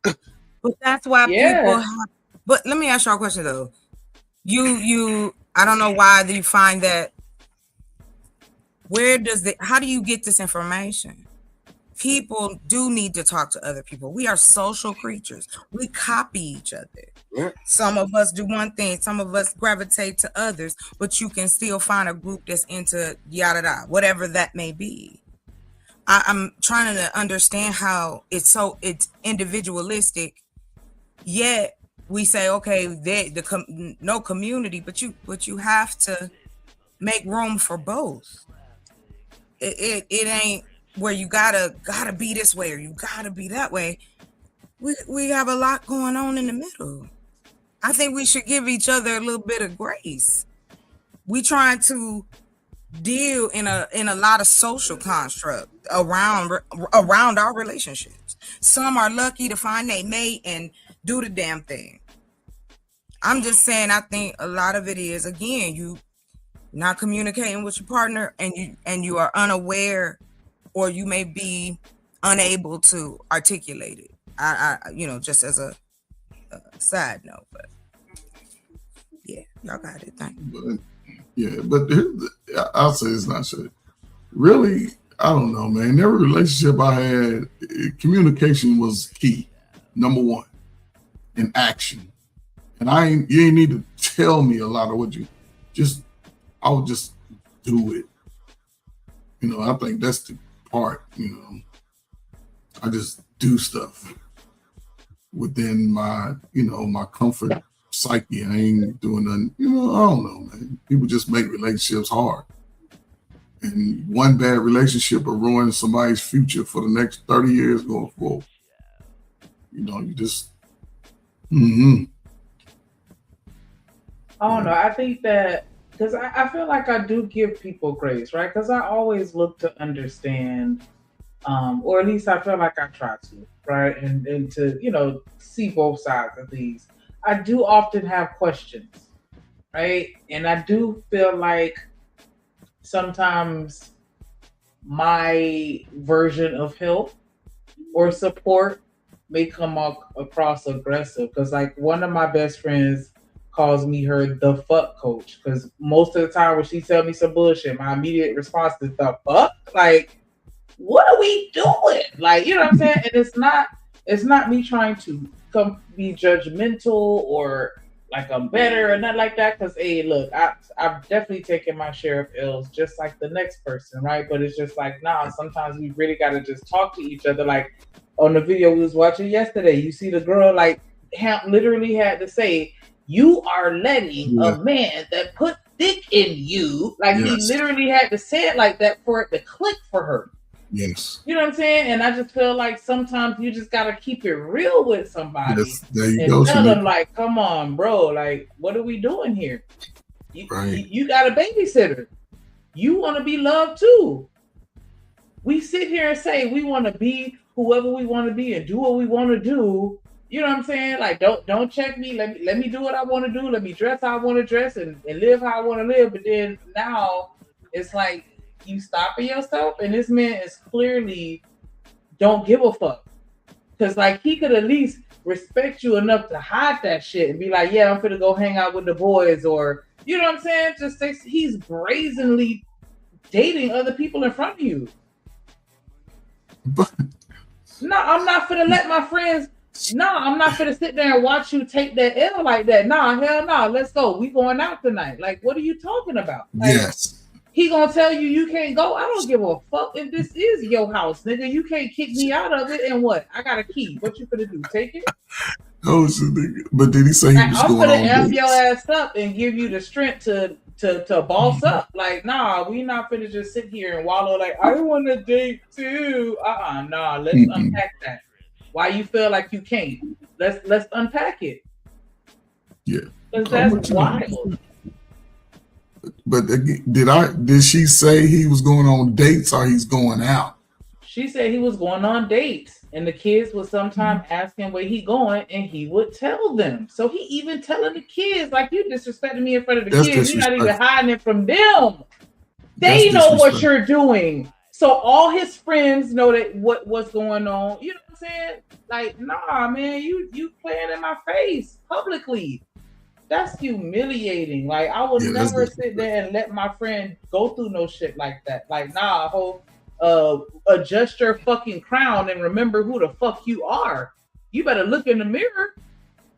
But that's why people have. But let me ask y'all a question though. You, I don't know why do you find that. How do you get this information? People do need to talk to other people. We are social creatures. We copy each other. Yeah. Some of us do one thing, some of us gravitate to others, but you can still find a group that's into yada da, whatever that may be. I'm trying to understand how it's individualistic, yet we say, okay, no community, but you have to make room for both. It ain't where you gotta be this way or you gotta be that way. We have a lot going on in the middle. I think we should give each other a little bit of grace. We trying to deal in a lot of social construct around our relationships. Some are lucky to find their mate and do the damn thing. I'm just saying, I think a lot of it is, again, you not communicating with your partner and you are unaware, or you may be unable to articulate it. I just as a side note, but yeah, y'all got it. Thank you. But I'll say it's not shit. Really, I don't know, man. Every relationship I had, communication was key, number one, in action. And you ain't need to tell me a lot of what I would just do it. I think that's the part, I just do stuff within my, my comfort psyche. I ain't doing nothing, I don't know, man. People just make relationships hard. And one bad relationship will ruin somebody's future for the next 30 years going forward. You just, I don't know. I think that, because I feel like I do give people grace, right? Because I always look to understand, or at least I feel like I try to, right? And to, see both sides of these. I do often have questions, right? And I do feel like sometimes my version of help or support may come across aggressive. Because like one of my best friends calls me her the fuck coach, because most of the time when she tell me some bullshit, my immediate response is the fuck. Like, what are we doing? Like, you know what I'm saying? And it's not me trying to be judgmental or like I'm better or nothing like that. Because hey, look, I've definitely taken my share of L's just like the next person, right? But it's just like, nah, sometimes we really gotta just talk to each other. Like on the video we was watching yesterday, you see the girl like literally had to say, you are letting a man that put dick in you, like he literally had to say it like that for it to click for her. Yes. You know what I'm saying? And I just feel like sometimes you just gotta keep it real with somebody. Yes, there you and go. Tell them like, come on, bro, like what are we doing here? You got a babysitter. You want to be loved too. We sit here and say we want to be whoever we want to be and do what we want to do. You know what I'm saying? Like, don't check me. Let me do what I want to do. Let me dress how I want to dress and live how I want to live. But then now it's like you stopping yourself, and this man is clearly don't give a fuck. Because like he could at least respect you enough to hide that shit and be like, yeah, I'm gonna go hang out with the boys, or you know what I'm saying? Just say he's brazenly dating other people in front of you. No, I'm not finna let my friends. No, I'm not finna sit there and watch you take that L like that. Nah, hell no. Let's go. We going out tonight. Like, what are you talking about? Like, Yes. He gonna tell you can't go. I don't give a fuck if this is your house, nigga. You can't kick me out of it. And what? I got a key. What you finna do? Take it? Oh, but did he say he was I'm going gonna on amp dates? your ass up and give you the strength to boss up. Like, nah, we not finna just sit here and wallow. Like, I want to date too. Nah. Let's unpack that. Why you feel like you can't? Let's unpack it. Yeah, because that's wild. But did she say he was going on dates or he's going out? She said he was going on dates, and the kids would sometimes ask him where he going, and he would tell them. So he even telling the kids, like, you disrespecting me in front of the kids. You're not even hiding it from them. They know what you're doing. So all his friends know that what's going on. You know what I'm saying? Like, nah, man, you playing in my face publicly. That's humiliating. Like, I would never sit there and let my friend go through no shit like that. Like, nah, adjust your fucking crown and remember who the fuck you are. You better look in the mirror.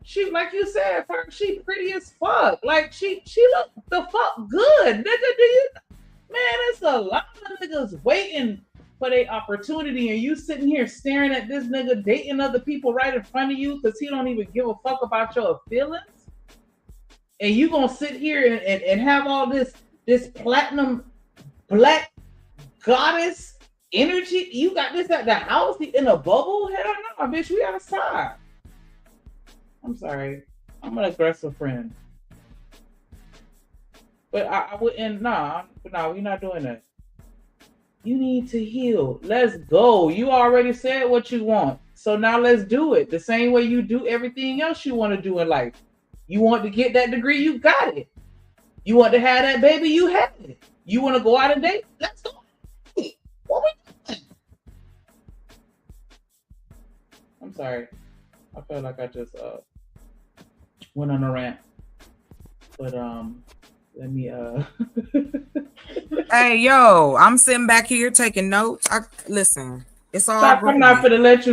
She, like you said, she pretty as fuck. Like, she look the fuck good. Nigga, do you? Man, it's a lot of niggas waiting for their opportunity, and you sitting here staring at this nigga dating other people right in front of you because he don't even give a fuck about your feelings. And you gonna sit here and have all this platinum black goddess energy? You got this at the house in a bubble? Hell no, bitch, we outside. I'm sorry. I'm an aggressive friend. But I wouldn't, we're not doing that. You need to heal. Let's go. You already said what you want. So now let's do it. The same way you do everything else you want to do in life. You want to get that degree, you got it. You want to have that baby, you have it. You want to go out and date? Let's go. What we doing? I'm sorry. I feel like I just went on a rant. But let me Hey yo, I'm sitting back here taking notes. Listen, it's all I'm not finna let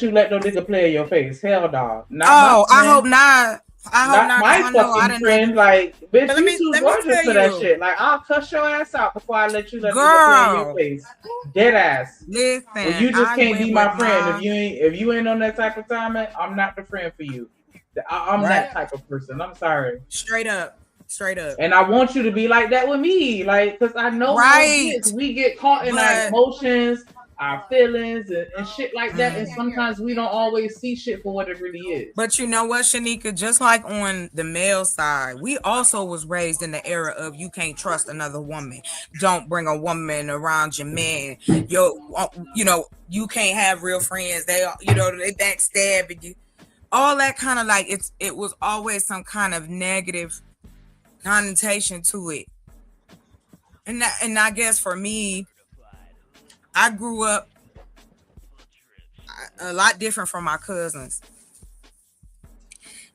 you let no nigga play in your face. Hell no. I hope not. I hope not. My fucking friend, like, bitch, let you too gorgeous for that shit. Like, I'll cuss your ass out before I let you let nigga play in your face. Dead ass. Listen, well, you just can't be my friend. If you ain't on that type of time, I'm not the friend for you. I'm that type of person. I'm sorry. Straight up. And I want you to be like that with me, like, because I know we get caught in our emotions, our feelings, and shit like that. And sometimes we don't always see shit for what it really is. But you know what, Shanika? Just like on the male side, we also was raised in the era of you can't trust another woman. Don't bring a woman around your man. You know, you can't have real friends. They backstabbing you. All that kind of like it was always some kind of negative connotation to it. And I guess for me, I grew up a lot different from my cousins.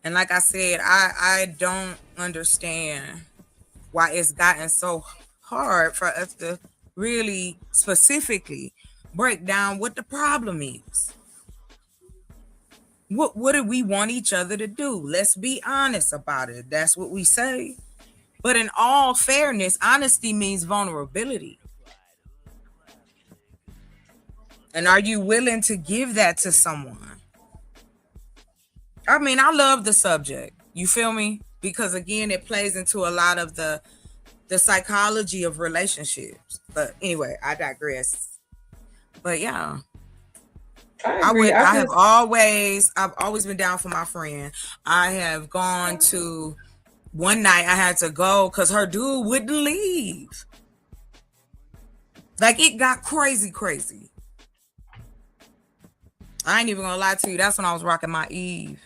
And like I said, I don't understand why it's gotten so hard for us to really specifically break down what the problem is. What do we want each other to do? Let's be honest about it. That's what we say. But in all fairness, honesty means vulnerability. And are you willing to give that to someone? I mean, I love the subject. You feel me? Because again, it plays into a lot of the psychology of relationships. But anyway, I digress. But yeah. I've always been down for my friend. I have gone to one night I had to go because her dude wouldn't leave. Like, it got crazy. I ain't even gonna lie to you. That's when I was rocking my Eve.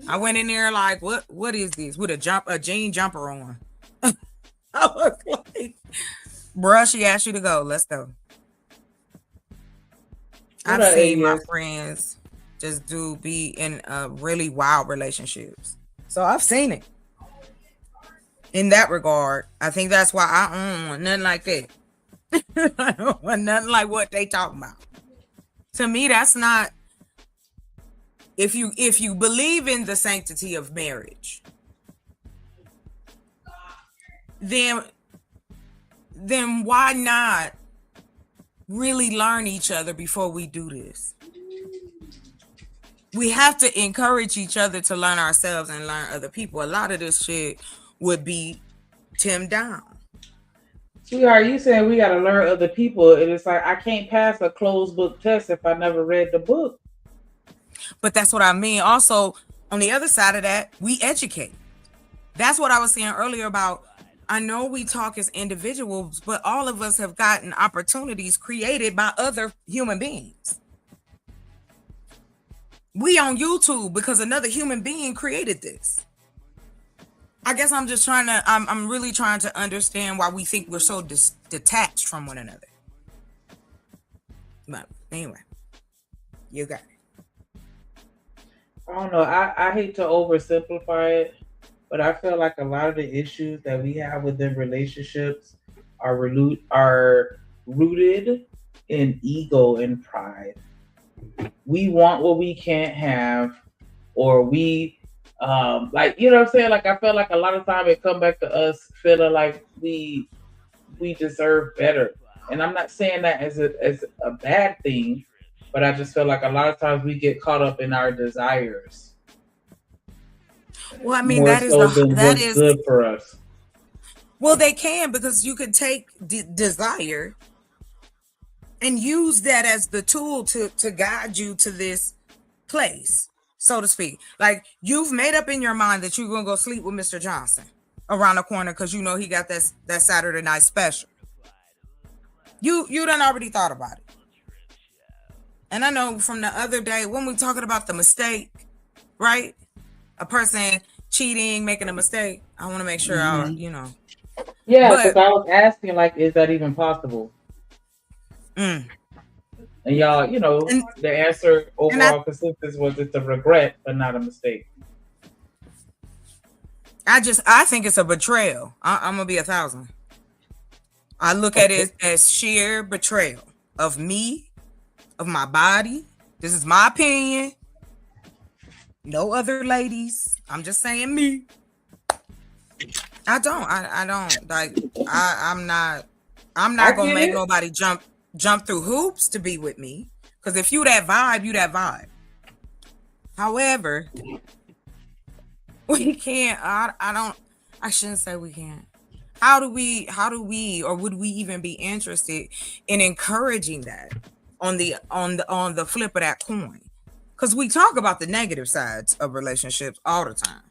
I went in there like, what is this? With a jean jumper on. I was like, bruh, she asked you to go. Let's go. I've seen my friends just be in really wild relationships. So I've seen it. In that regard, I think that's why I don't want nothing like that. I don't want nothing like what they talking about. To me, that's not. If you believe in the sanctity of marriage, then why not really learn each other before we do this? We have to encourage each other to learn ourselves and learn other people. A lot of this shit would be Tim down. Sweetheart, you saying we got to learn other people, and it's like I can't pass a closed book test if I never read the book. But that's what I mean. Also, on the other side of that, we educate. That's what I was saying earlier about, I know we talk as individuals, but all of us have gotten opportunities created by other human beings. We on YouTube because another human being created this. I guess I'm just I'm really trying to understand why we think we're so detached from one another. But anyway, you got it. I don't know. I hate to oversimplify it, but I feel like a lot of the issues that we have within relationships are rooted in ego and pride. We want what we can't have, or we like, you know what I'm saying? Like, I feel like a lot of time it come back to us feeling like we deserve better. And I'm not saying that as a bad thing, but I just feel like a lot of times we get caught up in our desires. Well, I mean, More that is good for us. Well, they can, because you could take desire and use that as the tool to guide you to this place, so to speak. Like, you've made up in your mind that you're gonna go sleep with Mr. Johnson around the corner because you know he got that Saturday night special. You done already thought about it. And I know from the other day when we talking about the mistake, right? A person cheating, making a mistake. I want to make sure Yeah, because I was asking, like, is that even possible? And y'all, the answer overall consensus was it's a regret, but not a mistake. I think it's a betrayal. I'm gonna be 1,000. I look at it as sheer betrayal of me, of my body. This is my opinion. No other ladies. I'm just saying me. I don't like. I'm not gonna make nobody jump through hoops to be with me. Because if you that vibe, you that vibe. However, we can't. I shouldn't say we can't. How do we, or would we even be interested in encouraging that on the flip of that coin? Because we talk about the negative sides of relationships all the time.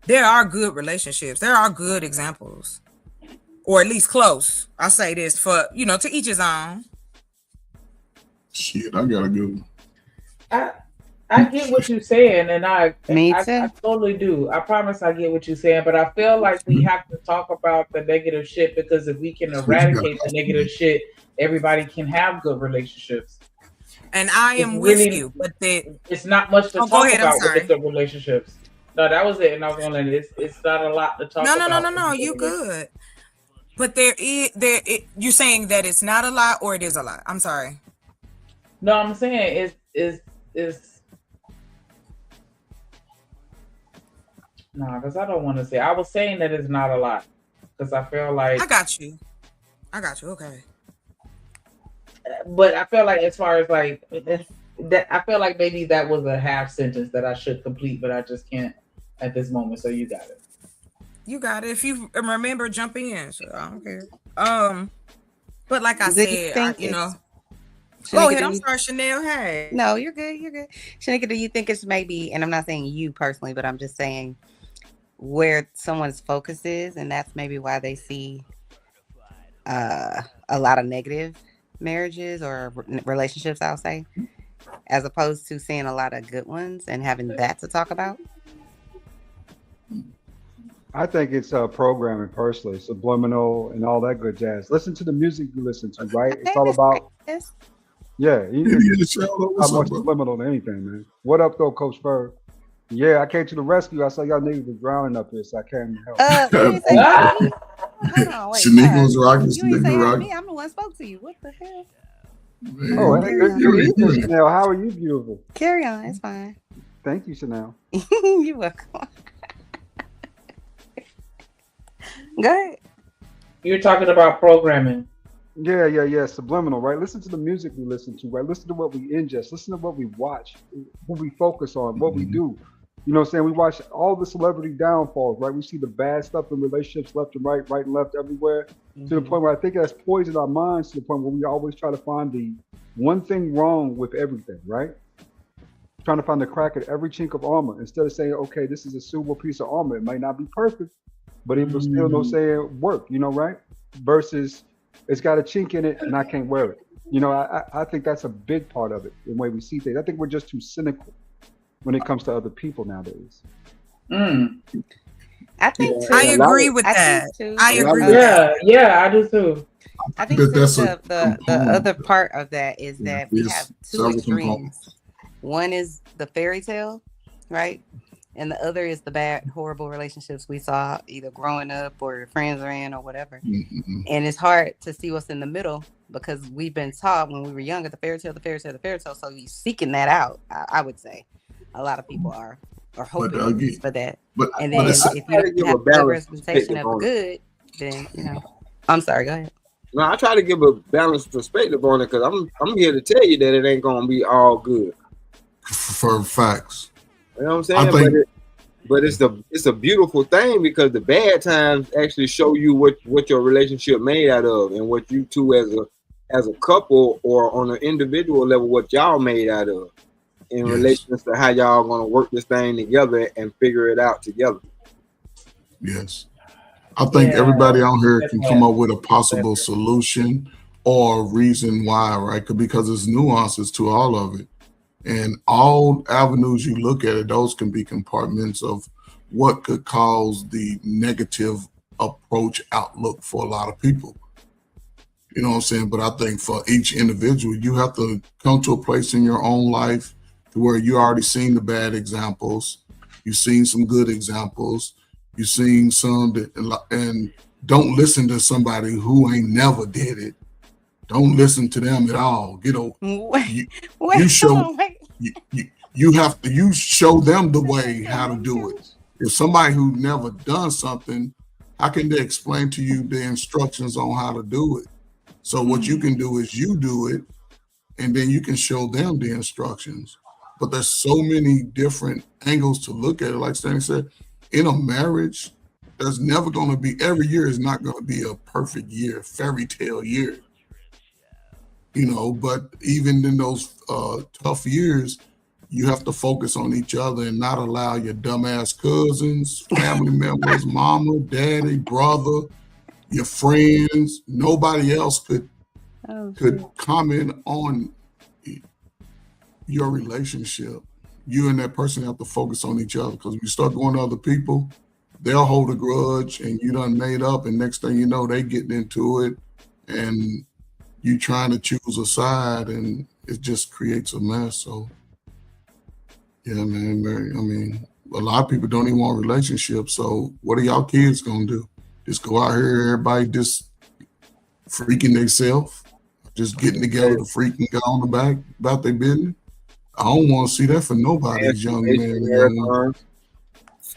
There are good relationships. There are good examples, or at least close. I say this for, to each his own. Shit, I gotta go. I get what you're saying, and I totally do. I promise I get what you're saying, but I feel like we have to talk about the negative shit, because if we can eradicate the negative shit, everybody can have good relationships. And I am with you, but it's not much to talk about with the relationships. No, that was it, and I was going to it's not a lot to talk about. No, you good. But you're saying that it's not a lot, or it is a lot? I'm sorry. No, I'm saying it's no, because I don't want to say. I was saying that it's not a lot, because I feel like I got you. Okay. But I feel like, as far as like that, I feel like maybe that was a half sentence that I should complete, but I just can't at this moment. So you got it. You got it. If you remember, jump in. So I don't care. But like I said, go ahead. I'm sorry, Chanel. Hey. No, you're good. You're good. Shanika, do you think it's maybe, and I'm not saying you personally, but I'm just saying, where someone's focus is, and that's maybe why they see a lot of negative marriages or relationships, I'll say, as opposed to seeing a lot of good ones and having that to talk about. I think it's programming personally, subliminal and all that good jazz. Listen to the music you listen to, right? It's all about, yeah, it's not more subliminal than anything, man. What up, though, Coach Ferg? Yeah, I came to the rescue. I saw y'all niggas was drowning up here, so I came to help. Hold on, wait. Shanika was rocking. You ain't Shanika saying rocking. me. I'm the one spoke to you. What the hell? Oh, hey, good evening, Chanel. How are you, beautiful? Carry on. It's fine. Thank you, Chanel. You're welcome. Go ahead. You're talking about programming. Yeah. Subliminal, right? Listen to the music we listen to, right? Listen to what we ingest. Listen to what we watch, what we focus on, what we do. You know what I'm saying? We watch all the celebrity downfalls, right? We see the bad stuff in relationships left and right and left everywhere, to the point where I think that's poisoned our minds, to the point where we always try to find the one thing wrong with everything, right? Trying to find the crack at every chink of armor, instead of saying, okay, this is a suitable piece of armor. It might not be perfect, but it will still no saying work, you know, right? Versus it's got a chink in it and I can't wear it. You know, I think that's a big part of it, the way we see things. I think we're just too cynical when it comes to other people nowadays. I think I agree with that. I agree with that. Yeah, I do too. I think the other part of that is that we have two extremes. One is the fairy tale, right? And the other is the bad, horrible relationships we saw either growing up or your friends are in or whatever. And it's hard to see what's in the middle because we've been taught when we were younger, the fairy tale. So you're seeking that out, I would say. A lot of people are hoping for that. And then if you don't have a representation of good, then, you know. I'm sorry, go ahead. No, I try to give a balanced perspective on it because I'm here to tell you that it ain't gonna be all good. For facts. You know what I'm saying? But it's a beautiful thing because the bad times actually show you what your relationship made out of and what you two as a couple or on an individual level what y'all made out of in relation to how y'all gonna work this thing together and figure it out together. Yes. I think everybody on here can come up with a possible solution or reason why, right? Because there's nuances to all of it. And all avenues you look at it, those can be compartments of what could cause the negative approach outlook for a lot of people. You know what I'm saying? But I think for each individual, you have to come to a place in your own life to where you already seen the bad examples, you've seen some good examples, you've seen some that, and don't listen to somebody who ain't never did it. Don't listen to them at all. Get over. You show. You show them the way how to do it. If somebody who never done something, how can they explain to you the instructions on how to do it? So what you can do is you do it, and then you can show them the instructions. But there's so many different angles to look at it. Like Stanley said, in a marriage, there's never going to be, every year is not going to be a perfect year, fairy tale year. You know, but even in those tough years, you have to focus on each other and not allow your dumbass cousins, family members, mama, daddy, brother, your friends, nobody else could comment on your relationship. You and that person have to focus on each other, because when you start going to other people, they'll hold a grudge and you done made up, and next thing you know, they getting into it and you trying to choose a side, and it just creates a mess. So yeah, man, I mean, a lot of people don't even want relationships. So what are y'all kids gonna do? Just go out here, everybody just freaking themselves, just getting together to freak and go on the back about their business? I don't want to see that for nobody's young man.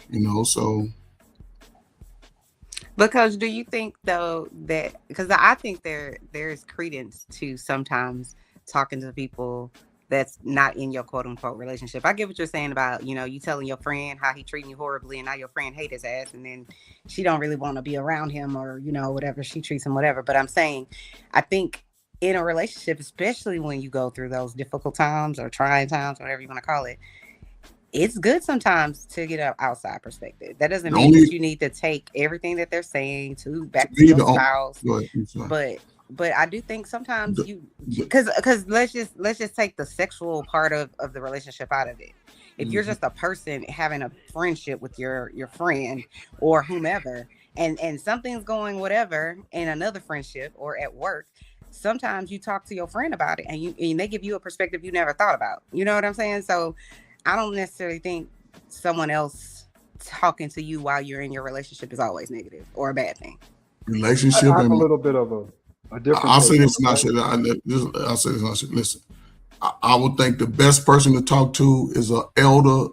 You know, so. Because do you think though that, because I think there's credence to sometimes talking to people that's not in your quote unquote relationship. I get what you're saying about, you know, you telling your friend how he treating you horribly and now your friend hate his ass and then she don't really want to be around him, or, you know, whatever, she treats him whatever. But I'm saying, I think in a relationship, especially when you go through those difficult times or trying times, whatever you want to call it, it's good sometimes to get an outside perspective. That doesn't The mean only- that you need to take everything that they're saying to back to me, your the on- spouse. Go ahead, I'm sorry. But I do think sometimes because let's just take the sexual part of the relationship out of it. If you're just a person having a friendship with your friend or whomever, and something's going whatever in another friendship or at work, sometimes you talk to your friend about it and they give you a perspective you never thought about. You know what I'm saying? So I don't necessarily think someone else talking to you while you're in your relationship is always negative or a bad thing. Relationship I have and a little bit of a different. I'll say take this, on and that. I'll say this, and I should listen. I would think the best person to talk to is an elder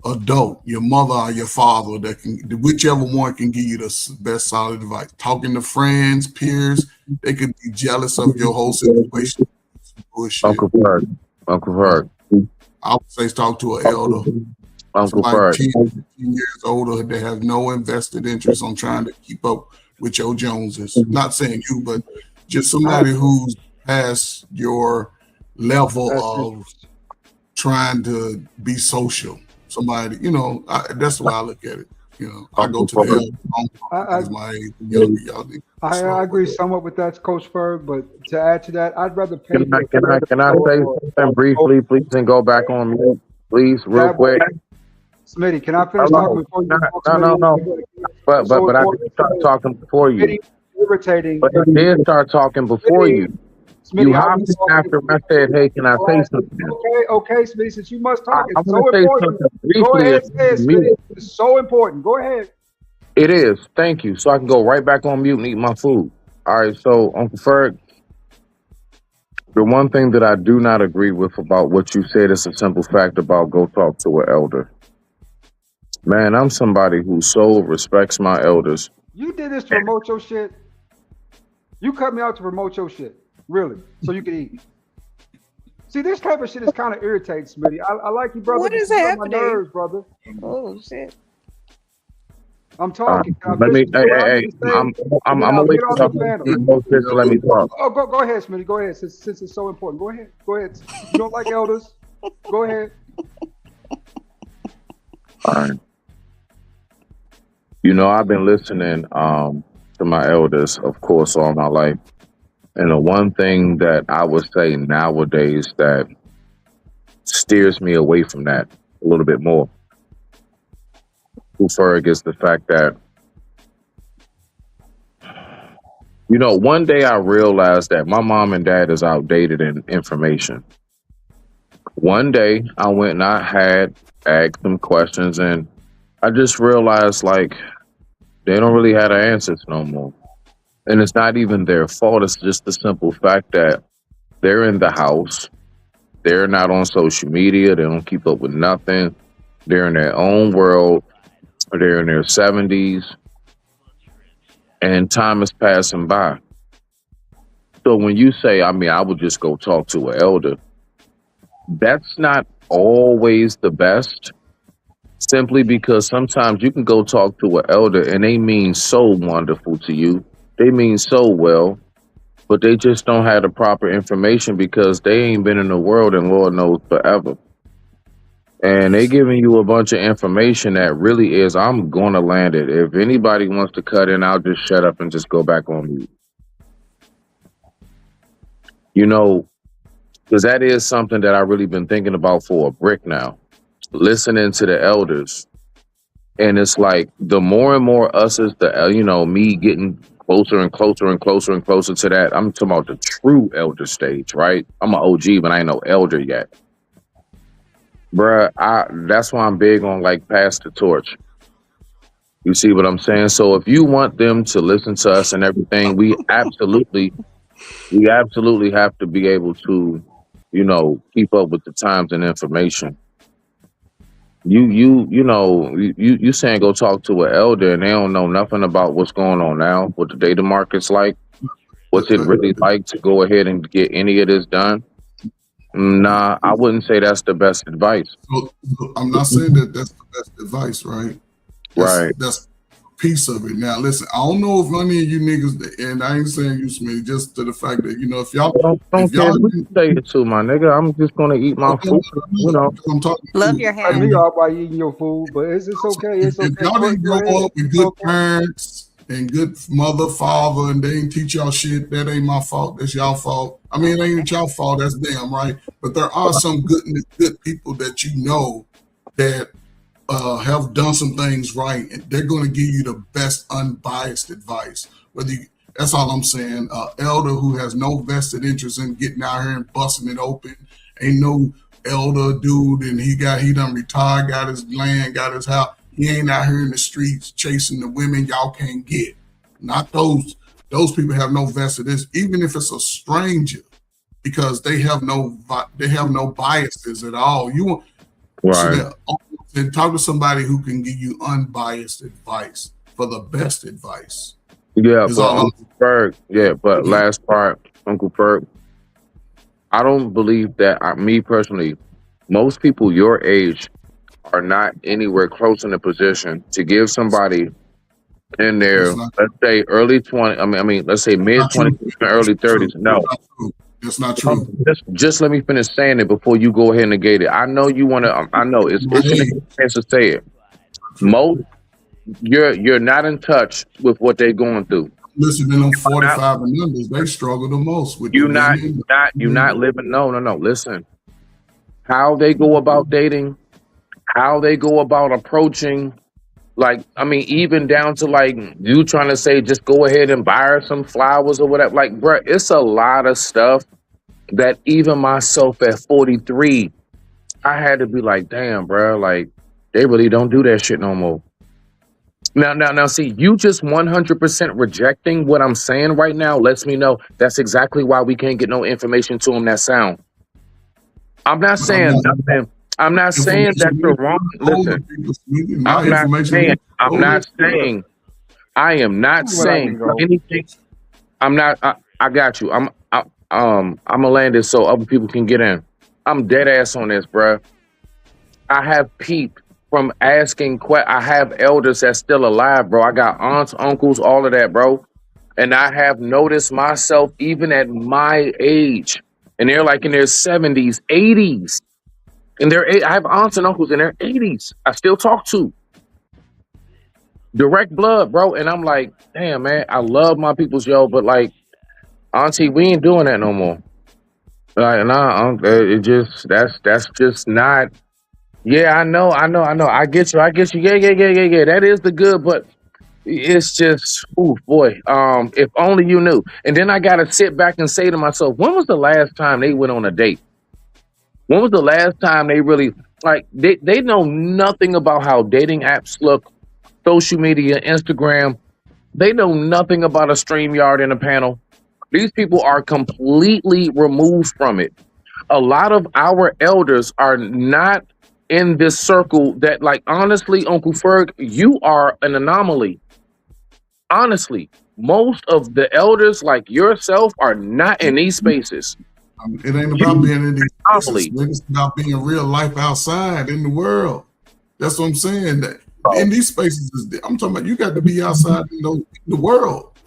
adult, your mother or your father, that can, whichever one can give you the best solid advice. Talking to friends, peers, they could be jealous of your whole situation. Bullshit. Uncle Ferg. I would say talk to an elder. Uncle Like Ferg. 10, 15 years older, they have no invested interest on trying to keep up with your Joneses. Not saying you, but just somebody who's past your level of trying to be social. Somebody, that's the way I look at it. I go to the elder. I agree somewhat with that, Coach Ferg, but to add to that, I'd rather pay. Can I say something briefly, please, and go back on mute, please, real quick? Smitty, can I finish talking before you talk? No. But I did start talking before you. Irritating. But I did start talking before you. Smitty, You hopped in after I said, "Hey, can I say something?" Okay, Smitty, since you must talk, I'm it's gonna so say important. something Go briefly ahead, say it, to me. Smitty. It's so important. Go ahead. It is. Thank you. So I can go right back on mute and eat my food. All right. So, Uncle Ferg, the one thing that I do not agree with about what you said is a simple fact about go talk to an elder. Man, I'm somebody who so respects my elders. You did this to promote your shit. You cut me out to promote your shit, really, so you can eat. See, this type of shit is kind of irritating, Smitty. I like you, brother. What is You get on happening? my nerves, brother. Oh shit! I'm talking. Can I Let me. finish what I Hey, need to say? I'm And gonna then I'll wait get off till the panel. to let me talk. Oh, go ahead, Smitty. Go ahead, since it's so important. Go ahead. Go ahead. You don't like elders? Go ahead. All right. I've been listening to my elders, of course, all my life. And the one thing that I would say nowadays that steers me away from that a little bit more, Ferg, is the fact that, one day I realized that my mom and dad is outdated in information. One day I went and I had asked them questions, and I just realized, like, they don't really have the answers no more. And it's not even their fault. It's just the simple fact that they're in the house. They're not on social media. They don't keep up with nothing. They're in their own world. They're in their 70s. And time is passing by. So when you say, I would just go talk to an elder, that's not always the best. Simply because sometimes you can go talk to an elder and they mean so wonderful to you. They mean so well, but they just don't have the proper information because they ain't been in the world and Lord knows forever. And they giving you a bunch of information that really is, I'm going to land it. If anybody wants to cut in, I'll just shut up and just go back on mute. Because that is something that I've really been thinking about for a brick now. Listening to the elders, and it's like the more and more us as me getting closer and closer and closer and closer to that. I'm talking about the true elder stage, right? I'm an OG, but I ain't no elder yet, bruh. That's why I'm big on like pass the torch. You see what I'm saying? So if you want them to listen to us and everything, we absolutely have to be able to, keep up with the times and information. You saying go talk to an elder and they don't know nothing about what's going on now, what the data market's like, what's it really like to go ahead and get any of this done? Nah, I wouldn't say that's the best advice. So I'm not saying that that's the best advice, right? That's piece of it. Now, listen, I don't know if any of you niggas, and I ain't saying you, Smitty, just to the fact that, you know, if y'all don't care who you say it to, my nigga. I'm just gonna eat my food. You know, I'm talking. Love your I hair. me off by eating your food, but it's okay. It's If okay. y'all didn't grow up with good parents and good mother, father, and they didn't teach y'all shit, that ain't my fault. That's y'all fault. I mean, it ain't y'all fault. That's them, right? But there are some good people that you know that have done some things right, and they're going to give you the best unbiased advice. That's all I'm saying. Elder who has no vested interest in getting out here and busting it open. Ain't no elder dude, and he done retired, got his land, got his house. He ain't out here in the streets chasing the women y'all can't get. Not those. Those people have no vested interest, even if it's a stranger, because they have no biases at all. You want and talk to somebody who can give you unbiased advice for the best advice. Yeah, but Uncle Ferg, but last part, Uncle Ferg, I don't believe that, me personally, most people your age are not anywhere close in a position to give somebody in their, let's say early 20, let's say mid 20s, early 30s. No. That's not true. Just let me finish saying it before you go ahead and negate it. I know you want to. I know it's a chance to say it. Most you're not in touch with what they're going through. Listen, in them 45 and numbers, they struggle the most with you're not living. No. Listen, how they go about dating, how they go about approaching. Like, even down to like you trying to say, just go ahead and buy her some flowers or whatever. Like, bruh, it's a lot of stuff that even myself at 43, I had to be like, damn, bruh, like they really don't do that shit no more. Now, see, you just 100% rejecting what I'm saying right now lets me know that's exactly why we can't get no information to them that sound. I'm not saying nothing. I'm not saying that you're wrong. Listen, I am not saying anything. I got you. I'm gonna land this so other people can get in. I'm dead ass on this, bruh. I have peeped from asking. I have elders that's still alive, bro. I got aunts, uncles, all of that, bro. And I have noticed myself even at my age, and they're like in their 70s, 80s. And I have aunts and uncles in their 80s. I still talk to. Direct blood, bro. And I'm like, damn, man, I love my peoples, yo, but like, auntie, we ain't doing that no more. Like, nah, that's just not. Yeah, I know. I get you. Yeah. That is the good, but it's just, ooh, boy. If only you knew. And then I gotta sit back and say to myself, when was the last time they went on a date? When was the last time they really, like, they know nothing about how dating apps look, social media, Instagram. They know nothing about a StreamYard and a panel. These people are completely removed from it. A lot of our elders are not in this circle that, like, honestly, Uncle Ferg, you are an anomaly. Honestly, most of the elders like yourself are not in these spaces. It ain't about being in these places. It's about being real life outside in the world. That's what I'm saying. That in these spaces, I'm talking about you got to be outside in the world.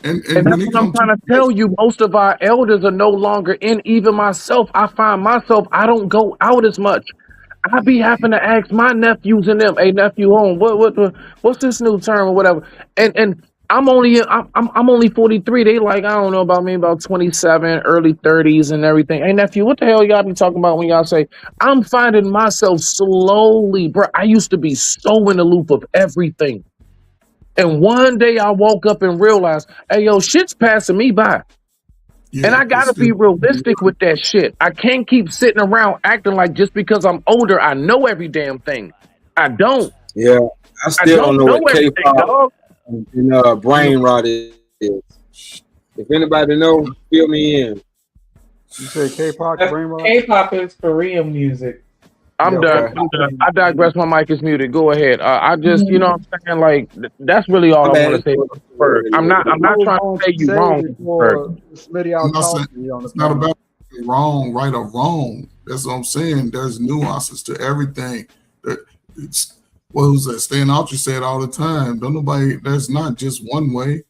And that's what I'm trying to tell you. Most of our elders are no longer in. Even myself, I find myself, I don't go out as much. I be having to ask my nephews and them, hey, nephew, home, what's this new term or whatever? And I'm only 43. They like, I don't know about me, about 27, early 30s and everything. Hey, nephew, what the hell y'all be talking about when y'all say, I'm finding myself slowly, bro. I used to be so in the loop of everything. And one day I woke up and realized, hey, yo, shit's passing me by. Yeah, and I got to be realistic with that shit. I can't keep sitting around acting like just because I'm older, I know every damn thing. I don't. Yeah, I still don't know what K-pop and brain rot is. If anybody know, fill me in. You say K-pop, brain rot? K-pop is Korean music. I'm done. I digress. My mic is muted. Go ahead. I just, you know what I'm saying? Like, that's really all I want to say. I'm not trying to say you wrong. It's not about wrong, right or wrong. That's what I'm saying. There's nuances to everything. What was that? Stan Altry said all the time, don't nobody, there's not just one way,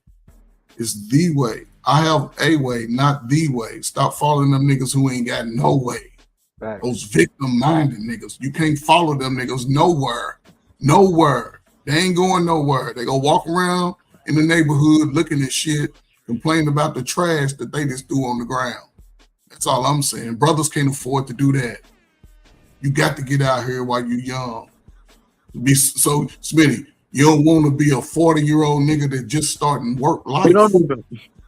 it's the way. I have a way, not the way. Stop following them niggas who ain't got no way. Right. Those victim-minded niggas. You can't follow them niggas nowhere. Nowhere. They ain't going nowhere. They go walk around in the neighborhood looking at shit, complaining about the trash that they just threw on the ground. That's all I'm saying. Brothers can't afford to do that. You got to get out here while you're young. So, Smitty, you don't want to be a 40-year-old nigga that just starting work life.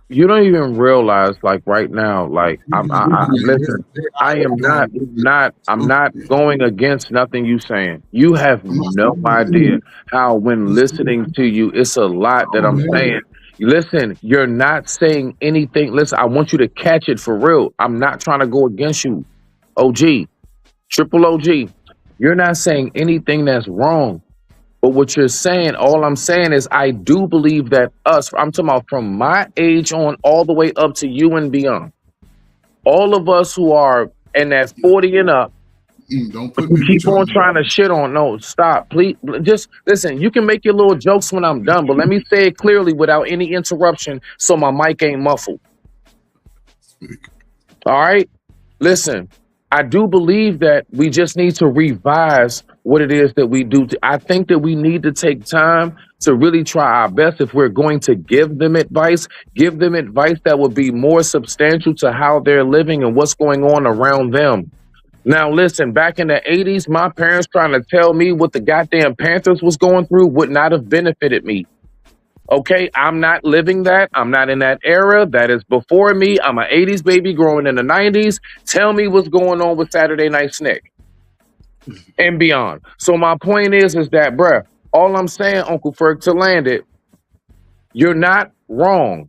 You don't even realize, like right now, like listen, I am not going against nothing you saying. You have no idea how when listening to you, it's a lot that I'm saying. Listen, you're not saying anything. Listen, I want you to catch it for real. I'm not trying to go against you. OG, triple OG, you're not saying anything that's wrong. But what you're saying, all I'm saying is I do believe that I'm talking about from my age on all the way up to you and beyond. All of us who are in that 40 and up, don't put you keep on trying to shit on. No, stop. Please, just listen. You can make your little jokes when I'm done, but let me say it clearly without any interruption so my mic ain't muffled. All right? Listen. I do believe that we just need to revise what it is that we do. I think that we need to take time to really try our best. If we're going to give them advice that would be more substantial to how they're living and what's going on around them. Now, listen, back in the 80s, my parents trying to tell me what the goddamn Panthers was going through would not have benefited me. Okay, I'm not living that. I'm not in that era. That is before me. I'm an 80s baby growing in the 90s. Tell me what's going on with Saturday Night Snick and beyond. So my point is that, bruh, all I'm saying, Uncle Ferg, to land it, you're not wrong.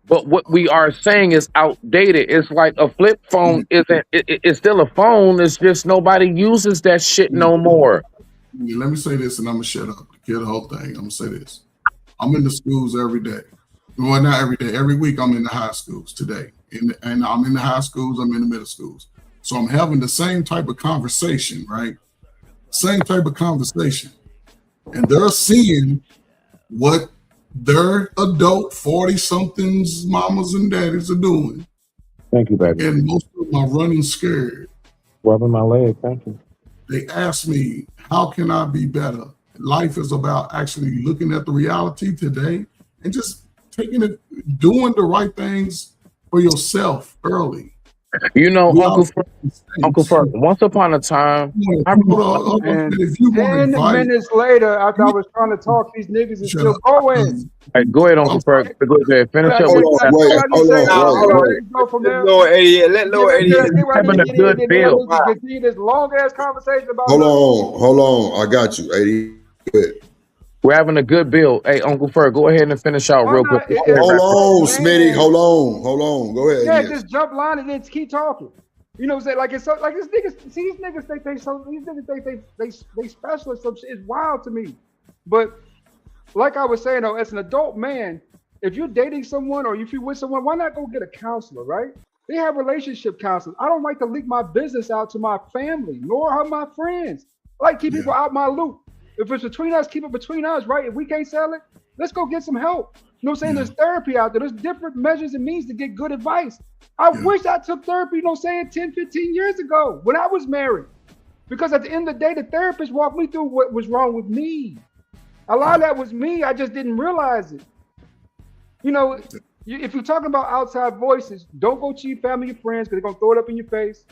But what we are saying is outdated. It's like a flip phone it's still a phone. It's just nobody uses that shit no more. Let me say this and I'm going to shut up. Get the whole thing. I'm going to say this. I'm in the schools every day. Well, not every day. Every week I'm in the high schools today. And I'm in the high schools, I'm in the middle schools. So I'm having the same type of conversation, right? Same type of conversation. And they're seeing what their adult 40-somethings mamas and daddies are doing. Thank you, baby. And most of them are running scared. Rubbing my leg, thank you. They ask me, how can I be better? Life is about actually looking at the reality today and just taking it, doing the right things for yourself early. You know, Uncle Ferg, once upon a time, and 10 minutes later, after I was trying to talk, these niggas is still going. Hey, go ahead, Uncle Ferg. Go ahead. Finish up. Let Lord 88 having a good bill. Continue this long ass conversation about. Hold on. I got you, 80. Good. We're having a good build. Hey, Uncle Ferg, go ahead and finish out real quick. Hold on, Smitty. Hold on. Go ahead. Yeah, just jump line and then keep talking. You know what I'm saying? Like it's so, like this niggas. See, these niggas think they specialists. Some shit is wild to me. But like I was saying though, as an adult man, if you're dating someone or if you're with someone, why not go get a counselor, right? They have relationship counselors. I don't like to leak my business out to my family, nor my friends. I like to keep people out my loop. If it's between us, keep it between us, right? If we can't sell it, let's go get some help. You know what I'm saying? There's therapy out there. There's different measures and means to get good advice. I wish I took therapy, you know what I'm saying, 10, 15 years ago when I was married. Because at the end of the day, the therapist walked me through what was wrong with me. A lot of that was me. I just didn't realize it. You know, if you're talking about outside voices, don't go to your family, your friends, because they're going to throw it up in your face.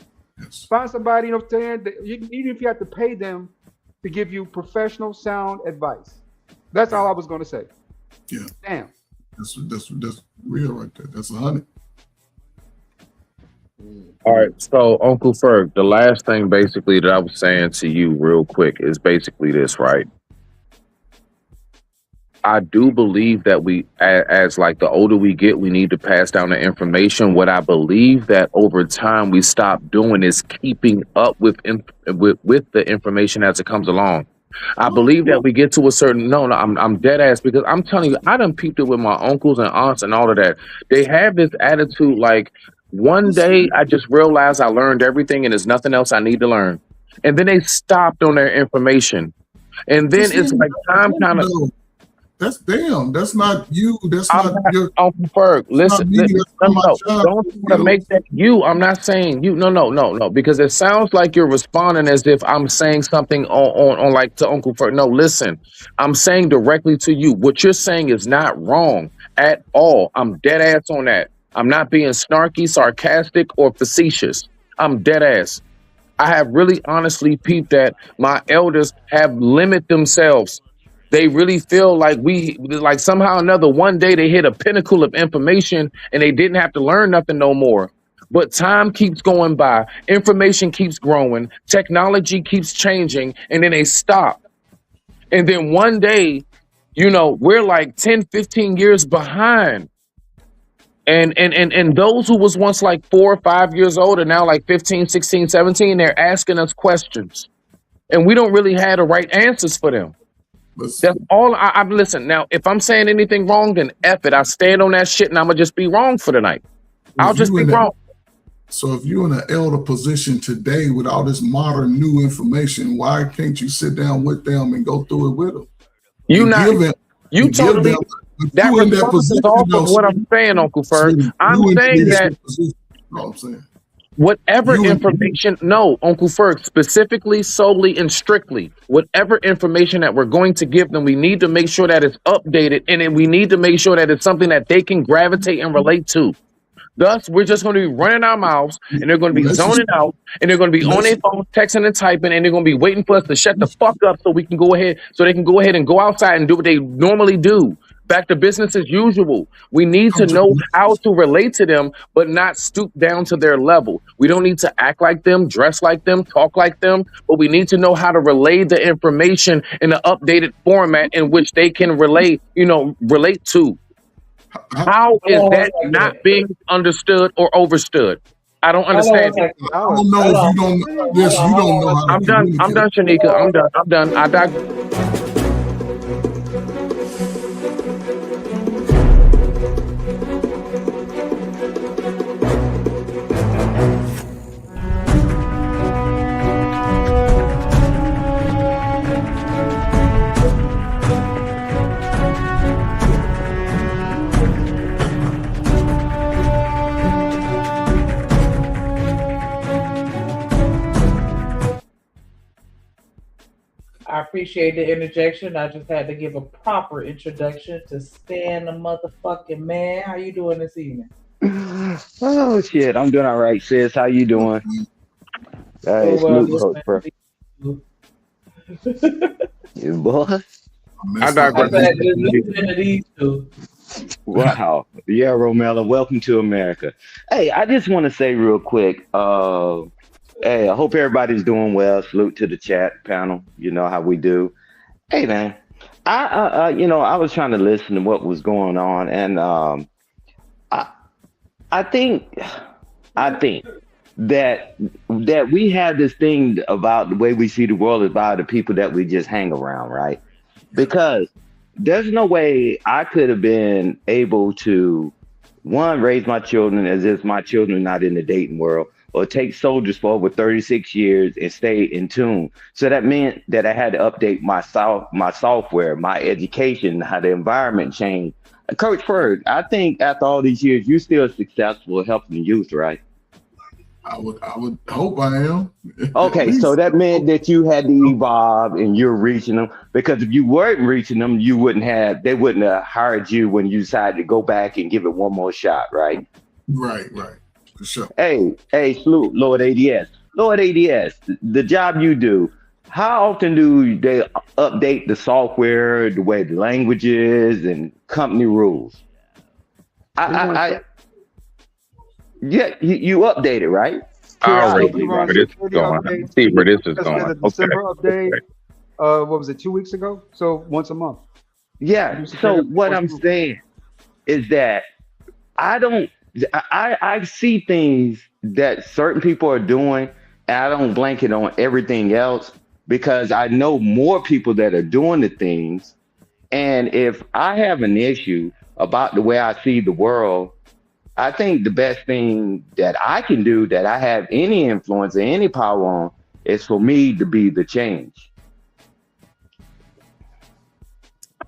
Find somebody, you know what I'm saying, even if you have to pay them to give you professional, sound advice. That's all I was going to say. Yeah. Damn. That's real right there. That's 100. All right. So, Uncle Ferg, the last thing basically that I was saying to you real quick is basically this, right? I do believe that we, as like the older we get, we need to pass down the information. What I believe that over time we stop doing is keeping up with the information as it comes along. I believe that we get to a certain I'm dead ass, because I'm telling you, I done peeped it with my uncles and aunts and all of that. They have this attitude like, one day I just realized I learned everything and there's nothing else I need to learn. And then they stopped on their information. And then it's like time kind of. That's them. That's not you. That's I'm not not your. Uncle Ferg. Listen, me. That's not my job. don't try to make that you. I'm not saying you. No. Because it sounds like you're responding as if I'm saying something on like to Uncle Ferg. No, listen. I'm saying directly to you. What you're saying is not wrong at all. I'm dead ass on that. I'm not being snarky, sarcastic, or facetious. I'm dead ass. I have really honestly peeped that my elders have limited themselves. They really feel like somehow or another, one day they hit a pinnacle of information and they didn't have to learn nothing no more. But time keeps going by, information keeps growing, technology keeps changing, and then they stop. And then one day, we're like 10, 15 years behind. And those who was once like 4 or 5 years old are now like 15, 16, 17, they're asking us questions. And we don't really have the right answers for them. That's all I've listened. Now, if I'm saying anything wrong, then F it. I stand on that shit and I'm going to just be wrong for the night. I'll just be wrong. So if you're in an elder position today with all this modern new information, why can't you sit down with them and go through it with them? That response is off of what I'm saying, Uncle Ferg. I'm saying that whatever information, no, Uncle Ferg, specifically, solely, and strictly, whatever information that we're going to give them, we need to make sure that it's updated, and then we need to make sure that it's something that they can gravitate and relate to. Thus, we're just going to be running our mouths, and they're going to be zoning out, and they're going to be on their phone, texting and typing, and they're going to be waiting for us to shut the fuck up so they can go ahead and go outside and do what they normally do. Back to business as usual. We need to know how to relate to them, but not stoop down to their level. We don't need to act like them, dress like them, talk like them, but we need to know how to relay the information in an updated format in which they can relate to. How is that not being understood or overstood? I don't understand. I don't know if you don't. Yes, you don't know how to I'm done, Shanika. I'm done. I I appreciate the interjection. I just had to give a proper introduction to Stan the motherfucking man. How you doing this evening? Oh shit, I'm doing all right, sis. How you doing? Salute, Coach. You boy. I digress. Wow. Yeah, Romella, welcome to America. Hey, I just want to say real quick, hey, I hope everybody's doing well. Salute to the chat panel. You know how we do. Hey, man, I was trying to listen to what was going on, and I think that we have this thing about the way we see the world is by the people that we just hang around, right? Because there's no way I could have been able to, one, raise my children as if my children are not in the dating world, or take soldiers for over 36 years and stay in tune. So that meant that I had to update my software, my education, how the environment changed. Coach Ferg, I think after all these years, you're still successful helping the youth, right? I would hope I am. Okay, so that meant that you had to evolve and you're reaching them, because if you weren't reaching them, they wouldn't have hired you when you decided to go back and give it one more shot, right? Right, for sure. Hey, salute, Lord ADS. Lord ADS, the job you do, how often do they update the software, the way the languages and company rules? Yeah, you update it, right? I see where this is going. December update. What was it, 2 weeks ago? So once a month. Yeah. So what I'm saying is that I see things that certain people are doing, and I don't blanket on everything else, because I know more people that are doing the things. And if I have an issue about the way I see the world, I think the best thing that I can do, that I have any influence or any power on, is for me to be the change.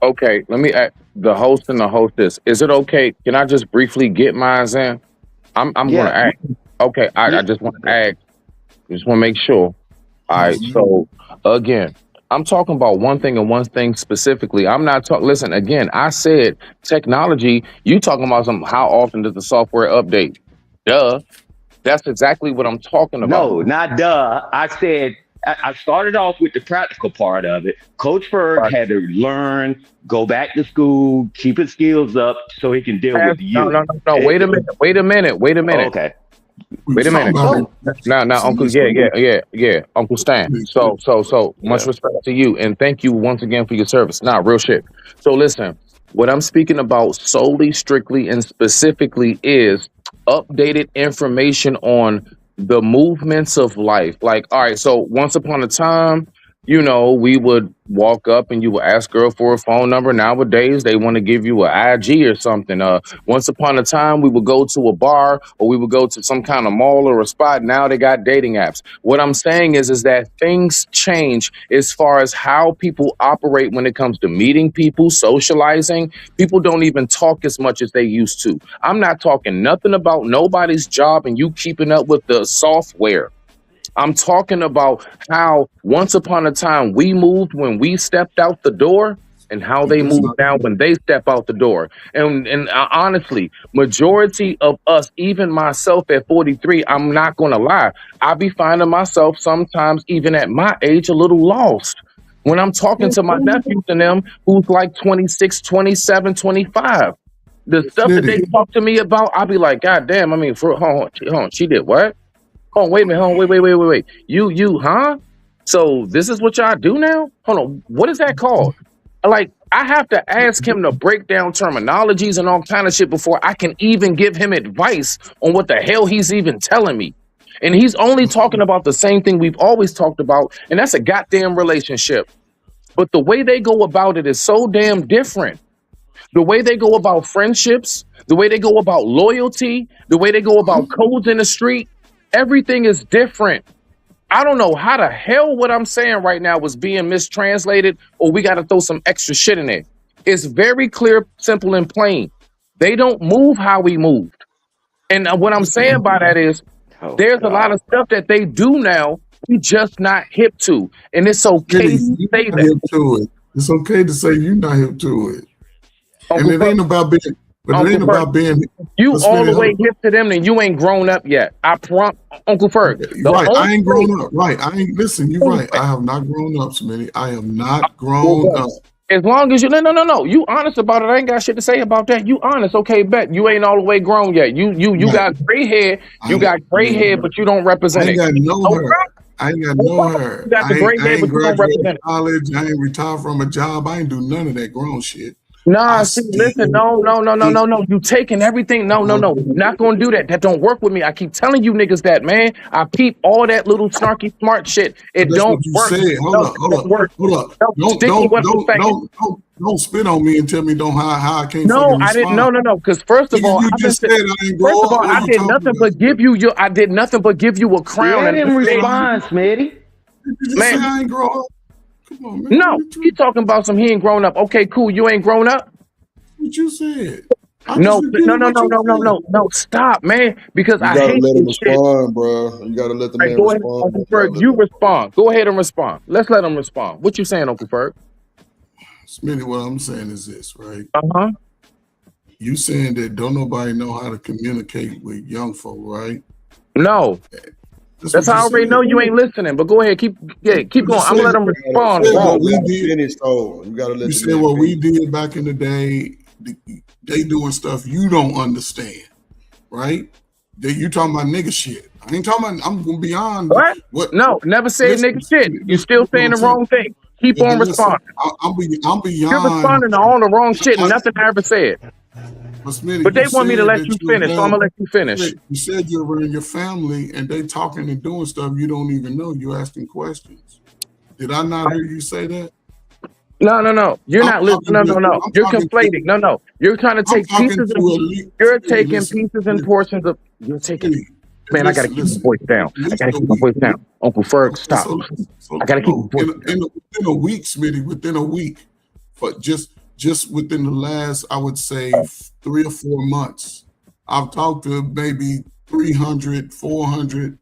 Okay, let me ask the host and the hostess. Is it okay? Can I just briefly get mine in? I'm going to ask. Okay, I just want to ask. Just want to make sure. All right. So again, I'm talking about one thing and one thing specifically. I'm not talking. Listen, again, I said technology. You talking about how often does the software update? Duh. That's exactly what I'm talking about. No, not duh. I said I started off with the practical part of it. Coach Ferg had to learn, go back to school, keep his skills up so he can deal with the youth. No. Wait a minute. Okay. Wait a minute. Now, Uncle, yeah, Uncle Stan. So much respect to you, and thank you once again for your service. Nah, real shit. So listen, what I'm speaking about solely, strictly, and specifically is updated information on the movements of life. Like, all right, so once upon a time, you know, we would walk up and you would ask girl for a phone number. Nowadays, they want to give you an IG or something. Once upon a time, we would go to a bar or we would go to some kind of mall or a spot. Now they got dating apps. What I'm saying is that things change as far as how people operate when it comes to meeting people, socializing. People don't even talk as much as they used to. I'm not talking nothing about nobody's job and you keeping up with the software. I'm talking about how once upon a time we moved when we stepped out the door and how they move now when they step out the door. And honestly, majority of us, even myself at 43, I'm not going to lie. I be finding myself sometimes, even at my age, a little lost. When I'm talking to my nephews and them who's like 26, 27, 25, the stuff that they talk to me about, I'll be like, God damn, I mean, hold on, she did what? Oh, wait a minute. Wait. You, huh? So this is what y'all do now? Hold on. What is that called? Like, I have to ask him to break down terminologies and all kind of shit before I can even give him advice on what the hell he's even telling me. And he's only talking about the same thing we've always talked about, and that's a goddamn relationship. But the way they go about it is so damn different. The way they go about friendships, the way they go about loyalty, the way they go about codes in the street, everything is different. I don't know how the hell what I'm saying right now was being mistranslated or we got to throw some extra shit in there. It's very clear, simple, and plain. They don't move how we moved. And what I'm saying by that is there's a lot of stuff that they do now we just not hip to. And it's okay to say that. It's okay to say you're not hip to it. And it ain't about being... But it ain't about being you all the way hip to them, and you ain't grown up yet. I prompt Uncle Ferg. Right, I ain't grown up. Right, I ain't. Listen, you're right. I have not grown up, Smitty. I have not grown up. As long as you no. You honest about it. I ain't got shit to say about that. You honest, okay? Bet you ain't all the way grown yet. You got gray hair. You got gray hair, but you don't represent it. I ain't got no hair. I ain't got no hair. You got the gray hair, but you don't represent it. College. I ain't retired from a job. I ain't do none of that grown shit. Nah, see, listen, no. You taking everything. No. Not gonna do that. That don't work with me. I keep telling you niggas that, man. I peep all that little snarky smart shit. It don't work. Hold up. Don't spit on me and tell me how I can't. No, I didn't. No. Because first of all, you just said I ain't grow up. I did nothing but give you a crown. Let him respond, Smitty. Man, I ain't grow up. Come on, man. No, he talking about some he ain't grown up. Okay, cool. You ain't grown up? What you said? No. Stop, man. Because I hate let him this respond, shit. bro. You gotta let the man go respond. Ahead, Uncle Ferg, you respond. Go ahead and respond. Let's let him respond. What you saying, Uncle Ferg? Smitty, what I'm saying is this, right? Uh-huh. You saying that don't nobody know how to communicate with young folk, right? No. That's how I already know you ain't listening. But go ahead, keep going. I'm gonna let them respond. You said what we did back in the day. They doing stuff you don't understand, right? You talking about nigga shit. I ain't talking about. I'm going beyond what. No, never said nigga shit. You still saying the wrong thing. Keep on responding. I'm beyond. You're responding to all the wrong shit and nothing I ever said. But they want me to let you finish, so I'm gonna let you finish. You said you're around your family and they talking and doing stuff you don't even know. You asking questions. Did I not hear you say that? No. You're not listening. No. You're conflating. No. You're trying to take pieces. You're taking pieces and portions of. You're taking. Man, I gotta keep my voice down. Uncle Ferg, stop. I gotta keep my voice down. Within a week, Smitty. Within a week, but just just within the last, I would say 3 or 4 months, I've talked to maybe 300, 400,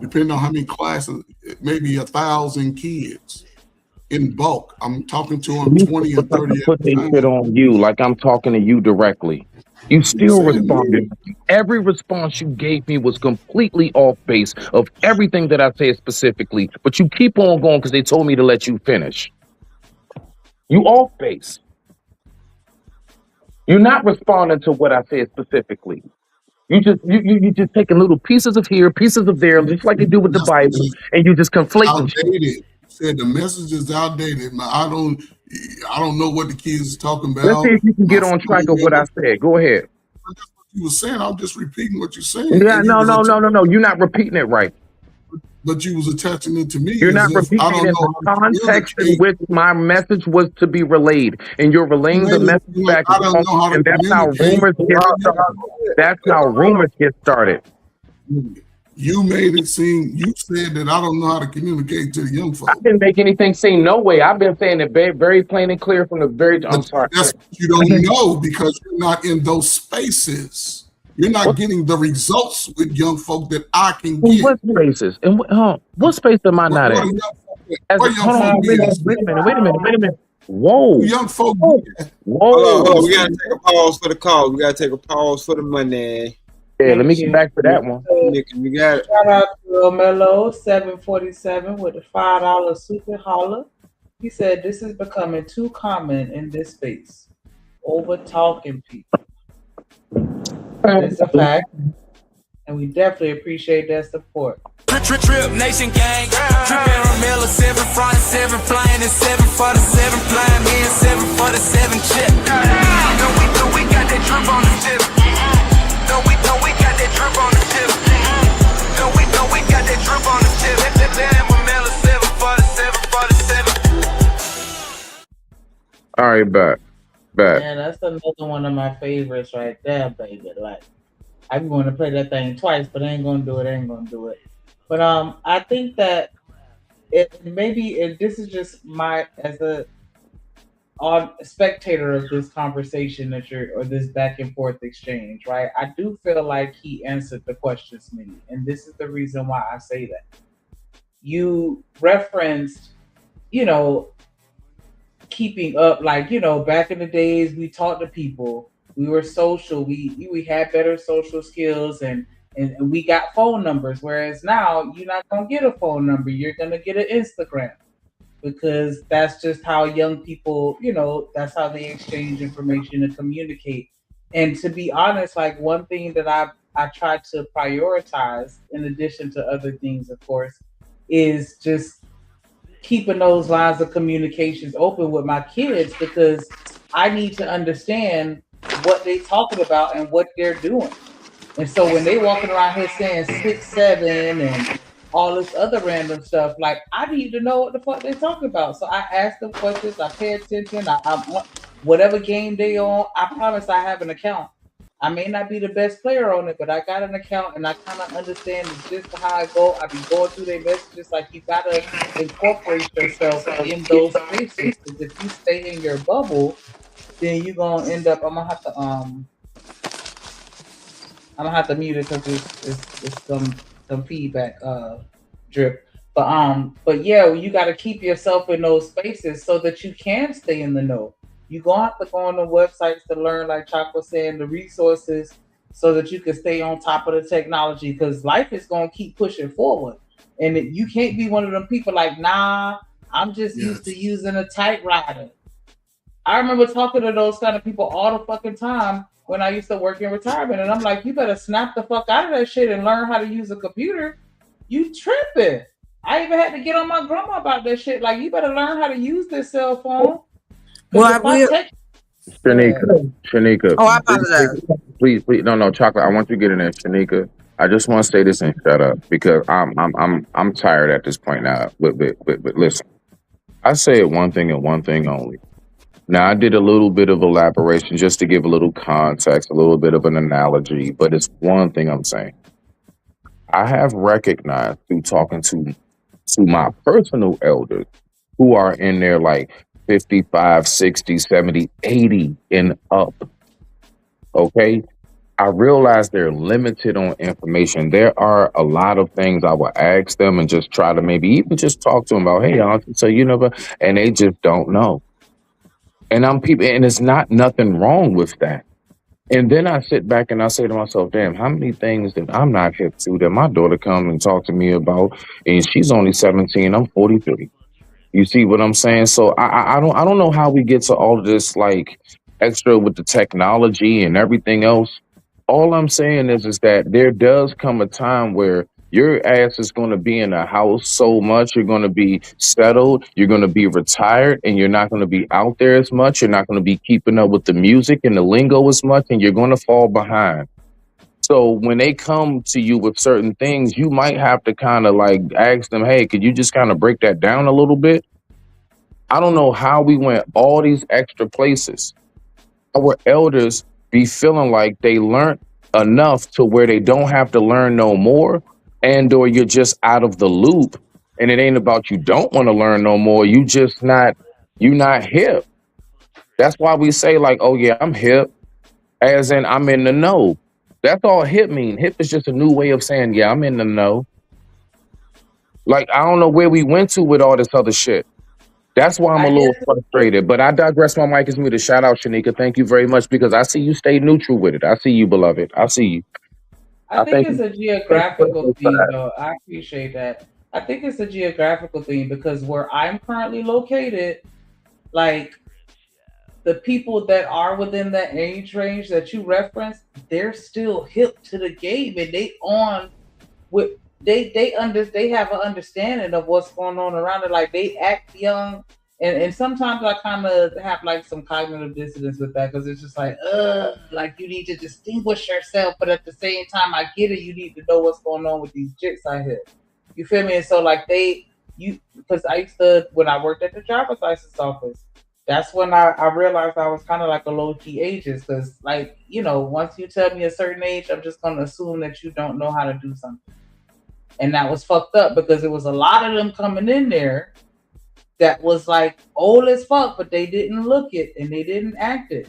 depending on how many classes, maybe 1,000 kids in bulk. I'm talking to them 20 and 30 Put this shit on you like I'm talking to you directly. You still responded. Every response you gave me was completely off base of everything that I said specifically, but you keep on going because they told me to let you finish. You off base. You're not responding to what I said specifically. You just taking little pieces of here, pieces of there, just like you do with the Bible, and you just conflating shit. Outdated. Said the message is outdated. I don't know what the kids are talking about. Let's see if you can get on track of what I said. Go ahead. You were saying, I'm just repeating what you're saying. Yeah, no. You're not repeating it right. But you was attaching it to me. You're not repeating it in the context in which my message was to be relayed, and you're relaying the message back. And that's how rumors get started. That's how rumors get started. You made it seem, you said that I don't know how to communicate to the young folks. I didn't make anything seem no way. I've been saying it very, very plain and clear from the very, I'm sorry. That's what you don't know because you're not in those spaces. You're not getting the results with young folk that I can get. What spaces? And what space am I not in? Hold on, wait a minute. Whoa. Young folk. Whoa. Hold on. We gotta take a pause for the call. We gotta take a pause for the money. Yeah, let me get back to that one. We got it. Shout out to Mello 747 with the $5 super holler. He said this is becoming too common in this space. Over talking people. It's a fact. And we definitely appreciate that support. Trip Nation Gang, Trip Aaron Miller, 7 front, 7 flying, and 7 for the 7 flying, me and 7 for the 7 chip. No, we got that drip on the tip. No, we got that drip on the tip. No, we got that drip on the tip. Aaron Miller, 7 for the 7 for the 7. All right, back. Yeah, that's another one of my favorites right there, baby. Like, I'm going to play that thing twice, but I ain't gonna do it. But I think that this is just my as a spectator of this conversation or this back and forth exchange, right? I do feel like he answered the questions to me, and this is the reason why I say that. You referenced, keeping up, back in the days we talked to people, we were social, we had better social skills, and we got phone numbers, whereas now you're not gonna get a phone number, you're gonna get an Instagram, because that's just how young people, that's how they exchange information and communicate. And to be honest, one thing that I try to prioritize, in addition to other things, of course, is just keeping those lines of communications open with my kids, because I need to understand what they're talking about and what they're doing. And so when they walking around here saying 6, 7 and all this other random stuff, I need to know what the fuck they're talking about. So I ask them questions, I pay attention, I whatever game they on, I promise I have an account. I may not be the best player on it, but I got an account and I kind of understand the gist of how I go. I be going through their messages. You gotta incorporate yourself in those spaces, because if you stay in your bubble, then you're gonna end up. I'm gonna have to mute it because it's some feedback drip. But yeah, you got to keep yourself in those spaces so that you can stay in the know. You're going to have to go on the websites to learn, like Chuck was saying, the resources, so that you can stay on top of the technology, because life is going to keep pushing forward. And you can't be one of them people nah, I'm just used to using a typewriter. I remember talking to those kind of people all the fucking time when I used to work in retirement. And I'm like, you better snap the fuck out of that shit and learn how to use a computer. You tripping. I even had to get on my grandma about that shit. You better learn how to use this cell phone. Well, I will. Shanika. Oh, I apologize. Please, no, Chocolate. I want you to get in there, Shanika. I just want to say this and shut up, because I'm tired at this point now. But listen, I say one thing and one thing only. Now, I did a little bit of elaboration just to give a little context, a little bit of an analogy, but it's one thing I'm saying. I have recognized through talking to my personal elders who are in their 55, 60, 70, 80 and up. Okay. I realize they're limited on information. There are a lot of things I will ask them and just try to maybe even just talk to them about, hey, auntie, so you know, and they just don't know. And and it's not nothing wrong with that. And then I sit back and I say to myself, damn, how many things that I'm not hip to that my daughter come and talk to me about, and she's only 17, I'm 43. You see what I'm saying? So I don't know how we get to all of this like extra with the technology and everything else. All I'm saying is that there does come a time where your ass is going to be in a house so much, you're going to be settled, you're going to be retired, and you're not going to be out there as much. You're not going to be keeping up with the music and the lingo as much, and you're going to fall behind. So when they come to you with certain things, you might have to kind of like ask them, hey, could you just kind of break that down a little bit? I don't know how we went all these extra places. Our elders be feeling like they learned enough to where they don't have to learn no more, and or you're just out of the loop, and it ain't about you don't want to learn no more. You not hip. That's why we say like, oh yeah, I'm hip, as in I'm in the know. That's all hip mean. Hip is just a new way of saying, yeah, I'm in the know. Like, I don't know where we went to with all this other shit. That's why I'm a little frustrated. But I digress. My mic is muted. Shout out, Shanika. Thank you very much, because I see you stay neutral with it. I see you, beloved. I see you. I think it's a geographical thing, though. I appreciate that. I think it's a geographical thing because where I'm currently located, like the people that are within that age range that you referenced, they're still hip to the game, and they have an understanding of what's going on around it. Like they act young, and sometimes I kind of have like some cognitive dissonance with that because it's just like you need to distinguish yourself, but at the same time I get it, you need to know what's going on with these chicks out here. You feel me? And so like because I used to, when I worked at the driver's license office, that's when I realized I was kind of like a low-key ageist, because like, you know, once you tell me a certain age, I'm just going to assume that you don't know how to do something. And that was fucked up because it was a lot of them coming in there that was like old as fuck, but they didn't look it and they didn't act it.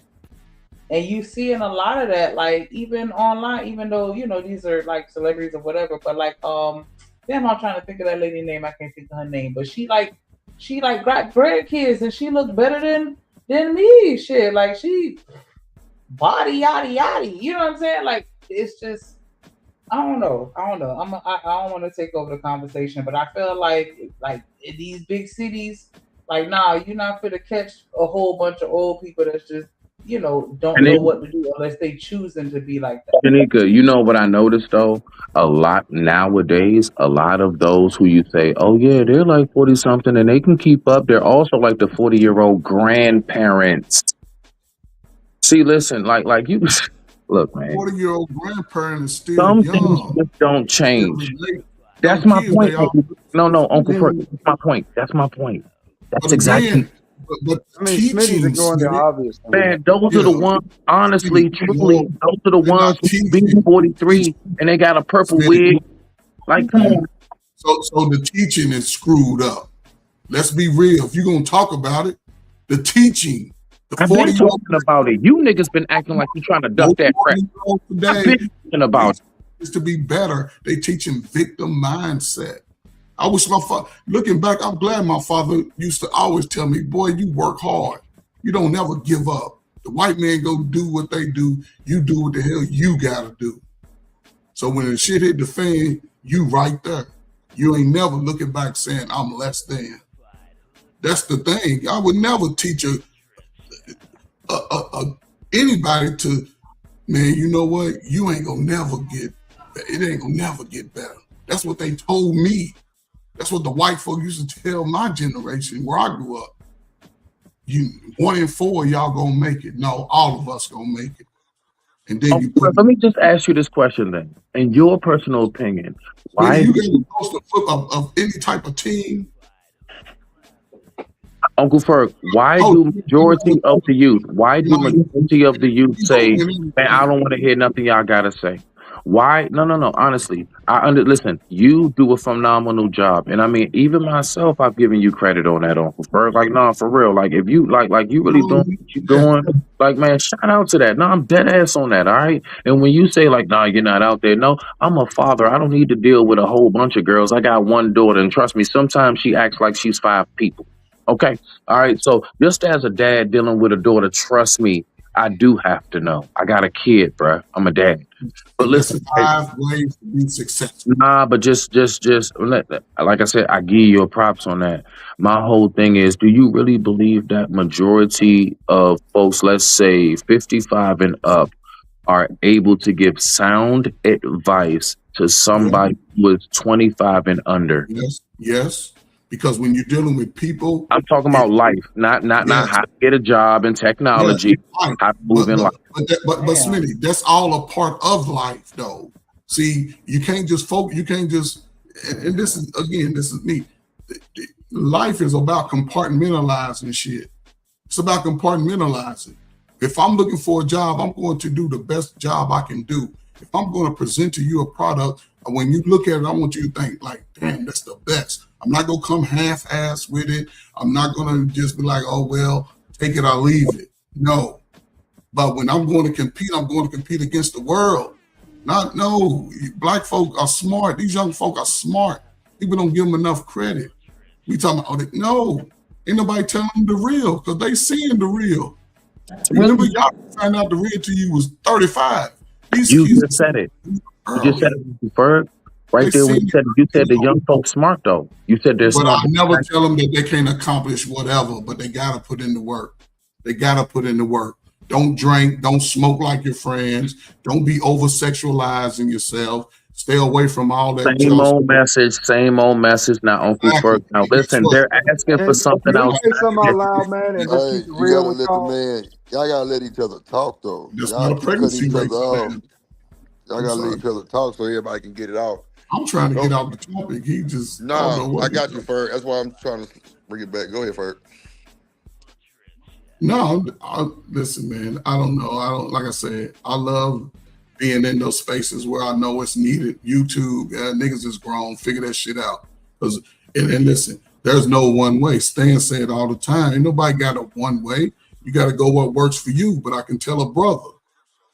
And you see in a lot of that, like even online, even though, you know, these are like celebrities or whatever, but like, damn, I'm trying to think of that lady name. I can't think of her name, but she got grandkids and she looked better than me. Shit, like she body yada yada. You know what I'm saying? Like it's just, I don't know. I don't want to take over the conversation, but I feel like in these big cities, like nah, you're not gonna catch a whole bunch of old people that's just, you know, don't know what to do unless they choosing to be like that. Shanika, you know what I noticed though? A lot nowadays, a lot of those who you say, oh yeah, they're like 40 something and they can keep up, they're also like the 40-year-old grandparents. See, listen, like you look, man. 40-year-old grandparent is still Some young. things just don't change. That's my point. No, Uncle Fred, that's my point. That's my point. That's exactly. But I mean, Smitty's ignoring the obvious. Man, those are the ones, honestly, truly, those are the ones who be 43 and they got a purple wig. Like, come on. So the teaching is screwed up. Let's be real. If you're going to talk about it, the teaching. I've been talking about it. You niggas been acting like you trying to duck that crap. I've been talking about it. Is to be better. They teaching victim mindset. I wish my father, looking back, I'm glad my father used to always tell me, boy, you work hard. You don't never give up. The white man go do what they do. You do what the hell you got to do. So when the shit hit the fan, you right there. You ain't never looking back saying, I'm less than. That's the thing. I would never teach anybody to, man, you know what? You ain't gonna never get, it ain't gonna never get better. That's what they told me. That's what the white folk used to tell my generation where I grew up. You 1 in 4, y'all gonna make it. No, all of us gonna make it. And then let me just ask you this question then. In your personal opinion, why you get the most of any type of team? Uncle Ferg, why do majority of the youth say, man, I don't want to hear nothing y'all gotta say? Why? No. Honestly, listen. You do a phenomenal job, and I mean, even myself, I've given you credit on that, Uncle Ferg. Like, no, for real. Like, if you like you really doing what you doing, like, man, shout out to that. No, I'm dead ass on that. All right. And when you say like, nah, you're not out there. No, I'm a father. I don't need to deal with a whole bunch of girls. I got one daughter, and trust me, sometimes she acts like she's 5 people. Okay. All right. So just as a dad dealing with a daughter, trust me, I do have to know. I got a kid, bruh. I'm a dad. But listen, 5 ways to be successful. nah, but just like I said, I give you your props on that. My whole thing is, do you really believe that majority of folks, let's say 55 and up, are able to give sound advice to somebody who is 25 and under? Yes. Because when you're dealing with people, I'm talking about life, not how to get a job in technology, how to move in life. But Smitty, that's all a part of life, though. See, you can't just focus. You can't just. And this is me. Life is about compartmentalizing shit. It's about compartmentalizing. If I'm looking for a job, I'm going to do the best job I can do. If I'm going to present to you a product, when you look at it, I want you to think like, damn, that's the best. I'm not going to come half-ass with it. I'm not going to just be like, oh, well, take it or leave it. No. But when I'm going to compete against the world. Black folk are smart. These young folk are smart. People don't give them enough credit. We talking about, no, ain't nobody telling them the real because they seeing the real. Remember, y'all find out the real to you was 35. You just said it. You just said it, Ferg. Right there when you said the young folks smart though. You said they're smart. But I never tell them that they can't accomplish whatever, but they gotta put in the work. Don't drink, don't smoke like your friends, don't be over sexualizing yourself. Stay away from all that. Same old message. Now, Uncle Ferg. Now listen, they're asking for something else. Say something out loud, man, and just keep it real with y'all. Y'all gotta let each other talk though. That's not a pregnancy rate. Y'all gotta let each other talk so everybody can get it out. I'm trying to get out the topic. He just I got you, Ferg. That's why I'm trying to bring it back. Go ahead, Ferg. No, listen, man. I don't know. Like I said, I love being in those spaces where I know it's needed. YouTube, niggas is grown. Figure that shit out. And listen, there's no one way. Stan said all the time, ain't nobody got a one way. You got to go what works for you. But I can tell a brother,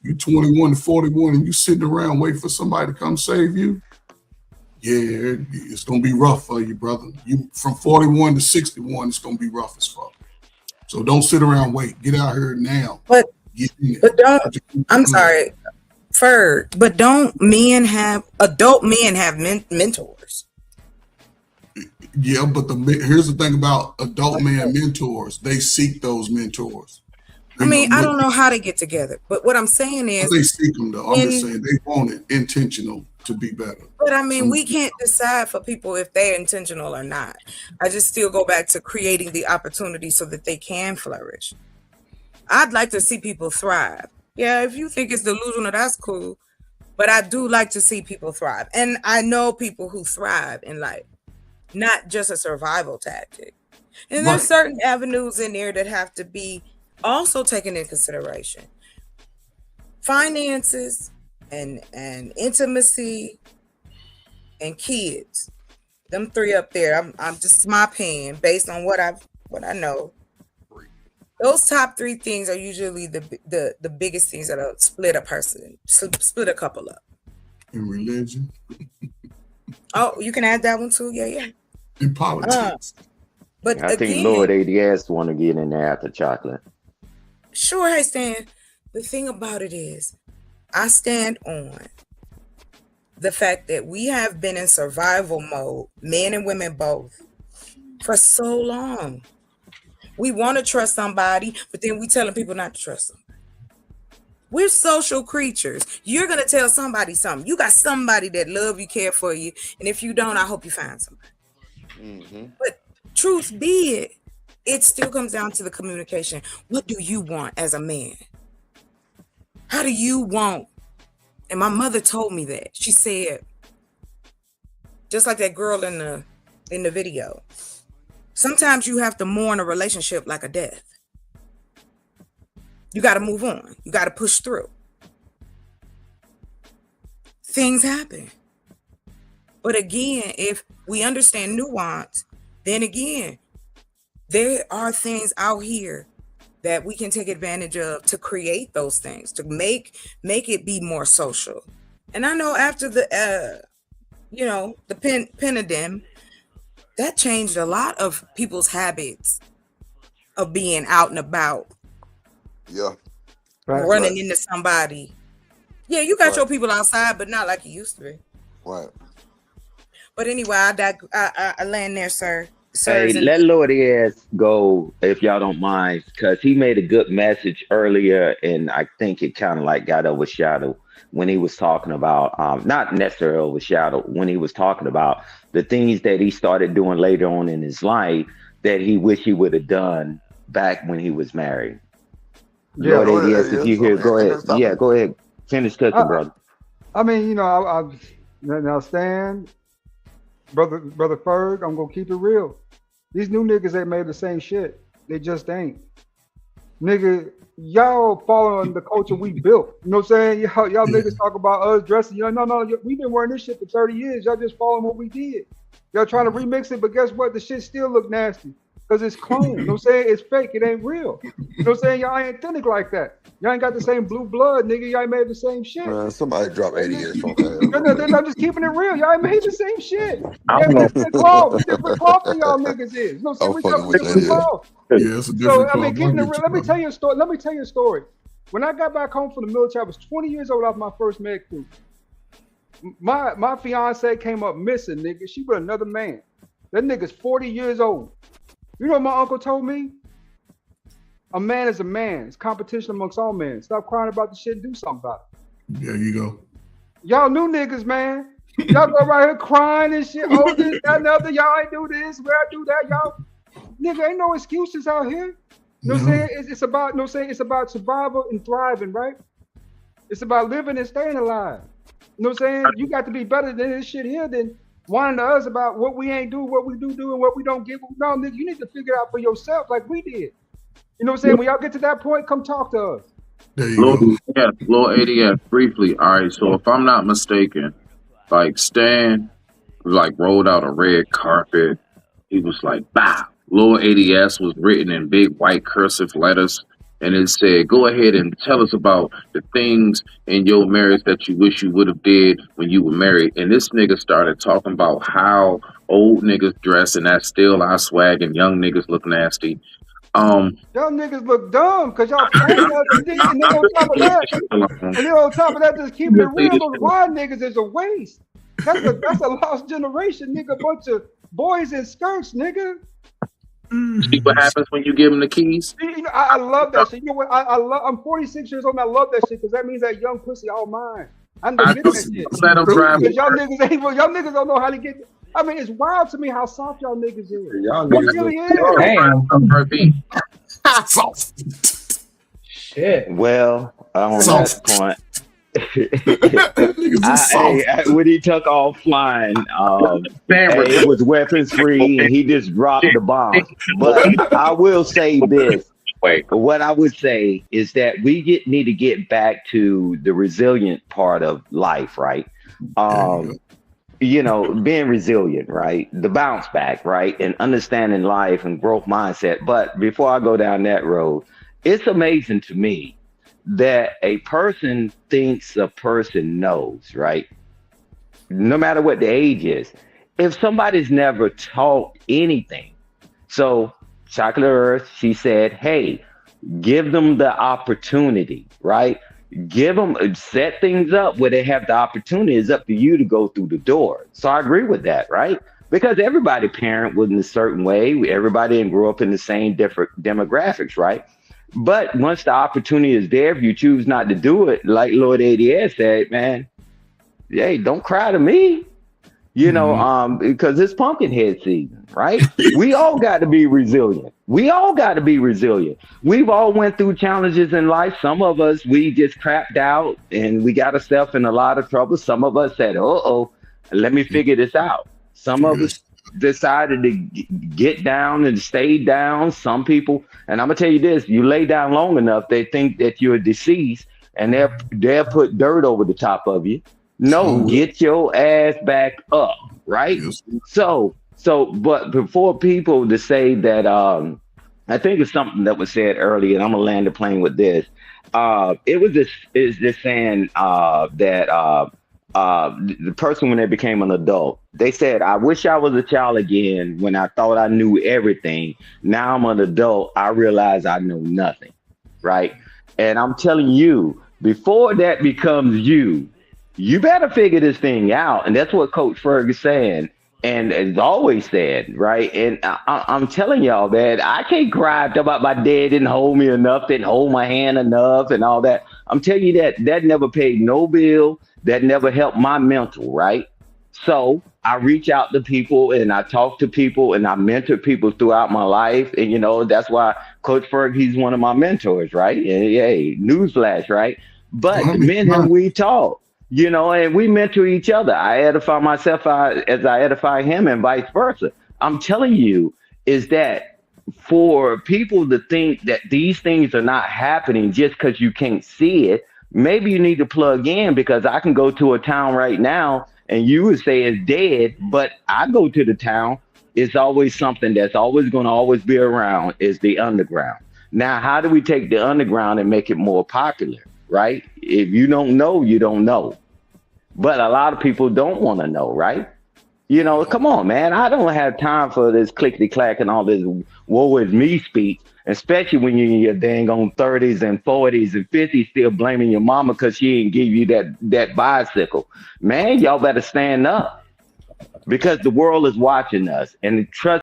you 21 to 41 and you sitting around waiting for somebody to come save you. Yeah, it's going to be rough for you, brother. You from 41 to 61, it's going to be rough as fuck. So don't sit around, wait. Get out here now. But don't, I'm sorry, Ferg, but don't adult men have mentors? Yeah, but here's the thing about adult man mentors. They seek those mentors. I mean, I don't know how they get together, but what I'm saying is they seek them though. I'm just saying they want it intentional to be better. But I mean, we can't decide for people if they're intentional or not. I just still go back to creating the opportunity so that they can flourish. I'd like to see people thrive. Yeah, if you think it's delusional, that's cool. But I do like to see people thrive. And I know people who thrive in life, not just a survival tactic. And there's certain avenues in there that have to be also taken into consideration. Finances and intimacy and kids. Them three up there. I'm just my opinion based on what I know. Those top 3 things are usually the biggest things that'll split a couple up. In religion. Oh, you can add that one too. Yeah. In politics. But I think Lord ADS want to get in there after chocolate. Sure, hey Stan. The thing about it is, I stand on the fact that we have been in survival mode, men and women both, for so long. We want to trust somebody, but then we telling people not to trust them. We're social creatures. You're going to tell somebody something. You got somebody that love you, care for you. And if you don't, I hope you find somebody. Mm-hmm. But truth be it still comes down to the communication. What do you want as a man? How do you want? And my mother told me that. She said, just like that girl in the video, sometimes you have to mourn a relationship like a death. You got to move on. You got to push through. things happen. But again, if we understand nuance, then again, there are things out here that we can take advantage of to create those things, to make it be more social. And I know after the the pandemic, that changed a lot of people's habits of being out and about. Yeah. Running into somebody. Yeah, you got your people outside, but not like you used to be. Right. But anyway, I land there, sir. Hey, let Lordy ass go if y'all don't mind, because he made a good message earlier, and I think it kind of like got overshadowed when he was talking about, not necessarily overshadowed, when he was talking about the things that he started doing later on in his life that he wished he would have done back when he was married. Yeah, Lord ADS, if you hear, go ahead. Yeah, go ahead. Finish cooking, brother. I mean, I now Stan, brother Ferg, I'm gonna keep it real. These new niggas ain't made the same shit. They just ain't. Nigga, y'all following the culture we built. You know what I'm saying? Y'all niggas talk about us dressing. No, we've been wearing this shit for 30 years. Y'all just following what we did. Y'all trying to remix it, but guess what? The shit still look nasty. Because it's clone. You know what I'm saying? It's fake. It ain't real. You know what I'm saying? Y'all ain't authentic like that. Y'all ain't got the same blue blood, nigga. Y'all ain't made the same shit. Man, somebody dropped 80 years from that. No, I'm just keeping it real. Y'all ain't made the same shit. Different cloth. Different cloth for y'all niggas is. You know what I'm saying? We got different cloth. Yeah, it's a different So, I mean, keeping it real. Let me tell you a story. When I got back home from the military, I was 20 years old off my first med crew. My fiance came up missing, nigga. She with another man. That nigga's 40 years old. You know what my uncle told me? A man is a man. It's competition amongst all men. Stop crying about the shit and do something about it. There you go. Y'all new niggas, man. Y'all go right here crying and shit. Oh, this, that, and the other. Y'all ain't do this. Where I do that, y'all. Nigga, ain't no excuses out here. You know what I'm saying? It's about, you know what I'm saying? It's about survival and thriving, right? It's about living and staying alive. You know what I'm saying? You got to be better than this shit here than whining to us about what we ain't do, what we do, and what we don't get. No, nigga, you need to figure it out for yourself like we did. You know what I'm saying? When y'all get to that point, come talk to us. Lord ADS, briefly. All right, so if I'm not mistaken, like Stan, like rolled out a red carpet. He was like, "Bow." Lord ADS was written in big white cursive letters, and it said, "Go ahead and tell us about the things in your marriage that you wish you would have did when you were married." And this nigga started talking about how old niggas dress, and that's still our swag, and young niggas look nasty. Y'all niggas look dumb because y'all playing us, and then on top of that, just keeping it real. Those wild niggas is a waste. That's a lost generation, nigga. Bunch of boys in skirts, nigga. See what happens when you give them the keys? You know, I love that shit. You know what? I'm 46 years old and I love that shit because that means that young pussy all mine. I'm the that shit. Let them drive. Because y'all niggas don't know how to get. I mean, it's wild to me how soft y'all niggas is. Y'all It niggas really is. Shit. Well, on that point, when he took off flying, it was weapons free, and he just dropped the bomb. But I will say this: what I would say is that we need to get back to the resilient part of life, right? You know, being resilient, right? The bounce back, right? And understanding life and growth mindset. But before I go down that road, it's amazing to me that a person thinks a person knows, right? No matter what the age is. If somebody's never taught anything. So Chocolate Earth, she said, hey, give them the opportunity, right? Give them, set things up where they have the opportunity. It's up to you to go through the door. So I agree with that, right? Because everybody parent was in a certain way. Everybody didn't grow up in the same different demographics, right? But once the opportunity is there, if you choose not to do it, like Lord ADS said, man, hey, don't cry to me. You know, because it's Pumpkinhead season, right? We all got to be resilient. We all got to be resilient. We've all went through challenges in life. Some of us, we just crapped out and we got ourselves in a lot of trouble. Some of us said, let me figure this out. Some of us decided to get down and stay down. Some people, and I'm going to tell you this, you lay down long enough, they think that you're deceased and they'll put dirt over the top of you. No, get your ass back up, right? So, but before people to say that, I think it's something that was said earlier, and I'm gonna land the plane with this. It was this saying that the person, when they became an adult, they said, I wish I was a child again when I thought I knew everything. Now I'm an adult, I realize I know nothing, right? And I'm telling you, before that becomes you better figure this thing out. And that's what Coach Ferg is saying, and has always said, right? And I'm telling y'all that I can't cry about my dad didn't hold me enough, didn't hold my hand enough, and all that. I'm telling you that never paid no bill. That never helped my mental, right? So I reach out to people and I talk to people and I mentor people throughout my life. And, you know, that's why Coach Ferg, he's one of my mentors, right? And hey, newsflash, right? But me and him, we talk, you know, and we mentor each other. I edify myself as I edify him and vice versa. I'm telling you is that for people to think that these things are not happening just because you can't see it, maybe you need to plug in, because I can go to a town right now and you would say it's dead, but I go to the town, it's always something that's always going to always be around, is the underground. Now, how do we take the underground and make it more popular, right? If you don't know, you don't know. But a lot of people don't want to know, right? You know, come on, man. I don't have time for this clickety-clack and all this woe is me speech. Especially when you're in your dang on 30s and 40s and 50s, still blaming your mama because she didn't give you that bicycle. Man, y'all better stand up, because the world is watching us. And trust